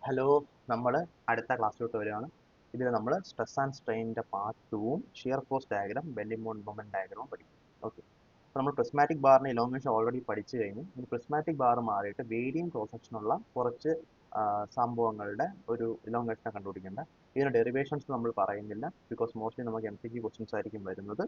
Hello, നമ്മൾ അടുത്ത ക്ലാസ്സിലോട്ട് വരികയാണ്. ഇതിൽ നമ്മൾ സ്ട്രെസ് ആൻഡ് സ്ട്രെയിനിൻ്റെ പാർട്ട് 2ഉം shear force diagram, bending moment ഡയഗ്രാമും പഠിക്കും. ഓക്കെ, അപ്പോൾ നമ്മൾ പ്രിസ്മാറ്റിക് ബാറിന് ഇലോങ്ങേഷൻ ഓൾറെഡി പഠിച്ചു കഴിഞ്ഞു. ഇനി പ്രിസ്മാറ്റിക് ബാർ മാറിയിട്ട് വേരിയം ക്രോസ് സെക്ഷനുള്ള കുറച്ച് സംഭവങ്ങളുടെ ഒരു ഇലോങ്ങേഷനെ കണ്ടുപിടിക്കേണ്ട. ഇതിന് ഡെറിവേഷൻസ് നമ്മൾ പറയുന്നില്ല, ബിക്കോസ് മോസ്റ്റ്ലി നമുക്ക് MCQ ക്വസ്റ്റ്യൻസ് ആയിരിക്കും വരുന്നത്.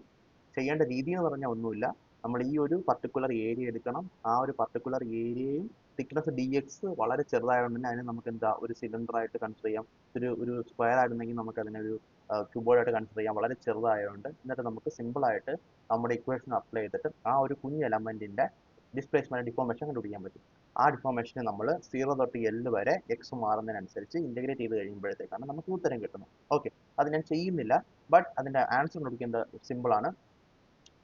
ചെയ്യേണ്ട രീതി എന്ന് പറഞ്ഞാൽ ഒന്നുമില്ല. നമ്മൾ ഈ ഒരു പർട്ടിക്കുലർ ഏരിയ എടുക്കണം. ആ ഒരു പർട്ടിക്കുലർ ഏരിയയും തിക്നെസ് dx വളരെ ചെറുതായതുകൊണ്ട് തന്നെ അതിനെ നമുക്ക് എന്താ ഒരു സിലിണ്ടർ ആയിട്ട് കൺസിഡർ ചെയ്യാം. ഒരു സ്ക്വയർ ആയിരുന്നെങ്കിൽ നമുക്ക് അതിനെ ഒരു ക്യൂബോയിഡ് ആയിട്ട് കൺസിഡർ ചെയ്യാം. വളരെ ചെറുതായതുകൊണ്ട് എന്നിട്ട് നമുക്ക് സിമ്പിൾ ആയിട്ട് നമ്മുടെ ഇക്വേഷൻ അപ്ലൈ ചെയ്തിട്ട് ആ ഒരു കുഞ്ഞ് എലമെന്റിന്റെ ഡിസ്പ്ലേസ്മെന്റ് ഡിഫോർമേഷൻ കണ്ടുപിടിക്കാൻ പറ്റും. ആ ഡിഫോർമേഷനെ നമ്മൾ 0 തൊട്ട് L വരെ എക്സ് മാറുന്നതിനനുസരിച്ച് ഇന്റഗ്രേറ്റ് ചെയ്ത് കഴിയുമ്പോഴത്തേക്കാണ് നമുക്ക് ഉത്തരം കിട്ടുന്നത്. ഓക്കെ, അത് ഞാൻ ചെയ്യുന്നില്ല. ബട്ട് അതിന്റെ ആൻസർ കണ്ടുപിടിക്കുന്നത് സിമ്പിൾ ആണ്.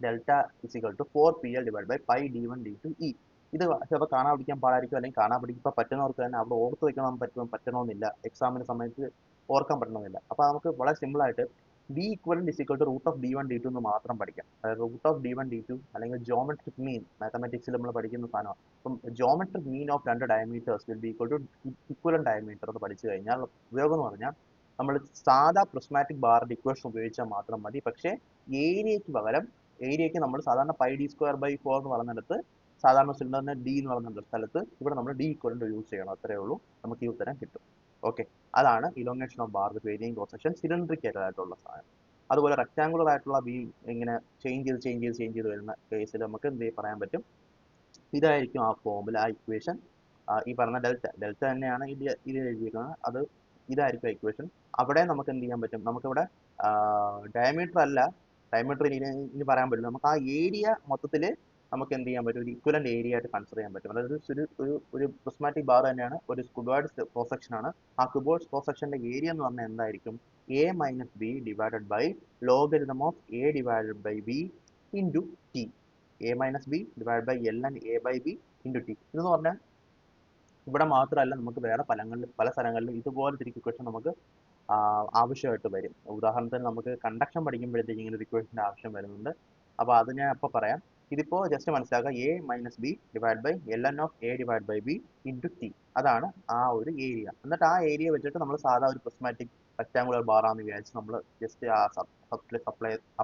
Delta is equal to 4PL divide by pi D1 D2 E. ഇത് ചിലപ്പോൾ കാണാൻ പഠിക്കാൻ പാടായിരിക്കും, അല്ലെങ്കിൽ കാണാൻ പഠിക്കാൻ പറ്റുന്നവർക്ക് തന്നെ അവിടെ ഓർത്ത് വെക്കണം പറ്റണമെന്നില്ല. എക്സാമിന് സമയത്ത് ഓർക്കാൻ പറ്റണമെന്നില്ല. അപ്പോൾ നമുക്ക് വളരെ സിമ്പിൾ ആയിട്ട് D equivalent is equal to root of D1 D2 എന്ന് മാത്രം പഠിക്കാം. അതായത് റൂട്ട് ഓഫ് D1 D2 അല്ലെങ്കിൽ ജോമെട്രിക് മീൻ മാത്തമാറ്റിക്സിൽ നമ്മൾ പഠിക്കുന്ന സാധനമാണ്. അപ്പം ജോമെട്രിക് മീൻ ഓഫ് രണ്ട് diameters will be equal to equivalent diameter എന്ന് പഠിച്ചു കഴിഞ്ഞാൽ ഉപയോഗം എന്ന് പറഞ്ഞാൽ നമ്മൾ സാധാ പ്രിസ്മാറ്റിക് ബാറിന്റെ ഇക്വേഷൻ ഉപയോഗിച്ചാൽ മാത്രം മതി. പക്ഷേ ഏരിയയ്ക്ക് നമ്മൾ സാധാരണ പൈ D²/4 എന്ന് പറയുന്നിടത്ത് സാധാരണ സിലിണ്ടറിന് ഡി എന്ന് പറയുന്ന സ്ഥലത്ത് ഇവിടെ നമ്മൾ ഡി ഇക്വലന്റ് യൂസ് ചെയ്യണം. അത്രേ ഉള്ളൂ, നമുക്ക് ഈ ഉത്തരം കിട്ടും. ഓക്കെ, അതാണ് elongation of bar with varying cross section cylindrical ആയിട്ടുള്ള സാധനം. അതുപോലെ റെക്ടാങ്കുലർ ആയിട്ടുള്ള ബീം ഇങ്ങനെ ചേഞ്ച് ചെയ്ത് വരുന്ന കേസിൽ നമുക്ക് എന്ത് പറയാൻ പറ്റും, ഇതായിരിക്കും ആ ഫോമുല, ആ ഇക്വേഷൻ. ഈ പറഞ്ഞ ഡെൽറ്റ തന്നെയാണ് ഇത് എഴുതിയിരിക്കുന്നത്. അത് ഇതായിരിക്കും ഇക്വേഷൻ. അവിടെ നമുക്ക് എന്ത് ചെയ്യാൻ പറ്റും, നമുക്കിവിടെ ഡയമീറ്റർ അല്ല, ഡയമീറ്റർ ഇനി പറയാൻ പറ്റില്ല. നമുക്ക് ആ ഏരിയ മൊത്തത്തിൽ നമുക്ക് എന്ത് ചെയ്യാൻ പറ്റും, ഒരു ഇക്വലന്റ് ഏരിയ ആയിട്ട് കൺസിഡർ ചെയ്യാൻ പറ്റും. അതായത് ഒരു പ്രിസ്മാറ്റിക് ബാർ തന്നെയാണ്, ഒരു ക്യൂബോയിഡ് ക്രോസ് സെക്ഷൻ ആണ്. ആ ക്യൂബോയിഡ് ക്രോസ് സെക്ഷന്റെ ഏരിയ എന്ന് പറഞ്ഞാൽ എന്തായിരിക്കും, A - B divided by logarithm of A divided by B into T. A - B divide by ln A by B into T. ഇതെന്ന് പറഞ്ഞാൽ ഇവിടെ മാത്രമല്ല, നമുക്ക് വേറെ പല സ്ഥലങ്ങളിലും ഇതുപോലത്തെ ഇക്വേഷൻ നമുക്ക് ആവശ്യമായിട്ട് വരും. ഉദാഹരണത്തിന് നമുക്ക് കണ്ടക്ഷൻ പഠിക്കുമ്പോഴത്തേക്ക് ഇങ്ങനെ ഒരു ഇക്വേഷൻ്റെ ആവശ്യം വരുന്നുണ്ട്. അപ്പോൾ അത് ഞാൻ അപ്പോൾ പറയാം. ഇതിപ്പോൾ ജസ്റ്റ് മനസ്സിലാക്കുക, A - B divide by ln of A divide by B into T. അതാണ് ആ ഒരു ഏരിയ. എന്നിട്ട് ആ ഏരിയ വെച്ചിട്ട് നമ്മൾ സാധാ ഒരു പ്രിസ്മാറ്റിക് റെക്ടാങ്കുലർ ബാറാന്ന് വിചാരിച്ച് നമ്മൾ ജസ്റ്റ് ആ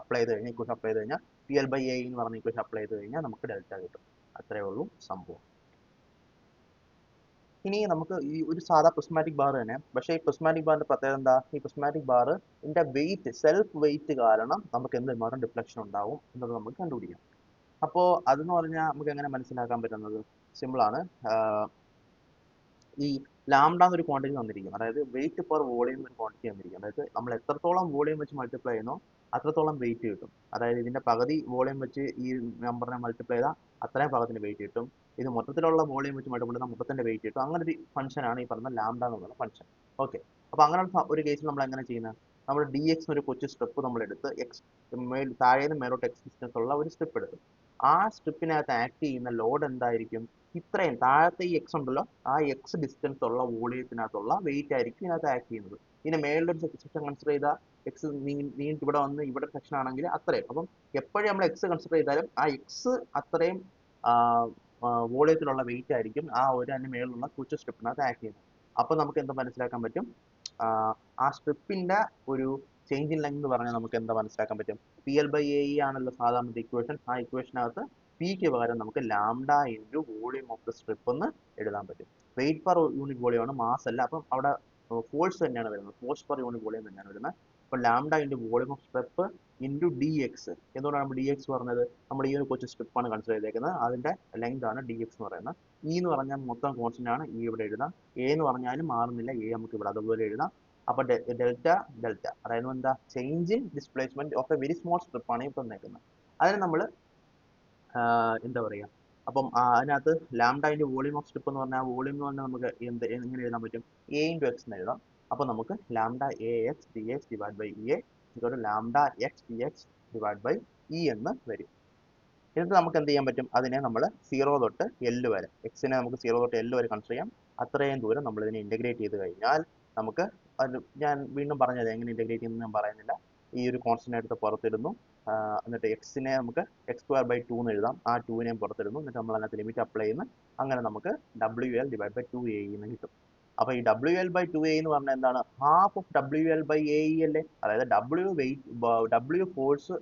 അപ്ലൈ ചെയ്ത് കഴിഞ്ഞാൽ ഇക്വേഷൻ അപ്ലൈ ചെയ്ത് കഴിഞ്ഞാൽ PL/A എന്ന് പറഞ്ഞ ഇക്വേഷൻ അപ്ലൈ ചെയ്ത് കഴിഞ്ഞാൽ നമുക്ക് ഡെൽറ്റ കിട്ടും. അത്രേ ഉള്ളൂ സംഭവം. ഇനി നമുക്ക് ഈ ഒരു സാധാ പ്രിസ്മാറ്റിക് ബാർ തന്നെ, പക്ഷേ ഈ പ്രിസ്മാറ്റിക് ബാറിന്റെ പ്രത്യേകത എന്താ, ഈ പ്രിസ്മാറ്റിക് ബാറിന്റെ വെയിറ്റ്, സെൽഫ് വെയിറ്റ് കാരണം നമുക്ക് എന്തുമാത്രം ഡിഫ്ലക്ഷൻ ഉണ്ടാവും എന്നത് നമുക്ക് കണ്ടുപിടിക്കാം. അപ്പോൾ അതെന്ന് പറഞ്ഞാൽ നമുക്ക് എങ്ങനെ മനസ്സിലാക്കാൻ പറ്റുന്നത്, സിമ്പിൾ ആണ്. ഈ ലാംഡ എന്നൊരു ക്വാണ്ടിറ്റി തന്നിരിക്കും, അതായത് വെയിറ്റ് പെർ വോളിയം ഒരു ക്വാണ്ടിറ്റി തന്നിരിക്കും. അതായത് നമ്മൾ എത്രത്തോളം വോളിയം വെച്ച് മൾട്ടിപ്ലൈ ചെയ്യുന്നോ അത്രത്തോളം വെയിറ്റ് കിട്ടും. അതായത് ഇതിന്റെ പകുതി വോളിയം വെച്ച് ഈ നമ്പറിനെ മൾട്ടിപ്ലൈ ചെയ്താൽ അത്രയും ഭാഗത്തിന്റെ വെയിറ്റ് കിട്ടും. ഇത് മൊത്തത്തിലുള്ള വോളിയം വെച്ച് മൾട്ടിപ്ലൈ ചെയ്താൽ മൊത്തത്തിന്റെ വെയിറ്റ് കിട്ടും. അങ്ങനെ ഒരു ഫംഗ്ഷനാണ് ഈ പറഞ്ഞ ലാംഡ എന്ന് പറയുന്ന ഫംഗ്ഷൻ. ഓക്കെ, അപ്പോൾ അങ്ങനെ ഒരു കേസിൽ നമ്മൾ എങ്ങനെ ചെയ്യുന്നത്, നമ്മൾ DX ഒരു കൊച്ചു സ്ട്രിപ്പ് നമ്മൾ എടുത്ത് താഴേന്ന് മേലോട്ട് X ഡിസ്റ്റൻസ് ഉള്ള ഒരു സ്ട്രിപ്പ് എടുക്കും. ആ സ്ട്രിപ്പിനകത്ത് ആക്ട് ചെയ്യുന്ന ലോഡ് എന്തായിരിക്കും, ഇത്രയും താഴത്തെ ഈ എക്സ് ഉണ്ടല്ലോ, ആ എക്സ് ഡിസ്റ്റൻസ് ഉള്ള വോളിയത്തിനകത്തുള്ള വെയിറ്റ് ആയിരിക്കും ഇതിനകത്ത് ആക്ട് ചെയ്യുന്നത്. ഇതിന്റെ മേളിലൊരു സെക്ഷൻ കൺസിഡർ ചെയ്താൽ എക്സ് നീണ്ട് ഇവിടെ വന്ന് ഇവിടെ സെക്ഷൻ ആണെങ്കിൽ അത്രയും. അപ്പം എപ്പോഴും നമ്മൾ എക്സ് കൺസിഡർ ചെയ്താലും ആ എക്സ് അത്രയും വോളിയത്തിലുള്ള വെയിറ്റ് ആയിരിക്കും ആ ഒരു അതിന്റെ മേളിലുള്ള കൊച്ചു സ്ട്രിപ്പിനകത്ത് ആക്ട് ചെയ്യുന്നത്. അപ്പൊ നമുക്ക് എന്താ മനസ്സിലാക്കാൻ പറ്റും, ആ സ്ട്രിപ്പിന്റെ ഒരു ചേഞ്ച് ഇൻ ലെങ്ത് എന്ന് പറഞ്ഞാൽ നമുക്ക് എന്താ മനസ്സിലാക്കാൻ പറ്റും, PL/A ആണല്ലോ സാധാരണ ഇക്വേഷൻ. ആ ഇക്വേഷനകത്ത് പിക്ക് പകരം നമുക്ക് lambda into volume of the strip എന്ന് എഴുതാൻ പറ്റും. വെയിറ്റ് പെർ യൂണിറ്റ് വോളിയം ആണ്, മാസ് അല്ല. അപ്പം അവിടെ ഫോഴ്സ് തന്നെയാണ് വരുന്നത്, ഫോഴ്സ് പെർ യൂണിറ്റ് വോളിയം തന്നെയാണ് വരുന്നത്. അപ്പോൾ lambda into volume of strip into DX. എന്തുകൊണ്ടാണ് നമ്മൾ DX പറഞ്ഞത്, നമ്മൾ ഈ ഒരു കൊച്ചു സ്ട്രിപ്പാണ് കൺസിഡർ ചെയ്തേക്കുന്നത്, അതിന്റെ ലെങ്ത് ആണ് DX എന്ന് പറയുന്നത്. E എന്ന് പറഞ്ഞാൽ മൊത്തം കോൺസ്റ്റന്റ് ആണ്, E ഇവിടെ എഴുതാം. A എന്ന് പറഞ്ഞാലും മാറുന്നില്ല, A നമുക്ക് ഇവിടെ അതുപോലെ എഴുതാം. അപ്പൊ ഡെൽറ്റ അതായത് എന്താ, change in displacement of A very small strip ആണ് ഈ തന്നേക്കുന്നത്. അതിന് നമ്മൾ എന്താ പറയുക, അപ്പം അതിനകത്ത് lambda into volume of strip എന്ന് പറഞ്ഞാൽ വോളിയം എന്ന് പറഞ്ഞാൽ നമുക്ക് എങ്ങനെ എഴുതാൻ പറ്റും, A ഇൻറ്റു എക്സ് എന്ന് എഴുതാം. അപ്പോൾ നമുക്ക് lambda AX dx divide by EA lambda x dx divide by E എന്ന് വരും. എന്നിട്ട് നമുക്ക് എന്ത് ചെയ്യാൻ പറ്റും, അതിനെ നമ്മൾ 0 തൊട്ട് L വരെ, എക്സിനെ നമുക്ക് 0 തൊട്ട് L വരെ കൺസിഡർ ചെയ്യാം. അത്രയും ദൂരം നമ്മൾ ഇതിനെ ഇന്റഗ്രേറ്റ് ചെയ്ത് കഴിഞ്ഞാൽ നമുക്ക് ഞാൻ വീണ്ടും പറഞ്ഞത് എങ്ങനെ ഇന്റഗ്രേറ്റ് ചെയ്യുന്നത് ഞാൻ പറയുന്നില്ല. ഈ ഒരു കോൺസ്റ്റന്റ് എടുത്ത് പുറത്തിടുന്നു, എന്നിട്ട് എക്സിനെ നമുക്ക് x²/2 എന്ന് എഴുതാം. ആ 2നെയും പുറത്തിടുന്നു, എന്നിട്ട് നമ്മൾ അതിനകത്ത് ലിമിറ്റ് അപ്ലൈ ചെയ്യുന്നു. അങ്ങനെ നമുക്ക് WL ഡിവൈഡ് ബൈ 2AE എന്ന് കിട്ടും. അപ്പോൾ ഈ WL/2A എന്ന് പറഞ്ഞാൽ എന്താണ്? ഹാഫ് ഓഫ് WL/AE അല്ലേ? അതായത് W ഫോഴ്സ്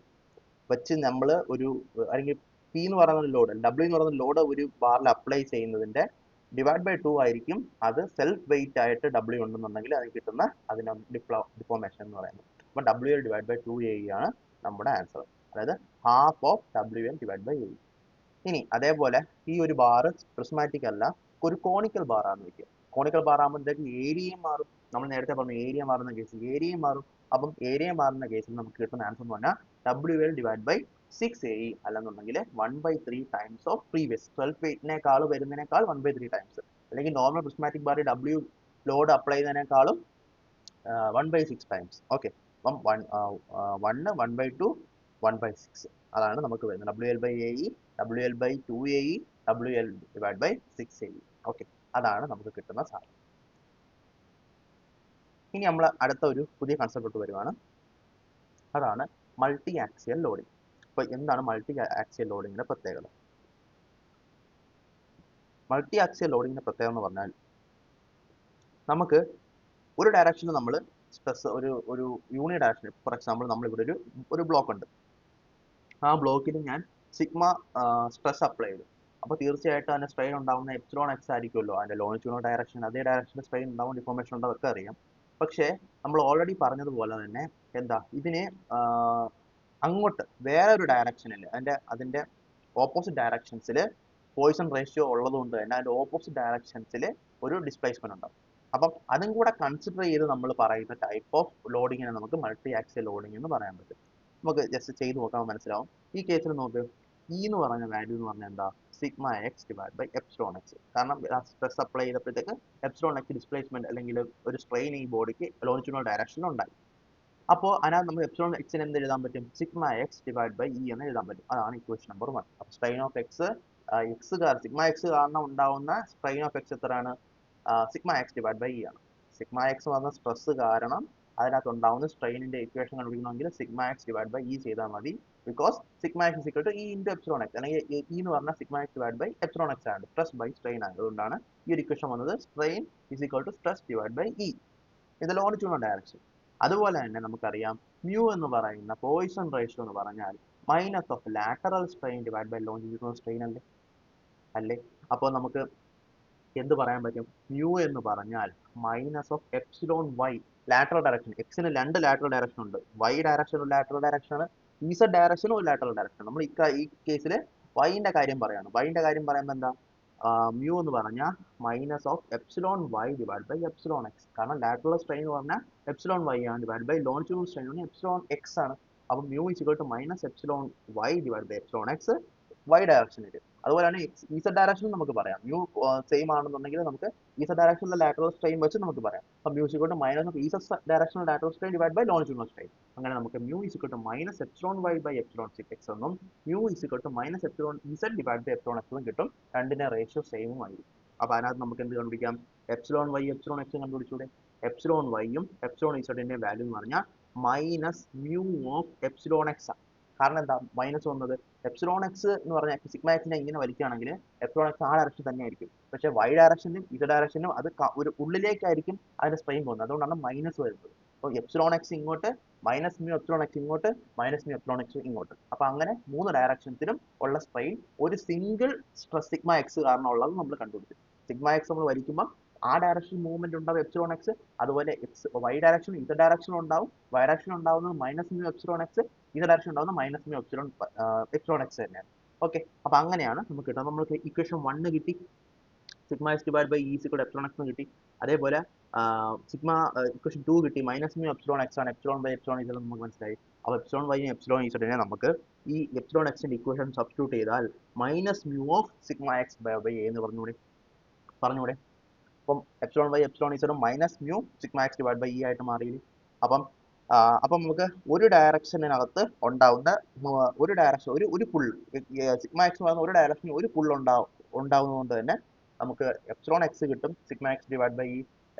വെച്ച് നമ്മൾ ഒരു അല്ലെങ്കിൽ P എന്ന് പറയുന്ന ലോഡ്, W എന്ന് പറയുന്ന ലോഡ് ഒരു ബാറിൽ അപ്ലൈ ചെയ്യുന്നതിന്റെ /2 ആയിരിക്കും അത് സെൽഫ് വെയിറ്റ് ആയിട്ട് W ഉണ്ടെന്നുണ്ടെങ്കിൽ അതിന് കിട്ടുന്ന അതിനാണ് ഡിഫോർമേഷൻ എന്ന് പറയുന്നത്. അപ്പോൾ WL/2AE ആണ് നമ്മുടെ ആൻസർ. അതായത് ഹാഫ് ഓഫ് WL/AE. ഇനി അതേപോലെ ഈ ഒരു ബാറ് പ്രിസ്മാറ്റിക് അല്ല, ഒരു കോണിക്കൽ ബാർ ആണെന്ന് വെക്കുക. കോണിക്കൽ ബാർ ആകുമ്പോഴത്തേക്ക് ഏരിയയും മാറും. നമ്മൾ നേരത്തെ പറഞ്ഞു ഏരിയ മാറുന്ന കേസിൽ ഏരിയയും മാറും. അപ്പം ഏരിയ മാറുന്ന കേസിൽ നമുക്ക് കിട്ടുന്ന ആൻസർ എന്ന് പറഞ്ഞാൽ WL/6AE അല്ലെന്നുണ്ടെങ്കിൽ 1/3 ടൈംസ് ഓഫ് പ്രീവിയസ് 12 വെയിറ്റിനേക്കാൾ വരുന്നതിനേക്കാൾ 1/3 ടൈംസ്, അല്ലെങ്കിൽ normal prismatic bar W load apply ചെയ്യുന്നതിനേക്കാളും 1/6 ടൈംസ്. ഓക്കെ, അപ്പം 1/2 1/6 അതാണ് നമുക്ക് വരുന്നത്. WL/AE, WL/2AE, WL/6AE. ഓക്കെ, അതാണ് നമുക്ക് കിട്ടുന്ന സാധനം. ഇനി നമ്മൾ അടുത്ത ഒരു പുതിയ കൺസെപ്റ്റ് വരുവാണ്. അതാണ് മൾട്ടി ആക്സിയൽ ലോഡിംഗ്. അപ്പോൾ എന്താണ് മൾട്ടി ആക്സിയൽ ലോഡിങ്ങിന്റെ പ്രത്യേകത? മൾട്ടി ആക്സിയൽ ലോഡിങ്ങിന്റെ പ്രത്യേകത എന്ന് പറഞ്ഞാൽ നമുക്ക് ഒരു ഡയറക്ഷനിൽ നമ്മൾ സ്ട്രെസ് ഒരു യൂണി ഡയറക്ഷനിൽ, ഫോർ എക്സാമ്പിൾ നമ്മൾ ഇവിടെ ഒരു ബ്ലോക്ക് ഉണ്ട്. ആ ബ്ലോക്കിൽ ഞാൻ സിഗ്മ സ്ട്രെസ് അപ്ലൈ ചെയ്തു. അപ്പോൾ തീർച്ചയായിട്ടും അതിന് സ്ട്രെയിൻ ഉണ്ടാകുന്ന εx ആയിരിക്കുമല്ലോ. അതിന്റെ ലോങ്ങിറ്റ്യൂഡിനൽ ഡയറക്ഷൻ, അതേ ഡയറക്ഷനിൽ സ്ട്രെയിൻ ഉണ്ടാവും, ഡിഫോർമേഷൻ ഉണ്ടാവും, ഒക്കെ അറിയാം. പക്ഷേ നമ്മൾ ഓൾറെഡി പറഞ്ഞതുപോലെ തന്നെ എന്താ ഇതിനെ അങ്ങോട്ട് വേറെ ഒരു ഡയറക്ഷനിൽ അതിന്റെ ഓപ്പോസിറ്റ് ഡയറക്ഷൻസിൽ പോയിസൺ റേഷ്യോ ഉള്ളതുകൊണ്ട് തന്നെ അതിന്റെ ഓപ്പോസിറ്റ് ഡയറക്ഷൻസിൽ ഒരു ഡിസ്പ്ലേസ്മെന്റ് ഉണ്ടാവും. അപ്പം അതും കൂടെ കൺസിഡർ ചെയ്ത് നമ്മൾ പറയുന്ന ടൈപ്പ് ഓഫ് ലോഡിങ്ങിനെ നമുക്ക് മൾട്ടി ആക്സിയൽ ലോഡിംഗ് എന്ന് പറയാൻ പറ്റും. നമുക്ക് ജസ്റ്റ് ചെയ്ത് നോക്കാൻ മനസ്സിലാവും. ഈ കേസിൽ നോക്ക്, ഇ എന്ന് പറഞ്ഞ വാല്യൂ എന്ന് പറഞ്ഞാൽ എന്താ? σx/ε. കാരണം സ്ട്രെസ് അപ്ലൈ ചെയ്തപ്പോഴത്തേക്ക് ε ഡിസ്പ്ലേസ്മെന്റ് അല്ലെങ്കിൽ ഒരു സ്ട്രെയിൻ ഈ ബോഡിക്ക് ലോഞ്ചിറ്റ്യൂഡിനൽ ഡയറക്ഷനിൽ ഉണ്ടായി. അപ്പോൾ അതിനകത്ത് നമുക്ക് εx എന്ത് എഴുതാൻ പറ്റും? σx/E എന്ന് എഴുതാൻ പറ്റും. അതാണ് ഇക്വേഷൻ നമ്പർ 1. അപ്പോൾ സ്ട്രെയിൻ ഓഫ് എക്സ് σx കാരണം ഉണ്ടാവുന്ന സ്ട്രെയിൻ ഓഫ് എക്സ് എത്രയാണ്? σx/E ആണ്. σx വന്ന സ്ട്രെസ് കാരണം അതിനകത്ത് ഉണ്ടാവുന്ന സ്ട്രെയിനിന്റെ ഇക്വേഷൻ കണ്ടുപിടിക്കണമെങ്കിൽ σx/E ചെയ്താൽ മതി. Because σx E into εx, അല്ലെങ്കിൽ E എന്ന് പറഞ്ഞാൽ σx/εx ആണ്, സ്ട്രെസ് ബൈ സ്ട്രെയിൻ ആയതുകൊണ്ടാണ് ഈ ഒരു ഇക്വേഷൻ വന്നത്. Strain =stress/E. ഇത് ലോങ്ങിറ്റ്യൂഡിനൽ ഡയറക്ഷൻ. അതുപോലെ തന്നെ നമുക്കറിയാം mu എന്ന് പറയുന്ന പോയിസൺ റേഷ്യോ എന്ന് പറഞ്ഞാൽ minus of lateral strain divide by longitudinal strain അല്ലേ? അപ്പോൾ നമുക്ക് എന്ത് പറയാൻ പറ്റും? mu എന്ന് പറഞ്ഞാൽ minus of εy, lateral direction. എക്സിന് രണ്ട് ലാറ്ററൽ ഡയറക്ഷൻ ഉണ്ട്. y ഡയറക്ഷൻ ഒരു ലാറ്ററൽ ഡയറക്ഷൻ ആണ്, z ഡയറക്ഷനും ഒരു ലാറ്ററൽ ഡയറക്ഷൻ. നമ്മൾ ഈ കേസിൽ y-ന്റെ കാര്യം പറയാണ്. y-ന്റെ കാര്യം പറയുമ്പോൾ എന്താ? mu എന്ന് പറഞ്ഞാൽ minus of εy divide by εx. കാരണം ലാറ്ററൽ സ്ട്രെയിൻ എന്ന് പറഞ്ഞാൽ εy ആണ്, ഡിവൈഡ് ബൈ ലോങ്ങിറ്റ്യൂഡിനൽ സ്ട്രെയിൻ എന്ന് പറഞ്ഞാൽ εx ആണ്. അപ്പോൾ mu =minus εy divide by εx y ഡയറക്ഷനിൽ. അതുപോലെ തന്നെ z ഡയറക്ഷനിൽ നമുക്ക് പറയാം. mu സെയിം ആണെന്നുണ്ടെങ്കിൽ നമുക്ക് z ഡയറക്ഷനിലെ ലാറ്ററൽ സ്ട്രെയിൻ വെച്ച് നമുക്ക് പറയാം. അപ്പോൾ mu minus of z directional lateral strain divide by longitudinal strain. അങ്ങനെ നമുക്ക് mu minus εy by εx എന്നും mu minus z divide by εx എന്നും കിട്ടും. രണ്ടിന്റെ റേഷ്യോ സെയിമും ആയിരിക്കും. അപ്പോൾ അതിനകത്ത് നമുക്ക് എന്ത് കണ്ടുപിടിക്കാം? εy εx കണ്ടുപിടിച്ചൂടെ? εy-യും εz-ന്റെ വാല്യൂ എന്ന് പറഞ്ഞാൽ മൈനസ് mu ഓഫ് εx ആണ്. കാരണം എന്താ മൈനസ് വന്നത്? εx എന്ന് പറഞ്ഞാൽ σx-നെ ഇങ്ങനെ വലിക്കുകയാണെങ്കിൽ εx ആ ഡയറക്ഷൻ തന്നെ ആയിരിക്കും. പക്ഷേ y ഡയറക്ഷനിലും z ഡയറക്ഷനിലും അത് ഒരു ഉള്ളിലേക്കായിരിക്കും അതിന്റെ സ്ട്രെയിൻ പോകുന്നത്. അതുകൊണ്ടാണ് മൈനസ് വരുന്നത്. അപ്പോൾ εx ഇങ്ങോട്ട്, മൈനസ് mu εx ഇങ്ങോട്ട്, മൈനസ് mu εx ഇങ്ങോട്ട്. അപ്പോൾ അങ്ങനെ മൂന്ന് ഡയറക്ഷൻസിലും ഉള്ള സ്ട്രെയിൻ ഒരു സിംഗിൾ സ്ട്രെസ് σx കാരണം ഉള്ളത് നമ്മൾ കണ്ടുപിടിച്ചു. σx നമ്മൾ വലിക്കുമ്പോൾ ആ ഡയറക്ഷൻ മൂവ്മെന്റ് ഉണ്ടാവും εx. അതുപോലെ y ഡയറക്ഷനും z ഡയറക്ഷനും ഉണ്ടാവും. y ഡയറക്ഷൻ ഉണ്ടാവുന്നത് minus mu εx, z direction ഉണ്ടാവുന്ന മൈനസ് mu εx തന്നെയാണ്. ഓക്കെ, അപ്പോൾ അങ്ങനെയാണ് നമുക്ക് കിട്ടുന്നത്. നമുക്ക് ഇക്വേഷൻ 1 കിട്ടി, σx divide by E = εx എന്ന് കിട്ടി. അതേപോലെ ഇക്വേഷൻ 2 കിട്ടി, മൈനസ് mu εx ആണ്, ε/ε നമുക്ക് മനസ്സിലായി. അപ്പോൾ εy εz നമുക്ക് ഈ εx-ന്റെ ഇക്വേഷൻ സബ്സ്റ്റിറ്റ്യൂട്ട് ചെയ്താൽ മൈനസ് mu ഓഫ് σx/A എന്ന് പറഞ്ഞൂടെ? അപ്പം εy εz minus mu σx divide by E ആയിട്ട് മാറിയില്ലേ? അപ്പം നമുക്ക് ഒരു ഡയറക്ഷനകത്ത് ഉണ്ടാവുന്ന ഒരു ഡയറക്ഷൻ ഒരു പുൾ σx പറയുന്ന ഒരു ഡയറക്ഷനിൽ ഒരു പുൾ ഉണ്ടാവുന്നതുകൊണ്ട് തന്നെ നമുക്ക് εx കിട്ടും σx divide by E,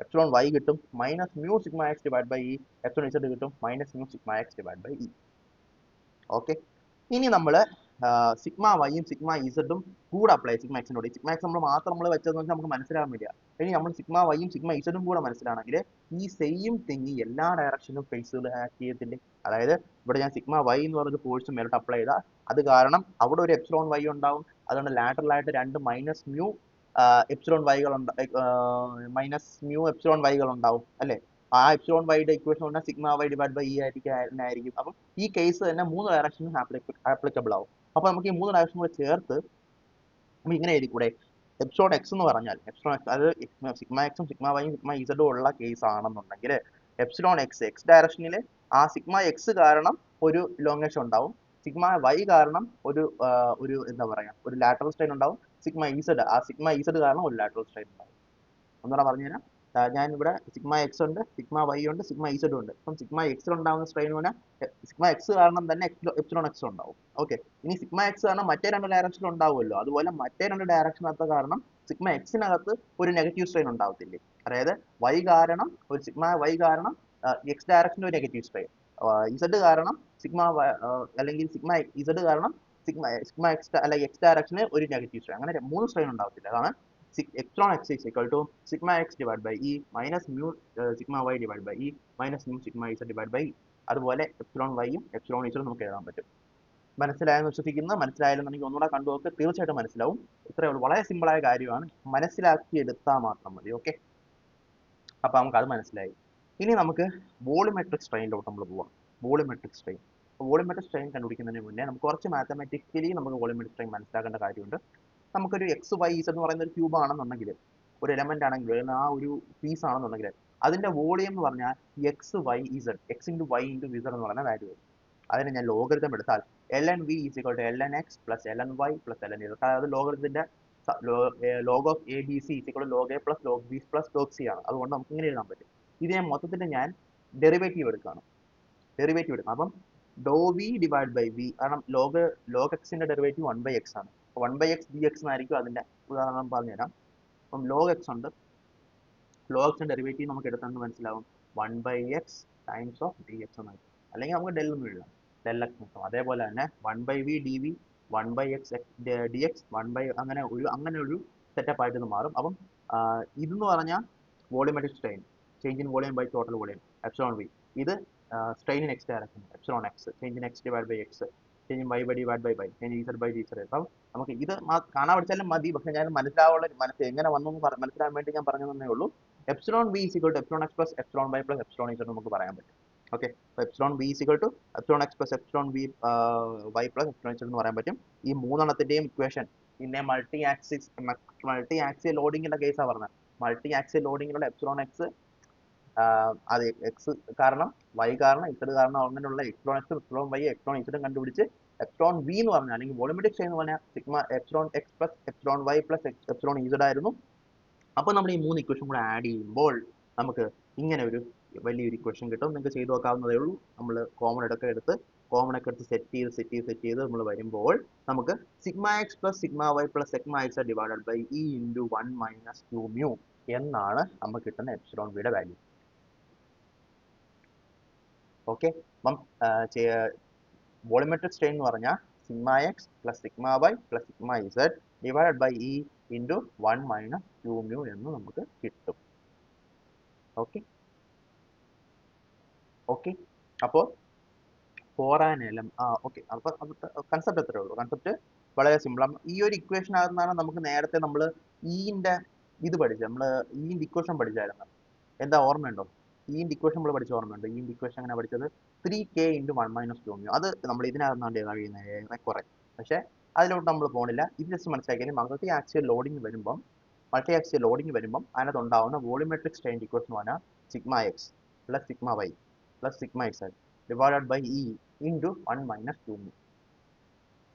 εy കിട്ടും minus mu σx divide by E, εz കിട്ടും minus mu σx divide by E. Okay, ഇനി നമ്മൾ സിഗ്മ വൈയും സിഗ്മ ഇസഡും കൂടെ അപ്ലൈ സിഗ്മ എക്സിനോട്. സിഗ്മ എക്സ് നമ്മൾ മാത്രം നമ്മൾ വെച്ചതെന്ന് വെച്ചാൽ നമുക്ക് മനസ്സിലാകാൻ വേണ്ടിയാ. ഇനി നമ്മൾ സിഗ്മ വൈയും സിഗ്മ ഇസഡും കൂടെ മനസ്സിലാണെങ്കിൽ ഈ സെയിം തിങ് എല്ലാ ഡയറക്ഷനും ഫേസുകൾ ആക്ട് ചെയ്യത്തില്ലേ. അതായത് ഇവിടെ ഞാൻ സിഗ്മ വൈ എന്ന് പറഞ്ഞൊരു ഫോഴ്സ് മേലോട്ട് അപ്ലൈ ചെയ്താൽ അത് കാരണം അവിടെ ഒരു എപ്സിലോൺ വൈ ഉണ്ടാവും. അതുകൊണ്ട് ലാറ്ററൽ ആയിട്ട് രണ്ട് മൈനസ് മ്യൂ എപ്സിലോൺ വൈകൾ മൈനസ് മ്യൂ എപ്സിലോൺ വൈകൾ ഉണ്ടാവും അല്ലെ. ആ എപ്സിലോൺ വൈയുടെ ഇക്വേഷൻ പറഞ്ഞാൽ sigma Y divide by E ആയിരിക്കും. അപ്പം ഈ കേസ് തന്നെ മൂന്ന് ഡയറക്ഷനും ആപ്ലിക്കബിൾ ആവും. അപ്പൊ നമുക്ക് ഈ മൂന്ന് ഡയറക്ഷൻ കൂടെ ചേർത്ത് നമുക്ക് ഇങ്ങനെ എഴുതി കൂടെ, എപ്സിലോൺ എക്സ് എന്ന് പറഞ്ഞാൽ എപ്സിലോൺ എക്സ് അത് സിഗ്മ എക്സും സിഗ്മ വൈയും സിഗ്മ ഇസഡും ഉള്ള കേസ് ആണെന്നുണ്ടെങ്കിൽ എപ്സിലോൺ എക്സ് എക്സ് ഡയറക്ഷനിൽ ആ സിഗ്മ എക്സ് കാരണം ഒരു ഇലോങ്ങേഷൻ ഉണ്ടാവും, സിഗ്മ വൈ കാരണം ഒരു എന്താ പറയാ ഒരു ലാറ്ററൽ സ്ട്രെയിൻ ഉണ്ടാവും, സിഗ്മ ഇസഡ് ആ സിഗ്മ ഇസഡ് കാരണം ഒരു ലാറ്ററൽ സ്ട്രെയിൻ ഉണ്ടാവും. ഒന്നുകൂടെ പറഞ്ഞുതരാം. ഞാൻ ഇവിടെ സിഗ്മ എക്സ് ഉണ്ട്, സിഗ്മ വൈ ഉണ്ട്, സിഗ്മ ഇസഡ് ഉണ്ട്. അപ്പം സിഗ്മ എക്സിൽ ഉണ്ടാകുന്ന സ്ട്രെയിൻ പറഞ്ഞാൽ സിഗ്മ എക്സ് കാരണം തന്നെ എപ്സിലോൺ എക്സ് ഉണ്ടാവും. ഓക്കെ, ഇനി സിഗ്മ എക്സ് കാരണം മറ്റേ രണ്ട് ഡയറക്ഷൻ ഉണ്ടാവുമല്ലോ, അതുപോലെ മറ്റേ രണ്ട് ഡയറക്ഷനകത്ത് കാരണം സിഗ്മ എക്സിനകത്ത് ഒരു നെഗറ്റീവ് സ്ട്രെയിൻ ഉണ്ടാവത്തില്ലേ. അതായത് വൈ കാരണം ഒരു സിഗ്മ വൈ കാരണം എക്സ് ഡയറക്ഷനിൽ ഒരു നെഗറ്റീവ് സ്ട്രെയിൻ, ഇസഡ് കാരണം സിഗ്മ അല്ലെങ്കിൽ സിഗ്മ ഇസഡ് കാരണം സിഗ്മ എക്സ് അല്ലെങ്കിൽ എക്സ് ഡയറക്ഷന് ഒരു നെഗറ്റീവ് സ്ട്രെയിൻ, അങ്ങനെ മൂന്ന് സ്ട്രെയിൻ ഉണ്ടാവത്തില്ല. അതാണ് epsilon x is equal to sigma x divided by e minus mu sigma y divided by e minus mu sigma z divided by e. അതുപോലെ epsilon വൈയും epsilon ഇസഡും നമുക്ക് എഴുതാൻ പറ്റും. മനസ്സിലായെന്ന് വിശ്വസിക്കുന്നു. മനസ്സിലായാലെന്നുണ്ടെങ്കിൽ ഒന്നുകൂടെ കണ്ടു നോക്ക്, തീർച്ചയായിട്ടും മനസ്സിലാവും. ഇത്രയേ ഉള്ളൂ, വളരെ സിമ്പിൾ ആയ കാര്യമാണ്, മനസ്സിലാക്കി എടുത്താൽ മാത്രം മതി. ഓക്കെ, അപ്പൊ നമുക്ക് അത് മനസ്സിലായി. ഇനി നമുക്ക് വോളിമെട്രിക് സ്ട്രെയിനിലോട്ട് നമ്മൾ പോവാം. വോളിമെട്രിക് സ്ട്രെയിൻ, വോളിമെട്രിക് സ്ട്രെയിൻ കണ്ടുപിടിക്കുന്നതിന് മുന്നേ നമുക്ക് കുറച്ച് മാത്തമാറ്റിക്കലി നമുക്ക് വോളിമെട്രിക് സ്ട്രെയിൻ മനസ്സിലാക്കേണ്ട കാര്യമുണ്ട്. നമുക്കൊരു എക്സ് വൈ ഇസഡ് എന്ന് പറയുന്ന ഒരു ക്യൂബ് ആണെന്നുണ്ടെങ്കിൽ, ഒരു എലമെന്റ് ആണെങ്കിൽ, ആ ഒരു പീസ് ആണെന്നുണ്ടെങ്കിൽ അതിന്റെ വോളിയം എന്ന് പറഞ്ഞാൽ X Y Z, X into Y into Z എന്ന് പറയുന്ന വാല്യൂ വരും. അതിന് ഞാൻ ലോഗരിതം എടുത്താൽ ln v is equal to ln X plus ln Y plus ln Z. അതായത് ലോഗരിതത്തിന്റെ log of A B C is equal to log A plus log B plus log C ആണ്. അതുകൊണ്ട് നമുക്ക് ഇങ്ങനെ എഴുതാൻ പറ്റും. ഇതിനെ മൊത്തത്തിൽ ഞാൻ ഡെറിവേറ്റീവ് എടുക്കുകയാണ്. ഡെറിവേറ്റീവ് എടുക്കാം. അപ്പം ഡോ വി ഡിവൈഡ് ബൈ വി, കാരണം ലോഗ് എക്സിന്റെ ഡെറിവേറ്റീവ് 1/x ആണ്. 1/x dx എന്നായിരിക്കും അതിന്റെ ഉദാഹരണം പറഞ്ഞുതരാം. അപ്പം ലോഗ് എക്സ് ഉണ്ട്, ലോഗ് എക്സിന്റെ ഡെറിവേറ്റീവ് നമുക്ക് എടുത്താൽ മനസ്സിലാവും 1/x times of D X എന്നായിരിക്കും. അല്ലെങ്കിൽ നമുക്ക് ഡെൽ എന്ന് എഴുതാം, ഡെൽ എക്സ് മൊത്തം. അതേപോലെ തന്നെ 1/v dv 1/x dx 1 അങ്ങനെ ഒരു സെറ്റപ്പ് ആയിട്ട് ഇത് മാറും. അപ്പം ഇതെന്ന് പറഞ്ഞാൽ volumetric strain, change in volume by total volume epsilon V. ഇത് strain in X direction epsilon X, change in X divide by X, change in Y by divide by Y, change Z by Z. അപ്പം നമുക്ക് ഇത് കാണാൻ പഠിച്ചാലും മതി, പക്ഷെ ഞാൻ എങ്ങനെ വന്നു മനസ്സിലാൻ വേണ്ടി ഞാൻ പറഞ്ഞു തന്നേ ഉള്ളൂ. Epsilon V is equal to epsilon X plus epsilon Y plus epsilon Z നമുക്ക് പറയാൻ പറ്റും. Okay, epsilon V is equal to epsilon X plus epsilon V Y plus epsilon Z എന്ന് പറയാൻ പറ്റും. ഈ മൂന്നെണ്ണത്തിന്റെയും ഇക്വേഷൻ പിന്നെ മൾട്ടി ആക്സിയൽ ലോഡിങ്ങിന്റെ കേസാണ് പറഞ്ഞത്. മൾട്ടി ആക്സിയൽ ലോഡിങ്ങിലുള്ള എപ്സിലോൺ എക്സ്, അത് എക്സ് കാരണം വൈ കാരണം ഇസഡ് കാരണം അങ്ങനെയുള്ള epsilon X epsilon Y epsilon ഇസഡും കണ്ടുപിടിച്ച് എപ്സിലോൺ വി എന്ന് പറഞ്ഞാൽ അല്ലെങ്കിൽ വോളിമെട്രിക് സ്ട്രെയിൻ എന്ന് പറഞ്ഞാൽ sigma epsilon X plus epsilon Y plus epsilon Z ആയിരുന്നു. അപ്പോൾ നമ്മൾ ഈ മൂന്ന് ഇക്വേഷൻ കൂടെ ആഡ് ചെയ്യുമ്പോൾ നമുക്ക് ഇങ്ങനെ ഒരു വലിയൊരു ഇക്വേഷൻ കിട്ടും. നിങ്ങൾക്ക് ചെയ്തു നോക്കാവുന്നതേ ഉള്ളൂ. നമ്മൾ കോമൺ ഒക്കെ എടുത്ത് സെറ്റ് ചെയ്ത് നമ്മൾ വരുമ്പോൾ നമുക്ക് sigma X plus sigma Y plus sigma Z divided by E into 1 minus 2 mu എന്നാണ് നമുക്ക് കിട്ടുന്ന എപ്സിലോൺ വിയുടെ വാല്യൂ. ഓക്കെ, അപ്പം വോളിമെട്രിക് സ്ട്രെയിൻ എന്ന് പറഞ്ഞാൽ sigma X plus sigma Y plus sigma Z divided by E into 1 minus 2 mu എന്ന് നമുക്ക് കിട്ടും. ഓക്കെ ഓക്കെ, അപ്പോൾ ഫോർ ആൻ എലം ഓക്കെ, അപ്പോൾ കൺസെപ്റ്റ് എത്രയേ ഉള്ളൂ. കൺസെപ്റ്റ് വളരെ സിമ്പിളാണ്. ഈ ഒരു ഇക്വേഷനകത്താണ് നമുക്ക് നേരത്തെ നമ്മൾ ഇന്റെ ഇത് പഠിച്ചത്, നമ്മൾ ഇന്റെ ഇക്വേഷൻ പഠിച്ചായിരുന്നു. എന്താ ഓർമ്മയുണ്ടോ? ഇന്റെ ഇക്വേഷൻ നമ്മൾ പഠിച്ച ഓർമ്മയുണ്ടോ? ഇന്റെ ഇക്വേഷൻ എങ്ങനെ പഠിച്ചത്? 3k into 1 minus 2 mu. അത് നമ്മൾ ഇതിനകത്താണ് ഏതാ കുറെ, പക്ഷേ അതിലോട്ട് നമ്മൾ പോകണില്ല. ഇത് ജസ്റ്റ് മനസ്സിലാക്കിയാൽ മൾട്ടി ആക്സിയൽ ലോഡിങ് വരുമ്പം അതിനകത്ത് ഉണ്ടാവുന്ന വോളിമെട്രിക് സ്ട്രെയിൻ ഇക്വേഷൻ എന്ന് പറഞ്ഞാൽ sigma X plus sigma Y plus sigma Z divided by E into 1 minus 2 mu.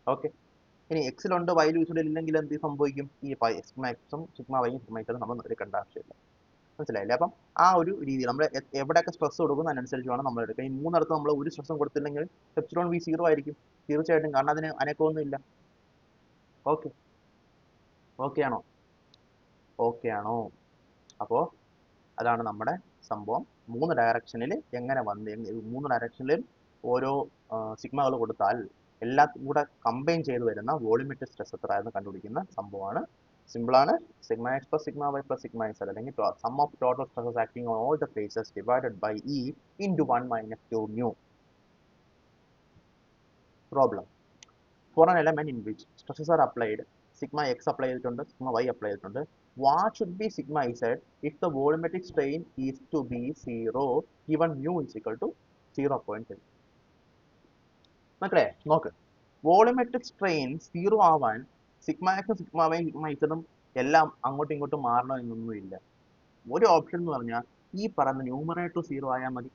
Okay, ഇനി എക്സിലുണ്ട് വൈയിൽ ഇസഡിൽ ഇല്ലെങ്കിൽ എന്ത് സംഭവിക്കും? ഈ സിഗ്മ എക്സും സിഗ്മ വൈയും സിഗ്മ ഇസഡും നമ്മൾ എടുക്കേണ്ട ആവശ്യമില്ല. മനസ്സിലായില്ലേ? അപ്പം ആ ഒരു രീതിയിൽ നമ്മൾ എവിടെയൊക്കെ സ്ട്രെസ് കൊടുക്കും അതിനനുസരിച്ച് വേണം നമ്മൾ എടുക്കുക. ഈ മൂന്നിടത്ത് നമ്മൾ ഒരു സ്ട്രെസ്സും കൊടുത്തില്ലെങ്കിൽ എപ്സിലോൺ വി 0 ആയിരിക്കും തീർച്ചയായിട്ടും, കാരണം അതിന് അനക്കമൊന്നും ഇല്ല. ഓക്കെ ഓക്കെ ആണോ? ഓക്കെ ആണോ? അപ്പോൾ അതാണ് നമ്മുടെ സംഭവം. മൂന്ന് ഡയറക്ഷനിൽ എങ്ങനെ മൂന്ന് ഡയറക്ഷനിലും ഓരോ സിഗ്മകൾ കൊടുത്താൽ എല്ലാം കൂടെ കമ്പൈൻ ചെയ്ത് വരുന്ന വോളിമെട്രിക് സ്ട്രെസ് എത്രയാണെന്ന് കണ്ടുപിടിക്കുന്ന സംഭവമാണ്. സിമ്പിളാണ്. Sigma X plus sigma Y plus sigma Z അല്ലെങ്കിൽ sum of total stresses acting on all the faces divided by E into 1 minus 2 mu. Problem. For an element in which stresses are applied, sigma x apply ചെയ്തിട്ടുണ്ട്, sigma y apply ചെയ്തിട്ടുണ്ട്, what should be sigma z if the volumetric strain is to be 0 given mu is equal to 0.3? മക്കളെ നോക്ക്, volumetric strain 0 ആവാൻ sigma എക്സും sigma Y sigma ഇസഡും എല്ലാം അങ്ങോട്ടും ഇങ്ങോട്ടും മാറണോ എന്നൊന്നുമില്ല. ഒരു ഓപ്ഷൻ എന്ന് പറഞ്ഞാൽ ഈ പറയുന്ന ന്യൂമറേറ്റർ 0 ആയാൽ മതി,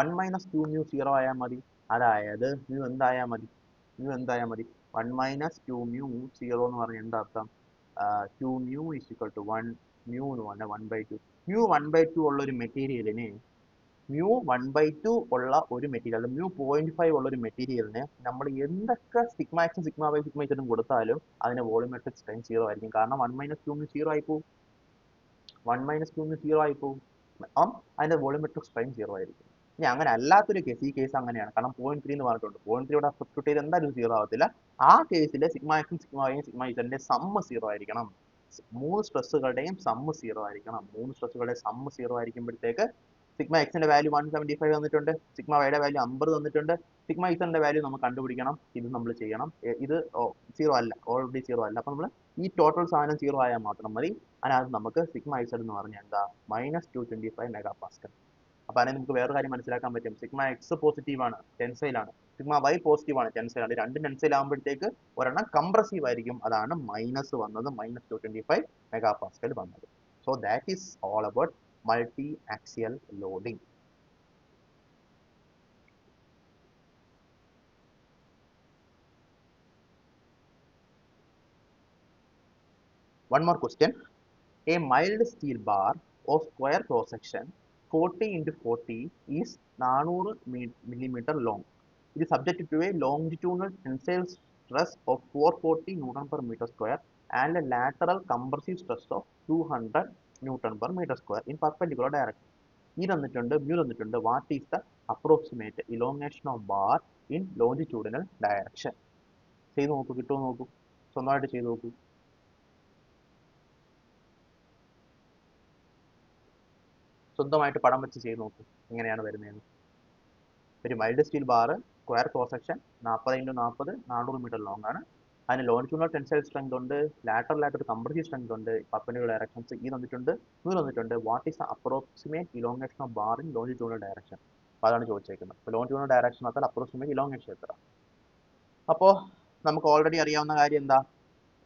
1 മൈനസ് 2 മ്യൂ 0 ആയാൽ മതി. അതായത് മ്യൂ എന്തായാൽ മതി, 1 മൈനസ് 2 മ്യൂ 0 എന്ന് പറഞ്ഞാൽ എന്താ അർത്ഥം? 2 mu is equal to 1 mu എന്ന് പറഞ്ഞാൽ 1/2. മ്യൂ 1/2 ഉള്ള ഒരു മെറ്റീരിയലിന് മ്യൂ 1/2 ഉള്ള ഒരു മെറ്റീരിയൽ, മ്യൂ 0.5 ഉള്ള ഒരു മെറ്റീരിയലിന് നമ്മൾ എന്തൊക്കെ സിഗ്മ എക്സും സിഗ്മ വൈ സിഗ്മ ഇസഡും കൊടുത്താലും അതിന് വോളിമെട്രിക് സ്ട്രെയിൻ 0 ആയിരിക്കും. കാരണം 1 മൈനസ് 2 മ്യൂ 0 ആയി പോകും, 1 മൈനസ് 2 മ്യൂ 0 ആയി പോകും. അതിന്റെ വോളിമെട്രിക് സ്ട്രെയിൻ 0 ആയിരിക്കും. ഇനി അങ്ങനെ അല്ലാത്തൊരു കേസ്, ഈ കേസ് അങ്ങനെയാണ്, കാരണം 0.3 എന്ന് പറഞ്ഞിട്ടുണ്ട്, 0.3 ഇവിടെ സബ്സ്റ്റിറ്റ്യൂട്ട് ചെയ്ത് എന്തായാലും 0 ആവത്തില്ല. ആ കേസിൽ സിഗ്മ എക്സും സിഗ്മ വൈയും സിഗ്മ ഇസഡിന്റെ സമ്മ് 0 ആയിരിക്കണം. മൂന്ന് സ്ട്രെസ്സുകളുടെയും സമ്മ് 0 ആയിരിക്കണം. മൂന്ന് സ്ട്രെസ്സുകളുടെ സമ്മ് 0 ആയിരിക്കുമ്പോഴത്തേക്ക് സിഗ്മ എക്സിന്റെ വാല്യൂ 175 തന്നിട്ടുണ്ട്, സിഗ്മ വൈയുടെ വാല്യൂ 50 തന്നിട്ടുണ്ട്, സിഗ്മ ഇസഡിന്റെ വാല്യൂ നമുക്ക് കണ്ടുപിടിക്കണം. ഇത് നമ്മൾ ചെയ്യണം. ഇത് 0 അല്ല, ഓൾറെഡി 0 അല്ല. അപ്പൊ നമ്മൾ ഈ ടോട്ടൽ സാധനം 0 ആയാൽ മാത്രം മതി. അതിനകത്ത് നമുക്ക് സിഗ്മ ഇസഡ് എന്ന് പറഞ്ഞാൽ എന്താ, -225 മെഗാ പാസ്കൽ. അപ്പൊ അതിനെ നമുക്ക് വേറെ കാര്യം മനസ്സിലാക്കാൻ പറ്റും. സിഗ്മ എക്സ് പോസിറ്റീവ് ആണ്, ടെൻസൈലാണ്, സിഗ്മ വൈ പോസിറ്റീവ് ആണ്, ടെൻസൈലാണ്. രണ്ടും ടെൻസൈൽ ആകുമ്പോഴത്തേക്ക് ഒരെണ്ണം കംപ്രസീവ് ആയിരിക്കും. അതാണ് മൈനസ് വന്നത്, -225 മെഗാ പാസ്കൽ വന്നത്. So that is all about multi axial loading. One more question. A mild steel bar of square cross section 40 into 40 is 400 millimeter long. It is subject to a longitudinal tensile stress of 440 Newton per meter square and a lateral compressive stress of 200 Newton per meter square in perpendicular direction. E തന്നിട്ടുണ്ട്, mu തന്നിട്ടുണ്ട്. What is the approximate elongation of bar in longitudinal direction? ചെയ്ത് നോക്കൂ, കിട്ടുമോ നോക്കൂ, സ്വന്തമായിട്ട് ചെയ്ത് നോക്കൂ. സ്വന്തമായിട്ട് പടം വെച്ച് ചെയ്ത് നോക്കൂ എങ്ങനെയാണ് വരുന്നതെന്ന്. ഒരു mild steel bar, square cross section, 40 × 40, 400 metre long ആണ്. അതിന് ലോഞ്ചിറ്റ്യൂണൽ ടെൻസൈൽ സ്ട്രെങ്ത് ഉണ്ട്, ലാറ്ററലായിട്ട് ഒരു കംപ്രസീവ് സ്ട്രെങ്ത് ഉണ്ട്, പെർപെൻഡിക്കുലർ ഡയറക്ഷൻസ് ഈ തന്നിട്ടുണ്ട്, മ്യൂ തന്നിട്ടുണ്ട്. What is the approximate elongation of bar in longitudinal direction? അപ്പോൾ അതാണ് ചോദിച്ചേക്കുന്നത്. അപ്പോൾ ലോഞ്ചിറ്റ്യൂണൽ ഡയറക്ഷൻ ആത്താൽ അപ്രോക്സിമേറ്റ് ഇലോങ്ങേഷൻ എത്ര? അപ്പോൾ നമുക്ക് ഓൾറെഡി അറിയാവുന്ന കാര്യം എന്താ,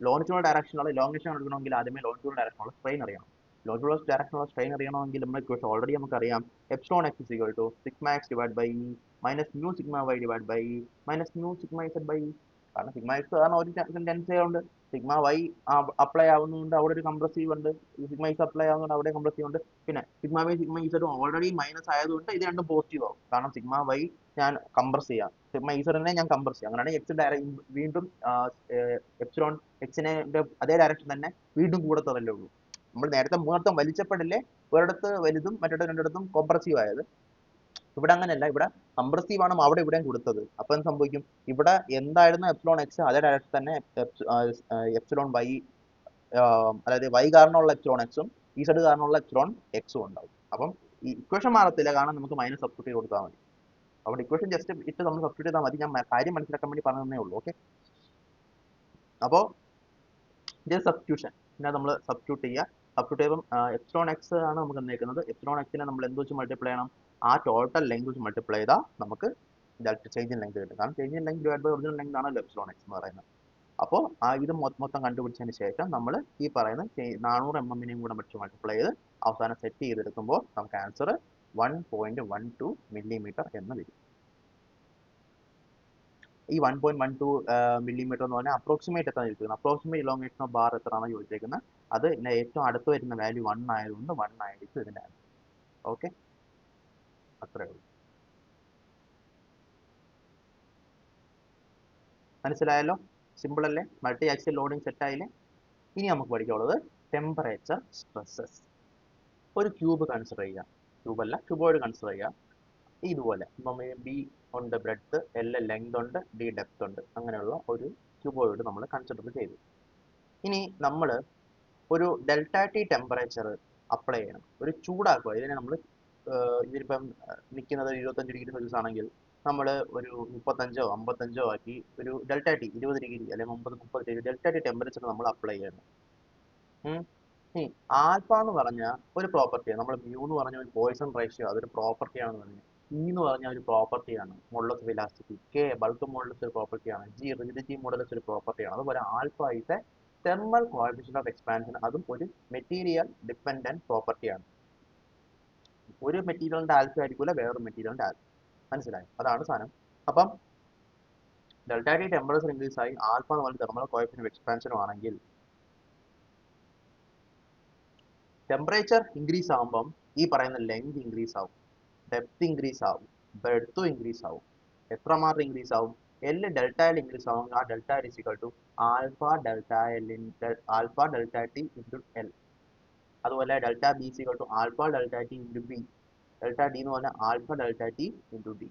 ലോഞ്ചിറ്റ്യൂണൽ ഡയറക്ഷനുള്ള ഇലോങ്ങേഷൻ എടുക്കണമെങ്കിൽ ആദ്യമേ ലോഞ്ചിറ്റ്യൂണൽ ഡയറക്ഷനുള്ള സ്ട്രെയിൻ അറിയണം. ലോഞ്ചിറ്റ്യൂണൽ ഡയറക്ഷനുള്ള സ്ട്രെയിൻ അറിയണമെങ്കിൽ നമ്മൾ ഇക്വേഷൻ ഓൾറെഡി നമുക്കറിയാം, epsilon X is equal to sigma X divide by E minus mu sigma Y divide by E minus mu sigma Z by E. കാരണം sigma X കാരണം ഒരു tensile ഉണ്ട്, sigma Y apply ആവുന്നതുകൊണ്ട് അവിടെ ഒരു compressive ഉണ്ട്, sigma is apply ആവുന്നതുകൊണ്ട് അവിടെ compressive ഉണ്ട്. പിന്നെ സിഗ്മ വൈ സിഗ്മ ഇസഡും ഓൾറെഡി മൈനസ് ആയതുകൊണ്ട് ഇത് രണ്ടും പോസിറ്റീവ് ആവും. കാരണം സിഗ്മ വൈ ഞാൻ കംപ്രസ് ചെയ്യാം, സിഗ്മ ഇസഡിനെ ഞാൻ കംപ്രസ് ചെയ്യാം. അങ്ങനെയാണ് എക്സ് വീണ്ടും എപ്സിലോൺ എക്സിനെ അതേ ഡയറക്ഷൻ തന്നെ വീണ്ടും കൂടത്തതല്ലേ ഉള്ളൂ. നമ്മൾ നേരത്തെ മൂന്നിടത്തും വലിച്ചപ്പെടില്ലേ, ഒരിടത്ത് വലുതും മറ്റിടത്ത് രണ്ടിടത്തും കോംപ്രസീവ് ആയത്. ഇവിടെ അങ്ങനെയല്ല, ഇവിടെ കംപ്രസീവ് ആണ് അവിടെ ഇവിടെയും കൊടുത്തത്. അപ്പൊ എന്ത് സംഭവിക്കും, ഇവിടെ എന്തായിരുന്നു എപ്സിലോൺ എക്സ് അതേ ഡയറക്ഷൻ തന്നെ എപ്സിലോൺ വൈ, അതായത് വൈ കാരണമുള്ള എപ്സിലോൺ എക്സും ഇസഡ് കാരണമുള്ള എപ്സിലോൺ എക്സും ഉണ്ടാവും. അപ്പം ഈ ഇക്വേഷൻ മാറത്തില്ല, കാരണം നമുക്ക് മൈനസ് സബ്സ്റ്റിറ്റ്യൂട്ട് കൊടുത്താൽ മതി. അവിടെ ഇക്വേഷൻ ജസ്റ്റ് ഇട്ട് നമ്മൾ സബ്സ്റ്റിറ്റ്യൂട്ട് ചെയ്താൽ മതി. ഞാൻ കാര്യം മനസ്സിലാക്കാൻ വേണ്ടി പറഞ്ഞതേ ഉള്ളൂ. ഓക്കെ, അപ്പോൾ ഇത് സബ്സ്റ്റിറ്റ്യൂഷൻ, പിന്നെ നമ്മൾ സബ്സ്റ്റിറ്റ്യൂട്ട് ചെയ്യുക. സബ്സ്റ്റിറ്റ്യൂട്ട് ചെയ്യുമ്പോൾ എപ്സിലോൺ എക്സ് ആണ് നമുക്ക് തന്നേക്കുന്നത്. എപ്സിലോൺ എക്സിനെ നമ്മൾ എന്ത് വെച്ച് മൾട്ടിപ്ലൈ ചെയ്യണം, ആ ടോട്ടൽ ലെങ്ത് വെച്ച് മൾട്ടിപ്ലൈ ചെയ്താൽ നമുക്ക് ചേഞ്ച് ഇൻ ലെങ്ത് കിട്ടും. കാരണം change in length divide by original length ആണല്ലോ എപ്സിലോൺ എക്സ് എന്ന് പറയുന്നത്. അപ്പോൾ ഇത് മൊത്തം കണ്ടുപിടിച്ചതിന് ശേഷം നമ്മൾ ഈ പറയുന്ന 400 mm കൂടെ വെച്ച് മൾട്ടിപ്ലൈ ചെയ്ത് അവസാനം സെറ്റ് ചെയ്തെടുക്കുമ്പോൾ നമുക്ക് ആൻസർ 1.12 millimeter എന്ന് വരും. ഈ 1.12 millimeter എന്ന് പറഞ്ഞാൽ അപ്രോക്സിമേറ്റ് എത്ര ചോദിക്കുന്നത്, അപ്രോക്സിമേറ്റ് ഇലോങ്ങേഷൻ ഓഫ് ബാർ എത്രയാണ് ചോദിച്ചേക്കുന്നത്. അത് ഏറ്റവും അടുത്ത് വരുന്ന വാല്യൂ 1 ആയതുകൊണ്ട് 1 ആയിരിക്കും ഇതിന്റെ ആൻസർ. ഓക്കെ, അത്രേ ഉള്ളൂ. മനസ്സിലായല്ലോ, സിമ്പിൾ അല്ലേ, മൾട്ടി ആക്സിയൽ ലോഡിംഗ് സെറ്റ് ആയില്ലേ. ഇനി നമുക്ക് പഠിക്കാനുള്ളത് ടെമ്പറേച്ചർ സ്ട്രെസ്സസ്. ഒരു ക്യൂബ് കൺസിഡർ ചെയ്യുക, ക്യൂബല്ല ക്യൂബോയിഡ് കൺസിഡർ ചെയ്യുക. ഇതുപോലെ ബി ഉണ്ട് ബ്രെഡ്ത്ത്, എൽ ലെങ്ത് ഉണ്ട്, ഡി ഡെപ്ത് ഉണ്ട്. അങ്ങനെയുള്ള ഒരു ക്യൂബോയിഡ് നമ്മൾ കൺസിഡർ ചെയ്തു. ഇനി നമ്മൾ ഒരു ഡെൽറ്റ ടി ടെമ്പറേച്ചർ അപ്ലൈ ചെയ്യണം. ഒരു ചൂടാക്കുക. ഇതിനെ നമ്മൾ ഇതിലിപ്പം നിൽക്കുന്നത് 25°C ആണെങ്കിൽ നമ്മൾ ഒരു 35 55 ആക്കി ഒരു ഡെൽറ്റ ടി 20° അല്ലെങ്കിൽ 30 ഡെൽറ്റ ടി ടെമ്പറേച്ചർ നമ്മൾ അപ്ലൈ ചെയ്യണം. ഇനി ആൽഫ എന്ന് പറഞ്ഞ ഒരു പ്രോപ്പർട്ടിയാണ്. നമ്മൾ മ്യൂ എന്ന് പറഞ്ഞ ഒരു പോയിസൺ റേഷ്യോ, അതൊരു പ്രോപ്പർട്ടിയാണെന്ന് പറഞ്ഞു. ഇ എന്ന് പറഞ്ഞ ഒരു പ്രോപ്പർട്ടിയാണ്, modulus of elasticity. K bulk modulus ഒരു പ്രോപ്പർട്ടിയാണ്. ജി റിജിഡിറ്റി മോഡുലസ് ഒരു പ്രോപ്പർട്ടിയാണ്. അതുപോലെ alpha is A thermal coefficient of expansion, അതും ഒരു മെറ്റീരിയൽ ഡിപ്പെൻഡന്റ് പ്രോപ്പർട്ടിയാണ്. ഒരു മെറ്റീരിയലിന്റെ ആൽഫ ആയിരിക്കില്ല വേറൊരു മെറ്റീരിയലിന്റെ ആൽഫ. മനസ്സിലായി? അതാണ് സാധനം. അപ്പം ഡെൽറ്റ ടി ടെമ്പറേച്ചർ ഇൻക്രീസ് ആയി ആൽഫ എന്ന് പറഞ്ഞ തെർമൽ കോഎഫിഷ്യന്റ് ഓഫ് എക്സ്പാൻഷനും ആണെങ്കിൽ ടെമ്പറേച്ചർ ഇൻക്രീസ് ആകുമ്പം ഈ പറയുന്ന ലെങ്ത് ഇൻക്രീസ് ആവും, ഡെപ്ത് ഇൻക്രീസ് ആവും, ബ്രെഡ്ത്തും ഇൻക്രീസ് ആവും. എത്രമാത്രം ഇൻക്രീസ് ആവും? എൽ ഡെൽറ്റ എൽ ഇൻക്രീസ് ആവും. ആ delta L is equal to alpha delta L alpha delta T into L. അതുപോലെ delta B is equal to alpha delta T into B. Delta D എന്ന് പറഞ്ഞാൽ alpha delta T into D.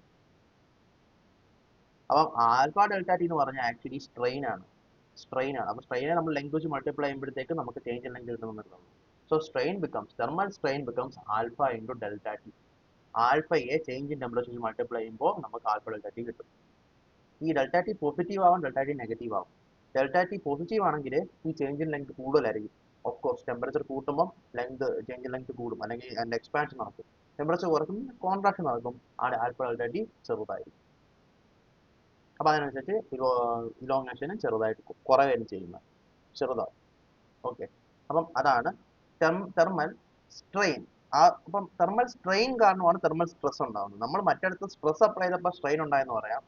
അപ്പം alpha delta T എന്ന് പറഞ്ഞാൽ actually strain ആണ്. അപ്പോൾ സ്ട്രെയിനെ നമ്മൾ length വെച്ച് മൾട്ടിപ്ലൈ ചെയ്യുമ്പോഴത്തേക്ക് നമുക്ക് ചേഞ്ച് ഇൻ ലെങ്ത് കിട്ടുമെന്നുള്ളൂ. So thermal strain becomes alpha into delta T. ആൽഫയെ ചേഞ്ച് ഇൻ ടെമ്പറേച്ചർ മൾട്ടിപ്ലൈ ചെയ്യുമ്പോൾ നമുക്ക് ആൽഫ ഡെൽറ്റ ടി കിട്ടും. ഈ ഡെൽറ്റ ടി പോസിറ്റീവ് ആവും, ഡെൽറ്റ ടി നെഗറ്റീവ് ആവും. ഡെൽറ്റ ടി പോസിറ്റീവ് ആണെങ്കിൽ ഈ ചേഞ്ച് ഇൻ ലെങ്ത് കൂടുതലായിരിക്കും. ഓഫ് കോഴ്സ് ടെമ്പറേച്ചർ കൂട്ടുമ്പോൾ ചേഞ്ച് ഇൻ ലെങ്ത് കൂടും, അല്ലെങ്കിൽ അതിന്റെ എക്സ്പാൻഷൻ നടക്കും. ടെമ്പറേച്ചർ കുറയ്ക്കും, കോൺട്രാക്ഷൻ നടക്കും. അവിടെ ആൽഫ ഡെൽറ്റ ടി ചെറുതായിരിക്കും. അപ്പൊ അതിനനുസരിച്ച് ഇലോങ്ങേഷനും ചെറുതായിട്ട് കുറയുകയും ചെയ്യുന്നത്, ചെറുതാവും. ഓക്കെ, അപ്പം അതാണ് തെർമൽ സ്ട്രെയിൻ. അപ്പം തെർമൽ സ്ട്രെയിൻ കാരണമാണ് തെർമൽ സ്ട്രെസ് ഉണ്ടാകുന്നത്. നമ്മൾ മറ്റിടത്ത് സ്ട്രെസ് അപ്ലൈ ചെയ്തപ്പോൾ സ്ട്രെയിൻ ഉണ്ടായെന്ന് പറയാം.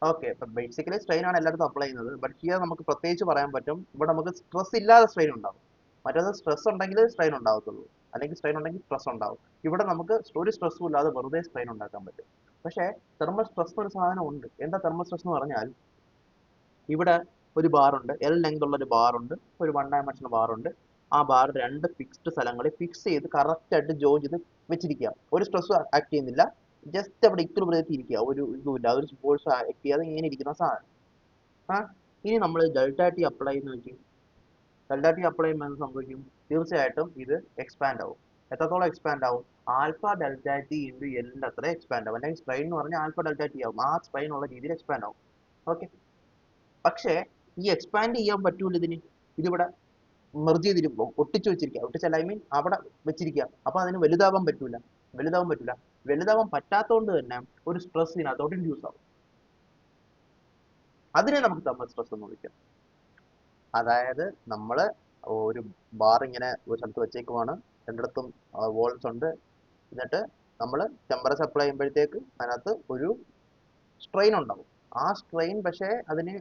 ഓക്കെ, ഇപ്പൊ ബേസിക്കലി സ്ട്രെയിൻ ആണ് എല്ലായിടത്തും അപ്ലൈ ചെയ്യുന്നത്. ബട്ട് ഹിയർ നമുക്ക് പ്രത്യേകിച്ച് പറയാൻ പറ്റും, ഇവിടെ നമുക്ക് സ്ട്രെസ് ഇല്ലാതെ സ്ട്രെയിൻ ഉണ്ടാവും. മറ്റേത് സ്ട്രെസ് ഉണ്ടെങ്കിൽ സ്ട്രെയിൻ ഉണ്ടാവത്തുള്ളൂ, അല്ലെങ്കിൽ സ്ട്രെയിൻ ഉണ്ടെങ്കിൽ സ്ട്രെസ് ഉണ്ടാവും. ഇവിടെ നമുക്ക് ഒരു സ്ട്രെസ്സും ഇല്ലാതെ വെറുതെ സ്ട്രെയിൻ ഉണ്ടാക്കാൻ പറ്റും. പക്ഷേ തെർമൽ സ്ട്രെസ് ഒരു സാധനം ഉണ്ട്. എന്താ തെർമൽ സ്ട്രെസ് എന്ന് പറഞ്ഞാൽ, ഇവിടെ ഒരു ബാർ ഉണ്ട്, എൽ ലെങ്ത് ഉള്ള ഒരു ബാർ ഉണ്ട്, ഒരു 1 ഡയമെൻഷണൽ ബാർ ഉണ്ട്. ആ ബാർ രണ്ട് ഫിക്സ്ഡ് സ്ഥലങ്ങളിൽ ഫിക്സ് ചെയ്ത് കറക്റ്റ് ആയിട്ട് ജോയിൻ ചെയ്ത് വെച്ചിരിക്കുക. ഒരു സ്ട്രെസ് ആക്ട് ചെയ്യുന്നില്ല, ജസ്റ്റ് അവിടെ ഇക്വിലിബ്രിയത്തിൽ ഇരിക്കുക, ഒരു ഇതുമില്ല, ഒരു ഫോഴ്സ് ആക്ട് ചെയ്യാതെ ഇങ്ങനെ ഇരിക്കുന്ന സാധനം. ഇനി നമ്മൾ ഡെൽറ്റ ടി അപ്ലൈ ചെയ്യുന്ന വെച്ച് ഡെൽറ്റ ടി അപ്ലൈ ചെയ്യുമ്പോൾ എന്ത് സംഭവിക്കും? തീർച്ചയായിട്ടും ഇത് എക്സ്പാൻഡ് ആവും. എത്രത്തോളം എക്സ്പാൻഡ് ആവും? ആൽഫ ഡെൽറ്റ ടി ഇൻറ്റു എല്ലിന്റെ അത്ര എക്സ്പാൻഡ് ആവും. അല്ലെങ്കിൽ സ്ട്രെയിൻ എന്ന് പറഞ്ഞാൽ ആൽഫ ഡെൽറ്റ ടി ആവും. ആ സ്ട്രെയിൻ ഉള്ള രീതിയിൽ എക്സ്പാൻഡ് ആവും. ഓക്കെ, പക്ഷേ ഈ എക്സ്പാൻഡ് ചെയ്യാൻ പറ്റൂല ഇതിന്. ഇതിവിടെ മെർജ് ചെയ്തിരിക്കുമ്പോൾ ഒട്ടിച്ചു വെച്ചിരിക്കുക, ഒട്ടിച്ചല്ല ഐ മീൻ അവിടെ വെച്ചിരിക്കുക. അപ്പൊ അതിന് വലുതാവാൻ പറ്റൂല. വലുതാവാൻ പറ്റാത്തതുകൊണ്ട് തന്നെ ഒരു സ്ട്രെസ് ഇതിനകത്തോട്ട് ഇൻഡ്യൂസ് ആവും. അതിനെ നമുക്ക് തെർമൽ സ്ട്രെസ് എന്ന് വിളിക്കാം. അതായത് നമ്മൾ ഒരു ബാർ ഇങ്ങനെ ഒരു സ്ഥലത്ത് വെച്ചേക്കുവാണ്, രണ്ടിടത്തും വോൾസ് ഉണ്ട്. എന്നിട്ട് നമ്മൾ ടെമ്പറേച്ചർ അപ്ലൈ ചെയ്യുമ്പോഴത്തേക്ക് അതിനകത്ത് ഒരു സ്ട്രെയിൻ ഉണ്ടാവും. ആ സ്ട്രെയിൻ പക്ഷേ അതിന്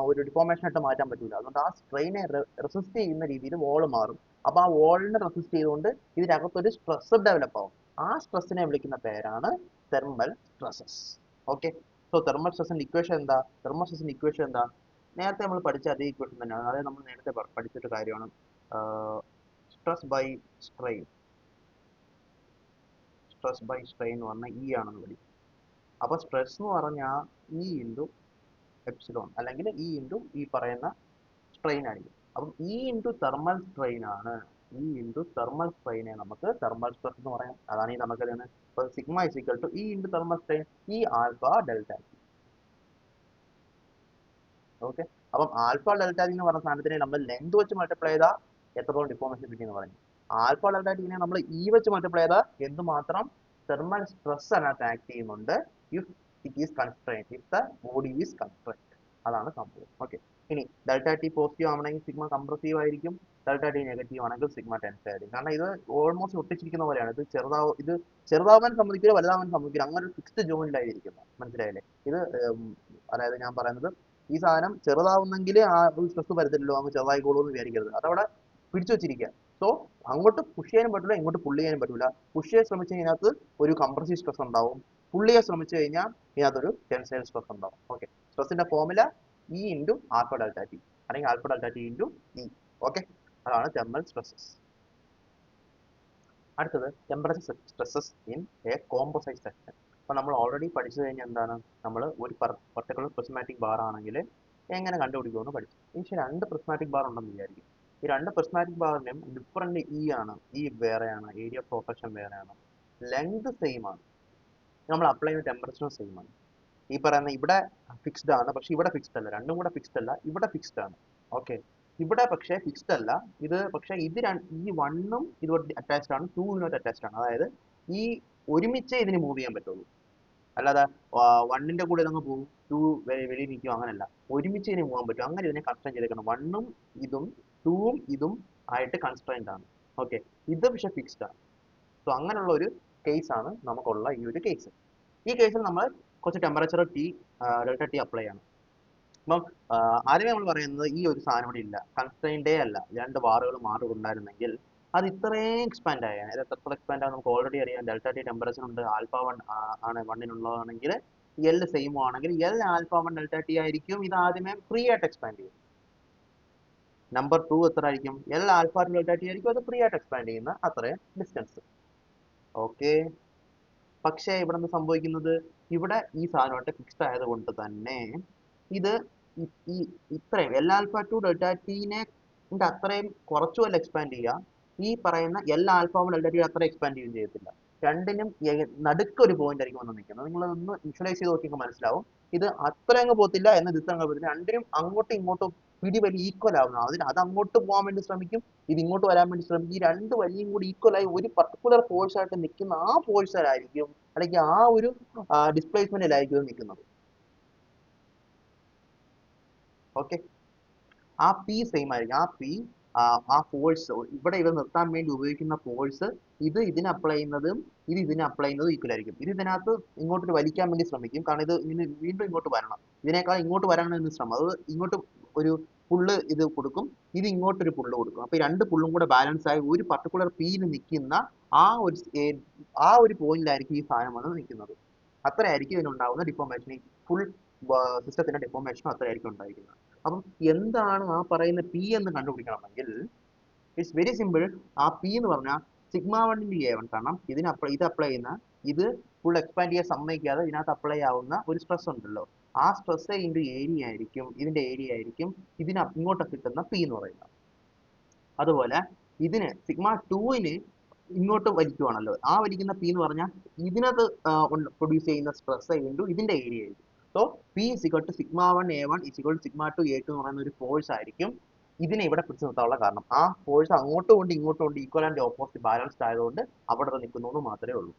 ഒരു ഡിഫോർമേഷൻ ആയിട്ട് മാറ്റാൻ പറ്റില്ല. അതുകൊണ്ട് ആ സ്ട്രെയിനെ റെസിസ്റ്റ് ചെയ്യുന്ന രീതിയിൽ വോൾ മാറും. അപ്പൊ ആ വോളിനെ റെസിസ്റ്റ് ചെയ്തുകൊണ്ട് ഇതിനകത്തൊരു സ്ട്രെസ് ഡെവലപ്പ് ആവും. ആ സ്ട്രെസ്സിനെ വിളിക്കുന്ന പേരാണ് thermal stresses. Okay, so thermal സ്ട്രെസ്സിന്റെ ഇക്വേഷൻ എന്താ? നേരത്തെ നമ്മൾ പഠിച്ച അതേ ഇക്വേഷൻ തന്നെയാണ്. അതായത് നമ്മൾ നേരത്തെ പഠിച്ചൊരു കാര്യമാണ്, സ്ട്രെസ് ബൈ സ്ട്രെയിൻ. എന്ന് പറഞ്ഞാൽ ഇ ആണെന്ന് പഠിക്കും. അപ്പൊ സ്ട്രെസ് എന്ന് പറഞ്ഞാൽ ഇ ഇൻറ്റു എപ്സിലോൺ, അല്ലെങ്കിൽ ഇ ഇൻറ്റു ഈ പറയുന്ന സ്ട്രെയിൻ ആയിരിക്കും. അപ്പം ഇ ഇൻറ്റു തെർമൽ സ്ട്രെയിൻ ആണ്. നമുക്ക് തെർമൽ സ്ട്രെസ് എന്ന് പറയാം. അതാണ് ഈ നമുക്ക് sigma is equal to E into thermal strain E alpha delta T. Okay, അപ്പം ആൽഫ ഡെൽറ്റ ടി എന്ന് പറഞ്ഞ സാധനത്തിനെ നമ്മൾ ലെങ്ത് വെച്ച് മൾട്ടിപ്ലൈ ചെയ്താൽ എത്രത്തോളം ഡിഫോർമേഷൻ കിട്ടിയെന്ന് പറഞ്ഞു. ആൽഫ ഡെൽറ്റ ടിനെ നമ്മൾ ഇ വെച്ച് മൾട്ടിപ്ലൈ ചെയ്താൽ എന്തുമാത്രം തെർമൽ സ്ട്രെസ് അതിനകത്ത് ആക്ട് ചെയ്യുന്നുണ്ട്, if it is constrained, if the body is constrained. അതാണ് സംഭവം. ഓക്കെ, ഇനി ഡെൽറ്റ ടി പോസിറ്റീവ് ആവണമെങ്കിൽ സിഗ്മ കംപ്രസീവ് ആയിരിക്കും, ഡെൽറ്റ ടി നെഗറ്റീവ് ആണെങ്കിൽ സിഗ്മ ടെൻസീവ് ആയിരിക്കും. കാരണം ഇത് ഓൾമോസ്റ്റ് ഒട്ടിച്ചിരിക്കുന്ന പോലെയാണ്. ഇത് ചെറുതാവാൻ സമ്മതിക്കില്ല, വലുതാവാൻ സമ്മതിക്കില്ല, അങ്ങനെ ഒരു ഫിക്സ്ഡ് ജോയിന്റിലായിരിക്കുന്നത്. മനസ്സിലായില്ലേ? ഇത് അതായത് ഞാൻ പറയുന്നത്, ഈ സാധനം ചെറുതാവുന്നെങ്കിൽ ആ ഒരു സ്ട്രെസ് വരത്തില്ലല്ലോ, അങ്ങ് ചെറുതായിക്കോളൂ എന്ന് വിചാരിക്കരുത്. അതവിടെ പിടിച്ചു വെച്ചിരിക്കുക. സോ അങ്ങോട്ട് പുഷ് ചെയ്യാനും പറ്റില്ല, ഇങ്ങോട്ട് പുള്ള് ചെയ്യാനും പറ്റില്ല. പുഷ് ചെയ്യാൻ ശ്രമിച്ചു കഴിഞ്ഞാൽ ഒരു കംപ്രസീവ് സ്ട്രെസ് ഉണ്ടാവും, പുള്ള് ചെയ്യാൻ ശ്രമിച്ചു കഴിഞ്ഞാൽ ഇതിനകത്തൊരു ടെൻസൈൽ സ്ട്രെസ് ഉണ്ടാവും. ഓക്കെ, സ്ട്രെസിന്റെ formula E into alpha delta T, അല്ലെങ്കിൽ alpha delta T into E. Okay, അതാണ് തെർമൽ സ്ട്രെസ്സസ്. അടുത്തത് temperature stresses in a composite section. അപ്പോൾ നമ്മൾ ഓൾറെഡി പഠിച്ചു കഴിഞ്ഞാൽ എന്താണ്, നമ്മൾ ഒരു പർട്ടിക്കുലർ പ്രിസ്മാറ്റിക് ബാർ ആണെങ്കിൽ എങ്ങനെ കണ്ടുപിടിക്കുമെന്ന് പഠിച്ചു. പക്ഷേ രണ്ട് പ്രിസ്മാറ്റിക് ബാർ ഉണ്ടെന്ന് വിചാരിക്കും. ഈ രണ്ട് പ്രിസ്മാറ്റിക് ബാറിനും ഡിഫറൻറ്റ് ആണ്, വേറെയാണ്, ഏരിയ ഓഫ് പ്രൊട്ടക്ഷൻ വേറെയാണ്, ലെങ്ത് സെയിം ആണ്, നമ്മൾ അപ്ലൈ ചെയ്യുന്ന ടെമ്പറേച്ചറും സെയിം ആണ്. ഈ പറയുന്ന ഇവിടെ ഫിക്സ്ഡ് ആണ്, പക്ഷെ ഇവിടെ ഫിക്സ്ഡ് അല്ല, രണ്ടും കൂടെ ഫിക്സ്ഡ് അല്ല, ഇവിടെ ഫിക്സ്ഡ് ആണ്. ഓക്കെ, ഇവിടെ പക്ഷേ ഫിക്സ്ഡ് അല്ല, ഇത് പക്ഷേ ഈ വണ്ണും ഇതുമായിട്ട് അറ്റാച്ച്ഡ് ആണ്, ടൂവിനോട്ട് അറ്റാച്ച്ഡ് ആണ്. അതായത് ഈ ഒരുമിച്ച് ഇതിന് മൂവ് ചെയ്യാൻ പറ്റുള്ളൂ, അല്ലാതെ വണ്ണിന്റെ കൂടെ ഇതങ്ങ് പോകും, ടു വെളിയിൽ നിൽക്കും, അങ്ങനല്ല, ഒരുമിച്ച് ഇതിന് പോകാൻ പറ്റും. അങ്ങനെ ഇതിനെ കൺസ്ട്രെയിൻ ചെയ്തേക്കണം. വണ്ണും ഇതും ടൂവും ഇതും ആയിട്ട് കൺസ്ട്രെയിൻഡ് ആണ്. ഓക്കെ, ഇത് പക്ഷെ ഫിക്സ്ഡ് ആണ്. സോ അങ്ങനെയുള്ള ഒരു കേസ് ആണ് നമുക്കുള്ള ഈ ഒരു കേസ്. ഈ കേസിൽ നമ്മൾ കുറച്ച് ടെമ്പറേച്ചർ ഡെൽറ്റ ടി അപ്ലൈ ചെയ്യണം. അപ്പം ആദ്യമേ നമ്മൾ പറയുന്നത് ഈ ഒരു സാധനം ഇവിടെ ഇല്ല, കൺസ്ട്രെയിൻഡേ അല്ല, രണ്ട് ബാറുകൾ മാറുണ്ടായിരുന്നെങ്കിൽ അത് ഇത്രയും എക്സ്പാൻഡ് ആയാണ്. ഇത് എത്ര എക്സ്പാൻഡ് ആകും നമുക്ക് ഓൾറെഡി അറിയാം. ഡെൽറ്റ ടി ടെമ്പറേച്ചർ ഉണ്ട്, ആൽഫ വൺ ആണ് വണ്ണിനുള്ളതാണെങ്കിൽ എൽ സെയിം ആണെങ്കിൽ L alpha one delta T ആയിരിക്കും. ഇത് ആദ്യമേ ഫ്രീ ആയിട്ട് എക്സ്പാൻഡ് ചെയ്യും. നമ്പർ 2 എത്ര ആയിരിക്കും, L alpha to delta T ആയിരിക്കും, അത് ഫ്രീ ആയിട്ട് എക്സ്പാൻഡ് ചെയ്യുന്ന അത്രയും ഡിസ്റ്റൻസ്. ഓക്കെ, പക്ഷേ ഇവിടെ നിന്ന് സംഭവിക്കുന്നത്, ഇവിടെ ഈ സാധനമായിട്ട് ഫിക്സ്ഡ് ആയതുകൊണ്ട് തന്നെ ഇത് ഈ ഇത്രയും എൽ ആൽഫ ടു ഡെൽറ്റ ടീനെ അത്രയും കുറച്ചുമല്ല എക്സ്പാൻഡ് ചെയ്യുക, ഈ പറയുന്ന L alpha one delta T അത്ര എക്സ്പാൻഡ് ചെയ്യുകയും ചെയ്യത്തില്ല. രണ്ടിനും നടുക്കൊരു പോയിന്റ് ആയിരിക്കും വന്ന് നിൽക്കുന്നത്. നിങ്ങളൊന്ന് വിഷ്വലൈസ് ചെയ്ത് നോക്കിയാൽ മനസ്സിലാവും. ഇത് അത്ര അങ്ങ് പോകത്തില്ല, എന്നാൽ ഇത് അങ്ങ് പോകത്തില്ല. രണ്ടിനും അങ്ങോട്ടും ഇങ്ങോട്ടും പിടിവലി ഈക്വൽ ആവുന്നു. അത് അങ്ങോട്ട് പോകാൻ വേണ്ടി ശ്രമിക്കും, ഇത് ഇങ്ങോട്ട് വരാൻ വേണ്ടി ശ്രമിക്കും. ഈ രണ്ട് വലിയും കൂടി ഈക്വൽ ആയി ഒരു പർട്ടിക്കുലർ ഫോഴ്സ് ആയിട്ട് നിൽക്കുന്ന ആ ഫോഴ്സിലായിരിക്കും, അല്ലെങ്കിൽ ആ ഒരു ഡിസ്പ്ലേസ്മെന്റിലായിരിക്കും നിൽക്കുന്നത്. ഓക്കെ, ആ പി സെയിം ആയിരിക്കും. ആ ഫോഴ്സ് ഇവിടെ ഇവ നിർത്താൻ വേണ്ടി ഉപയോഗിക്കുന്ന ഫോഴ്സ് ഇതിന് അപ്ലൈ ചെയ്യുന്നതും ഇതിന് അപ്ലൈ ചെയ്യുന്നതും ഈക്വൽ ആയിരിക്കും. ഇതിനകത്ത് ഇങ്ങോട്ട് വലിക്കാൻ വേണ്ടി ശ്രമിക്കും, കാരണം ഇത് ഇങ്ങനെ വീണ്ടും ഇങ്ങോട്ട് വരണം, ഇതിനേക്കാൾ ഇങ്ങോട്ട് വരാനാണ് ശ്രമം. അത് ഇങ്ങോട്ട് ഒരു പുള്ള് ഇത് കൊടുക്കും, ഇത് ഇങ്ങോട്ടൊരു പുള്ള് കൊടുക്കും. അപ്പൊ ഈ രണ്ട് പുള്ളും കൂടെ ബാലൻസ് ആയി ഒരു പർട്ടിക്കുലർ പിയിൽ നിൽക്കുന്ന ആ ഒരു പോയിന്റിലായിരിക്കും ഈ സാധനം വന്ന് നിൽക്കുന്നത്. അത്രയായിരിക്കും ഇതിനുണ്ടാവുന്ന ഡിഫോർമേഷൻ. ഈ ഫുൾ സിസ്റ്റത്തിന്റെ ഡിഫോർമേഷനും അത്രയായിരിക്കും ഉണ്ടായിരിക്കുന്നത്. അപ്പം എന്താണ് ആ പറയുന്ന പി എന്ന് കണ്ടുപിടിക്കണമെങ്കിൽ ഇറ്റ്സ് വെരി സിമ്പിൾ. ആ പി എന്ന് പറഞ്ഞാൽ സിഗ്മ വണ്ണിന്റെ എ വൺ, കാരണം ഇത് അപ്ലൈ ചെയ്യുന്ന ഇത് ഫുൾ എക്സ്പാൻഡ് ചെയ്യാൻ സമ്മതിക്കാതെ ഇതിനകത്ത് അപ്ലൈ ആവുന്ന ഒരു സ്ട്രെസ് ഉണ്ടല്ലോ, ആ സ്ട്രെസ് ഇൻറ്റു ഏരിയ ആയിരിക്കും, ഇതിന്റെ ഏരിയ ആയിരിക്കും ഇങ്ങോട്ട് കിട്ടുന്ന പി എന്ന് പറയുന്നത്. അതുപോലെ ഇതിന് സിഗ്മ ടുവിന് ഇങ്ങോട്ട് വലിക്കുവാണല്ലോ, ആ വലിക്കുന്ന പി എന്ന് പറഞ്ഞാൽ ഇതിനകത്ത് പ്രൊഡ്യൂസ് ചെയ്യുന്ന സ്ട്രെസ് ഇൻറ്റു ഇതിന്റെ ഏരിയ ആയിരിക്കും. So P is equal to sigma one A one is equal to sigma two A two എന്ന് പറയുന്ന ഒരു ഫോഴ്സ് ആയിരിക്കും ഇതിനെ ഇവിടെ പിടിച്ചു നിർത്താനുള്ള കാരണം. ആ ഫോഴ്സ് അങ്ങോട്ടും ഉണ്ട് ഇങ്ങോട്ടും ഉണ്ട്, ഈക്വൽ ആൻഡ് ഓപ്പോസിറ്റ് ബാലൻസ്ഡ് ആയതുകൊണ്ട് അവിടെ നിൽക്കുന്നു എന്ന് മാത്രമേ ഉള്ളൂ.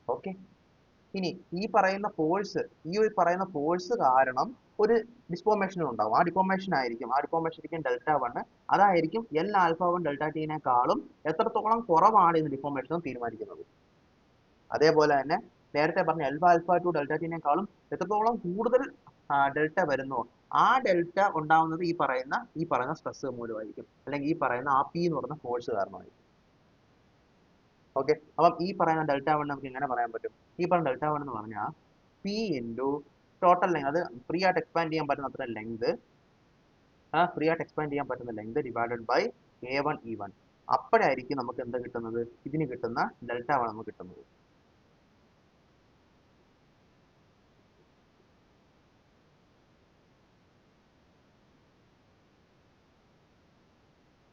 ഓക്കെ, ഇനി ഈ പറയുന്ന ഫോഴ്സ് കാരണം ഒരു ഡിഫോർമേഷനും ഉണ്ടാവും. ആ ഡിഫോർമേഷൻ ആയിരിക്കും ഡെൽറ്റ വൺ. അതായിരിക്കും എൽ ആൽഫ വൺ ഡെൽറ്റ ടീനേക്കാളും എത്രത്തോളം കുറവാണ് ഇതിന് ഡിഫോർമേഷൻ തീരുമാനിക്കുന്നത്. അതേപോലെ തന്നെ നേരത്തെ പറഞ്ഞ എൽ ആൽഫ ടു ഡെൽറ്റ ടീനേക്കാളും എത്രത്തോളം കൂടുതൽ ഡെൽറ്റ വരുന്നോ ആ ഡെൽറ്റ ഉണ്ടാവുന്നത് ഈ പറയുന്ന സ്ട്രെസ് മൂലമായിരിക്കും, അല്ലെങ്കിൽ ഈ പറയുന്ന ആ പി എന്ന് പറയുന്ന ഫോഴ്സ് കാരണമായിരിക്കും. ഓക്കെ, അപ്പം ഈ പറയുന്ന ഡെൽറ്റ വൺ നമുക്ക് എങ്ങനെ പറയാൻ പറ്റും? ഈ പറയുന്ന ഡെൽറ്റ വൺ എന്ന് പറഞ്ഞാൽ പി ഇൻറ്റു ടോട്ടൽ ലെങ്ത്, അത് ഫ്രീ ആയിട്ട് എക്സ്പാൻഡ് ചെയ്യാൻ പറ്റുന്ന അത്ര length divided by A one E one. അപ്പോഴായിരിക്കും നമുക്ക് എന്താ കിട്ടുന്നത്, ഇതിന് കിട്ടുന്ന ഡെൽറ്റ വൺ നമുക്ക് കിട്ടുന്നത്.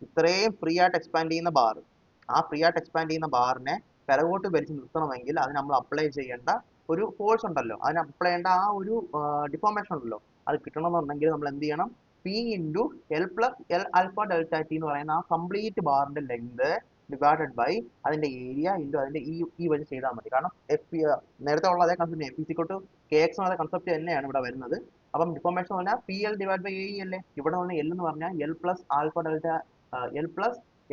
ഇത്രയും ഫ്രീ ആയിട്ട് എക്സ്പാൻഡ് ചെയ്യുന്ന ബാർ, ആ ഫ്രീ ആയിട്ട് എക്സ്പാൻഡ് ചെയ്യുന്ന ബാറിനെ പിറകോട്ട് വലിച്ച് നിർത്തണമെങ്കിൽ അത് നമ്മൾ അപ്ലൈ ചെയ്യേണ്ട ഒരു ഫോഴ്സ് ഉണ്ടല്ലോ, അതിന് അപ്ലൈ ചെയ്യേണ്ട ആ ഒരു ഡിഫോർമേഷൻ ഉണ്ടല്ലോ, അത് കിട്ടണമെന്നുണ്ടെങ്കിൽ നമ്മൾ എന്ത് ചെയ്യണം, P into L plus L alpha delta T എന്ന് പറയുന്ന ആ കംപ്ലീറ്റ് ബാറിന്റെ ലെങ്ത് ഡിവൈഡഡ് ബൈ അതിന്റെ ഏരിയ ഇൻറ്റു അതിന്റെ ഈ വഴി ചെയ്താൽ മതി. കാരണം നേരത്തെ ഉള്ള അതേ concept F is equal to K X എന്ന കൺസെപ്റ്റ് തന്നെയാണ് ഇവിടെ വരുന്നത്. അപ്പം ഡിഫോർമേഷൻ പറഞ്ഞാൽ P L divide by A അല്ലേ, ഇവിടെ വന്ന് എൽ എന്ന് പറഞ്ഞാൽ L plus alpha delta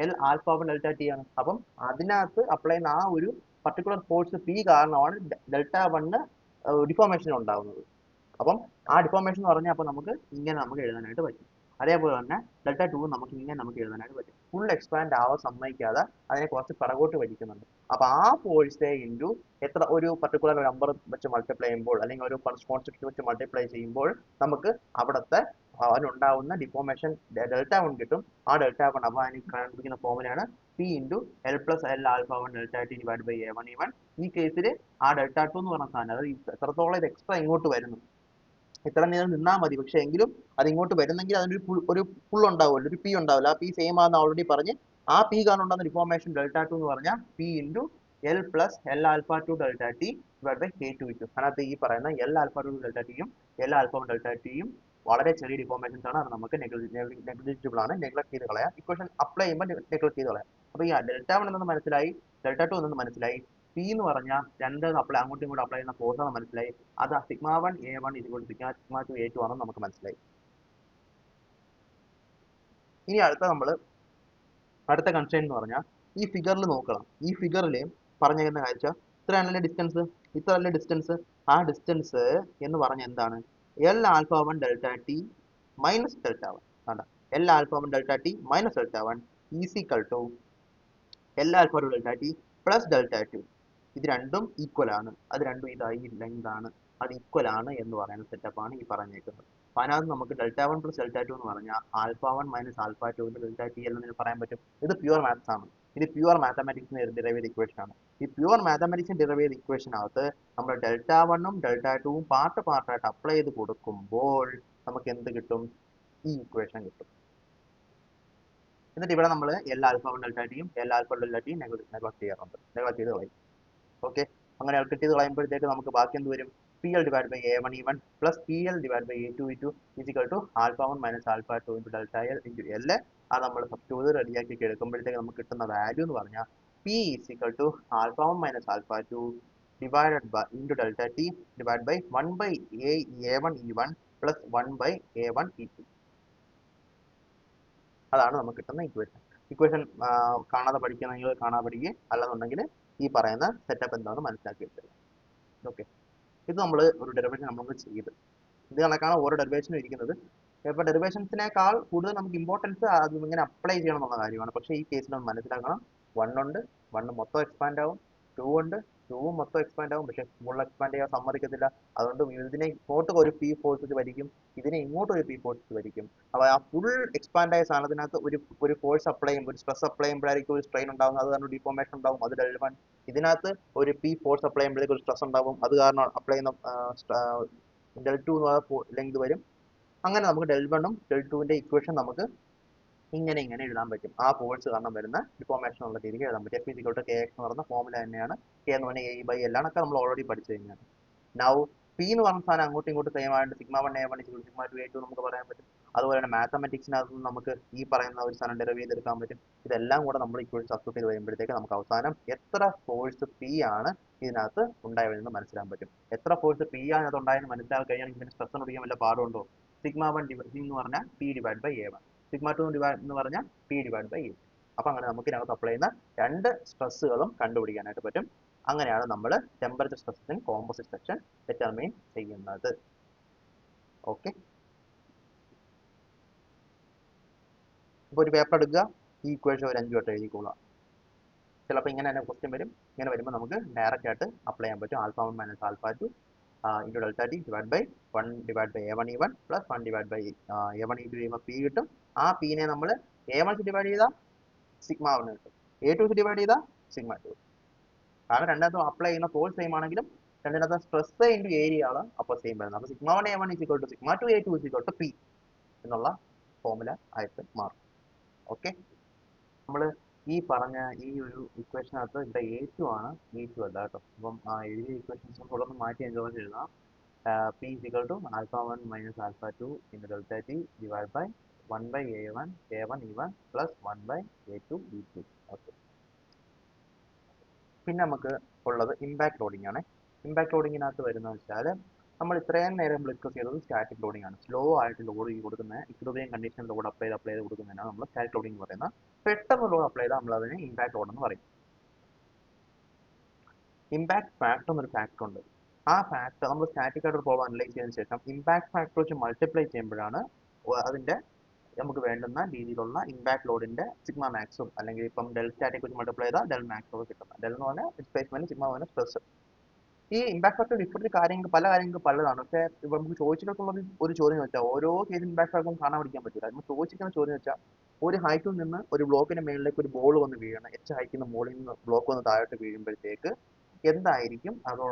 L alpha one delta T ആണ്. അപ്പം അതിനകത്ത് അപ്ലൈ ചെയ്യുന്ന ആ ഒരു പർട്ടിക്കുലർ ഫോഴ്സ് പി കാരണമാണ് ഡെൽറ്റ വണ്ണ് ഡിഫോർമേഷൻ ഉണ്ടാകുന്നത്. അപ്പം ആ ഡിഫോർമേഷൻ എന്ന് പറഞ്ഞാൽ അപ്പോൾ നമുക്ക് എഴുതാനായിട്ട് പറ്റും. അതേപോലെ തന്നെ ഡെൽറ്റ ടു നമുക്ക് എഴുതാനായിട്ട് പറ്റും. ഫുൾ എക്സ്പാൻഡ് ആവാൻ സമ്മതിക്കാതെ അതിനെ കുറച്ച് പിറകോട്ട് വലിക്കുന്നുണ്ട്. അപ്പൊ ആ ഫോഴ്സ് ഇൻറ്റു എത്ര ഒരു പർട്ടിക്കുലർ നമ്പർ വെച്ച് മൾട്ടിപ്ലൈ ചെയ്യുമ്പോൾ, അല്ലെങ്കിൽ ഒരു കോൺസ്റ്റന്റ് വെച്ച് മൾട്ടിപ്ലൈ ചെയ്യുമ്പോൾ നമുക്ക് അവിടുത്തെ അവനുണ്ടാവുന്ന ഡിഫോർമേഷൻ Δ1 കിട്ടും. ആ Δ1 അപ്പോൾ അതിന് കണ്ടുപിടിക്കുന്ന ഫോമുലയാണ് P into L plus L alpha 1 delta T divide by A1 ഈ കേസിൽ ആ Δ2 എന്ന് പറഞ്ഞ സാധനം അതായത് എത്രത്തോളം ഇത് എക്സ്ട്രാ ഇങ്ങോട്ട് വരുന്നു ഇത്ര നേരം നിന്നാൽ മതി, പക്ഷെ എങ്കിലും അത് ഇങ്ങോട്ട് വരുന്നെങ്കിൽ അതിനൊരു ഒരു പുൾ ഉണ്ടാവുമല്ലോ, ഒരു പി ഉണ്ടാവില്ല. ആ പി സെയിം ആണെന്ന് ഓൾറെഡി പറഞ്ഞ് ആ പി കാരണം ഉണ്ടാകുന്ന ഡിഫോർമേഷൻ Δ2 എന്ന് പറഞ്ഞാൽ P into L plus L alpha 2 delta T divide by K2 കിട്ടും. അതിനകത്ത് ഈ പറയുന്ന എൽ ആൽഫ 2 ഡെൽറ്റ ടിയും എൽ ആൽഫ 1 ഡെൽറ്റ ടിയും വളരെ ചെറിയ ഡിഫോർമേഷൻസ് ആണ്. അത് നമുക്ക് നെഗ്ലിജിബിൾ ആണ്, നെഗ്ലക്ട് ചെയ്ത് കളയാം. ഇക്വേഷൻ അപ്ലൈ ചെയ്യുമ്പോൾ നെഗ്ലക്ട് ചെയ്ത് കളയാം. അപ്പോൾ ഈ Δ1 എന്നത് മനസ്സിലായി, Δ2 എന്നത് മനസ്സിലായി, പി എന്ന് പറഞ്ഞാൽ രണ്ട് അപ്ലൈ അങ്ങോട്ടും ഇങ്ങോട്ടും അപ്ലൈ ചെയ്യുന്ന ഫോഴ്സ് ആണ് മനസ്സിലായി. അത് σ1 A1 σ2 A2 ആണെന്ന് നമുക്ക് മനസ്സിലായി. ഇനി അടുത്ത കൺസ്ട്രെയിൻ എന്ന് പറഞ്ഞാൽ ഈ ഫിഗറിൽ നോക്കണം. ഈ ഫിഗറിൽ പറഞ്ഞിരുന്ന കാഴ്ച ഇത്രയാണല്ലേ ഡിസ്റ്റൻസ്, ഇത്രയല്ലേ ഡിസ്റ്റൻസ്. ആ ഡിസ്റ്റൻസ് എന്ന് പറഞ്ഞ എന്താണ് L alpha 1 delta T minus Δ1 ആണ്. L alpha 1 delta T minus Δ1 is equal to L alpha 2 delta T plus Δ2. ഇത് രണ്ടും ഈക്വൽ ആണ്. അത് രണ്ടും ഇതായി ലെങ്ത് ആണ്, അത് ഈക്വൽ ആണ് എന്ന് പറയുന്ന സെറ്റപ്പ് ആണ് ഈ പറഞ്ഞേക്കുന്നത്. അപ്പൊ അതിനകത്ത് നമുക്ക് Δ1 പ്ലസ് Δ2 എന്ന് പറഞ്ഞാൽ alpha 1 minus alpha 2 delta T എന്ന് പറയാൻ പറ്റും. ഇത് പ്യുവർ മാത്സ് ആണ്. ഇത് പ്യുവർ മാത്തമാറ്റിക്സിന് ഡിറൈവ് ചെയ്ത ഇക്വേഷൻ ആണ്. ഈ പ്യുവർ മാത്തമാറ്റിക്സിന് ഡിറൈവ് ചെയ്ത ഇക്വേഷനകത്ത് നമ്മൾ Δ1ഉം Δ2ഉം പാർട്ടായിട്ട് അപ്ലൈ ചെയ്ത് കൊടുക്കുമ്പോൾ നമുക്ക് എന്ത് കിട്ടും? ഈ ഇക്വേഷൻ കിട്ടും. എന്നിട്ട് ഇവിടെ നമ്മൾ എൽ ആൽഫ 1 ഡെൽറ്റ ടിയും എൽ ആൽഫ ഡെൽറ്റ ടിയും നെഗ്ലക്ട് ചെയ്യാറുണ്ട്, നെഗ്ലക്ട് ചെയ്ത് കളയും. ഓക്കെ, അങ്ങനെ നെഗ്ലക്ട് ചെയ്ത് കളയുമ്പോഴത്തേക്ക് നമുക്ക് ബാക്കി എന്ത് വരും? P L divide by A1 plus P L divide by A2 is equal to alpha 1 minus alpha 2 into delta L into L. അത് നമ്മൾ സബ്സ്റ്റിറ്റ്യൂട്ട് റെഡിയാക്കി എടുക്കുമ്പോഴത്തേക്ക് നമുക്ക് കിട്ടുന്ന വാല്യൂ എന്ന് പറഞ്ഞാൽ P is equal to alpha 1 minus alpha 2 divided by into delta T divide by 1 by A1 E1 plus 1 by A1 E2. അതാണ് നമുക്ക് കിട്ടുന്ന ഇക്വേഷൻ. ഇക്വേഷൻ കാണാതെ പഠിക്കണമെങ്കിൽ കാണാതെ പഠിക്കുക, അല്ലെന്നുണ്ടെങ്കിൽ ഈ പറയുന്ന സെറ്റപ്പ് എന്താണെന്ന് മനസ്സിലാക്കി എടുക്കുക. ഓക്കെ, ഇത് നമ്മൾ ഒരു ഡെറിവേഷൻ നമ്മൾ ചെയ്ത് ഇത് കണക്കാണ് ഓരോ ഡെറിവേഷനും ഇരിക്കുന്നത്. ഇപ്പോൾ ഡെറിവേഷൻസിനേക്കാൾ കൂടുതൽ നമുക്ക് ഇമ്പോർട്ടൻസ് അത് ഇങ്ങനെ അപ്ലൈ ചെയ്യണം എന്നുള്ള കാര്യമാണ്. പക്ഷേ ഈ കേസിൽ നമ്മൾ മനസ്സിലാക്കണം, 1 ഉണ്ട്, 1 മൊത്തം എക്സ്പാൻഡ് ആവും, 2 ഉണ്ട്, 2 മൊത്തം എക്സ്പാൻഡ് ആവും, പക്ഷേ ഫുൾ എക്സ്പാൻഡ് ചെയ്യാൻ സമ്മതിക്കത്തില്ല. അതുകൊണ്ട് ഇതിനെ ഇങ്ങോട്ട് ഒരു പി ഫോഴ്സ് വലിക്കും, ഇതിനെ ഇങ്ങോട്ട് ഒരു പി ഫോഴ്സ് വലിക്കും. അപ്പോൾ ആ ഫുൾ എക്സ്പാൻഡ് ആയ സാധനത്തിനകത്ത് ഒരു ഫോഴ്സ് അപ്ലൈ ചെയ്യുമ്പോൾ, ഒരു സ്ട്രെസ് അപ്ലൈ ചെയ്യുമ്പോഴായിരിക്കും ഒരു സ്ട്രെയിൻ ഉണ്ടാകുന്നത്, അത് കാരണം ഡിഫോർമേഷൻ ഉണ്ടാവും, അത് Δ1. ഇതിനകത്ത് ഒരു പി ഫോഴ്സ് അപ്ലൈ ചെയ്യുമ്പോഴേക്കും ഒരു സ്ട്രെസ് ഉണ്ടാവും, അത് കാരണം അപ്ലൈ ചെയ്യുന്ന Δ2 എന്ന് പറയുന്ന ലെങ്ത് വരും. അങ്ങനെ നമുക്ക് Δ1ഉം Δ2ന്റെ ഇക്വേഷൻ നമുക്ക് ഇങ്ങനെ എഴുതാൻ പറ്റും. ആ ഫോഴ്സ് കാരണം വരുന്ന ഡിഫോർമേഷൻ ഉള്ള രീതിക്ക് എഴുതാൻ പറ്റും. F = KX എന്ന് പറയുന്ന ഫോമുല തന്നെയാണ്. K എന്ന് പറഞ്ഞാൽ A/L ആണൊക്കെ നമ്മൾ ഓൾറെഡി പഠിച്ചു കഴിഞ്ഞാൽ. നൗ പി എന്ന് പറഞ്ഞ സാധനം അങ്ങോട്ടും ഇങ്ങോട്ടും സെയിം ആയിട്ട് σ1 A1 σ2 A2 നമുക്ക് പറയാൻ പറ്റും. അതുപോലെ തന്നെ മാത്തമാറ്റിക്സിനകത്ത് നമുക്ക് ഈ പറയുന്ന ഒരു സാധനം ഡെറിവ് ചെയ്തെടുക്കാൻ പറ്റും. ഇതെല്ലാം കൂടെ നമ്മൾ ഇക്വേഷൻ സബ്സ്റ്റിറ്റ്യൂട്ട് ചെയ്ത് വരുമ്പോഴത്തേക്ക് നമുക്ക് അവസാനം എത്ര ഫോഴ്സ് പി ആണ് ഇതിനകത്ത് ഉണ്ടായതെന്ന് മനസ്സിലാക്കാൻ പറ്റും. എത്ര ഫോഴ്സ് പി ആണ് ഇതിനകത്ത് ഉണ്ടായെന്ന് മനസ്സിലാക്കി കഴിഞ്ഞാൽ ഇതിന് സ്ട്രെസ് കണ്ടുപിടിക്കാൻ വല്ല പാടുണ്ടോ? σ1 എന്ന് പറഞ്ഞാൽ P ഡിവൈഡ് ബൈ A1, σ2 എന്ന് പറഞ്ഞാൽ P ഡിവൈഡ് ബൈ A2. അപ്പൊ അങ്ങനെ നമുക്ക് ഇതിനകത്ത് അപ്ലൈ ചെയ്യുന്ന രണ്ട് സ്ട്രെസ്സുകളും കണ്ടുപിടിക്കാനായിട്ട് പറ്റും. അങ്ങനെയാണ് നമ്മൾ temperature stress in composite section determine ചെയ്യുന്നത്. ഓക്കെ, ഇപ്പോൾ ഒരു പേപ്പർ എടുക്കുക, ഈ ഇക്വേഷൻ ഒരു 5 വട്ടം എഴുതിക്കൊള്ളുക. ചിലപ്പോൾ ഇങ്ങനെ തന്നെ ക്വസ്റ്റ്യൻ വരും. ഇങ്ങനെ വരുമ്പോൾ നമുക്ക് ഡയറക്റ്റ് ആയിട്ട് അപ്ലൈ ചെയ്യാൻ പറ്റും. Alpha 1 minus alpha 2 into delta T divide by 1 divide by A1 E1 plus 1 divide by A1 E2 ചെയ്യുമ്പോൾ പി കിട്ടും. ആ പീനെ നമ്മൾ A1 ഡിവൈഡ് ചെയ്താൽ σ1 കിട്ടും, A2 ഡിവൈഡ് ചെയ്താൽ σ2. കാരണം രണ്ടിനകത്തും അപ്ലൈ ചെയ്യുന്ന ഫോഴ്സ് സെയിം ആണെങ്കിലും രണ്ടിനകത്ത് സ്ട്രെസ് ഇൻറ്റു ഏരിയ ആണ് അപ്പോൾ സെയിം വരുന്നത്. അപ്പോൾ σ1 A1 σ2 A2 P എന്നുള്ള ഫോമുല ആയിട്ട് മാറും. ഓക്കെ, നമ്മൾ ഈ പറഞ്ഞ ഈ ഒരു ഇക്വേഷനകത്ത് ഇവിടെ A2 ആണ്, E2 അല്ല കേട്ടോ. അപ്പം എഴുതിയ ഇക്വേഷൻസ് ഒന്ന് മാറ്റി എൻജോയ് എഴുതാം. P alpha 1 minus alpha 2 into delta T divide by 1 by A1 E1 plus 1 by A2 E2. Okay, പിന്നെ നമുക്ക് ഉള്ളത് ഇമ്പാക്ട് ലോഡിംഗ് ആണ്. ഇമ്പാക്ട് ലോഡിങ്ങിനകത്ത് വരുന്നത് വെച്ചാൽ നമ്മൾ ഇത്രയും നേരം ഡിസ്കസ് ചെയ്തത് സ്റ്റാറ്റിക് ലോഡിംഗ് ആണ്. സ്ലോ ആയിട്ട് ലോഡ് ചെയ്ത് കൊടുക്കുന്ന ഇക്വിലിബ്രിയം കണ്ടീഷൻ ലോഡ് അപ്ലൈ ചെയ്ത് കൊടുക്കുന്നതിനാണ് നമ്മൾ സ്റ്റാറ്റിക് ലോഡിംഗ് എന്ന് പറയുന്നത്. പെട്ടെന്ന് ലോഡ് അപ്ലൈ ചെയ്താൽ നമ്മൾ അതിനെ ഇമ്പാക്ട് ലോഡ് എന്ന് പറയും. ഇമ്പാക്ട് ഫാക്ടർ എന്നൊരു ഫാക്ടർ ഉണ്ട്. ആ ഫാക്ടർ നമ്മൾ സ്റ്റാറ്റിക് ആയിട്ട് പ്രോബ്ലം അനലൈസ് ചെയ്തതിനു ശേഷം ഇമ്പാക്ട് ഫാക്ടർ വെച്ച് മൾട്ടിപ്ലൈ ചെയ്യുമ്പോഴാണ് അതിന്റെ നമുക്ക് വേണ്ടുന്ന രീതിയിലുള്ള ഇമ്പാക്ട് ലോഡിന്റെ സിഗ്മ മാക്സും അല്ലെങ്കിൽ ഇപ്പം ഡെൽ സ്റ്റാറ്റിക് വെച്ച് മൾട്ടിപ്ലൈ ചെയ്താൽ ഡെൽ മാക്സും കിട്ടുന്നത്. ഡെൽ എന്ന് പറഞ്ഞാൽ ഡിസ്പ്ലേസ്മെന്റ്, സിഗ്മ എന്ന് പറഞ്ഞാൽ സ്ട്രെസ്. ഈ ഇമ്പാക്ട് ഫാക്ടർ ഇപ്പോഴത്തെ കാര്യങ്ങൾ പല കാര്യങ്ങൾക്ക് പലതാണ്. പക്ഷേ ഇപ്പൊ നമുക്ക് ചോദിച്ചിട്ടുള്ളത് ഒരു ചോദ്യം വെച്ചാൽ ഓരോ കേസ് ഇമ്പാക്ട് ഫാക്ടറും കാണാൻ പഠിക്കാൻ പറ്റില്ല. നമ്മൾ ചോദിച്ചിരിക്കുന്ന ചോദ്യം വെച്ചാൽ ഒരു ഹൈറ്റിൽ നിന്ന് ഒരു ബ്ലോക്കിന്റെ മേളിലേക്ക് ഒരു ബോൾ വന്ന് വീഴണം. ഹൈറ്റിൽ നിന്ന് മുകളിൽ നിന്ന് ബ്ലോക്ക് വന്ന് താഴോട്ട് വീഴുമ്പോഴത്തേക്ക് എന്തായിരിക്കും അവിടെ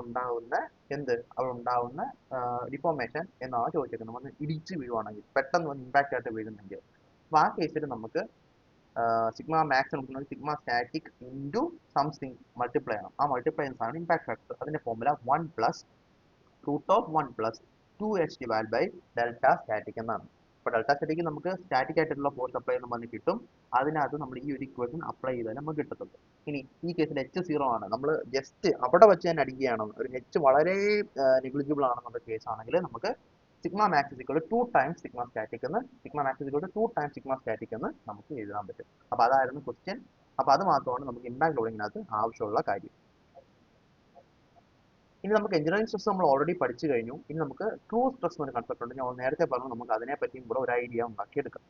ഉണ്ടാവുന്ന ഡിഫോർമേഷൻ എന്നാണ് ചോദിച്ചിരിക്കുന്നത്. വന്ന് ഇടിച്ച് വീഴുവാണെങ്കിൽ പെട്ടെന്ന് വന്ന് ഇമ്പാക്ട് ആയിട്ട് വീഴുന്നെങ്കിൽ അപ്പൊ ആ കേസിൽ നമുക്ക് സിഗ്മ മാക്സ് കൊടുക്കുന്നത് sigma static into something multiply ആണ്. ആ മൾട്ടിപ്ലൈൻസ് ആണ് ഇമ്പാക്ട് ഫാക്ടർ. അതിന്റെ formula 1 plus root of 1 plus 2h divide by delta static എന്നാണ്. അപ്പോൾ ഡെൽറ്റ സ്റ്റാറ്റിക് നമുക്ക് സ്റ്റാറ്റിക് ആയിട്ടുള്ള ഫോഴ്സ് അപ്ലൈ എന്ന് പറഞ്ഞ് കിട്ടും. അതിനകത്ത് നമ്മൾ ഈ ഒരു ഇക്വേഷൻ അപ്ലൈ ചെയ്താൽ നമുക്ക് കിട്ടത്തുള്ളൂ. ഇനി ഈ കേസിൽ h 0 ആണ്. നമ്മൾ ജസ്റ്റ് അവിടെ വെച്ച് തന്നെ അടിക്കുകയാണ്. ഒരു h വളരെ നെഗ്ലിജിബിൾ ആണെന്നുള്ള കേസ് ആണെങ്കിൽ നമുക്ക് sigma max is equal to 2 times sigma static എന്ന് sigma max is equal to 2 times sigma static എന്ന് നമുക്ക് എഴുതാൻ പറ്റും. അപ്പോൾ അതായിരുന്നു ക്വസ്റ്റ്യൻ. അപ്പോൾ അത് മാത്രമാണ് നമുക്ക് ഇമ്പാക്ട് ലോഡിങ്ങിനകത്ത് ആവശ്യമുള്ള കാര്യം. ഇനി നമുക്ക് എഞ്ചിനീയറിംഗ് സ്ട്രെസ് നമ്മൾ ഓൾറെഡി പഠിച്ചു കഴിഞ്ഞു. ഇനി നമുക്ക് ട്രൂ സ്ട്രെസ് എന്നൊരു കൺസെപ്റ്റ് ഉണ്ട്. ഞാൻ നേരത്തെ പറഞ്ഞു. നമുക്ക് അതിനെപ്പറ്റിയും കൂടെ ഒരു ഐഡിയ ഉണ്ടാക്കിയെടുക്കാം.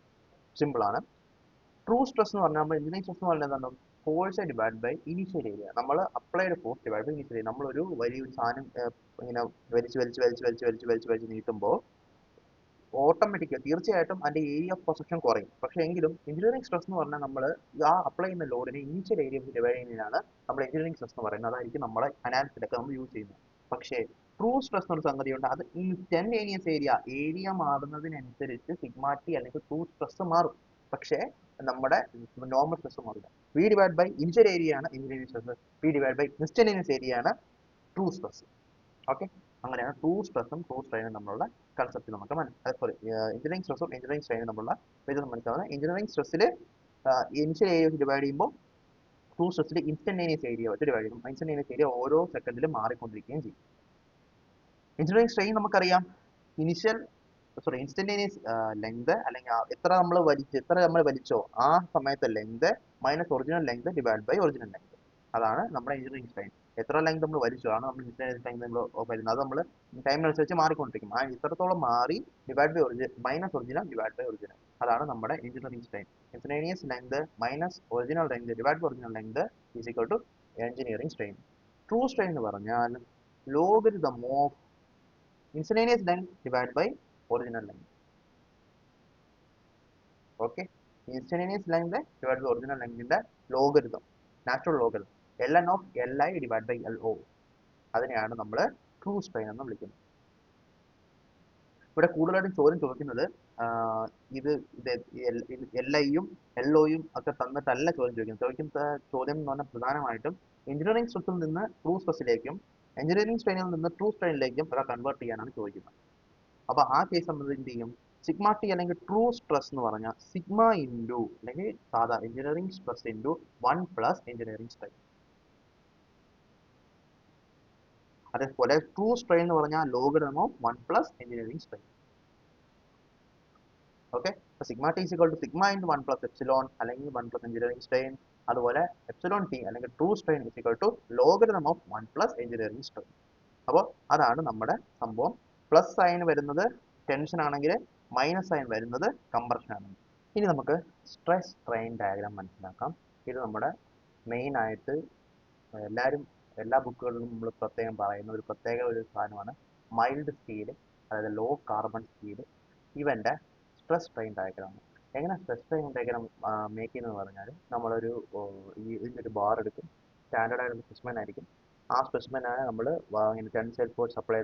സിമ്പിൾ ആണ്. ട്രൂ സ്ട്രെസ് എന്ന് പറഞ്ഞാൽ നമ്മൾ എഞ്ചിനീയറിംഗ് സ്ട്രെസ് എന്ന് പറഞ്ഞാൽ എന്താണ്? Force divide by initial area. നമ്മൾ applied force divide by initial area. നമ്മളൊരു വലിയൊരു സാധനം ഇങ്ങനെ വലിച്ച് നീട്ടുമ്പോൾ ഓട്ടോമാറ്റിക്കലി തീർച്ചയായിട്ടും അതിന്റെ ഏരിയ ഓഫ് പൊസിഷൻ കുറയും. പക്ഷേ എങ്കിലും എഞ്ചിനീയറിംഗ് സ്ട്രെസ് എന്ന് പറഞ്ഞാൽ നമ്മൾ ആ അപ്ലൈ ചെയ്യുന്ന ലോഡിനെ ഇനീഷ്യൽ ഏരിയ ഡിവൈഡ് ചെയ്യുന്നതിനാണ് നമ്മൾ എഞ്ചിനീയറിംഗ് സ്ട്രെസ് എന്ന് പറയുന്നത്. അതായിരിക്കും നമ്മുടെ അനാലിസിലൊക്കെ നമ്മൾ യൂസ് ചെയ്യുന്നത്. പക്ഷേ ട്രൂ സ്ട്രെസ് എന്നൊരു സംഗതിയുണ്ട്. അത് ഇൻസ്റ്റന്റേനിയസ് ഏരിയ മാറുന്നതിനനുസരിച്ച് സിഗ്മ ടി അല്ലെങ്കിൽ ട്രൂ സ്ട്രെസ് മാറും. പക്ഷേ നമ്മുടെ നോർമൽ സ്ട്രെസ് മാറില്ല. V divide by initial area ആണ് engineering stress. V divide by instantaneous area ആണ് ട്രൂ സ്ട്രെസ്. ഓക്കെ, അങ്ങനെയാണ് ട്രൂ സ്ട്രെസ്സും ട്രൂ സ്ട്രെയിനും തമ്മിലുള്ള കൺസെപ്റ്റ് നമുക്ക് സോറി എഞ്ചിനീയറിംഗ് സ്ട്രെസ്സും എഞ്ചിനീയറിംഗ് സ്ട്രെയിനും തമ്മിലുള്ള വ്യത്യാസം മനസ്സിലാവുന്നത്. എഞ്ചിനീയറിംഗ് സ്ട്രെസ്സിൽ ഇനിഷ്യൽ ഏരിയ വെച്ച് ഡിവൈഡ് ചെയ്യുമ്പോൾ ട്രൂ സ്ട്രെസ്സിൽ ഇൻസ്റ്റന്റേനിയസ് ഏരിയ വെച്ച് ഡിവൈഡ് ചെയ്യും. ഇൻസ്റ്റന്റേനിയസ് ഏരിയ ഓരോ സെക്കൻഡിലും മാറിക്കൊണ്ടിരിക്കുകയും ചെയ്യും. എഞ്ചിനീയറിംഗ് സ്ട്രെയിൻ നമുക്കറിയാം ഇൻസ്റ്റന്റേനിയസ് ലെങ്ത് അല്ലെങ്കിൽ എത്ര നമ്മൾ വലിച്ചോ ആ സമയത്തെ length minus original length divide by original length. അതാണ് നമ്മുടെ എഞ്ചിനീയറിംഗ് സ്ട്രെയിൻ. എത്ര ലെങ്ത് നമ്മൾ വലിച്ചോ ആണ് നമ്മൾ ഇൻസ്റ്റന്റേനിയസ് ലെങ്ത് വരുന്നത്. അത് നമ്മൾ ടൈമിനനുസരിച്ച് മാറിക്കൊണ്ടിരിക്കും. ആ ഇത്രത്തോളം മാറി divide by minus original divide by original. അതാണ് നമ്മുടെ engineering strain. Instantaneous length minus original length divide by original length is equal to engineering strain. True strain എന്ന് പറഞ്ഞാൽ logarithm of instantaneous length divided by original length. Okay, instantaneous length divided by original length in the logarithm, natural logarithm ln of li divided by lo. അതിനെയാണ് നമ്മൾ true strain എന്ന് വിളിക്കുന്നത്. ഇവിടെ കൂടുതലായിട്ടും ചോദിക്കുന്നത് ഇത് LI-യും LO-യും ഒക്കെ തന്നിട്ടല്ല ചോദിക്കുന്ന ചോദ്യം എന്ന് പറഞ്ഞാൽ പ്രധാനമായിട്ടും എഞ്ചിനീയറിംഗ് സ്ട്രെസ്സിൽ നിന്ന് ട്രൂ സ്ട്രെസ്സിലേക്കും എഞ്ചിനീയറിംഗ് സ്ട്രെയിനിൽ നിന്ന് ട്രൂ സ്ട്രെയിനിലേക്കും ഒക്കെ കൺവേർട്ട് ചെയ്യാനാണ് ചോദിക്കുന്നത്. അപ്പൊ ആ കേസ് നമ്മൾ എന്ത് ചെയ്യും? സിഗ്മ ടി അല്ലെങ്കിൽ ട്രൂ സ്ട്രെസ് എന്ന് പറഞ്ഞാൽ സിഗ്മ ഇൻറ്റു അല്ലെങ്കിൽ സാധാ engineering stress into 1 plus engineering strain. അതേപോലെ ട്രൂ സ്ട്രെയിൻ എന്ന് പറഞ്ഞാൽ logarithm of 1 plus engineering strain. Okay, sigma T equal to sigma into 1 plus epsilon അല്ലെങ്കിൽ 1 പ്ലസ് എഞ്ചിനീയറിംഗ് സ്ട്രെയിൻ. അതുപോലെ എപ്സിലോൺ ടി അല്ലെങ്കിൽ true strain equal to logarithm of 1 plus engineering strain. അപ്പോൾ അതാണ് നമ്മുടെ സംഭവം. പ്ലസ് സൈൻ വരുന്നത് ടെൻഷൻ ആണെങ്കിൽ minus sign വരുന്നത് കംപ്രഷൻ ആണ്. ഇനി നമുക്ക് സ്ട്രെസ് സ്ട്രെയിൻ ഡയഗ്രാം മനസ്സിലാക്കാം. ഇത് നമ്മുടെ മെയിൻ ആയിട്ട് എല്ലാ ബുക്കുകളിലും നമ്മൾ പ്രത്യേകം പറയുന്ന ഒരു സാധനമാണ് മൈൽഡ് സ്റ്റീൽ, അതായത് ലോ കാർബൺ സ്റ്റീൽ. ഇവന്റെ സ്ട്രെസ് സ്ട്രെയിൻ ഡയഗ്രാം. എങ്ങനെ സ്ട്രെസ് സ്ട്രെയിൻ ഡയഗ്രാം മേക്ക് ചെയ്യുന്നത് പറഞ്ഞാൽ നമ്മളൊരു ഇതിൻ്റെ ഒരു ബാർ എടുക്കും. സ്റ്റാൻഡേർഡ് ആയിട്ടുള്ള സ്പെസിമെൻ ആയിരിക്കും. ആ സ്പെസിമെനാണ് നമ്മൾ ഇങ്ങനെ ടെൻസൈൽ ഫോഴ്സ് അപ്ലൈ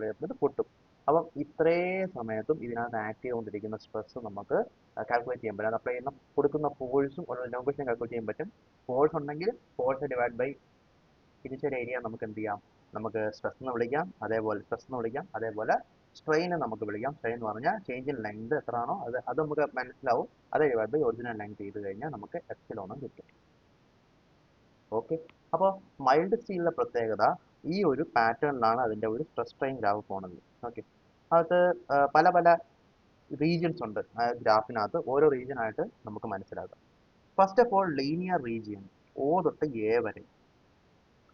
ചെയ്ത് പൊട്ടും. അപ്പം ഇത്രയും സമയത്തും ഇതിനകത്ത് ആക്ട് ചെയ്തുകൊണ്ടിരിക്കുന്ന സ്ട്രെസ് നമുക്ക് കാൽക്കുലേറ്റ് ചെയ്യാൻ പറ്റും. അത് അപ്ലൈ ചെയ്യുന്ന കൊടുക്കുന്ന ഫോഴ്സും ഡെനോമിനേഷൻ കാൽക്കുലേറ്റ് ചെയ്യാൻ പറ്റും. ഫോഴ്സ് ഉണ്ടെങ്കിൽ force divide by initial area നമുക്ക് എന്ത് ചെയ്യാം? നമുക്ക് സ്ട്രെസ് എന്ന് വിളിക്കാം. അതേപോലെ സ്ട്രെയിൻ നമുക്ക് വിളിക്കാം. സ്ട്രെയിൻ എന്ന് പറഞ്ഞാൽ ചേഞ്ച് ഇൻ ലെങ്ത് എത്രയാണോ അത് നമുക്ക് മനസ്സിലാവും. അത് ഡിവൈഡ് ബൈ ഒറിജിനൽ ലെങ്ത് ചെയ്ത് കഴിഞ്ഞാൽ നമുക്ക് എപ്സിലോണും കിട്ടും. ഓക്കെ, അപ്പോൾ മൈൽഡ് സ്റ്റീലിന്റെ പ്രത്യേകത ഈ ഒരു പാറ്റേണിലാണ് അതിന്റെ ഒരു സ്ട്രെസ് സ്ട്രെയിൻ ഗ്രാഫ് പോണത്. ഓക്കെ, അത് പല പല റീജിയൻസ് ഉണ്ട് ആ ഗ്രാഫിനകത്ത്. ഓരോ റീജിയൻ ആയിട്ട് നമുക്ക് മനസ്സിലാക്കാം. First of all linear region O തൊട്ട് A വരെ.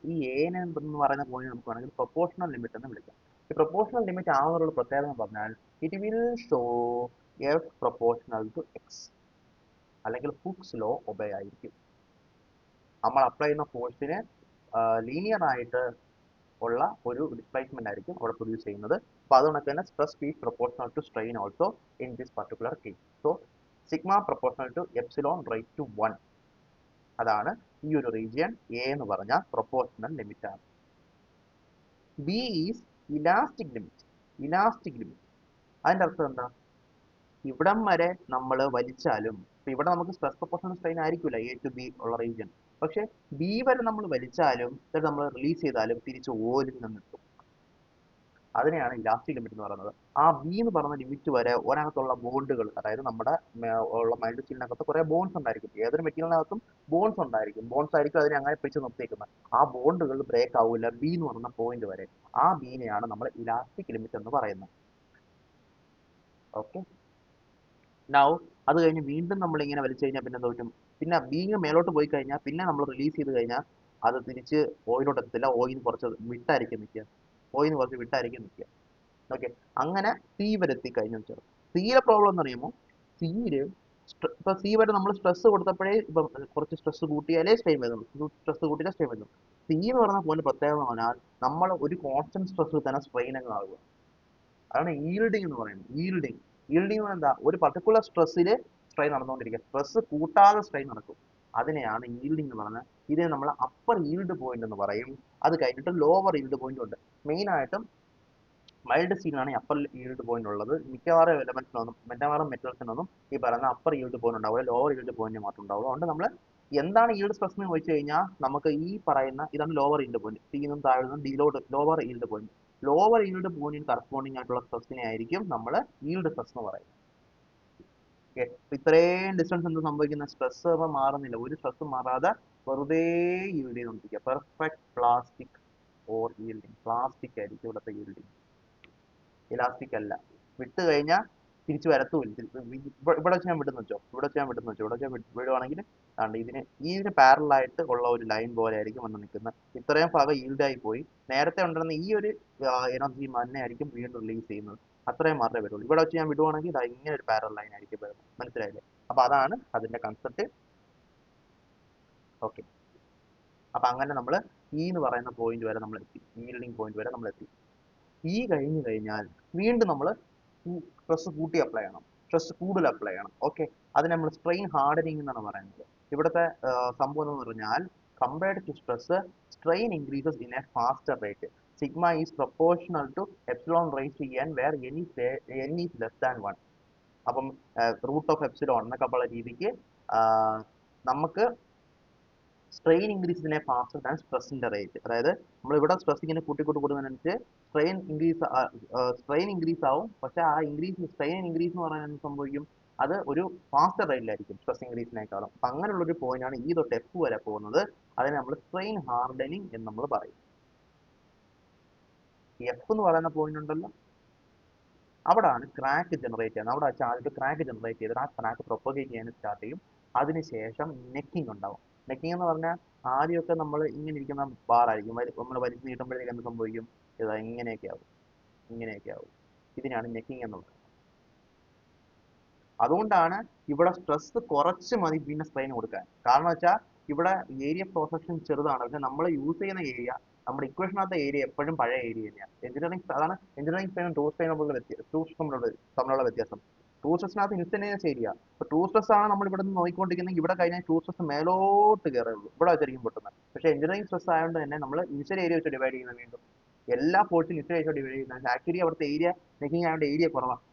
ഈ എന്ന് പറയുന്ന പോയിന്റ് നമുക്ക് വേണമെങ്കിൽ പ്രൊപ്പോർഷണൽ ലിമിറ്റ് എന്ന് വിളിക്കാം. ഈ പ്രൊപ്പോർഷണൽ ലിമിറ്റ് ആവുന്നുള്ള പ്രത്യേകത എന്ന് പറഞ്ഞാൽ it will show F proportional to X, അല്ലെങ്കിൽ ഹുക്സ് ലോ ഒബേ ആയിരിക്കും. നമ്മൾ അപ്ലൈ ചെയ്യുന്ന ഫോഴ്സിന് ലീനിയർ ആയിട്ട് ഉള്ള ഒരു ഡിസ്പ്ലേസ്മെന്റ് ആയിരിക്കും അവിടെ പ്രൊഡ്യൂസ് ചെയ്യുന്നത്. അപ്പോൾ അതുകൊണ്ട് തന്നെ stress is proportional to strain also in this particular case. So sigma proportional to epsilon raise to 1. അതാണ് ഈ ഒരു റീജിയൻ എ എന്ന് പറഞ്ഞ പ്രൊപ്പോർഷണൽ ലിമിറ്റ് ആണ്. B is elastic limit. Elastic limit അതിന്റെ അർത്ഥം എന്താ? ഇവിടം വരെ നമ്മൾ വലിച്ചാലും, ഇവിടെ നമുക്ക് സ്ട്രെസ് പ്രൊപ്പോർഷണൽ സ്ട്രെയിൻ ആയിരിക്കില്ല എ ടു ബി ഉള്ള റീജിയൻ, പക്ഷെ ബി വരെ നമ്മൾ വലിച്ചാലും നമ്മൾ റിലീസ് ചെയ്താലും തിരിച്ച് ഓയിൽ നിന്നെത്തും. അതിനെയാണ് ഇലാസ്റ്റിക് ലിമിറ്റ് എന്ന് പറയുന്നത്. ആ ബി എന്ന് പറയുന്ന ലിമിറ്റ് വരെ ഒരകത്തുള്ള ബോണ്ടുകൾ, അതായത് നമ്മുടെ ഉള്ള മൈൽഡ് സ്റ്റീലിനകത്ത് കുറെ ബോൺസ് ഉണ്ടായിരിക്കും. ഏതൊരു മെറ്റീരിയലിനകത്തും ബോൺസ് ഉണ്ടായിരിക്കും. ബോൺസ് ആയിരിക്കും അതിനെ അങ്ങനെ പിടിച്ച് നിർത്തിയേക്കുന്നത്. ആ ബോണ്ടുകൾ ബ്രേക്ക് ആവില്ല ബി എന്ന് പറയുന്ന പോയിന്റ് വരെ. ആ ബീനെയാണ് നമ്മൾ ഇലാസ്റ്റിക് ലിമിറ്റ് എന്ന് പറയുന്നത്. ഓക്കെ, നൗ അത് കഴിഞ്ഞ് വീണ്ടും നമ്മൾ ഇങ്ങനെ വലിച്ചു കഴിഞ്ഞാൽ പിന്നെ എന്താ പറ്റും? പിന്നെ ബീങ് മേലോട്ട് പോയി കഴിഞ്ഞാൽ പിന്നെ നമ്മൾ റിലീസ് ചെയ്ത് കഴിഞ്ഞാൽ അത് തിരിച്ച് ഓയിലോട്ട് എത്തത്തില്ല. ഓയിൽ കുറച്ച് വിട്ടായിരിക്കും നിൽക്കുക. ഓയിൽ കുറച്ച് വിട്ടായിരിക്കും നിൽക്കുക. ഓക്കെ, അങ്ങനെ സി വരെ എത്തിക്കഴിഞ്ഞു വെച്ചാൽ സിയിലെ പ്രോബ്ലം എന്ന് പറയുമ്പോൾ സിയില് ഇപ്പൊ സി വരെ നമ്മൾ സ്ട്രെസ് കൊടുത്തപ്പോഴേ ഇപ്പൊ കുറച്ച് സ്ട്രെസ് കൂട്ടിയാലേ സ്ട്രെയിൻ വരുന്നുള്ളൂ. സ്ട്രെസ് കൂട്ടിയാലേ സ്ട്രെയിൻ വരുന്നു. സി എന്ന് പറയുന്ന പോയിന്റ് പ്രത്യേകത എന്ന് പറഞ്ഞാൽ നമ്മൾ ഒരു കോൺസ്റ്റന്റ് സ്ട്രെസ്സിൽ തന്നെ സ്ട്രെയിൻ അങ്ങ് ആവുക. അതാണ് ഈൽഡിങ് എന്ന് പറയുന്നത്. ഈൽഡിങ് ഈൽഡിങ് എന്താ? ഒരു പർട്ടിക്കുലർ സ്ട്രെസ്സിൽ സ്ട്രെയിൻ നടന്നുകൊണ്ടിരിക്കുക. സ്ട്രെസ് കൂട്ടാതെ സ്ട്രെയിൻ നടക്കും. അതിനെയാണ് ഈൽഡിങ് എന്ന് പറയുന്നത്. ഇതിനെ നമ്മൾ അപ്പർ ഈൽഡ് പോയിന്റ് എന്ന് പറയും. അത് കഴിഞ്ഞിട്ട് ലോവർ ഈൽഡ് പോയിന്റ് ഉണ്ട്. മെയിൻ ആയിട്ടും മൈൽഡ് സ്റ്റീലിനാണ് അപ്പർ ഈൽഡ് പോയിന്റ് ഉള്ളത്. മിക്കവാറും എലമെന്റ്സിനൊന്നും മിക്കവാറും മെറ്റൽസിനൊന്നും ഈ പറയുന്ന അപ്പർ ഈൽഡ് പോയിന്റ് ഉണ്ടാവില്ല, ലോവർ ഈൽഡ് പോയിന്റ് മാത്രം ഉണ്ടാവുള്ളൂ. അതുകൊണ്ട് നമ്മൾ എന്താണ് ഈൽഡ് സ്ട്രെസ് എന്ന് ചോദിച്ചു കഴിഞ്ഞാൽ നമുക്ക് ഈ പറയുന്ന ഇതാണ് ലോവർ ഈൽഡ് പോയിന്റ്. സീന്നും താഴ്ന്നും ഡിലോട്ട് lower yield point. Lower yield പോയിന്റിന് കറസ്പോണ്ടിങ് ആയിട്ടുള്ള സ്ട്രെസ്സിനെ ആയിരിക്കും നമ്മൾ ഈൽഡ് സ്ട്രെസ് എന്ന് പറയുന്നത്. ഓക്കെ, ഇത്രയും ഡിസ്റ്റൻസ് എന്ത് സംഭവിക്കുന്ന? സ്ട്രെസ് മാറുന്നില്ല, ഒരു സ്ട്രെസ് മാറാതെ വെറുതെ ഈൽഡ് ചെയ്തുകൊണ്ടിരിക്കുക. Perfect plastic or yielding. Plastic ആയിരിക്കും ഇവിടുത്തെ ഈൽഡിങ്, ഇലാസ്റ്റിക് അല്ല. വിട്ട് കഴിഞ്ഞാൽ തിരിച്ചു വരത്തുമില്ല. ഇവിടെ വെച്ച് ഞാൻ വിടുന്നു വെച്ചോ, ഇവിടെ വെച്ച് വിടുവാണെങ്കിൽ ഇതിന് പാരലായിട്ട് ഉള്ള ഒരു ലൈൻ പോലെ ആയിരിക്കും വന്ന് നിൽക്കുന്നത്. ഇത്രയും ഭാഗം ഈൽഡായി പോയി. നേരത്തെ ഉണ്ടായിരുന്ന ഈ ഒരു എനർജി തന്നെ ആയിരിക്കും വീണ്ടും റിലീസ് ചെയ്യുന്നത്. അത്രയും മാത്രമേ വരുള്ളൂ. ഇവിടെ വെച്ച് ഞാൻ വിടുവാണെങ്കിൽ ഇത് ഇങ്ങനെ ഒരു പാരൽ ലൈൻ ആയിരിക്കും വരുന്നത്. മനസ്സിലായില്ലേ? അപ്പൊ അതാണ് അതിന്റെ കൺസെപ്റ്റ്. ഓക്കെ, അപ്പൊ അങ്ങനെ നമ്മൾ ഈ എന്ന് പറയുന്ന പോയിന്റ് വരെ നമ്മൾ എത്തി. ഈൽഡിങ് പോയിന്റ് വരെ നമ്മൾ എത്തി. ഈ കഴിഞ്ഞു കഴിഞ്ഞാൽ വീണ്ടും നമ്മൾ സ്ട്രെസ് കൂട്ടി അപ്ലൈ ചെയ്യണം, സ്ട്രെസ് കൂടുതൽ അപ്ലൈ ചെയ്യണം. ഓക്കെ, അതിന് നമ്മൾ സ്ട്രെയിൻ ഹാർഡനിങ് എന്നാണ് പറയുന്നത്. ഇവിടുത്തെ സംഭവം എന്ന് പറഞ്ഞാൽ compared to stress, strain increases in a faster rate. Sigma is proportional to epsilon raise to N where N is less than 1. അപ്പം റൂട്ട് ഓഫ് എപ്സിലോൺ എന്നൊക്കെ ഉള്ള രീതിക്ക് നമുക്ക് സ്ട്രെയിൻ ഇൻക്രീസിനെ ഫാസ്റ്റർ ദാൻ സ്ട്രെസ്സിന്റെ റേറ്റ്. അതായത് നമ്മൾ ഇവിടെ സ്ട്രെസ് ഇങ്ങനെ കൂട്ടുന്നതിനനുസരിച്ച് സ്ട്രെയിൻ ഇൻക്രീസ് ആവും. പക്ഷെ ആ സ്ട്രെയിൻ ഇൻക്രീസ് എന്ന് പറയുന്നത് സംഭവിക്കും, അത് ഒരു ഫാസ്റ്റർ റേറ്റിലായിരിക്കും സ്ട്രെസ് ഇൻക്രീസിനേക്കാളും. അപ്പൊ അങ്ങനെയുള്ള ഒരു പോയിന്റ് ആണ് ഈ തൊട്ട് എഫ് വരെ പോകുന്നത്. അതിനെ നമ്മൾ സ്ട്രെയിൻ ഹാർഡനിങ് എന്ന് നമ്മൾ പറയും. എഫ് എന്ന് പറയുന്ന പോയിന്റ് ഉണ്ടല്ലോ, അവിടാണ് ക്രാക്ക് ജനറേറ്റ് ചെയ്യുന്നത്. അവിടെ വെച്ചാൽ ആദ്യത്തെ ക്രാക്ക് ജനറേറ്റ് ചെയ്തിട്ട് ആ ക്രാക്ക് പ്രൊപ്പഗേറ്റ് ചെയ്യാൻ സ്റ്റാർട്ട് ചെയ്യും. അതിനുശേഷം നെക്കിങ് ഉണ്ടാവും. നെക്കിങ് എന്ന് പറഞ്ഞാൽ ആദ്യമൊക്കെ നമ്മൾ ഇങ്ങനെ ഇരിക്കുന്ന ബാറായിരിക്കും. നമ്മൾ വലിച്ചു നീട്ടുമ്പോഴേക്കും എന്ത് സംഭവിക്കും? ഇതാ ഇങ്ങനെയൊക്കെ ആവും. ഇതിനാണ് നെക്കിങ് എന്ന് പറയുന്നത്. അതുകൊണ്ടാണ് ഇവിടെ സ്ട്രെസ് കുറച്ച് മതി പിന്നെ സ്ട്രെയിൻ കൊടുക്കാൻ. കാരണം വെച്ചാൽ ഇവിടെ ഏരിയ പ്രോസക്ഷൻ ചെറുതാണ്, പക്ഷെ നമ്മൾ യൂസ് ചെയ്യുന്ന ഏരിയ, നമ്മുടെ ഇക്വേഷനകത്തെ ഏരിയ എപ്പോഴും പഴയ ഏരിയ തന്നെയാണ്. അതാണ് എഞ്ചിനീയറിംഗ് സ്ട്രെയിനും ട്രൂ സ്ട്രെയിനും തമ്മിലുള്ള വ്യത്യാസം. ട്രൂ സ്ട്രെസ്സിനകത്ത് ഇൻസ്റ്റന്റേനിയസ് ഏരിയ. ഇപ്പൊ ട്രൂ സ്ട്രെസ് ആണ് നമ്മൾ ഇവിടെ നിന്ന് നോക്കിക്കൊണ്ടിരിക്കുന്നത്. ഇവിടെ കഴിഞ്ഞാൽ ട്രൂ സ്ട്രെസ് മേലോട്ട് കയറുള്ളൂ, ഇവിടെ വെച്ചായിരിക്കും പൊട്ടുന്നത്. പക്ഷെ എഞ്ചിനീയറിംഗ് സ്ട്രെസ് ആയതുകൊണ്ട് തന്നെ നമ്മൾ ഇനിഷ്യൽ ഏരിയ വെച്ച് ഡിവൈഡ് ചെയ്യുന്നത്. വീണ്ടും എല്ലാ ഫോഴ്സും ഇനിഷ്യൽ ഏരിയ ഡിവൈഡ് ചെയ്യുന്നത്. ആക്ച്വലി അവിടുത്തെ ഏരിയ മേക്കിംഗ് ആയതുകൊണ്ട് ഏരിയ കുറവാണ്.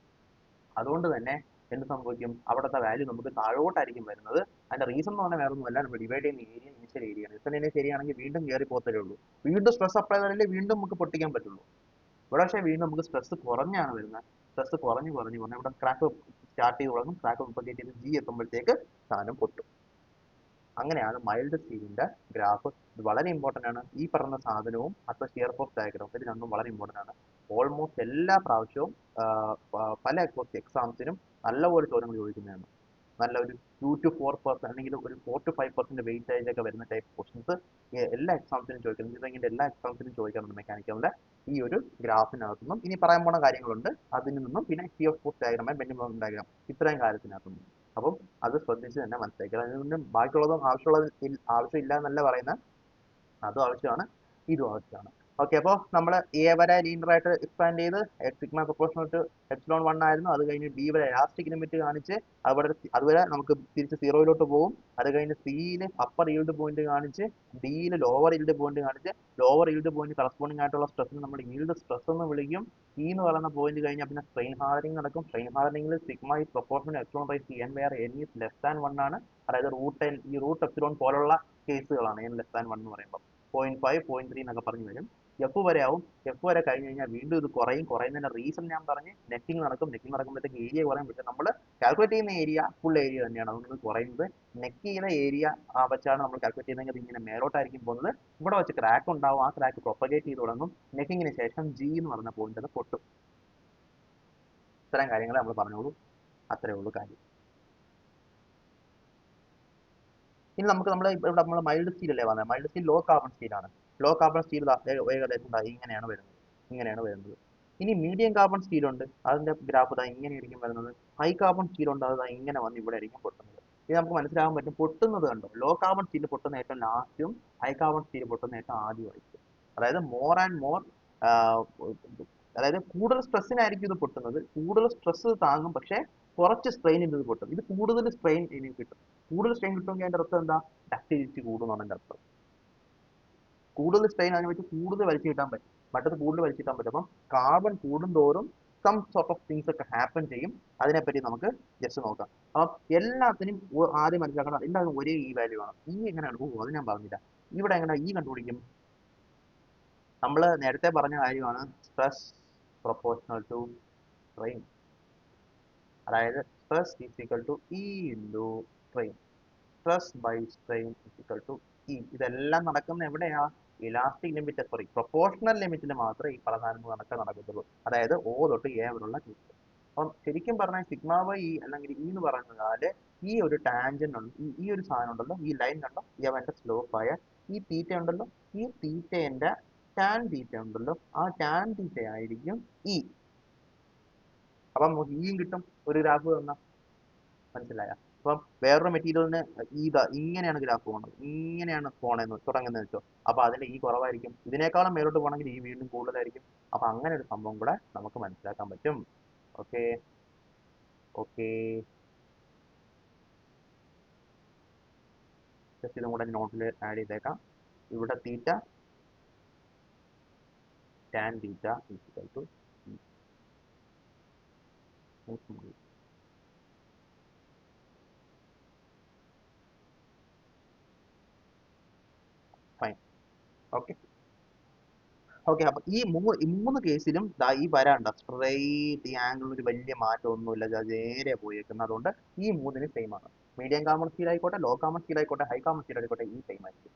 അതുകൊണ്ട് തന്നെ എന്ത് സംഭവിക്കും? അവിടുത്തെ വാല്യൂ നമുക്ക് താഴോട്ടായിരിക്കും വരുന്നത്. അതിന്റെ റീസൺ എന്ന് പറഞ്ഞാൽ വേറെ ഒന്നുമല്ല, നമ്മൾ ഡിവൈഡ് ചെയ്യുന്ന ഏരിയ ഇനിഷ്യൽ ഏരിയ ആണ്. ഇനിഷ്യൽ ഏരിയ ആണെങ്കിൽ വീണ്ടും കയറി പോകത്തേ ഉള്ളൂ. വീണ്ടും സ്ട്രെസ് അപ്ലൈ ചെയ്താലേ വീണ്ടും നമുക്ക് പൊട്ടിക്കാൻ പറ്റുള്ളൂ. ഇവിടെ പക്ഷേ വീണ്ടും നമുക്ക് സ്ട്രെസ് കുറഞ്ഞാണ് വരുന്നത്. സ്ട്രെസ് കുറഞ്ഞ് ഇവിടെ ക്രാക്ക് സ്റ്റാർട്ട് ചെയ്ത് തുടങ്ങും. ക്രാക്ക് പ്രൊപ്പഗേറ്റ് ചെയ്ത് ജി എത്തുമ്പോഴത്തേക്ക് സാധനം പൊട്ടും. അങ്ങനെയാണ് മൈൽഡ് സ്റ്റീലിന്റെ ഗ്രാഫ്. ഇത് വളരെ ഇമ്പോർട്ടന്റ് ആണ്. ഈ പറഞ്ഞ സാധനവും അടുത്ത ഷിയർ ഫോഴ്സ് ഡയഗ്രാം, ഇത് രണ്ടും വളരെ ഇമ്പോർട്ടന്റ് ആണ്. ഓൾമോസ്റ്റ് എല്ലാ പ്രാവശ്യവും പല എക്സാംസിനും നല്ലപോലെ ചോദ്യങ്ങൾ ചോദിക്കുന്നതാണ്. നല്ല ഒരു 2 to 4% അല്ലെങ്കിൽ ഒരു 4 to 5% വെയിറ്റേജ് ഒക്കെ വരുന്ന ടൈപ്പ് ക്വസ്റ്റൻസ് എല്ലാ എക്സാംസിനും ചോദിക്കുന്നത്. എഞ്ചിനീയറിംഗിന്റെ എല്ലാ എക്സാംസിനും ചോദിക്കാറുണ്ട് മെക്കാനിക്കലിന്റെ ഈ ഒരു ഗ്രാഫിനകത്തുനിന്നും. ഇനി പറയാൻ പോണ കാര്യങ്ങളുണ്ട് അതിൽ നിന്നും, പിന്നെ shear force diagram, bending moment diagram, ഇത്രയും കാര്യത്തിനകത്തുനിന്നും. അപ്പം അത് ശ്രദ്ധിച്ച് തന്നെ മനസ്സിലാക്കുക. അതിൽ നിന്നും ബാക്കിയുള്ളതും ആവശ്യമില്ല എന്നല്ല പറയുന്നത്. അതും ആവശ്യമാണ്, ഇതും ആവശ്യമാണ്. ഓക്കെ, അപ്പോൾ നമ്മൾ എ വരെ ലീനിയറായിട്ട് എക്സ്പാൻഡ് ചെയ്ത് സിഗ്മ പ്രൊപ്പോർഷണൽ ടു എപ്സിലോൺ 1 ആയിരുന്നു. അത് കഴിഞ്ഞ് ബി വരെ ഇലാസ്റ്റിക് ലിമിറ്റ് കാണിച്ച് അതുവരെ നമുക്ക് തിരിച്ച് സീറോയിലോട്ട് പോകും. അത് കഴിഞ്ഞ് സിയിൽ അപ്പർ ഈൽഡ് പോയിന്റ് കാണിച്ച് ഡിയിൽ ലോവർ ഈൽഡ് പോയിന്റ് കാണിച്ച് ലോവർ ഈൽഡ് പോയിന്റ് കറസ്പോണ്ടിങ് ആയിട്ടുള്ള സ്ട്രെസ്സിന് നമ്മൾ ഈൽഡ് സ്ട്രെസ് എന്ന് വിളിക്കും. ഈ എന്ന് പറയുന്ന പോയിന്റ് കഴിഞ്ഞാൽ പിന്നെ സ്ട്രെയിൻ ഹാർഡനിങ് നടക്കും. സ്ട്രെയിൻ ഹാർഡനിങ്ങിൽ സിഗ്മ ഈ proportional epsilon by C N where N is less than 1 ആണ്. അതായത് ഈ റൂട്ട് എപ്സിലോൺ പോലുള്ള കേസുകളാണ് എൻ ലെസ് ദാൻ 1 എന്ന് പറയുമ്പോൾ 0.5 0.3 എന്നൊക്കെ പറഞ്ഞു വരും. എഫ് വരെ ആവും. എഫ് വരെ കഴിഞ്ഞ് കഴിഞ്ഞാൽ വീണ്ടും ഇത് കുറയുന്നതിന്റെ റീസൺ ഞാൻ പറഞ്ഞ് നെറ്റിംഗ് നടക്കും. നെറ്റിംഗ് നടക്കുമ്പോഴത്തേക്ക് ഏരിയ കുറയും. പക്ഷെ നമ്മൾ കാൽക്കുലേറ്റ് ചെയ്യുന്ന ഏരിയ ഫുൾ ഏരിയ തന്നെയാണ്. അതുകൊണ്ട് കുറയുന്നത് നെക്ക് ചെയ്യുന്ന ഏരിയ വെച്ചാണ് നമ്മൾ കാൽക്കുലേറ്റ് ചെയ്യുന്നതെങ്കിൽ ഇങ്ങനെ മേലോട്ടായിരിക്കും പോകുന്നത്. ഇവിടെ വെച്ച് ക്രാക്ക് ഉണ്ടാവും. ആ ക്രാക്ക് പ്രൊപ്പഗേറ്റ് ചെയ്ത് തുടങ്ങും. നെക്കിങ്ങിന് ശേഷം ജി എന്ന് പറഞ്ഞ പോയിന്റ് അത് പൊട്ടും. ഇത്തരം കാര്യങ്ങൾ നമ്മൾ പറഞ്ഞോളൂ. അത്രേ ഉള്ളൂ കാര്യം. ഇനി നമുക്ക് ഇവിടെ നമ്മൾ മൈൽഡ് സ്റ്റീൽ അല്ലേ വന്നത്. മൈൽഡ് സ്റ്റീൽ ലോ കാർബൺ സ്റ്റീലാണ്. ലോ കാർബൺ സ്റ്റീൽ ഏകദേശം ഇങ്ങനെയാണ് വരുന്നത്. ഇനി മീഡിയം കാർബൺ സ്റ്റീൽ ഉണ്ട്. അതിന്റെ ഗ്രാഫ് ഇങ്ങനെയായിരിക്കും വരുന്നത്. ഹൈ കാർബൺ സ്റ്റീൽ ഉണ്ട്. അത് ഇങ്ങനെ വന്ന് ഇവിടെ ആയിരിക്കും പൊട്ടുന്നത്. ഇത് നമുക്ക് മനസ്സിലാകാൻ പറ്റും. പൊട്ടുന്നത് കണ്ടോ, ലോ കാർബൺ സ്റ്റീൽ പൊട്ടുന്ന ഏറ്റവും ലാസ്റ്റും ഹൈ കാർബൺ സ്റ്റീൽ പൊട്ടുന്ന ഏറ്റവും ആദ്യമായിരിക്കും. അതായത് മോർ ആൻഡ് മോർ, അതായത് കൂടുതൽ സ്ട്രെസ്സിനായിരിക്കും ഇത് പൊട്ടുന്നത്. കൂടുതൽ സ്ട്രെസ് താങ്ങും, പക്ഷെ കുറച്ച് സ്ട്രെയിനിൽ ഇത് പൊട്ടും. ഇത് കൂടുതൽ സ്ട്രെയിൻ ഇനി കിട്ടും. കൂടുതൽ സ്ട്രെയിൻ കിട്ടുമെങ്കിൽ അതിന്റെ അർത്ഥം എന്താ, ഡക്റ്റിലിറ്റി കൂടുന്നതാണ് എൻ്റെ അർത്ഥം. കൂടുതൽ സ്ട്രെയിൻ അതിനെ വെച്ച് കൂടുതൽ വലിച്ചു കിട്ടാൻ പറ്റും. മറ്റത് കൂടുതൽ വലിച്ചു കിട്ടാൻ പറ്റും. അപ്പം കാർബൺ കൂടുന്തോറും സം സോർട്ട് ഓഫ് തിങ്സ് ഒക്കെ ഹാപ്പൻ ചെയ്യും. അതിനെപ്പറ്റി നമുക്ക് ജസ്റ്റ് നോക്കാം. അപ്പം എല്ലാത്തിനും ആദ്യം മനസ്സിലാക്കണം, എല്ലാവരും ഒരേ ഈ വാല്യൂ ആണ്. ഈ എങ്ങനെയാണ്, അത് ഞാൻ പറഞ്ഞില്ല. ഇവിടെ എങ്ങനെ ഈ കണ്ടുപിടിക്കും? നമ്മൾ നേരത്തെ പറഞ്ഞ കാര്യമാണ് സ്ട്രെസ് പ്രൊപ്പോർഷണൽ ടു സ്ട്രെയിൻ. അതായത് stress is equal to E into strain. Stress by strain is equal to E. ഇതെല്ലാം നടക്കുന്ന എവിടെയാ? ഇലാസ്റ്റിക് ലിമിറ്റ്, സോറി പ്രൊപ്പോർഷണൽ ലിമിറ്റിൽ മാത്രമേ ഈ പറഞ്ഞ നടക്കത്തുള്ളൂ. അതായത് ഓ തൊട്ട് എ വരെയുള്ള കേസ്. അപ്പം ശരിക്കും പറഞ്ഞാൽ സിഗ്മ ബൈ ഇ അല്ലെങ്കിൽ ഇ എന്ന് പറഞ്ഞാൽ ഈ ഒരു ടാൻജന്റ് ഉണ്ട്, ഈ ഒരു സാധനം ഉണ്ടല്ലോ, ഈ ലൈൻ കണ്ടോ, ഈ അവന്റെ സ്ലോപ്പായ ഈ തീറ്റ ഉണ്ടല്ലോ, ഈ തീറ്റേന്റെ ടാൻ തീറ്റ ഉണ്ടല്ലോ, ആ ടാൻ തീറ്റ ആയിരിക്കും ഇ. അപ്പം ഇയും കിട്ടും ഒരു ഗ്രാഫ് തന്ന. മനസ്സിലായ? അപ്പം വേറൊരു മെറ്റീരിയലിന് ഇങ്ങനെയാണ് ഗ്രാഫ് പോകുന്നത്, ഇങ്ങനെയാണ് പോണെന്ന് തുടങ്ങുന്നത് വെച്ചോ. അപ്പൊ അതിന്റെ ഈ കുറവായിരിക്കും. ഇതിനേക്കാളും മേലോട്ട് പോകണമെങ്കിൽ ഈ വീണ്ടും കൂടുതലായിരിക്കും. അപ്പൊ അങ്ങനെ ഒരു സംഭവം കൂടെ നമുക്ക് മനസ്സിലാക്കാൻ പറ്റും. ഓക്കെ ഓക്കെ, ജസ്റ്റ് ഇതും കൂടെ നോട്ടിൽ ആഡ് ചെയ്തേക്കാം. ഇവിടെ theta tan theta equal to fine. Okay okay, അപ്പൊ ഈ മൂന്ന് കേസിലും ഈ വരാണ്ട സ്ട്രെയിറ്റ് ഈ ആംഗിളിന് ഒരു വലിയ മാറ്റം ഒന്നുമില്ല, നേരെ പോയേക്കുന്നത്. അതുകൊണ്ട് ഈ മൂന്നിന് സെയിം ആണ്. മീഡിയം കാർബൺ സ്റ്റീൽ ആയിക്കോട്ടെ, ലോ കാർബൺ സ്റ്റീൽ ആയിക്കോട്ടെ, ഹൈ കാർബൺ സ്റ്റീൽ ആയിക്കോട്ടെ, ഈ സെയിം ആയിരിക്കും.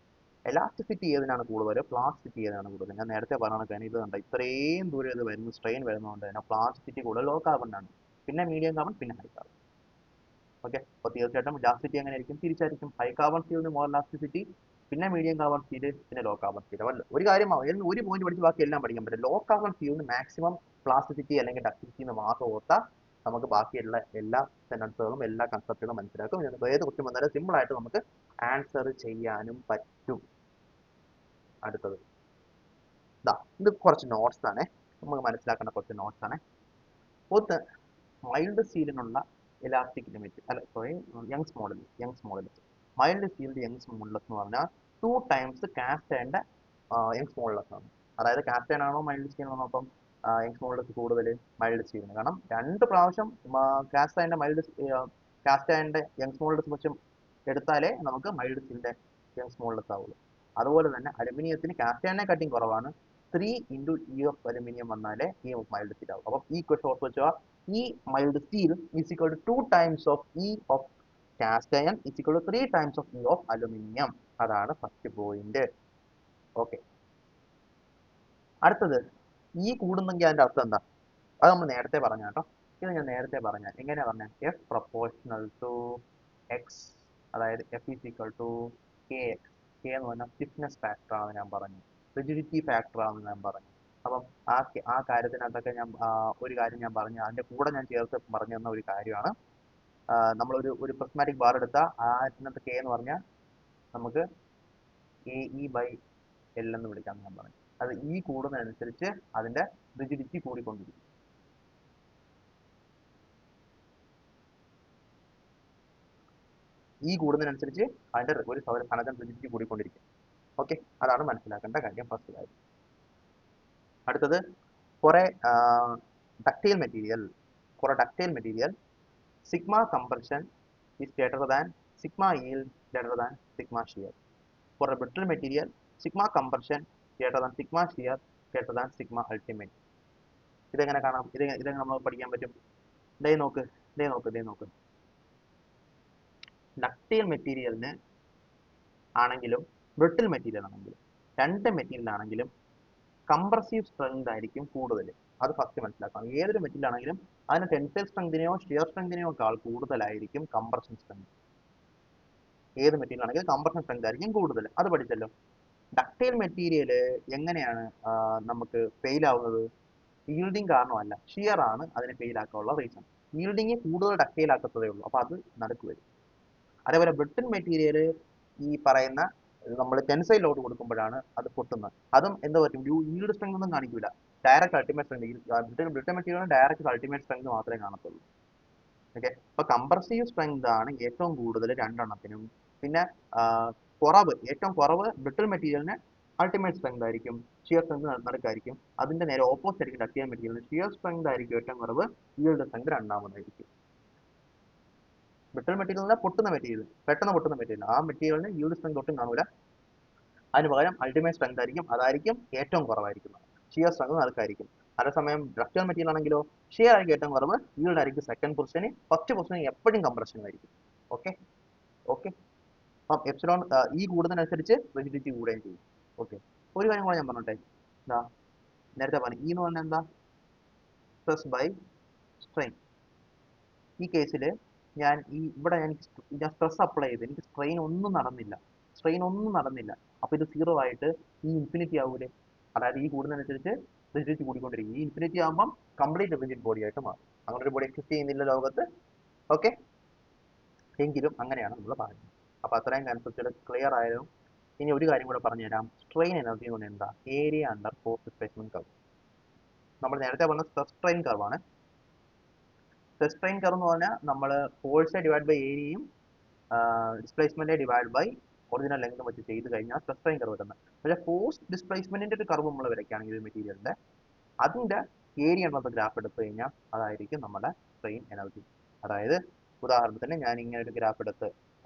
എലാസ്റ്റിസിറ്റി ഏതിനാണ് കൂടുതൽ? പ്ലാസ്റ്റിസിറ്റി ഏതിനാണ് കൂടുതൽ? ഞാൻ നേരത്തെ പറഞ്ഞ ഇത് കണ്ട ഇത്രയും ദൂരം ഇത് വരുന്നു, സ്ട്രെയിൻ വരുന്നതുകൊണ്ട് തന്നെ പ്ലാസ്റ്റിസിറ്റി കൂടുതൽ ലോ കാർബണിനാണ്. പിന്നെ മീഡിയം കാർബൺ, പിന്നെ ഹൈ കാർബൺ. ഓക്കെ, അപ്പോൾ തീർച്ചയായിട്ടും ഇലാസ്റ്റിസിറ്റി എങ്ങനെ ആയിരിക്കും? തിരിച്ചായിരിക്കും. ഹൈ കാർബൺ സ്റ്റീലിന് മോർ ഇലാസ്റ്റിസിറ്റി, പിന്നെ മീഡിയം കാർബൺ സ്റ്റീൽ, പിന്നെ ലോ കാർബൺ സ്റ്റീൽ. ഒരു കാര്യം ഒരു പോയിന്റ് പഠിച്ച് ബാക്കി എല്ലാം പഠിക്കാൻ പറ്റും. ലോ കാർബൺ സ്റ്റീലിന് മാക്സിമം പ്ലാസ്റ്റിസിറ്റി അല്ലെങ്കിൽ ഡക്റ്റിസിറ്റി എന്ന് മാത്രം ഓർത്താൽ നമുക്ക് ബാക്കിയുള്ള എല്ലാ സെന്റൻസുകളും എല്ലാ കൺസെപ്റ്റുകളും മനസ്സിലാക്കും. ഏത് ക്വസ്റ്റ്യൻ വന്നാലും സിമ്പിൾ ആയിട്ട് നമുക്ക് ആൻസർ ചെയ്യാനും പറ്റും. അടുത്തത് ഇത് കുറച്ച് നോട്ട്സ് ആണ്, നമുക്ക് മനസ്സിലാക്കേണ്ട കുറച്ച് നോട്ട്സ് ആണ്. ഒന്ന്, മൈൽഡ് സ്റ്റീലിനുള്ള ഇലാസ്റ്റിക് ലിമിറ്റ്, അല്ല സോറി, യങ്സ് മോഡുലസ്. മൈൽഡ് സ്റ്റീലിന്റെ യങ്സ് മോഡുലസ് എന്ന് പറഞ്ഞാൽ 2 ടൈംസ് കാസ്റ്റ് അയണിന്റെ യങ്സ് മോഡുലസ് ആണ്. അതായത് കാസ്റ്റ് അയൺ ആണോ മൈൽഡ് സ്റ്റീൽ ആണോ, അപ്പം യങ്സ് മോഡുലസ് കൂടുതൽ മൈൽഡ് സ്റ്റീലിന്. കാരണം 2 പ്രാവശ്യം കാസ്റ്റ് അയണിന്റെ യങ്സ് മോഡുലസ് വെച്ച് എടുത്താലേ നമുക്ക് മൈൽഡ് സ്റ്റീലിന്റെ യങ്സ് മോഡുലസ് ആവുള്ളൂ. അതുപോലെ തന്നെ അലുമിനിയത്തിന് കാസ്റ്റ് അയണിനെ കാട്ടിയും കുറവാണ്. 3 into E of അലുമിനിയം വന്നാലേ ഈ മൈൽഡ് സ്റ്റീൽ ആവും. അപ്പം ഈ ക്വസ്റ്റ്യൻ ഓർത്ത് വെച്ചാൽ E mild steel is equal to 2 times of E of cast iron is equal to 3 times of E of aluminum. അതാണ് ഫസ്റ്റ് പോയിന്റ്. ഓക്കെ, അടുത്തത് ഈ കൂടുന്നെങ്കിൽ അതിന്റെ അർത്ഥം എന്താ? അത് നമ്മൾ നേരത്തെ പറഞ്ഞ കേട്ടോ. ഇത് ഞാൻ നേരത്തെ പറഞ്ഞ, എങ്ങനെയാ പറഞ്ഞ? F proportional to X, അതായത് F is equal to KX. K എന്ന് പറഞ്ഞാൽ സ്റ്റിഫ്നെസ് ഫാക്ടർ ആണെന്ന് ഞാൻ പറഞ്ഞു, റിജിഡിറ്റി ഫാക്ടർ ആണെന്ന് ഞാൻ പറഞ്ഞു. അപ്പം ആ കാര്യത്തിനകത്തൊക്കെ ഞാൻ ഒരു കാര്യം ഞാൻ പറഞ്ഞു, അതിന്റെ കൂടെ ഞാൻ ചേർത്ത് പറഞ്ഞു തന്ന ഒരു കാര്യമാണ്, നമ്മളൊരു പ്രിസ്മാറ്റിക് ബാർ എടുത്താൽ അതിനകത്ത് K എന്ന് പറഞ്ഞാൽ നമുക്ക് AE by എൽ എന്ന് വിളിക്കാം ഞാൻ പറഞ്ഞു. അത് ഈ കൂടുന്നതനുസരിച്ച് അതിന്റെ റിജിഡിറ്റി കൂടിക്കൊണ്ടിരിക്കും. ഈ കൂടുന്നതിനനുസരിച്ച് അതിന്റെ ഒരു ഘനകം റിജിഡിറ്റി കൂടിക്കൊണ്ടിരിക്കും. ഓക്കെ, അതാണ് മനസ്സിലാക്കേണ്ട കാര്യം, ഫസ്റ്റ് കാര്യം. അടുത്തത് കുറെ ductile material sigma compression is greater than sigma yield greater than sigma shear. For a brittle material, sigma compression greater than sigma shear greater than sigma ultimate. ഇതെങ്ങനെ കാണാം? ഇതെങ്ങനെ നമ്മൾ പഠിക്കാൻ പറ്റും? ദേ നോക്ക്. ഡക്റ്റൈൽ മെറ്റീരിയലിന് ആണെങ്കിലും ബ്രിട്ടിൽ മെറ്റീരിയൽ ആണെങ്കിലും രണ്ട് മെറ്റീരിയൽ ആണെങ്കിലും കംപ്രസീവ് സ്ട്രെങ്ത് ആയിരിക്കും കൂടുതൽ. അത് ഫസ്റ്റ് മനസ്സിലാക്കണം. ഏതൊരു മെറ്റീരിയൽ ആണെങ്കിലും അതിന് ടെൻസൈൽ സ്ട്രെങ്തിനെയോ ഷിയർ സ്ട്രെങ്തിനെയോ കൂടുതലായിരിക്കും കംപ്രഷൻ സ്ട്രെങ്ത്. ഏത് മെറ്റീരിയൽ ആണെങ്കിലും കംപ്രഷൻ സ്ട്രെങ്ത് ആയിരിക്കും കൂടുതൽ. അത് പഠിച്ചല്ലോ. ഡക്റ്റൈൽ മെറ്റീരിയൽ എങ്ങനെയാണ് നമുക്ക് ഫെയിൽ ആവുന്നത്? ഈൽഡിങ് കാരണമല്ല, ഷിയർ ആണ് അതിനെ ഫെയിൽ ആക്കാനുള്ള റീസൺ. ഈൽഡിങ് കൂടുതൽ ഡക്റ്റൈൽ ആക്കത്തതേ ഉള്ളൂ, അപ്പൊ അത് നടക്കു വരും. അതേപോലെ ബ്രിട്ടിൽ മെറ്റീരിയൽ ഈ പറയുന്ന നമ്മൾ ടെൻസൈൽ ലോഡ് കൊടുക്കുമ്പോഴാണ് അത് പൊട്ടുന്നത്. അതും എന്താ പറ്റും? ഈൽഡ് സ്ട്രെങ്ത് ഒന്നും കാണിക്കില്ല, direct ultimate strength. Brittle material direct ultimate strength മാത്രമേ കാണത്തുള്ളൂ. ഓക്കെ, അപ്പൊ കംപ്രസീവ് സ്ട്രെങ്ത് ആണ് ഏറ്റവും കൂടുതൽ രണ്ടെണ്ണത്തിനും. പിന്നെ ഏറ്റവും കുറവ് ബ്രിട്ടിൽ മെറ്റീരിയലിന് അൾട്ടിമേറ്റ് സ്ട്രെങ്ത് ആയിരിക്കും, ഷിയർ സ്ട്രെങ്ത് നടുക്കായിരിക്കും. അതിന്റെ നേരെ ഓപ്പോസിറ്റ് ആയിരിക്കും ഡക്റ്റൈൽ മെറ്റീരിയലിന് ഷിയർ സ്ട്രെങ്ത് ആയിരിക്കും ഏറ്റവും കുറവ്, ഈൽഡ് സ്ട്രെങ്ത് രണ്ടാമതായിരിക്കും. ബ്രിട്ടിൽ മെറ്റീരിയലിന് പെട്ടെന്ന് പൊട്ടുന്ന മെറ്റീരിയൽ, ആ മെറ്റീരിയലിന് ഈൽഡ് സ്ട്രെങ്ത് ഒട്ടും കാണൂല. അതിന് പകരം അൾട്ടിമേറ്റ് സ്ട്രെങ്ത് ആയിരിക്കും, അതായിരിക്കും ഏറ്റവും കുറവായിരിക്കുന്നത്. Shear strength നടുക്കായിരിക്കും. അതേസമയം ഡക്റ്റൈൽ മെറ്റീരിയൽ ആണെങ്കിലോ ഷിയർ ആയിരിക്കും ഏറ്റവും കുറവ്, ഈൽഡ് ആയിരിക്കും സെക്കൻഡ് പൊസിഷന്, ഫസ്റ്റ് പൊസിഷൻ എപ്പോഴും കംപ്രഷൻ ആയിരിക്കും. ഓക്കെ, അപ്പം എപ്സിലോൺ ഈ കൂടുന്നതിനനുസരിച്ച് റിജിഡിറ്റി കൂടുകയും ചെയ്യും. ഓക്കെ, ഒരു കാര്യം കൂടെ ഞാൻ പറഞ്ഞോട്ടെ. എന്താ നേരത്തെ പറഞ്ഞു, ഈ എന്ന് പറഞ്ഞാൽ എന്താ? Stress by strain. ഈ കേസിൽ ഞാൻ സ്ട്രെസ് അപ്ലൈ ചെയ്ത് എനിക്ക് സ്ട്രെയിൻ ഒന്നും നടന്നില്ല. അപ്പൊ ഇത് സീറോ ആയിട്ട് ഈ ഇൻഫിനിറ്റി ആവൂലേ? അതായത് ഈ കൂടുന്നതനുസരിച്ച് റിജിഡിറ്റി കൂടിക്കൊണ്ടിരിക്കും. ഈ ഇൻഫിനിറ്റി ആകുമ്പോൾ കംപ്ലീറ്റ് റിജിഡ് ബോഡി ആയിട്ട് മാറും. അങ്ങനെ ഒരു ബോഡി എക്സിസ്റ്റ് ചെയ്യുന്നില്ല ലോകത്ത്. ഓക്കെ, എങ്കിലും അങ്ങനെയാണ് നമ്മൾ പറയുന്നത്. അപ്പൊ അത്രയും കൺസെപ്റ്റുകൾ ക്ലിയർ ആയാലും ഇനി ഒരു കാര്യം കൂടെ പറഞ്ഞുതരാം. സ്ട്രെയിൻ എനർജി എന്ന് പറഞ്ഞാൽ എന്താ? Area under force displacement curve. നമ്മൾ നേരത്തെ പറഞ്ഞ സ്ട്രെസ് സ്ട്രെയിൻ കർവ് ആണ്. സ്ട്രെസ് സ്ട്രെയിൻ കർവ് എന്ന് പറഞ്ഞാൽ നമ്മൾ ഫോഴ്സ് ഡിവൈഡ് ബൈ ഏരിയയും displacement divide by original length വെച്ച് ചെയ്ത് കഴിഞ്ഞാൽ സ്ട്രെസ് സ്ട്രെയിൻ കർവ് കിട്ടുന്നത്. പക്ഷേ ഫോഴ്സ് ഡിസ്പ്ലേസ്മെന്റിന്റെ ഒരു കർവ് നമ്മൾ വരയ്ക്കുകയാണെങ്കിൽ മെറ്റീരിയലിന്റെ അതിന്റെ ഏരിയ എന്നത് ഗ്രാഫ് എടുത്തു കഴിഞ്ഞാൽ അതായിരിക്കും നമ്മുടെ സ്ട്രെയിൻ എനർജി. അതായത് ഉദാഹരണത്തിന് ഞാൻ ഇങ്ങനെ ഒരു ഗ്രാഫ് എടുത്ത്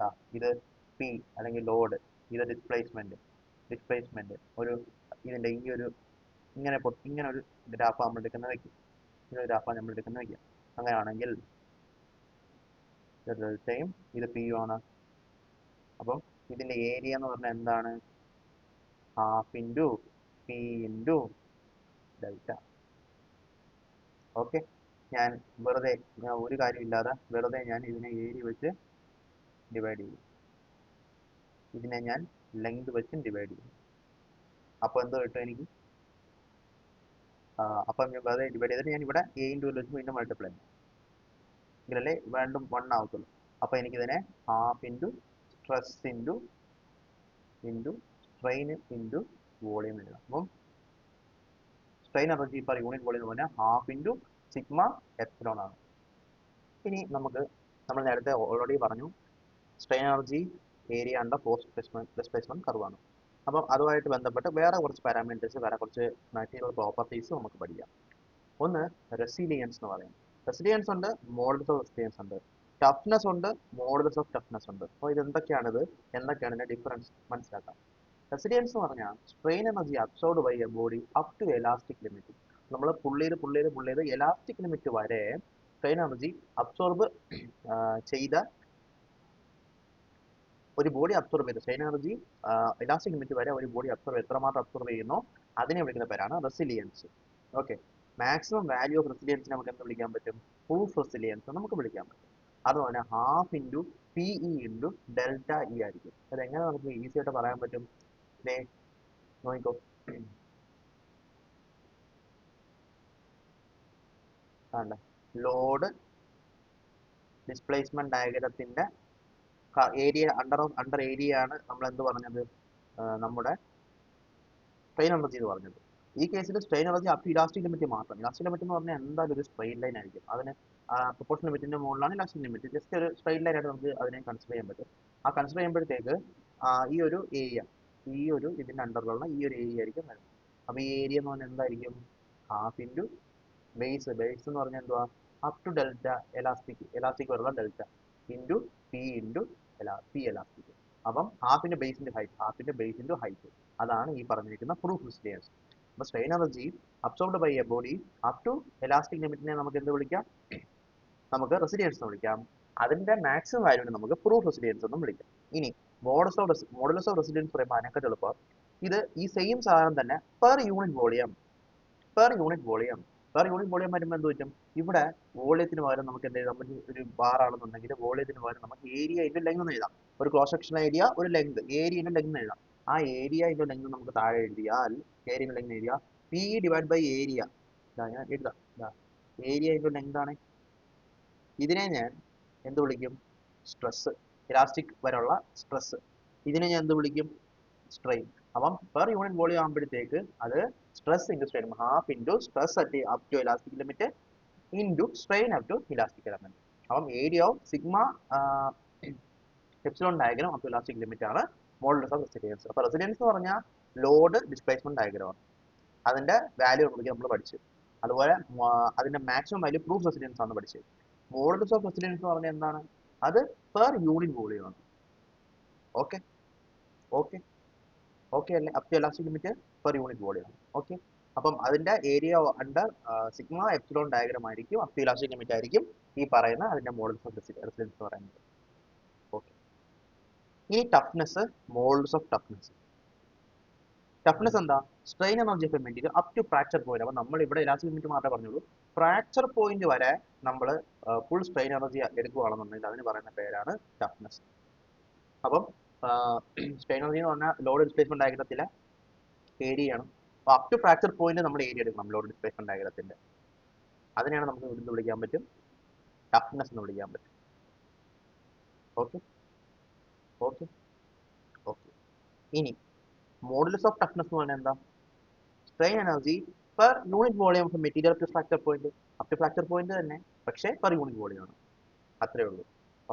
ഇത് പി അല്ലെങ്കിൽ ലോഡ്, ഇത് ഡിസ്പ്ലേസ്മെന്റ് ഒരു ഇതിന്റെ ഈ ഒരു ഇങ്ങനെ ഒരു ഗ്രാഫ് നമ്മൾ എടുക്കുന്ന വയ്ക്കും. അങ്ങനെയാണെങ്കിൽ ഇത് പി ആണ്. അപ്പം ഇതിന്റെ ഏരിയ എന്ന് പറഞ്ഞാൽ എന്താണ്? Half into P into delta. Okay, ഞാൻ ഒരു കാര്യമില്ലാതെ വെറുതെ ഞാൻ ഇതിനെ ഏരിയ വെച്ച് ഡിവൈഡ് ചെയ്യും, ഇതിനെ ഞാൻ ലെങ്ത് വെച്ചും ഡിവൈഡ് ചെയ്യും. അപ്പോൾ എന്തോ കിട്ടും എനിക്ക്? അപ്പം ഞാൻ വെറുതെ ഡിവൈഡ് ചെയ്തിട്ട് ഞാൻ ഇവിടെ എ ഇൻറ്റു വെച്ച് വീണ്ടും മൾട്ടിപ്ലൈ ചെയ്യും. ഇതിലല്ലേ വീണ്ടും 1 ആവത്തുള്ളൂ. അപ്പോൾ എനിക്കിതിനെ half into stress into strain into volume എഴുതാം. അപ്പം strain energy per unit volume എന്ന് പറഞ്ഞാൽ ഹാഫ് ഇൻറ്റു സിഗ്മ എപ്സിലോൺ ആണ്. ഇനി നമ്മൾ നേരത്തെ ഓൾറെഡി പറഞ്ഞു strain energy area under force displacement കർവാണ്. അപ്പം അതുമായിട്ട് ബന്ധപ്പെട്ട് വേറെ കുറച്ച് പാരാമീറ്റേഴ്സ്, വേറെ കുറച്ച് മെറ്റീരിയൽ പ്രോപ്പർട്ടീസ് നമുക്ക് പഠിക്കാം. ഒന്ന് റെസിലിയൻസ് എന്ന് പറയും. റെസിലിയൻസ് ഉണ്ട്, മോഡുലസ് ഓഫ് റെസിലിയൻസ് ഉണ്ട്, ടഫ്നെസ് ഉണ്ട്, മോഡുലസ് ഓഫ് ടഫ്നെസ് ഉണ്ട്. അപ്പോൾ എന്തൊക്കെയാണ് ഇതിന്റെ ഡിഫറൻസ് മനസ്സിലാക്കാം. റെസിലിയൻസ് എന്ന് പറഞ്ഞാൽ strain energy absorbed by a body up to elastic limit. നമ്മൾ പുള്ള് ചെയ്ത് എലാസ്റ്റിക് ലിമിറ്റ് വരെ സ്ട്രെയിൻ എനർജി അബ്സോർബ് ചെയ്ത ഒരു ബോഡി അബ്സോർബ് ചെയ്ത് സ്ട്രെയിൻ എനർജി ഇലാസ്റ്റിക് ലിമിറ്റ് വരെ ഒരു ബോഡി എത്രമാത്രം അബ്സോർബ് ചെയ്യുന്നോ അതിനെ വിളിക്കുന്ന പേരാണ് resilience. Okay, maximum value of resilience നമുക്ക് എന്ത് വിളിക്കാൻ പറ്റും? പ്രൂഫ് റെസിലിയൻസ് നമുക്ക് വിളിക്കാൻ പറ്റും. അതുപോലെ half into P E into delta E ആയിരിക്കും. അതെങ്ങനെ നമുക്ക് ഈസി ആയിട്ട് പറയാൻ പറ്റും? നോക്കിക്കോ, ലോഡ് ഡിസ്പ്ലേസ്മെന്റ് ഡയഗ്രത്തിന്റെ ഏരിയ അണ്ടർ ഏരിയ ആണ് നമ്മൾ എന്ത് പറഞ്ഞത്? നമ്മുടെ സ്ട്രെയിൻ എനർജി എന്ന് പറഞ്ഞത്. ഈ കേസിൽ strain energy up to elastic limit മാത്രം. ഇലാസ്റ്റിക് ലിമിറ്റ് എന്ന് പറഞ്ഞാൽ എന്തായാലും ഒരു സ്ട്രെയിറ്റ് ലൈൻ ആയിരിക്കും. അതിന് പ്രൊപ്പോർഷൻ ലിമിറ്റിന്റെ മുകളിലാണ് ഇലാസ്റ്റിക് ലിമിറ്റ്. ജസ്റ്റ് ഒരു സ്ട്രെയിറ്റ് ലൈൻ ആയിട്ട് നമുക്ക് അതിനെ കൺസിഡർ ചെയ്യാൻ പറ്റും. ആ കൺസിഡർ ചെയ്യുമ്പോഴത്തേക്ക് ഈ ഒരു ഏരിയ, ഇതിന്റെ അണ്ടറിലുള്ള ഈ ഒരു ഏരിയ ആയിരിക്കും വരുന്നത്. അപ്പൊ ഈ ഏരിയ എന്ന് പറഞ്ഞാൽ എന്തായിരിക്കും? Half into base. ബേസ് എന്ന് പറഞ്ഞാൽ എന്തുവാ? അപ് ടു ഡെൽറ്റ എലാസ്റ്റിക് വരെയുള്ള delta into P into P elastic. അപ്പം ഹാഫിന്റെ ബേസ് ഇൻറ്റു ഹൈറ്റ്. അതാണ് ഈ പറഞ്ഞിരിക്കുന്ന പ്രൂഫ് റെസിലിയൻസ്. അപ്പൊ strain energy absorbed by a body up to elastic ലിമിറ്റിനെ നമുക്ക് എന്ത് വിളിക്കാം? നമുക്ക് റെസിലിയൻസ് എന്ന് വിളിക്കാം. അതിന്റെ മാക്സിമം വാല്യൂവിനെ നമുക്ക് പ്രൂഫ് റെസിലിയൻസ് എന്നും വിളിക്കാം. ഇനി മോഡുലസ് ഓഫ് റെസിലിയൻസ് പറയുമ്പോൾ അതിനെക്കാട്ട് എളുപ്പം ഇത് ഈ സെയിം സാധനം തന്നെ പെർ യൂണിറ്റ് വോളിയം വരുമ്പോൾ എന്ത് പറ്റും? ഇവിടെ വോളിയത്തിന് പകരം നമുക്ക് എന്ത് എഴുതാം? ഒരു ബാർ ആണെന്നുണ്ടെങ്കിൽ വോളിയത്തിന് പകരം നമുക്ക് ഏരിയ ഇൻറ്റു ലെങ്ത് എന്ന് എഴുതാം. ഒരു ക്രോസ് സെക്ഷൻ ഏരിയ, ഒരു ലെങ്ത്, ഏരിയ ഇൻറ്റു ലെങ്ത് എഴുതാം. ആ ഏരിയ ഇൻറ്റു ലെങ്ത് നമുക്ക് താഴെ എഴുതിയാൽ ഏരിയ ഇൻറ്റു ലെങ്ത് എഴുതിയാൽ പി ഡിവൈഡ് ബൈ ഏരിയ. ഞാൻ എഴുതാം. ഏരിയ ഇൻറ്റു ലെങ്ത് ആണ്. ഇതിനെ ഞാൻ എന്ത് വിളിക്കും? സ്ട്രെസ്. ഇലാസ്റ്റിക് വരെയുള്ള സ്ട്രെസ്. ഇതിനെ ഞാൻ എന്ത് വിളിക്കും? സ്ട്രെയിൻ. അപ്പം പെർ യൂണിറ്റ് വോളിയം ആകുമ്പോഴത്തേക്ക് അത് stress into strain, half into stress up to elastic limit into strain up to elastic element. അപ്പം area of sigma epsilon diagram up to elastic limit ആണ് മോഡുലസ് ഓഫ് റെസിലിയൻസ്. അപ്പൊ resilience എന്ന് പറഞ്ഞാൽ load displacement diagram. അതിന്റെ value നമ്മൾ പഠിച്ചു. അതുപോലെ അതിന്റെ മാക്സിമം വാല്യൂ പ്രൂഫ് റെസിലിയൻസ് ആണ് പഠിച്ചത്. മോഡുലസ് ഓഫ് റെസിലിയൻസ് എന്ന് പറഞ്ഞാൽ എന്താണ്? അത് പെർ യൂണിറ്റ് വോളിയം ആണ്. ഓക്കെ അല്ലേ? Up to elastic limit per unit volume ആണ്. ഓക്കെ. അപ്പം അതിന്റെ area under sigma epsilon diagram ആയിരിക്കും, അപ് ടു ഇലാസ്റ്റിക് ലിമിറ്റ് ആയിരിക്കും ഈ പറയുന്ന അതിന്റെ മോഡുലസ് ഓഫ് റെസിലിയൻസ് എന്ന് പറയുന്നത്. ഓക്കെ. ഇനി toughness, modulus of toughness. Toughness എന്താ? Strain energy of a material up to fracture point. അപ്പൊ നമ്മൾ ഇവിടെ ഇലാസ്റ്റിക് ലിമിറ്റ് മാത്രമേ പറഞ്ഞുള്ളൂ. ഫ്രാക്ചർ പോയിന്റ് വരെ നമ്മൾ ഫുൾ സ്ട്രെയിൻ എനർജി എടുക്കുകയാണെന്നുണ്ടെങ്കിൽ അതിന് പറയുന്ന പേരാണ് ടഫ്നെസ്. അപ്പം സ്ട്രെയിൻ എനർജി എന്ന് പറഞ്ഞാൽ ലോഡ് ഡിസ്പ്ലേസ്മെന്റ് ഡയഗ്രത്തിലെ ഏരിയ ആണ്. അപ്പൊ അപ് ടു ഫ്രാക്ചർ പോയിന്റ് നമ്മൾ ഏരിയ എടുക്കണം ലോഡ് ഡിസ്പ്ലേസ്മെന്റ് ഡയഗ്രത്തിന്റെ. അതിനെയാണ് നമുക്ക് ഇവിടുന്ന് വിളിക്കാൻ പറ്റും ടഫ്നെസ് എന്ന് വിളിക്കാൻ പറ്റും. ഓക്കെ. ഇനി മോഡുലസ് ഓഫ് ടഫ്നെസ് എന്ന് പറഞ്ഞാൽ എന്താ? Strain energy per unit volume of material to fracture point. Up to fracture point തന്നെ, പക്ഷേ പെർ യൂണിറ്റ് വോളിയം ആണ്. അത്രേ ഉള്ളൂ.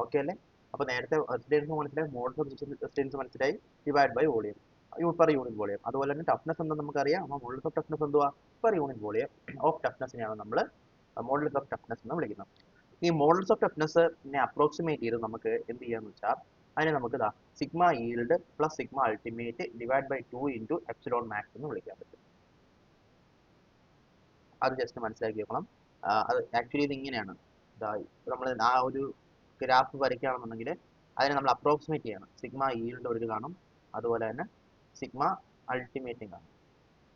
ഓക്കെ അല്ലേ? അപ്പൊ നേരത്തെ റെസിലിയൻസ് മനസ്സിലായി, മോഡുലസ് ഓഫ് റെസിലിയൻസ് മനസ്സിലായി, divide by volume per unit volume. അതുപോലെ തന്നെ ടഫ്നെസ് എന്താ നമുക്കറിയാം. അപ്പോൾ മോഡുലസ് ഓഫ് ടഫ്നെസ് എന്തുവാ? പെർ യൂണിറ്റ് വോളിയം ഓഫ് ടഫ്നെസ്സിനെയാണ് നമ്മൾ മോഡുലസ് ഓഫ് ടഫ്നെസ് എന്ന് വിളിക്കുന്നത്. ഈ മോഡുലസ് ഓഫ് ടഫ്നെസ്സിനെ അപ്രോക്സിമേറ്റ് ചെയ്ത് നമുക്ക് എന്ത് ചെയ്യാന്ന് വെച്ചാൽ അതിനെ നമുക്ക് sigma yield plus sigma ultimate divide by 2 into epsilon max എന്ന് വിളിക്കാൻ പറ്റും. അത് ജസ്റ്റ് മനസ്സിലാക്കി വെക്കണം. അത് ആക്ച്വലി ഇത് ഇങ്ങനെയാണ്. നമ്മൾ ആ ഒരു ഗ്രാഫ് വരയ്ക്കുകയാണെന്നുണ്ടെങ്കിൽ അതിനെ നമ്മൾ അപ്രോക്സിമേറ്റ് ചെയ്യണം. സിഗ്മ ഈൽഡ് ഒരു കാണും, അതുപോലെ തന്നെ സിഗ്മ അൾട്ടിമേറ്റും കാണും.